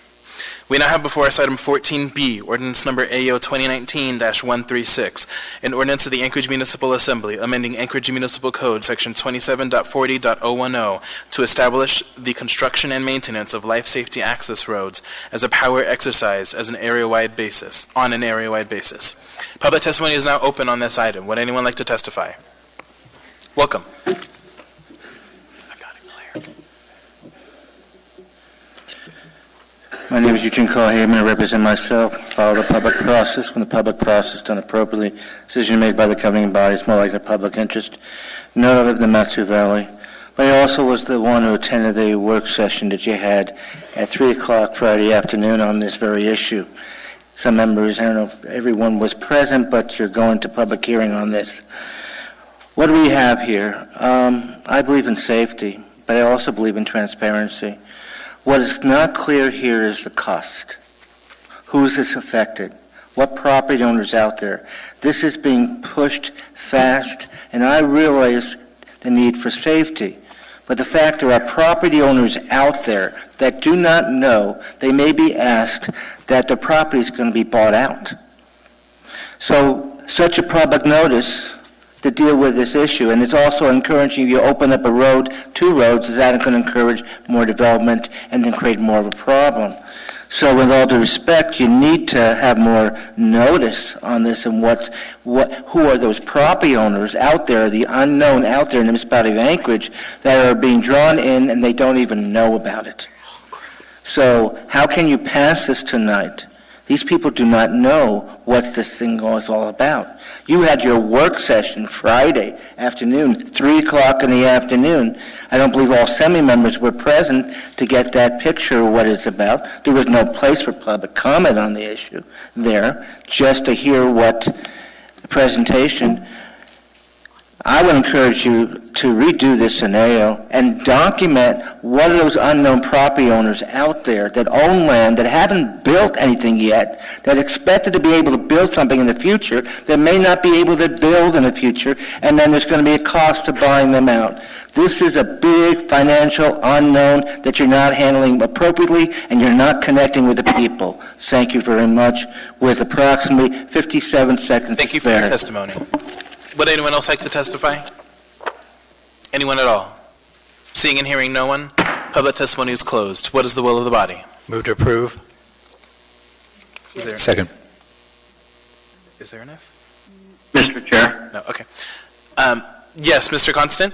We now have before us item 14B, ordinance number AO 2019-136, an ordinance of the Anchorage Municipal Assembly amending Anchorage Municipal Code, section 27.40.010, to establish the construction and maintenance of life safety access roads as a power exercised as on an area-wide basis. Public testimony is now open on this item. Would anyone like to testify? Welcome. My name is Eugene Cohayman. I represent myself. Follow the public process. When the public process is done appropriately, decision made by the governing body is more like the public interest. None of it in the Matsu Valley. But I also was the one who attended the work session that you had at 3 o'clock Friday afternoon on this very issue. Some members, I don't know if everyone was present, but you're going to public hearing on this. What do we have here? I believe in safety, but I also believe in transparency. What is not clear here is the cost. Who is this affected? What property owners out there? This is being pushed fast, and I realize the need for safety. But the fact there are property owners out there that do not know, they may be asked that their property is going to be bought out. So such a public notice to deal with this issue, and it's also encouraging you open up a road, 2 roads, is that going to encourage more development and then create more of a problem? So with all due respect, you need to have more notice on this and who are those property owners out there, the unknown out there in the municipality of Anchorage that are being drawn in and they don't even know about it. So how can you pass this tonight? These people do not know what this thing is all about. You had your work session Friday afternoon, 3 o'clock in the afternoon. I don't believe all assembly members were present to get that picture of what it's about. There was no place for public comment on the issue there, just to hear what the presentation. I would encourage you to redo this scenario and document what are those unknown property owners out there that own land, that haven't built anything yet, that expected to be able to build something in the future, that may not be able to build in the future, and then there's going to be a cost to buying them out. This is a big financial unknown that you're not handling appropriately, and you're not connecting with the people. Thank you very much. With approximately 57 seconds Thank you for your testimony. Would anyone else like to testify? Anyone at all? Seeing and hearing no one, public testimony is closed. What is the will of the body? Move to approve. Is there an Second. S? Is there an S? Mr. Chair, No, okay. Yes, Mr. Constant?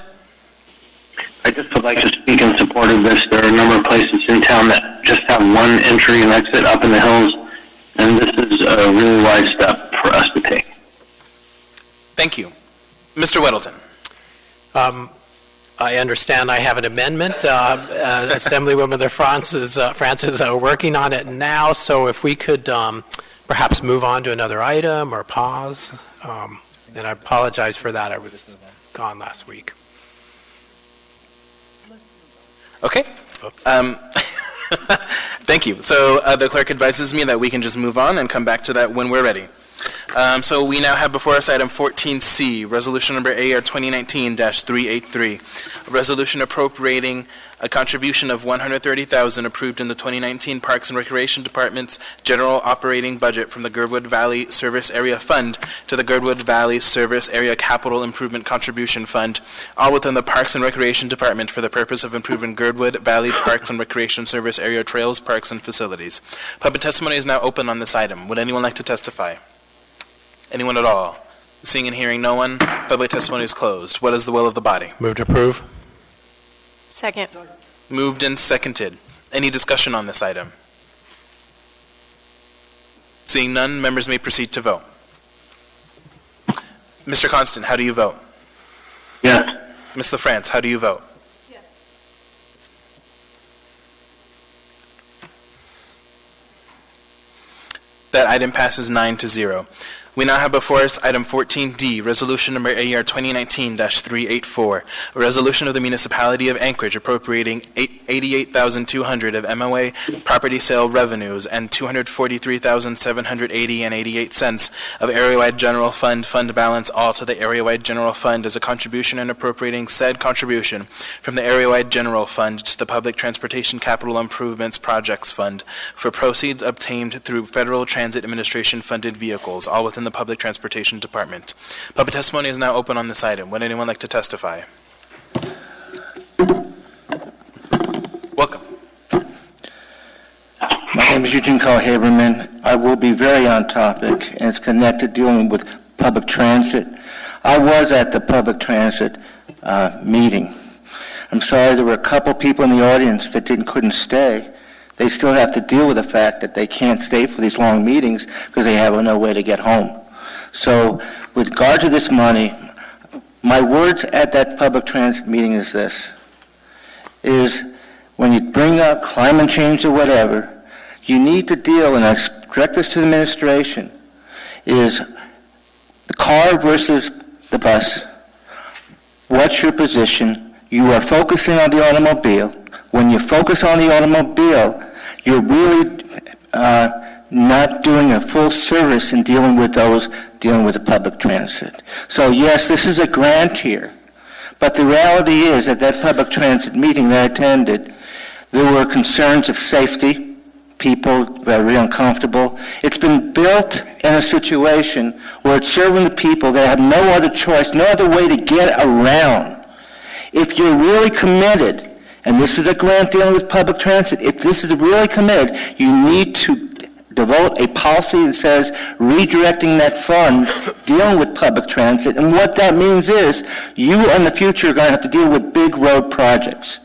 I just would like to speak in support of this. There are a number of places in town that just have one entry and exit up in the hills, and this is a really wise step for us to take. Thank you. Mr. Weddleton? I understand I have an amendment. Assemblywoman Francis is working on it now, so if we could perhaps move on to another item or pause. And I apologize for that. I was gone last week. Okay. Thank you. So the clerk advises me that we can just move on and come back to that when we're ready. So we now have before us item 14C, resolution number AR 2019-383, a resolution appropriating a contribution of $130,000 approved in the 2019 Parks and Recreation Department's general operating budget from the Girdwood Valley Service Area Fund to the Girdwood Valley Service Area Capital Improvement Contribution Fund, all within the Parks and Recreation Department for the purpose of improving Girdwood Valley Parks and Recreation Service Area trails, parks, and facilities. Public testimony is now open on this item. Would anyone like to testify? Anyone at all? Seeing and hearing no one, public testimony is closed. What is the will of the body? Move to approve. Second. Moved and seconded. Any discussion on this item? Seeing none, members may proceed to vote. Mr. Constant, how do you vote? Yes. Ms. LaFrance, how do you vote? Yes. That item passes 9-0. We now have before us item 14D, resolution number AER 2019-384, a resolution of the Municipality of Anchorage appropriating $88,200 of MOA property sale revenues and $243,780.88 of area-wide general fund balance, all to the area-wide general fund as a contribution and appropriating said contribution from the area-wide general fund to the Public Transportation Capital Improvements Projects Fund for proceeds obtained through Federal Transit Administration funded vehicles, all within the Public Transportation Department. Public testimony is now open on this item. Would anyone like to testify? Welcome. My name is Eugene Carl Haberman. I will be very on topic, and it's connected dealing with public transit. I was at the public transit meeting. I'm sorry there were a couple people in the audience that couldn't stay. They still have to deal with the fact that they can't stay for these long meetings because they have no way to get home. So with regard to this money, my words at that public transit meeting is this, is when you bring up climate change or whatever, you need to deal, and I direct this to the administration, is the car versus the bus. What's your position? You are focusing on the automobile. When you focus on the automobile, you're really not doing a full service in dealing with the public transit. So yes, this is a grant here, but the reality is at that public transit meeting that I attended, there were concerns of safety, people very uncomfortable. It's been built in a situation where it's serving the people that have no other choice, no other way to get around. If you're really committed, and this is a grant dealing with public transit, if this is really committed, you need to devote a policy that says redirecting that fund, dealing with public transit, and what that means is you in the future are going to have to deal with big road projects.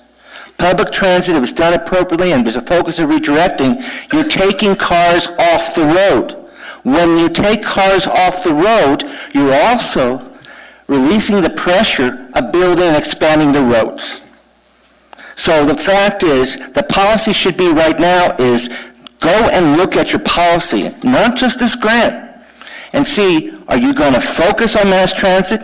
Public transit, if it was done appropriately and there's a focus of redirecting, you're taking cars off the road. When you take cars off the road, you're also releasing the pressure of building and expanding the roads. So the fact is, the policy should be right now is go and look at your policy, not just this grant, and see, are you going to focus on mass transit?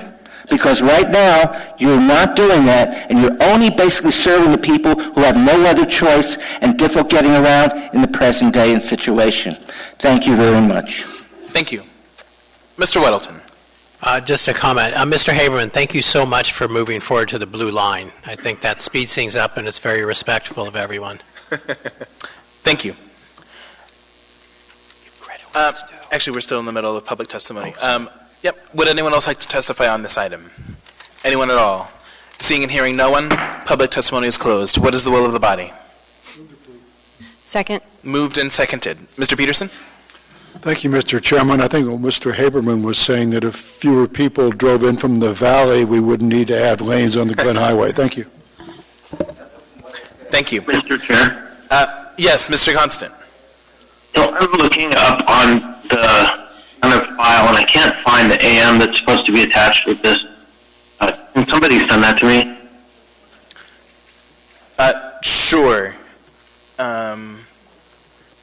Because right now, you're not doing that, and you're only basically serving the people who have no other choice and difficult getting around in the present day and situation. Thank you very much. Thank you. Mr. Weddleton. Just a comment. Mr. Haberman, thank you so much for moving forward to the blue line. I think that speeds things up, and it's very respectful of everyone. Thank you. Actually, we're still in the middle of public testimony. Yep. Would anyone else like to testify on this item? Anyone at all? Seeing and hearing no one, public testimony is closed. What is the will of the body? Second. Moved and seconded. Mr. Peterson? Thank you, Mr. Chairman. I think Mr. Haberman was saying that if fewer people drove in from the valley, we wouldn't need to add lanes on the Glen Highway. Thank you. Thank you. Mr. Chair? Yes, Mr. Constant. So I'm looking up on the kind of file, and I can't find the AM that's supposed to be attached with this. Can somebody send that to me? Sure.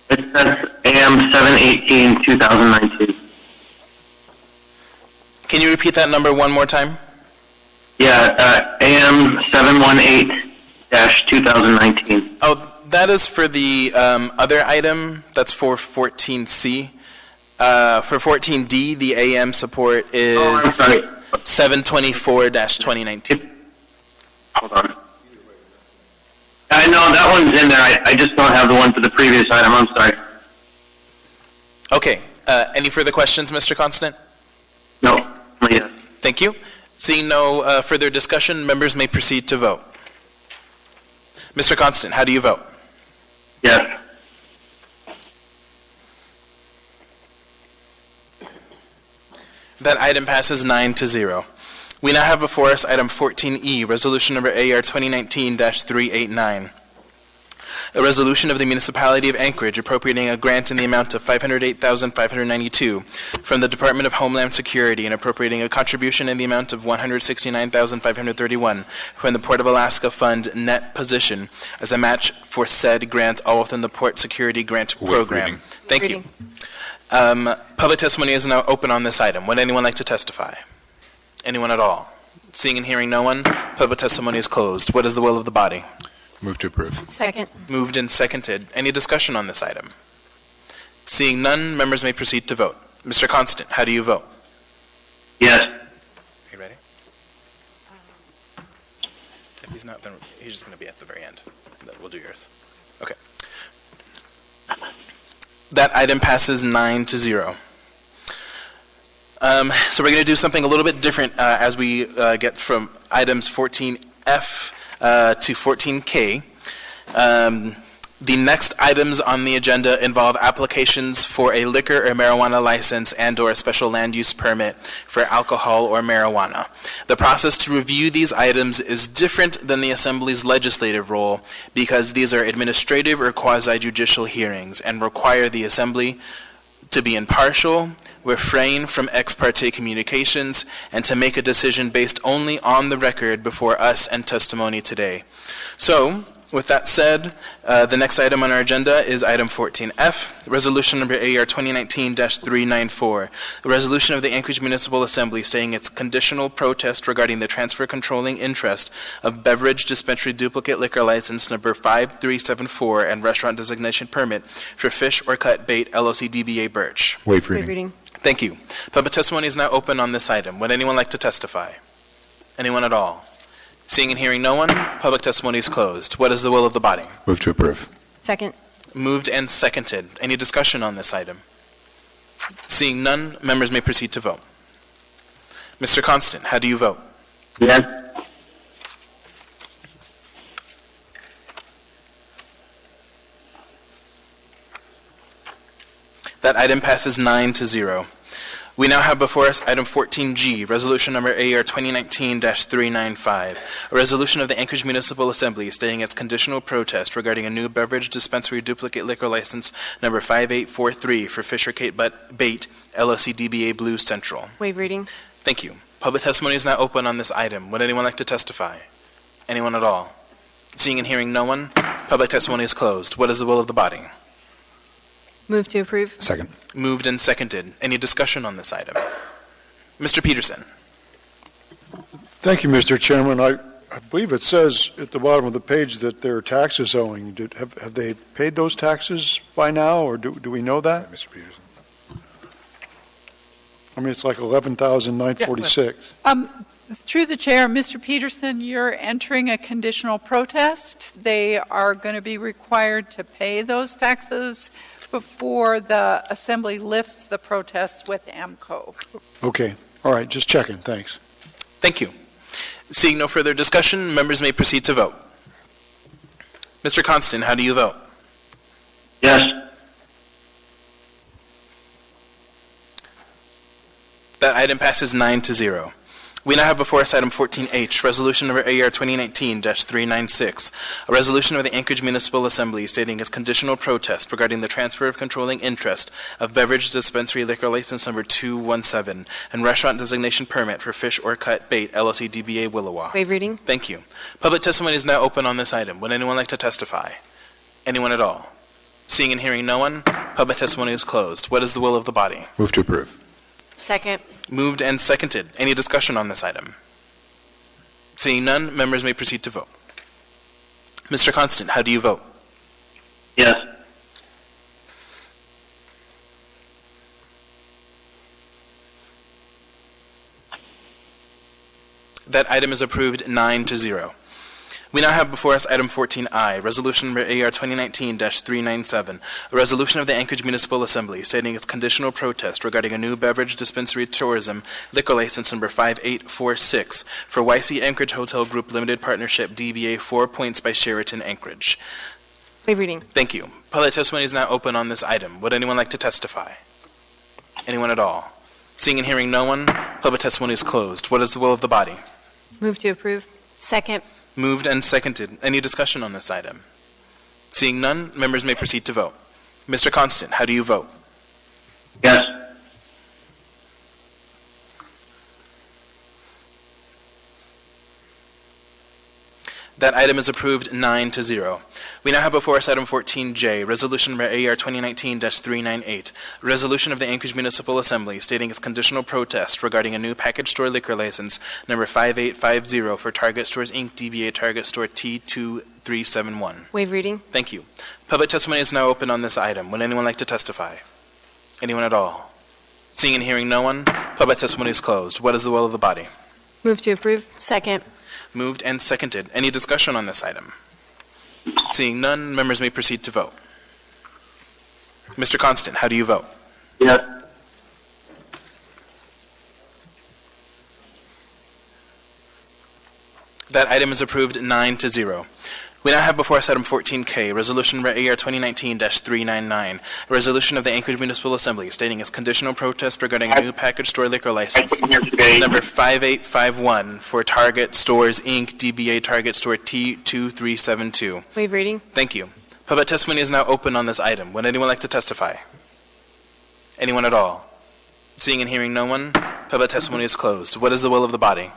It says AM 7/18/2019. Can you repeat that number one more time? Yeah, AM 718-2019. Oh, that is for the other item. That's for 14C. For 14D, the AM support is 724-2019. Hold on. I know that one's in there. I just don't have the one for the previous item. I'm sorry. Okay. Any further questions, Mr. Constant? No. Yes. Thank you. Seeing no further discussion, members may proceed to vote. Mr. Constant, how do you vote? Yes. That item passes 9-0. We now have before us item 14E, resolution number AR 2019-389. A resolution of the Municipality of Anchorage appropriating a grant in the amount of $508,592 from the Department of Homeland Security and appropriating a contribution in the amount of $169,531 from the Port of Alaska Fund net position as a match for said grant, all within the Port Security Grant Program. Thank you. Public testimony is now open on this item. Would anyone like to testify? Anyone at all? Seeing and hearing no one, public testimony is closed. What is the will of the body? Move to approve. Second. Moved and seconded. Any discussion on this item? Seeing none, members may proceed to vote. Mr. Constant, how do you vote? Yes. You ready? If he's not, then he's just going to be at the very end. We'll do yours. Okay. That item passes 9-0. So we're going to do something a little bit different as we get from items 14F to 14K. The next items on the agenda involve applications for a liquor or marijuana license and/or a special land use permit for alcohol or marijuana. The process to review these items is different than the Assembly's legislative role because these are administrative or quasi-judicial hearings and require the Assembly to be impartial, refrain from ex parte communications, and to make a decision based only on the record before us and testimony today. So, with that said, the next item on our agenda is item 14F, resolution number AR 2019-394, the resolution of the Anchorage Municipal Assembly stating its conditional protest regarding the transfer controlling interest of beverage dispensary duplicate liquor license number 5374 and restaurant designation permit for Fish or Cut Bait LLC DBA Birch. Waive reading. Thank you. Public testimony is now open on this item. Would anyone like to testify? Anyone at all? Seeing and hearing no one, public testimony is closed. What is the will of the body? Move to approve. Second. Moved and seconded. Any discussion on this item? Seeing none, members may proceed to vote. Mr. Constant, how do you vote? Yes. That item passes 9-0. We now have before us item 14G, resolution number AR 2019-395, a resolution of the Anchorage Municipal Assembly stating its conditional protest regarding a new beverage dispensary duplicate liquor license number 5843 for Fish or Cut Bait LLC DBA Blue Central. Waive reading. Thank you. Public testimony is now open on this item. Would anyone like to testify? Anyone at all? Seeing and hearing no one, public testimony is closed. What is the will of the body? Move to approve. Second. Moved and seconded. Any discussion on this item? Mr. Peterson. Thank you, Mr. Chairman. I believe it says at the bottom of the page that there are taxes owing. Have they paid those taxes by now, or do we know that? Mr. Peterson. I mean, it's like $11,946. Through the chair, Mr. Peterson, you're entering a conditional protest. They are going to be required to pay those taxes before the Assembly lifts the protest with AMCO. Okay. All right. Just checking. Thanks. Thank you. Seeing no further discussion, members may proceed to vote. Mr. Constant, how do you vote? Yes. That item passes 9-0. We now have before us item 14H, resolution number AR 2019-396, a resolution of the Anchorage Municipal Assembly stating its conditional protest regarding the transfer of controlling interest of beverage dispensary liquor license number 217 and restaurant designation permit for Fish or Cut Bait LLC DBA Willowa. Waive reading. Thank you. Public testimony is now open on this item. Would anyone like to testify? Anyone at all? Seeing and hearing no one, public testimony is closed. What is the will of the body? Move to approve. Second. Moved and seconded. Any discussion on this item? Seeing none, members may proceed to vote. Mr. Constant, how do you vote? Yes. That item is approved 9-0. We now have before us item 14I, resolution number AR 2019-397, a resolution of the Anchorage Municipal Assembly stating its conditional protest regarding a new beverage dispensary tourism liquor license number 5846 for YC Anchorage Hotel Group Limited Partnership DBA 4 Points by Sheraton Anchorage. Waive reading. Thank you. Public testimony is now open on this item. Would anyone like to testify? Anyone at all? Seeing and hearing no one, public testimony is closed. What is the will of the body? Move to approve. Second. Moved and seconded. Any discussion on this item? Seeing none, members may proceed to vote. Mr. Constant, how do you vote? Yes. That That item is approved 9-0. We now have before us item 14J, Resolution number AR 2019-398, Resolution of the Anchorage Municipal Assembly stating its conditional protest regarding a new package store liquor license number 5850 for Target Stores, Inc., DBA Target Store T2371. Waive reading. Thank you. Public testimony is now open on this item. Would anyone like to testify? Anyone at all? Seeing and hearing no one, public testimony is closed. What is the will of the body? Move to approve. Second. Moved and seconded. Any discussion on this item? Seeing none, members may proceed to vote. Mr. Constant, how do you vote? Yes. That item is approved 9-0. We now have before us item 14K, Resolution number AR 2019-399, a resolution of the Anchorage Municipal Assembly stating its conditional protest regarding a new package store liquor license number 5851 for Target Stores, Inc., DBA Target Store T2372. Waive reading. Thank you. Public testimony is now open on this item. Would anyone like to testify? Anyone at all? Seeing and hearing no one, public testimony is closed. What is the will of the body?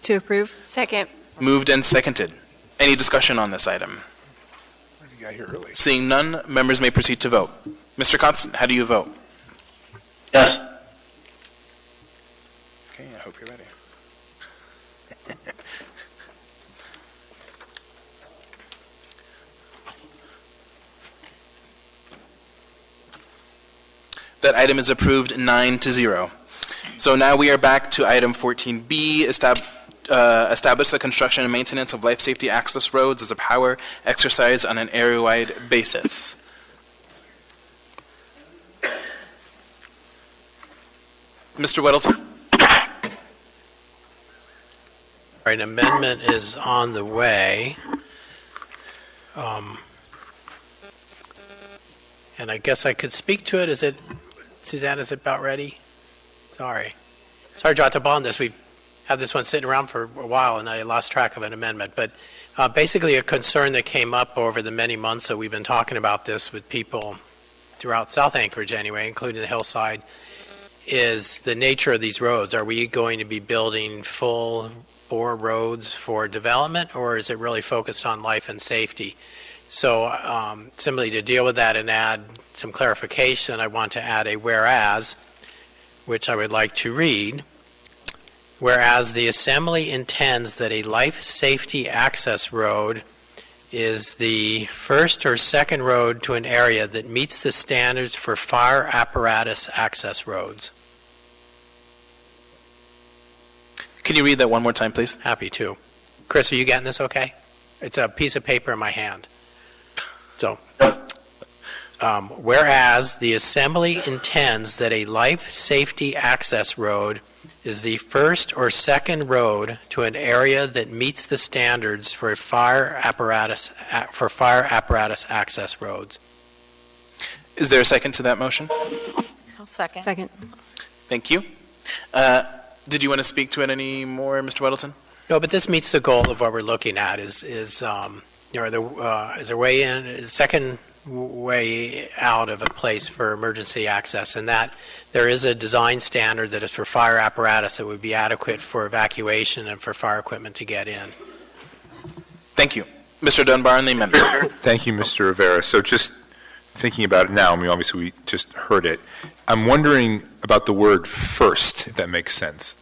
To approve. Second. Moved and seconded. Any discussion on this item? Seeing none, members may proceed to vote. Mr. Constant, how do you vote? Yes. Okay, I hope you're ready. That item is approved 9-0. So now we are back to item 14B, establish the construction and maintenance of life safety access roads as a power exercise on an area-wide basis. Mr. Weddleton. All right, amendment is on the way. And I guess I could speak to it. Is it, Suzanne, is it about ready? Sorry to drop on this. We've had this one sitting around for a while, and I lost track of an amendment. But basically a concern that came up over the many months that we've been talking about this with people throughout South Anchorage anyway, including the hillside, is the nature of these roads. Are we going to be building full bore roads for development, or is it really focused on life and safety? So simply to deal with that and add some clarification, I want to add a whereas, which I would like to read. Whereas the Assembly intends that a life safety access road is the first or second road to an area that meets the standards for fire apparatus access roads. Can you read that one more time, please? Happy to. Chris, are you getting this okay? It's a piece of paper in my hand. So, whereas the Assembly intends that a life safety access road is the first or second road to an area that meets the standards for fire apparatus access roads. Is there a second to that motion? I'll second. Second. Thank you. Did you want to speak to it any more, Mr. Weddleton? No, but this meets the goal of what we're looking at is there a way in, a second way out of a place for emergency access, and that there is a design standard that is for fire apparatus that would be adequate for evacuation and for fire equipment to get in. Thank you. Mr. Dunbar and the amendment. Thank you, Mr. Rivera. So just thinking about it now, I mean, obviously we just heard it. I'm wondering about the word first, if that makes sense.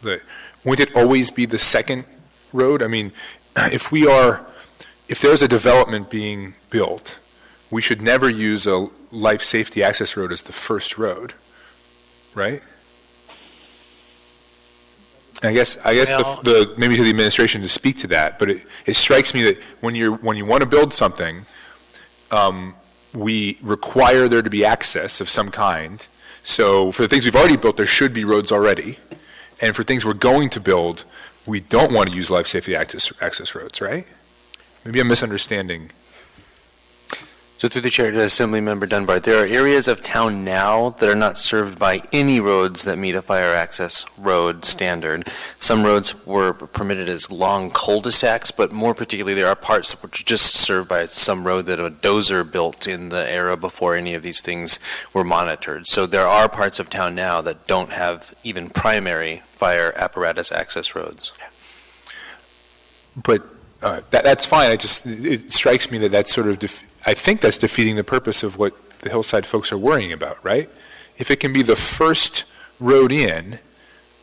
Wouldn't it always be the second road? I mean, if there's a development being built, we should never use a life safety access road as the first road, right? I guess maybe to the administration to speak to that, but it strikes me that when you want to build something, we require there to be access of some kind. So for the things we've already built, there should be roads already, and for things we're going to build, we don't want to use life safety access roads, right? Maybe I'm misunderstanding. So through the chair to Assemblymember Dunbar, there are areas of town now that are not served by any roads that meet a fire access road standard. Some roads were permitted as long cul-de-sacs, but more particularly there are parts that were just served by some road that a dozer built in the era before any of these things were monitored. So there are parts of town now that don't have even primary fire apparatus access roads. But That's fine. It strikes me that that's sort of, I think that's defeating the purpose of what the Hillside folks are worrying about, right? If it can be the first road in,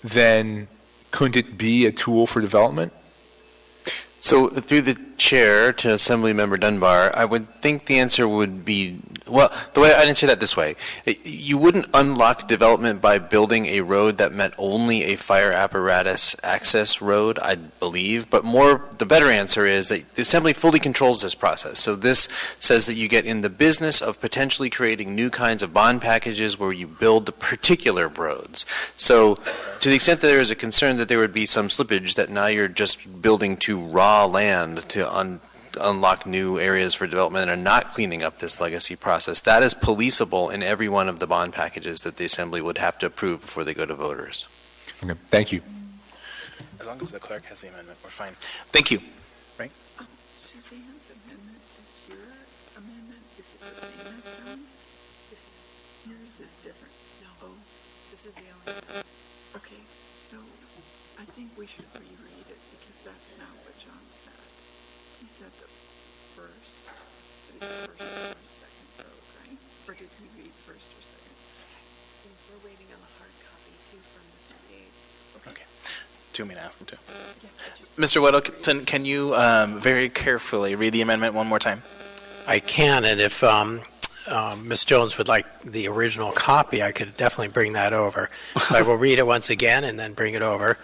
then couldn't it be a tool for development? So through the chair to Assemblymember Dunbar, I would think the answer would be, well, the way I'd answer that this way. You wouldn't unlock development by building a road that meant only a fire apparatus access road, I believe, but the better answer is that the Assembly fully controls this process. So this says that you get in the business of potentially creating new kinds of bond packages where you build the particular roads. So to the extent that there is a concern that there would be some slippage, that now you're just building to raw land to unlock new areas for development and are not cleaning up this legacy process, that is policeable in every one of the bond packages that the Assembly would have to approve before they go to voters. Okay, thank you. As long as the clerk has the amendment, we're fine. Thank you. Right? Suzanne's amendment is your amendment. Is it the same as John's? Yours is different. No. Oh, this is the only. Okay, so I think we should reread it because that's not what John said. He said the first or second road, right? Or did he read first or second? We're waiting on the hard copy too from Mr. Yates. Okay. Do you want me to ask him to? Mr. Weddleton, can you very carefully read the amendment one more time? I can, and if Ms. Jones would like the original copy, I could definitely bring that over. So I will read it once again and then bring it over.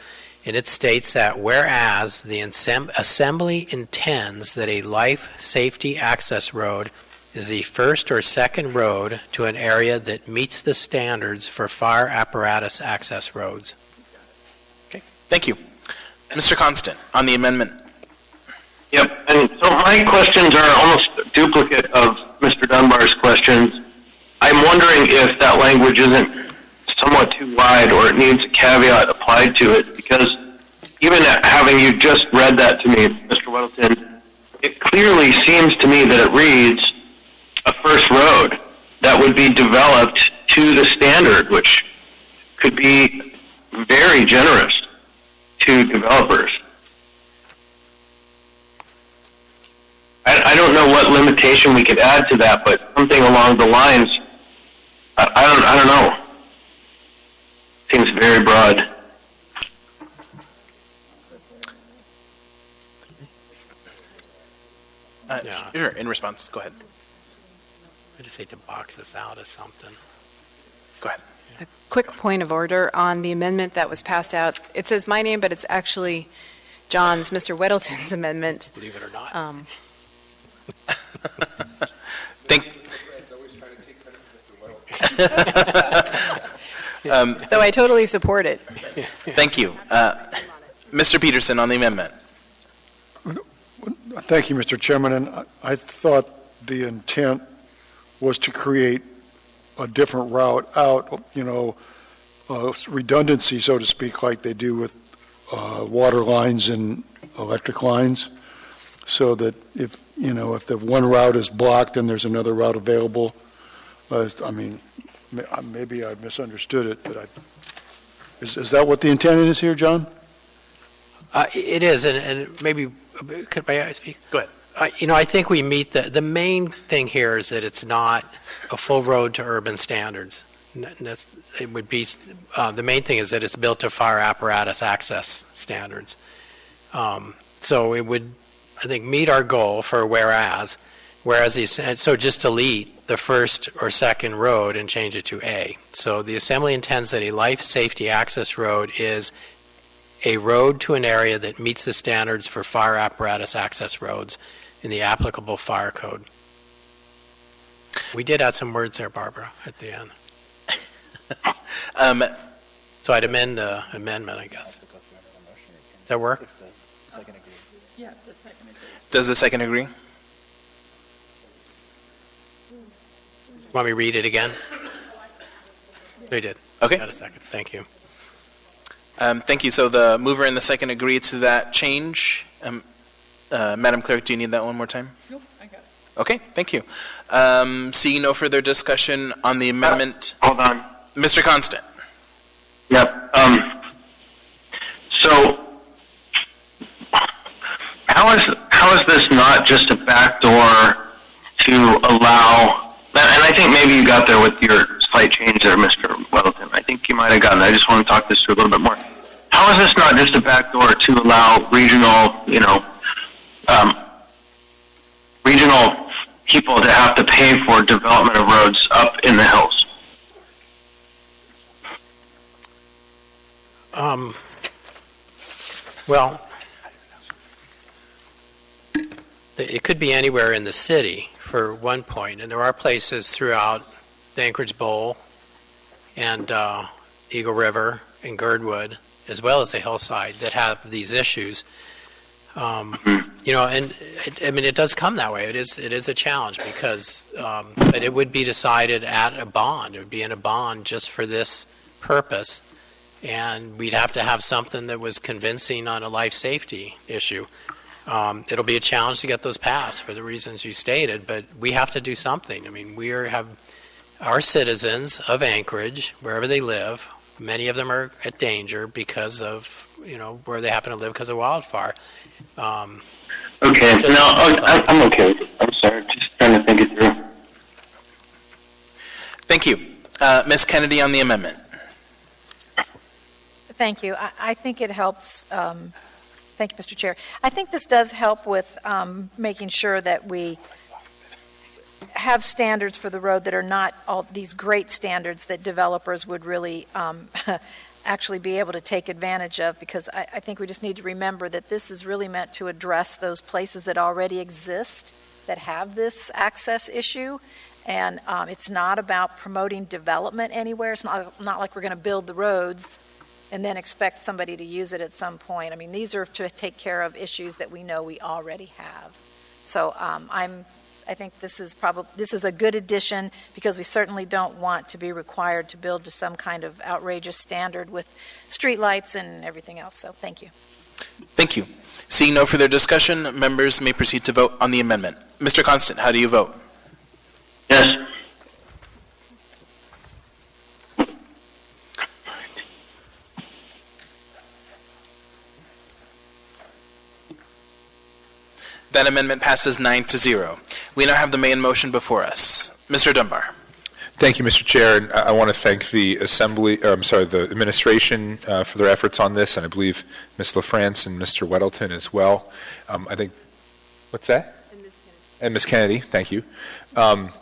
And it states that whereas the Assembly intends that a life safety access road is the first or second road to an area that meets the standards for fire apparatus access roads. Okay, thank you. Mr. Constant, on the amendment. Yep, and so my questions are almost duplicate of Mr. Dunbar's questions. I'm wondering if that language isn't somewhat too wide or it needs a caveat applied to it, because even having you just read that to me, Mr. Weddleton, it clearly seems to me that it reads a first road that would be developed to the standard, which could be very generous to developers. I don't know what limitation we could add to that, but something along the lines, I don't know. Seems very broad. Sure, in response, go ahead. I just hate to box this out as something. Go ahead. A quick point of order on the amendment that was passed out. It says my name, but it's actually John's, Mr. Weddleton's amendment. Believe it or not. Though I totally support it. Thank you. Mr. Peterson on the amendment. Thank you, Mr. Chairman. And I thought the intent was to create a different route out, redundancy, so to speak, like they do with water lines and electric lines, so that if the one route is blocked, then there's another route available. Maybe I misunderstood it, but is that what the intent is here, John? It is, and maybe, could I speak? Go ahead. I think we meet the main thing here is that it's not a full road to urban standards. It would be, the main thing is that it's built to fire apparatus access standards. So it would, I think, meet our goal for whereas so just delete the first or second road and change it to A. So the Assembly intends that a life safety access road is a road to an area that meets the standards for fire apparatus access roads in the applicable fire code. We did add some words there, Barbara, at the end. So I'd amend the amendment, I guess. Does that work? Yeah, the second agrees. Does the second agree? Want me to read it again? We did. Okay. Got a second. Thank you. Thank you. So the mover and the second agree to that change. Madam Clerk, do you need that one more time? Nope, I got it. Okay, thank you. Seeing no further discussion on the amendment. Hold on. Mr. Constant. Yep. So how is this not just a backdoor to allow, and I think maybe you got there with your slight change there, Mr. Weddleton. I think you might have gotten there. I just want to talk this through a little bit more. How is this not just a backdoor to allow regional, regional people to have to pay for development of roads up in the hills? Well, it could be anywhere in the city for one point, and there are places throughout the Anchorage Bowl and Eagle River and Girdwood, as well as the hillside, that have these issues. And it does come that way. It is a challenge because, but it would be decided at a bond. It would be in a bond just for this purpose, and we'd have to have something that was convincing on a life safety issue. It'll be a challenge to get those passed for the reasons you stated, but we have to do something. I mean, we have our citizens of Anchorage, wherever they live, many of them are at danger because of, where they happen to live because of wildfire. Okay, I'm okay with it. I'm sorry, just trying to think it through. Thank you. Ms. Kennedy on the amendment. Thank you. I think it helps. Thank you, Mr. Chair. I think this does help with making sure that we have standards for the road that are not all these great standards that developers would really actually be able to take advantage of, because I think we just need to remember that this is really meant to address those places that already exist that have this access issue. And it's not about promoting development anywhere. It's not like we're going to build the roads and then expect somebody to use it at some point. I mean, these are to take care of issues that we know we already have. So I think this is a good addition, because we certainly don't want to be required to build to some kind of outrageous standard with streetlights and everything else. So thank you. Thank you. Seeing no further discussion, members may proceed to vote on the amendment. Mr. Constant, how do you vote? Yes. That amendment passes 9-0. We now have the main motion before us. Mr. Dunbar. Thank you, Mr. Chair. And I want to thank the the administration for their efforts on this, and I believe Ms. LaFrance and Mr. Weddleton as well. I think, what's that? And Ms. Kennedy, thank you. I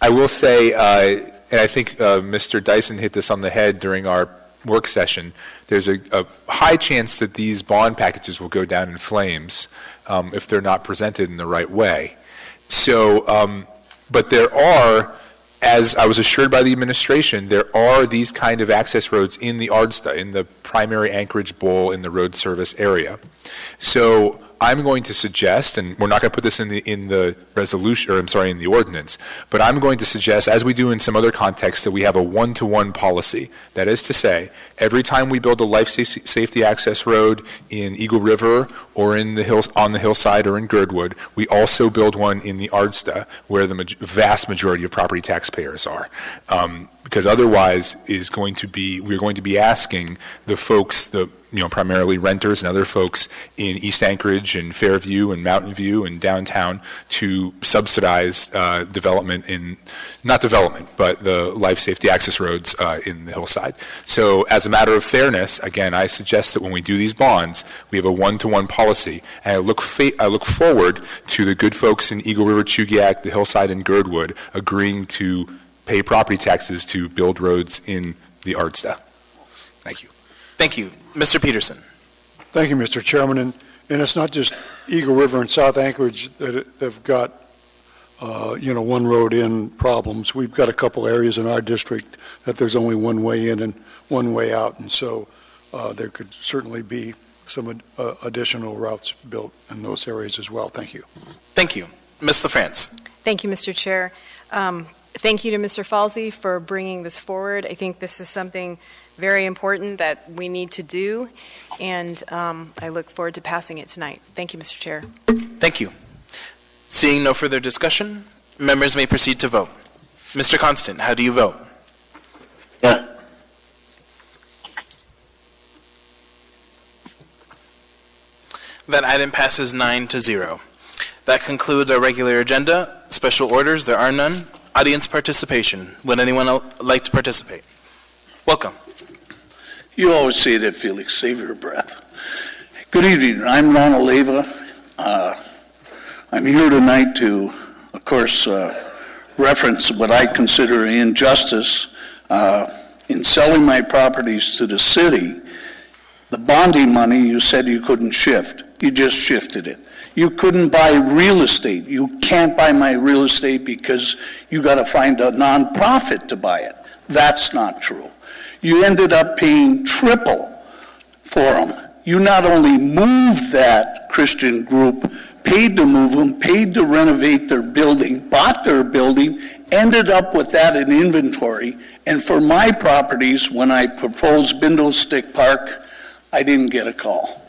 will say, and I think Mr. Dyson hit this on the head during our work session, there's a high chance that these bond packages will go down in flames if they're not presented in the right way. So, but there are, as I was assured by the administration, there are these kind of access roads in the ARDSTA, in the primary Anchorage Bowl, in the road service area. So I'm going to suggest, and we're not going to put this in the resolution, or I'm sorry, in the ordinance, but I'm going to suggest, as we do in some other contexts, that we have a one-to-one policy. That is to say, every time we build a life safety access road in Eagle River or in the hills, on the hillside or in Girdwood, we also build one in the ARDSTA, where the vast majority of property taxpayers are. Because otherwise we're going to be asking the folks, primarily renters and other folks in East Anchorage and Fairview and Mountain View and downtown to subsidize development not development, but the life safety access roads in the hillside. So as a matter of fairness, again, I suggest that when we do these bonds, we have a one-to-one policy. And I look forward to the good folks in Eagle River, Chugiak, the hillside, and Girdwood agreeing to pay property taxes to build roads in the ARDSTA. Thank you. Thank you. Mr. Peterson. Thank you, Mr. Chairman. And it's not just Eagle River and South Anchorage that have got, one road in problems. We've got a couple areas in our district that there's only one way in and one way out. And so there could certainly be some additional routes built in those areas as well. Thank you. Thank you. Ms. LaFrance. Thank you, Mr. Chair. Thank you to Mr. Falsey for bringing this forward. I think this is something very important that we need to do, and I look forward to passing it tonight. Thank you, Mr. Chair. Thank you. Seeing no further discussion, members may proceed to vote. Mr. Constant, how do you vote? Yes. That item passes 9-0. That concludes our regular agenda. Special orders, there are none. Audience participation. Would anyone like to participate? Welcome. You always say that, Felix. Save your breath. Good evening. I'm Ronald Leyva. I'm here tonight to, of course, reference what I consider an injustice in selling my properties to the city. The bonding money, you said you couldn't shift. You just shifted it. You couldn't buy real estate. You can't buy my real estate because you got to find a nonprofit to buy it. That's not true. You ended up paying triple for them. You not only moved that Christian group, paid to move them, paid to renovate their building, bought their building, ended up with that in inventory. And for my properties, when I proposed Bindle Stick Park, I didn't get a call.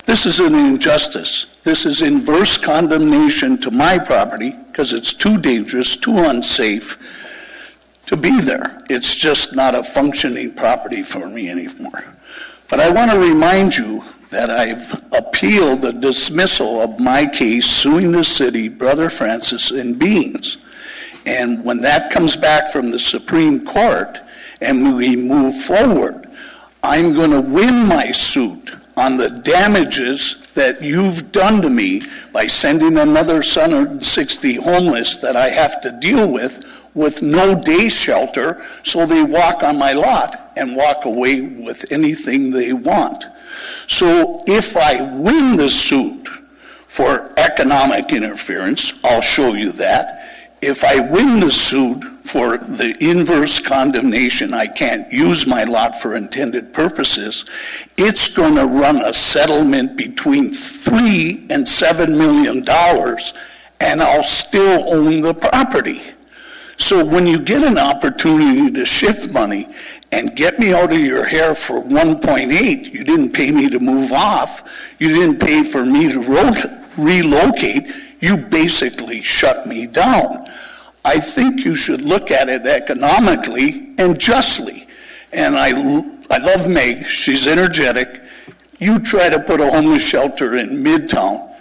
This is an injustice. This is inverse condemnation to my property because it's too dangerous, too unsafe to be there. It's just not a functioning property for me anymore. But I want to remind you that I've appealed the dismissal of my case suing the city, Brother Francis, and Beans. And when that comes back from the Supreme Court and we move forward, I'm going to win my suit on the damages that you've done to me by sending another 160 homeless that I have to deal with no day shelter, so they walk on my lot and walk away with anything they want. So if I win the suit for economic interference, I'll show you that. If I win the suit for the inverse condemnation, I can't use my lot for intended purposes, it's going to run a settlement between $3 and $7 million, and I'll still own the property. So when you get an opportunity to shift money and get me out of your hair for 1.8, you didn't pay me to move off, you didn't pay for me to relocate, you basically shut me down. I think you should look at it economically and justly. And I love Meg, she's energetic. You try to put a homeless shelter in Midtown,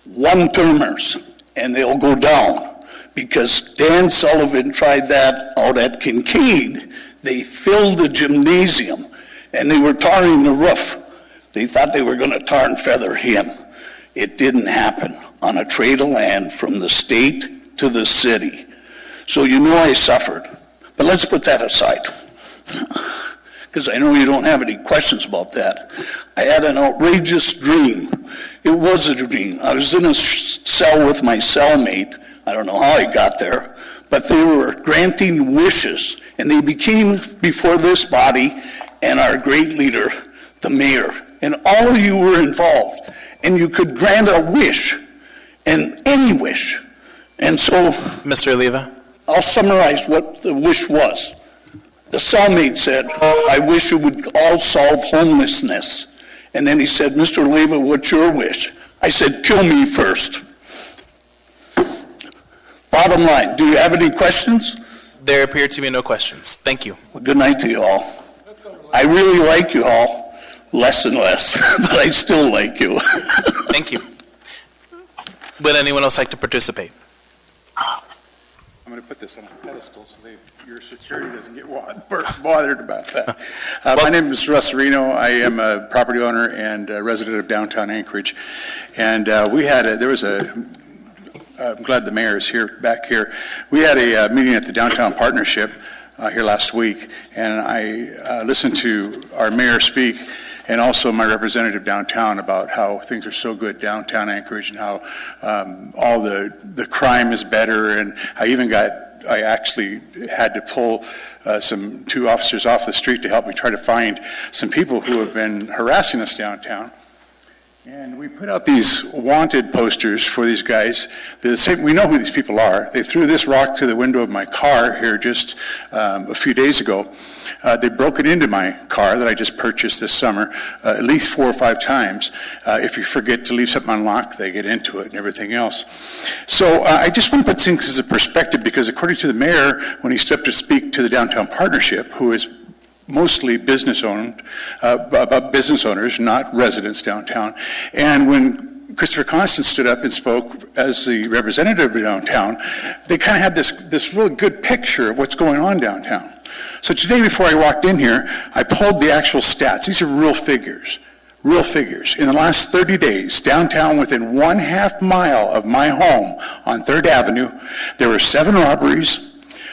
one-termers, and they'll go down. Because Dan Sullivan tried that out at Kincaid. They filled the gymnasium, and they were tarring the roof. They thought they were going to tar and feather him. It didn't happen on a trade of land from the state to the city. So you know I suffered. But let's put that aside, because I know you don't have any questions about that. I had an outrageous dream. It was a dream. I was in a cell with my cellmate. I don't know how I got there, but they were granting wishes, and they became before this body and our great leader, the mayor, and all of you were involved, and you could grant a wish, and any wish. And so, Mr. Leyva, I'll summarize what the wish was. The cellmate said, I wish it would all solve homelessness. And then he said, Mr. Leyva, what's your wish? I said, kill me first. Bottom line, do you have any questions? There appear to be no questions. Thank you. Well, good night to you all. I really like you all, less and less, but I still like you. Thank you. Would anyone else like to participate? I'm going to put this on a pedestal so your security doesn't get bothered about that. My name is Russ Reno. I am a property owner and a resident of downtown Anchorage. And I'm glad the mayor is back here. We had a meeting at the Downtown Partnership here last week, and I listened to our mayor speak and also my representative downtown about how things are so good downtown Anchorage and how all the crime is better, and I actually had to pull two officers off the street to help me try to find some people who have been harassing us downtown. And we put out these wanted posters for these guys. They're the same. We know who these people are. They threw this rock through the window of my car here just a few days ago. They broke it into my car that I just purchased this summer at least 4 or 5 times. If you forget to leave something unlocked, they get into it and everything else. So I just want to put things in perspective, because according to the mayor, when he stepped to speak to the Downtown Partnership, who is mostly business owners, not residents downtown. And when Christopher Constant stood up and spoke as the representative of downtown, they kind of had this really good picture of what's going on downtown. So today, before I walked in here, I pulled the actual stats. These are real figures. Real figures. In the last 30 days, downtown within 1/2 mile of my home on 3rd Avenue, there were 7 robberies,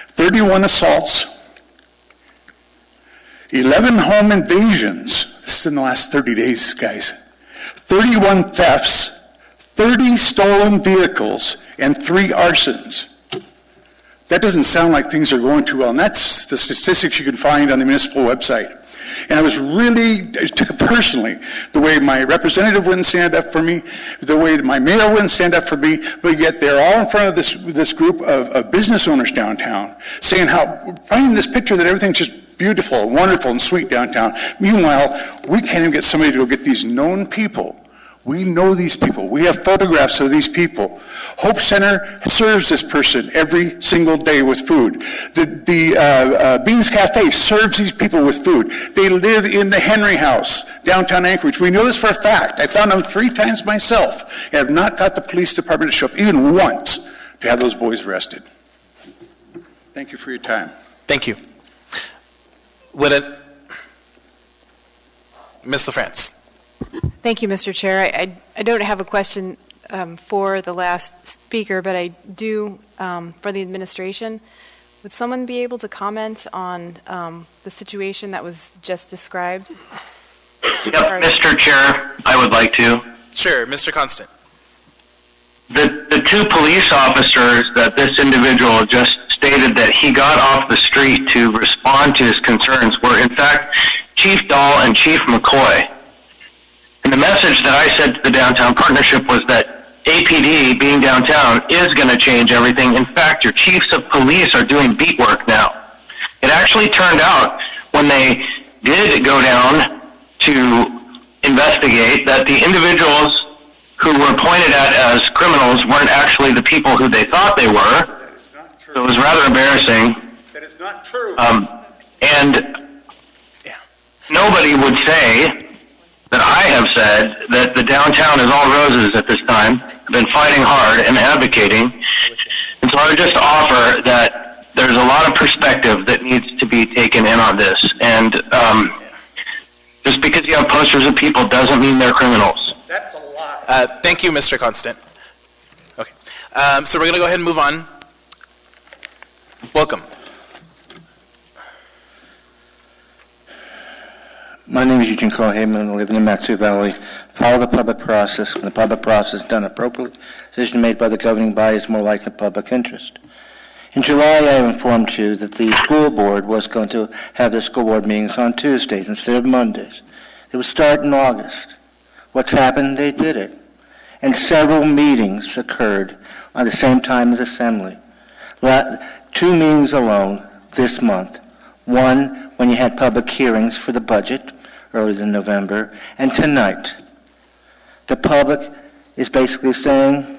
31 assaults, 11 home invasions. This is in the last 30 days, guys. 31 thefts, 30 stolen vehicles, and 3 arsons. That doesn't sound like things are going too well, and that's the statistics you can find on the municipal website. And I took it personally, the way my representative wouldn't stand up for me, the way my mayor wouldn't stand up for me, but yet they're all in front of this group of business owners downtown, saying finding this picture that everything's just beautiful, wonderful, and sweet downtown. Meanwhile, we can't even get somebody to go get these known people. We know these people. We have photographs of these people. Hope Center serves this person every single day with food. The Beans Cafe serves these people with food. They live in the Henry House, downtown Anchorage. We know this for a fact. I found them 3 times myself and have not got the police department to show up even once to have those boys arrested. Thank you for your time. Thank you. Ms. LaFrance. Thank you, Mr. Chair. I don't have a question for the last speaker, but I do for the administration. Would someone be able to comment on the situation that was just described? Yep, Mr. Chair, I would like to. Sure, Mr. Constant. The 2 police officers that this individual just stated that he got off the street to respond to his concerns were, in fact, Chief Dahl and Chief McCoy. And the message that I said to the Downtown Partnership was that APD, being downtown, is going to change everything. In fact, your chiefs of police are doing beat work now. It actually turned out, when they did go down to investigate, that the individuals who were pointed at as criminals weren't actually the people who they thought they were. So it was rather embarrassing. That is not true. And nobody would say that I have said that the downtown is all roses at this time. I've been fighting hard and advocating. And so I would just offer that there's a lot of perspective that needs to be taken in on this. And just because you have posters of people doesn't mean they're criminals. That's a lie. Thank you, Mr. Constant. Okay. So we're going to go ahead and move on. Welcome. My name is Eugene Cohen. I live in the Mat-Su Valley. Follow the public process. When the public process is done appropriately, decision made by the governing body is more likely in public interest. In July, I informed you that the school board was going to have their school board meetings on Tuesdays instead of Mondays. It would start in August. What's happened? They did it. And several meetings occurred on the same time as assembly. 2 meetings alone this month. One, when you had public hearings for the budget earlier in November, and tonight. The public is basically saying,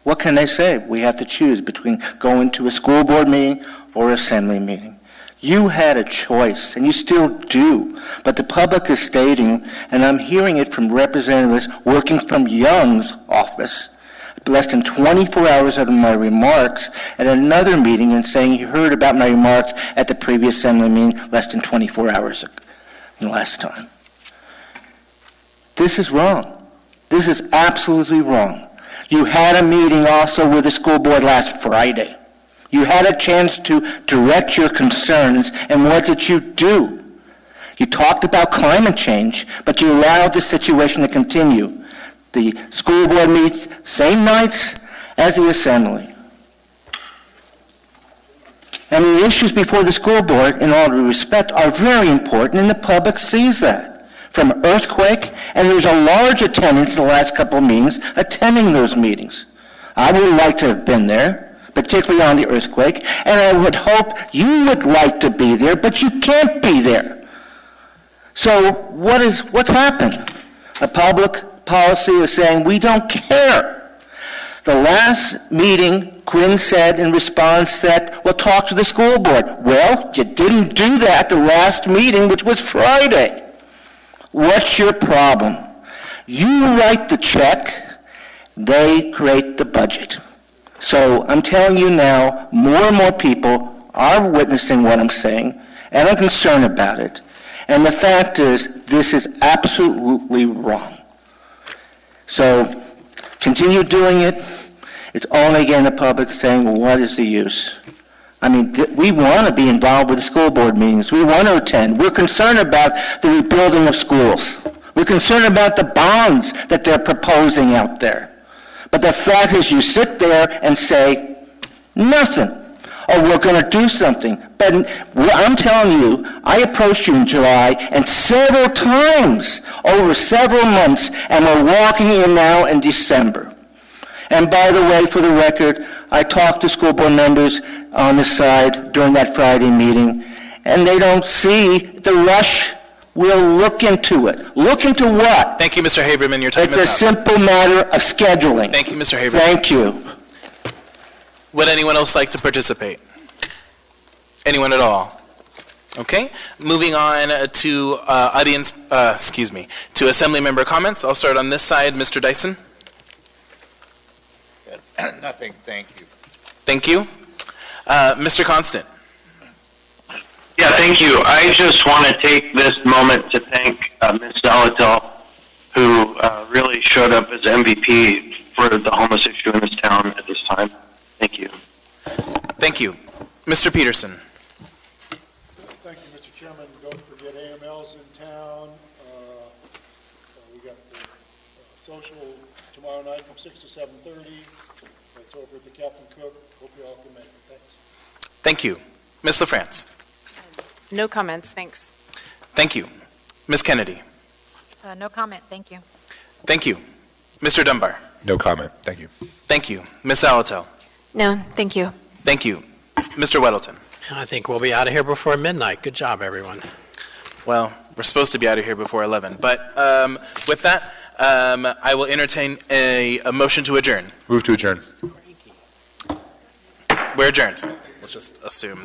what can they say? We have to choose between going to a school board meeting or assembly meeting. You had a choice, and you still do, but the public is stating, and I'm hearing it from representatives working from Young's office, less than 24 hours after my remarks at another meeting, and saying he heard about my remarks at the previous assembly meeting less than 24 hours ago, last time. This is wrong. This is absolutely wrong. You had a meeting also with the school board last Friday. You had a chance to direct your concerns, and what did you do? You talked about climate change, but you allowed the situation to continue. The school board meets same nights as the assembly. And the issues before the school board, in all due respect, are very important, and the public sees that. From earthquake, and there's a large attendance in the last couple of meetings attending those meetings. I would like to have been there, particularly on the earthquake, and I would hope you would like to be there, but you can't be there. So what's happened? A public policy of saying we don't care. The last meeting, Quinn said in response that, well, talk to the school board. Well, you didn't do that the last meeting, which was Friday. What's your problem? You write the check, they create the budget. So I'm telling you now, more and more people are witnessing what I'm saying, and I'm concerned about it. And the fact is, this is absolutely wrong. So continue doing it. It's only getting the public saying, well, what is the use? I mean, we want to be involved with the school board meetings. We want to attend. We're concerned about the rebuilding of schools. We're concerned about the bonds that they're proposing out there. But the fact is, you sit there and say, nothing. Oh, we're going to do something. But I'm telling you, I approached you in July and several times over several months, and we're walking in now in December. And by the way, for the record, I talked to school board members on the side during that Friday meeting, and they don't see the rush. We'll look into it. Look into what? Thank you, Mr. Haberman. Your time It's is a up. simple matter of scheduling. Thank you, Mr. Haberman. Thank you. Would anyone else like to participate? Anyone at all? Okay. Moving on to to assembly member comments. I'll start on this side. Mr. Dyson. Nothing, thank you. Thank you. Mr. Constant. Yeah, thank you. I just want to take this moment to thank Ms. Zalatil, who really showed up as MVP for the homeless issue in this town at this time. Thank you. Thank you. Mr. Peterson. Thank you, Mr. Chairman. Don't forget AML's in town. We got the social tomorrow night from 6 to 7:30. That's over at the Captain Cook. Hope you all can make it. Thanks. Thank you. Ms. LaFrance. No comments, thanks. Thank you. Ms. Kennedy. No comment, thank you. Thank you. Mr. Dunbar. No comment, thank you. Thank you. Ms. Zalatil. No, thank you. Thank you. Mr. Weddleton. I think we'll be out of here before midnight. Good job, everyone. Well, we're supposed to be out of here before 11. But with that, I will entertain a motion to adjourn. Move to adjourn. We're adjourned. Let's just assume.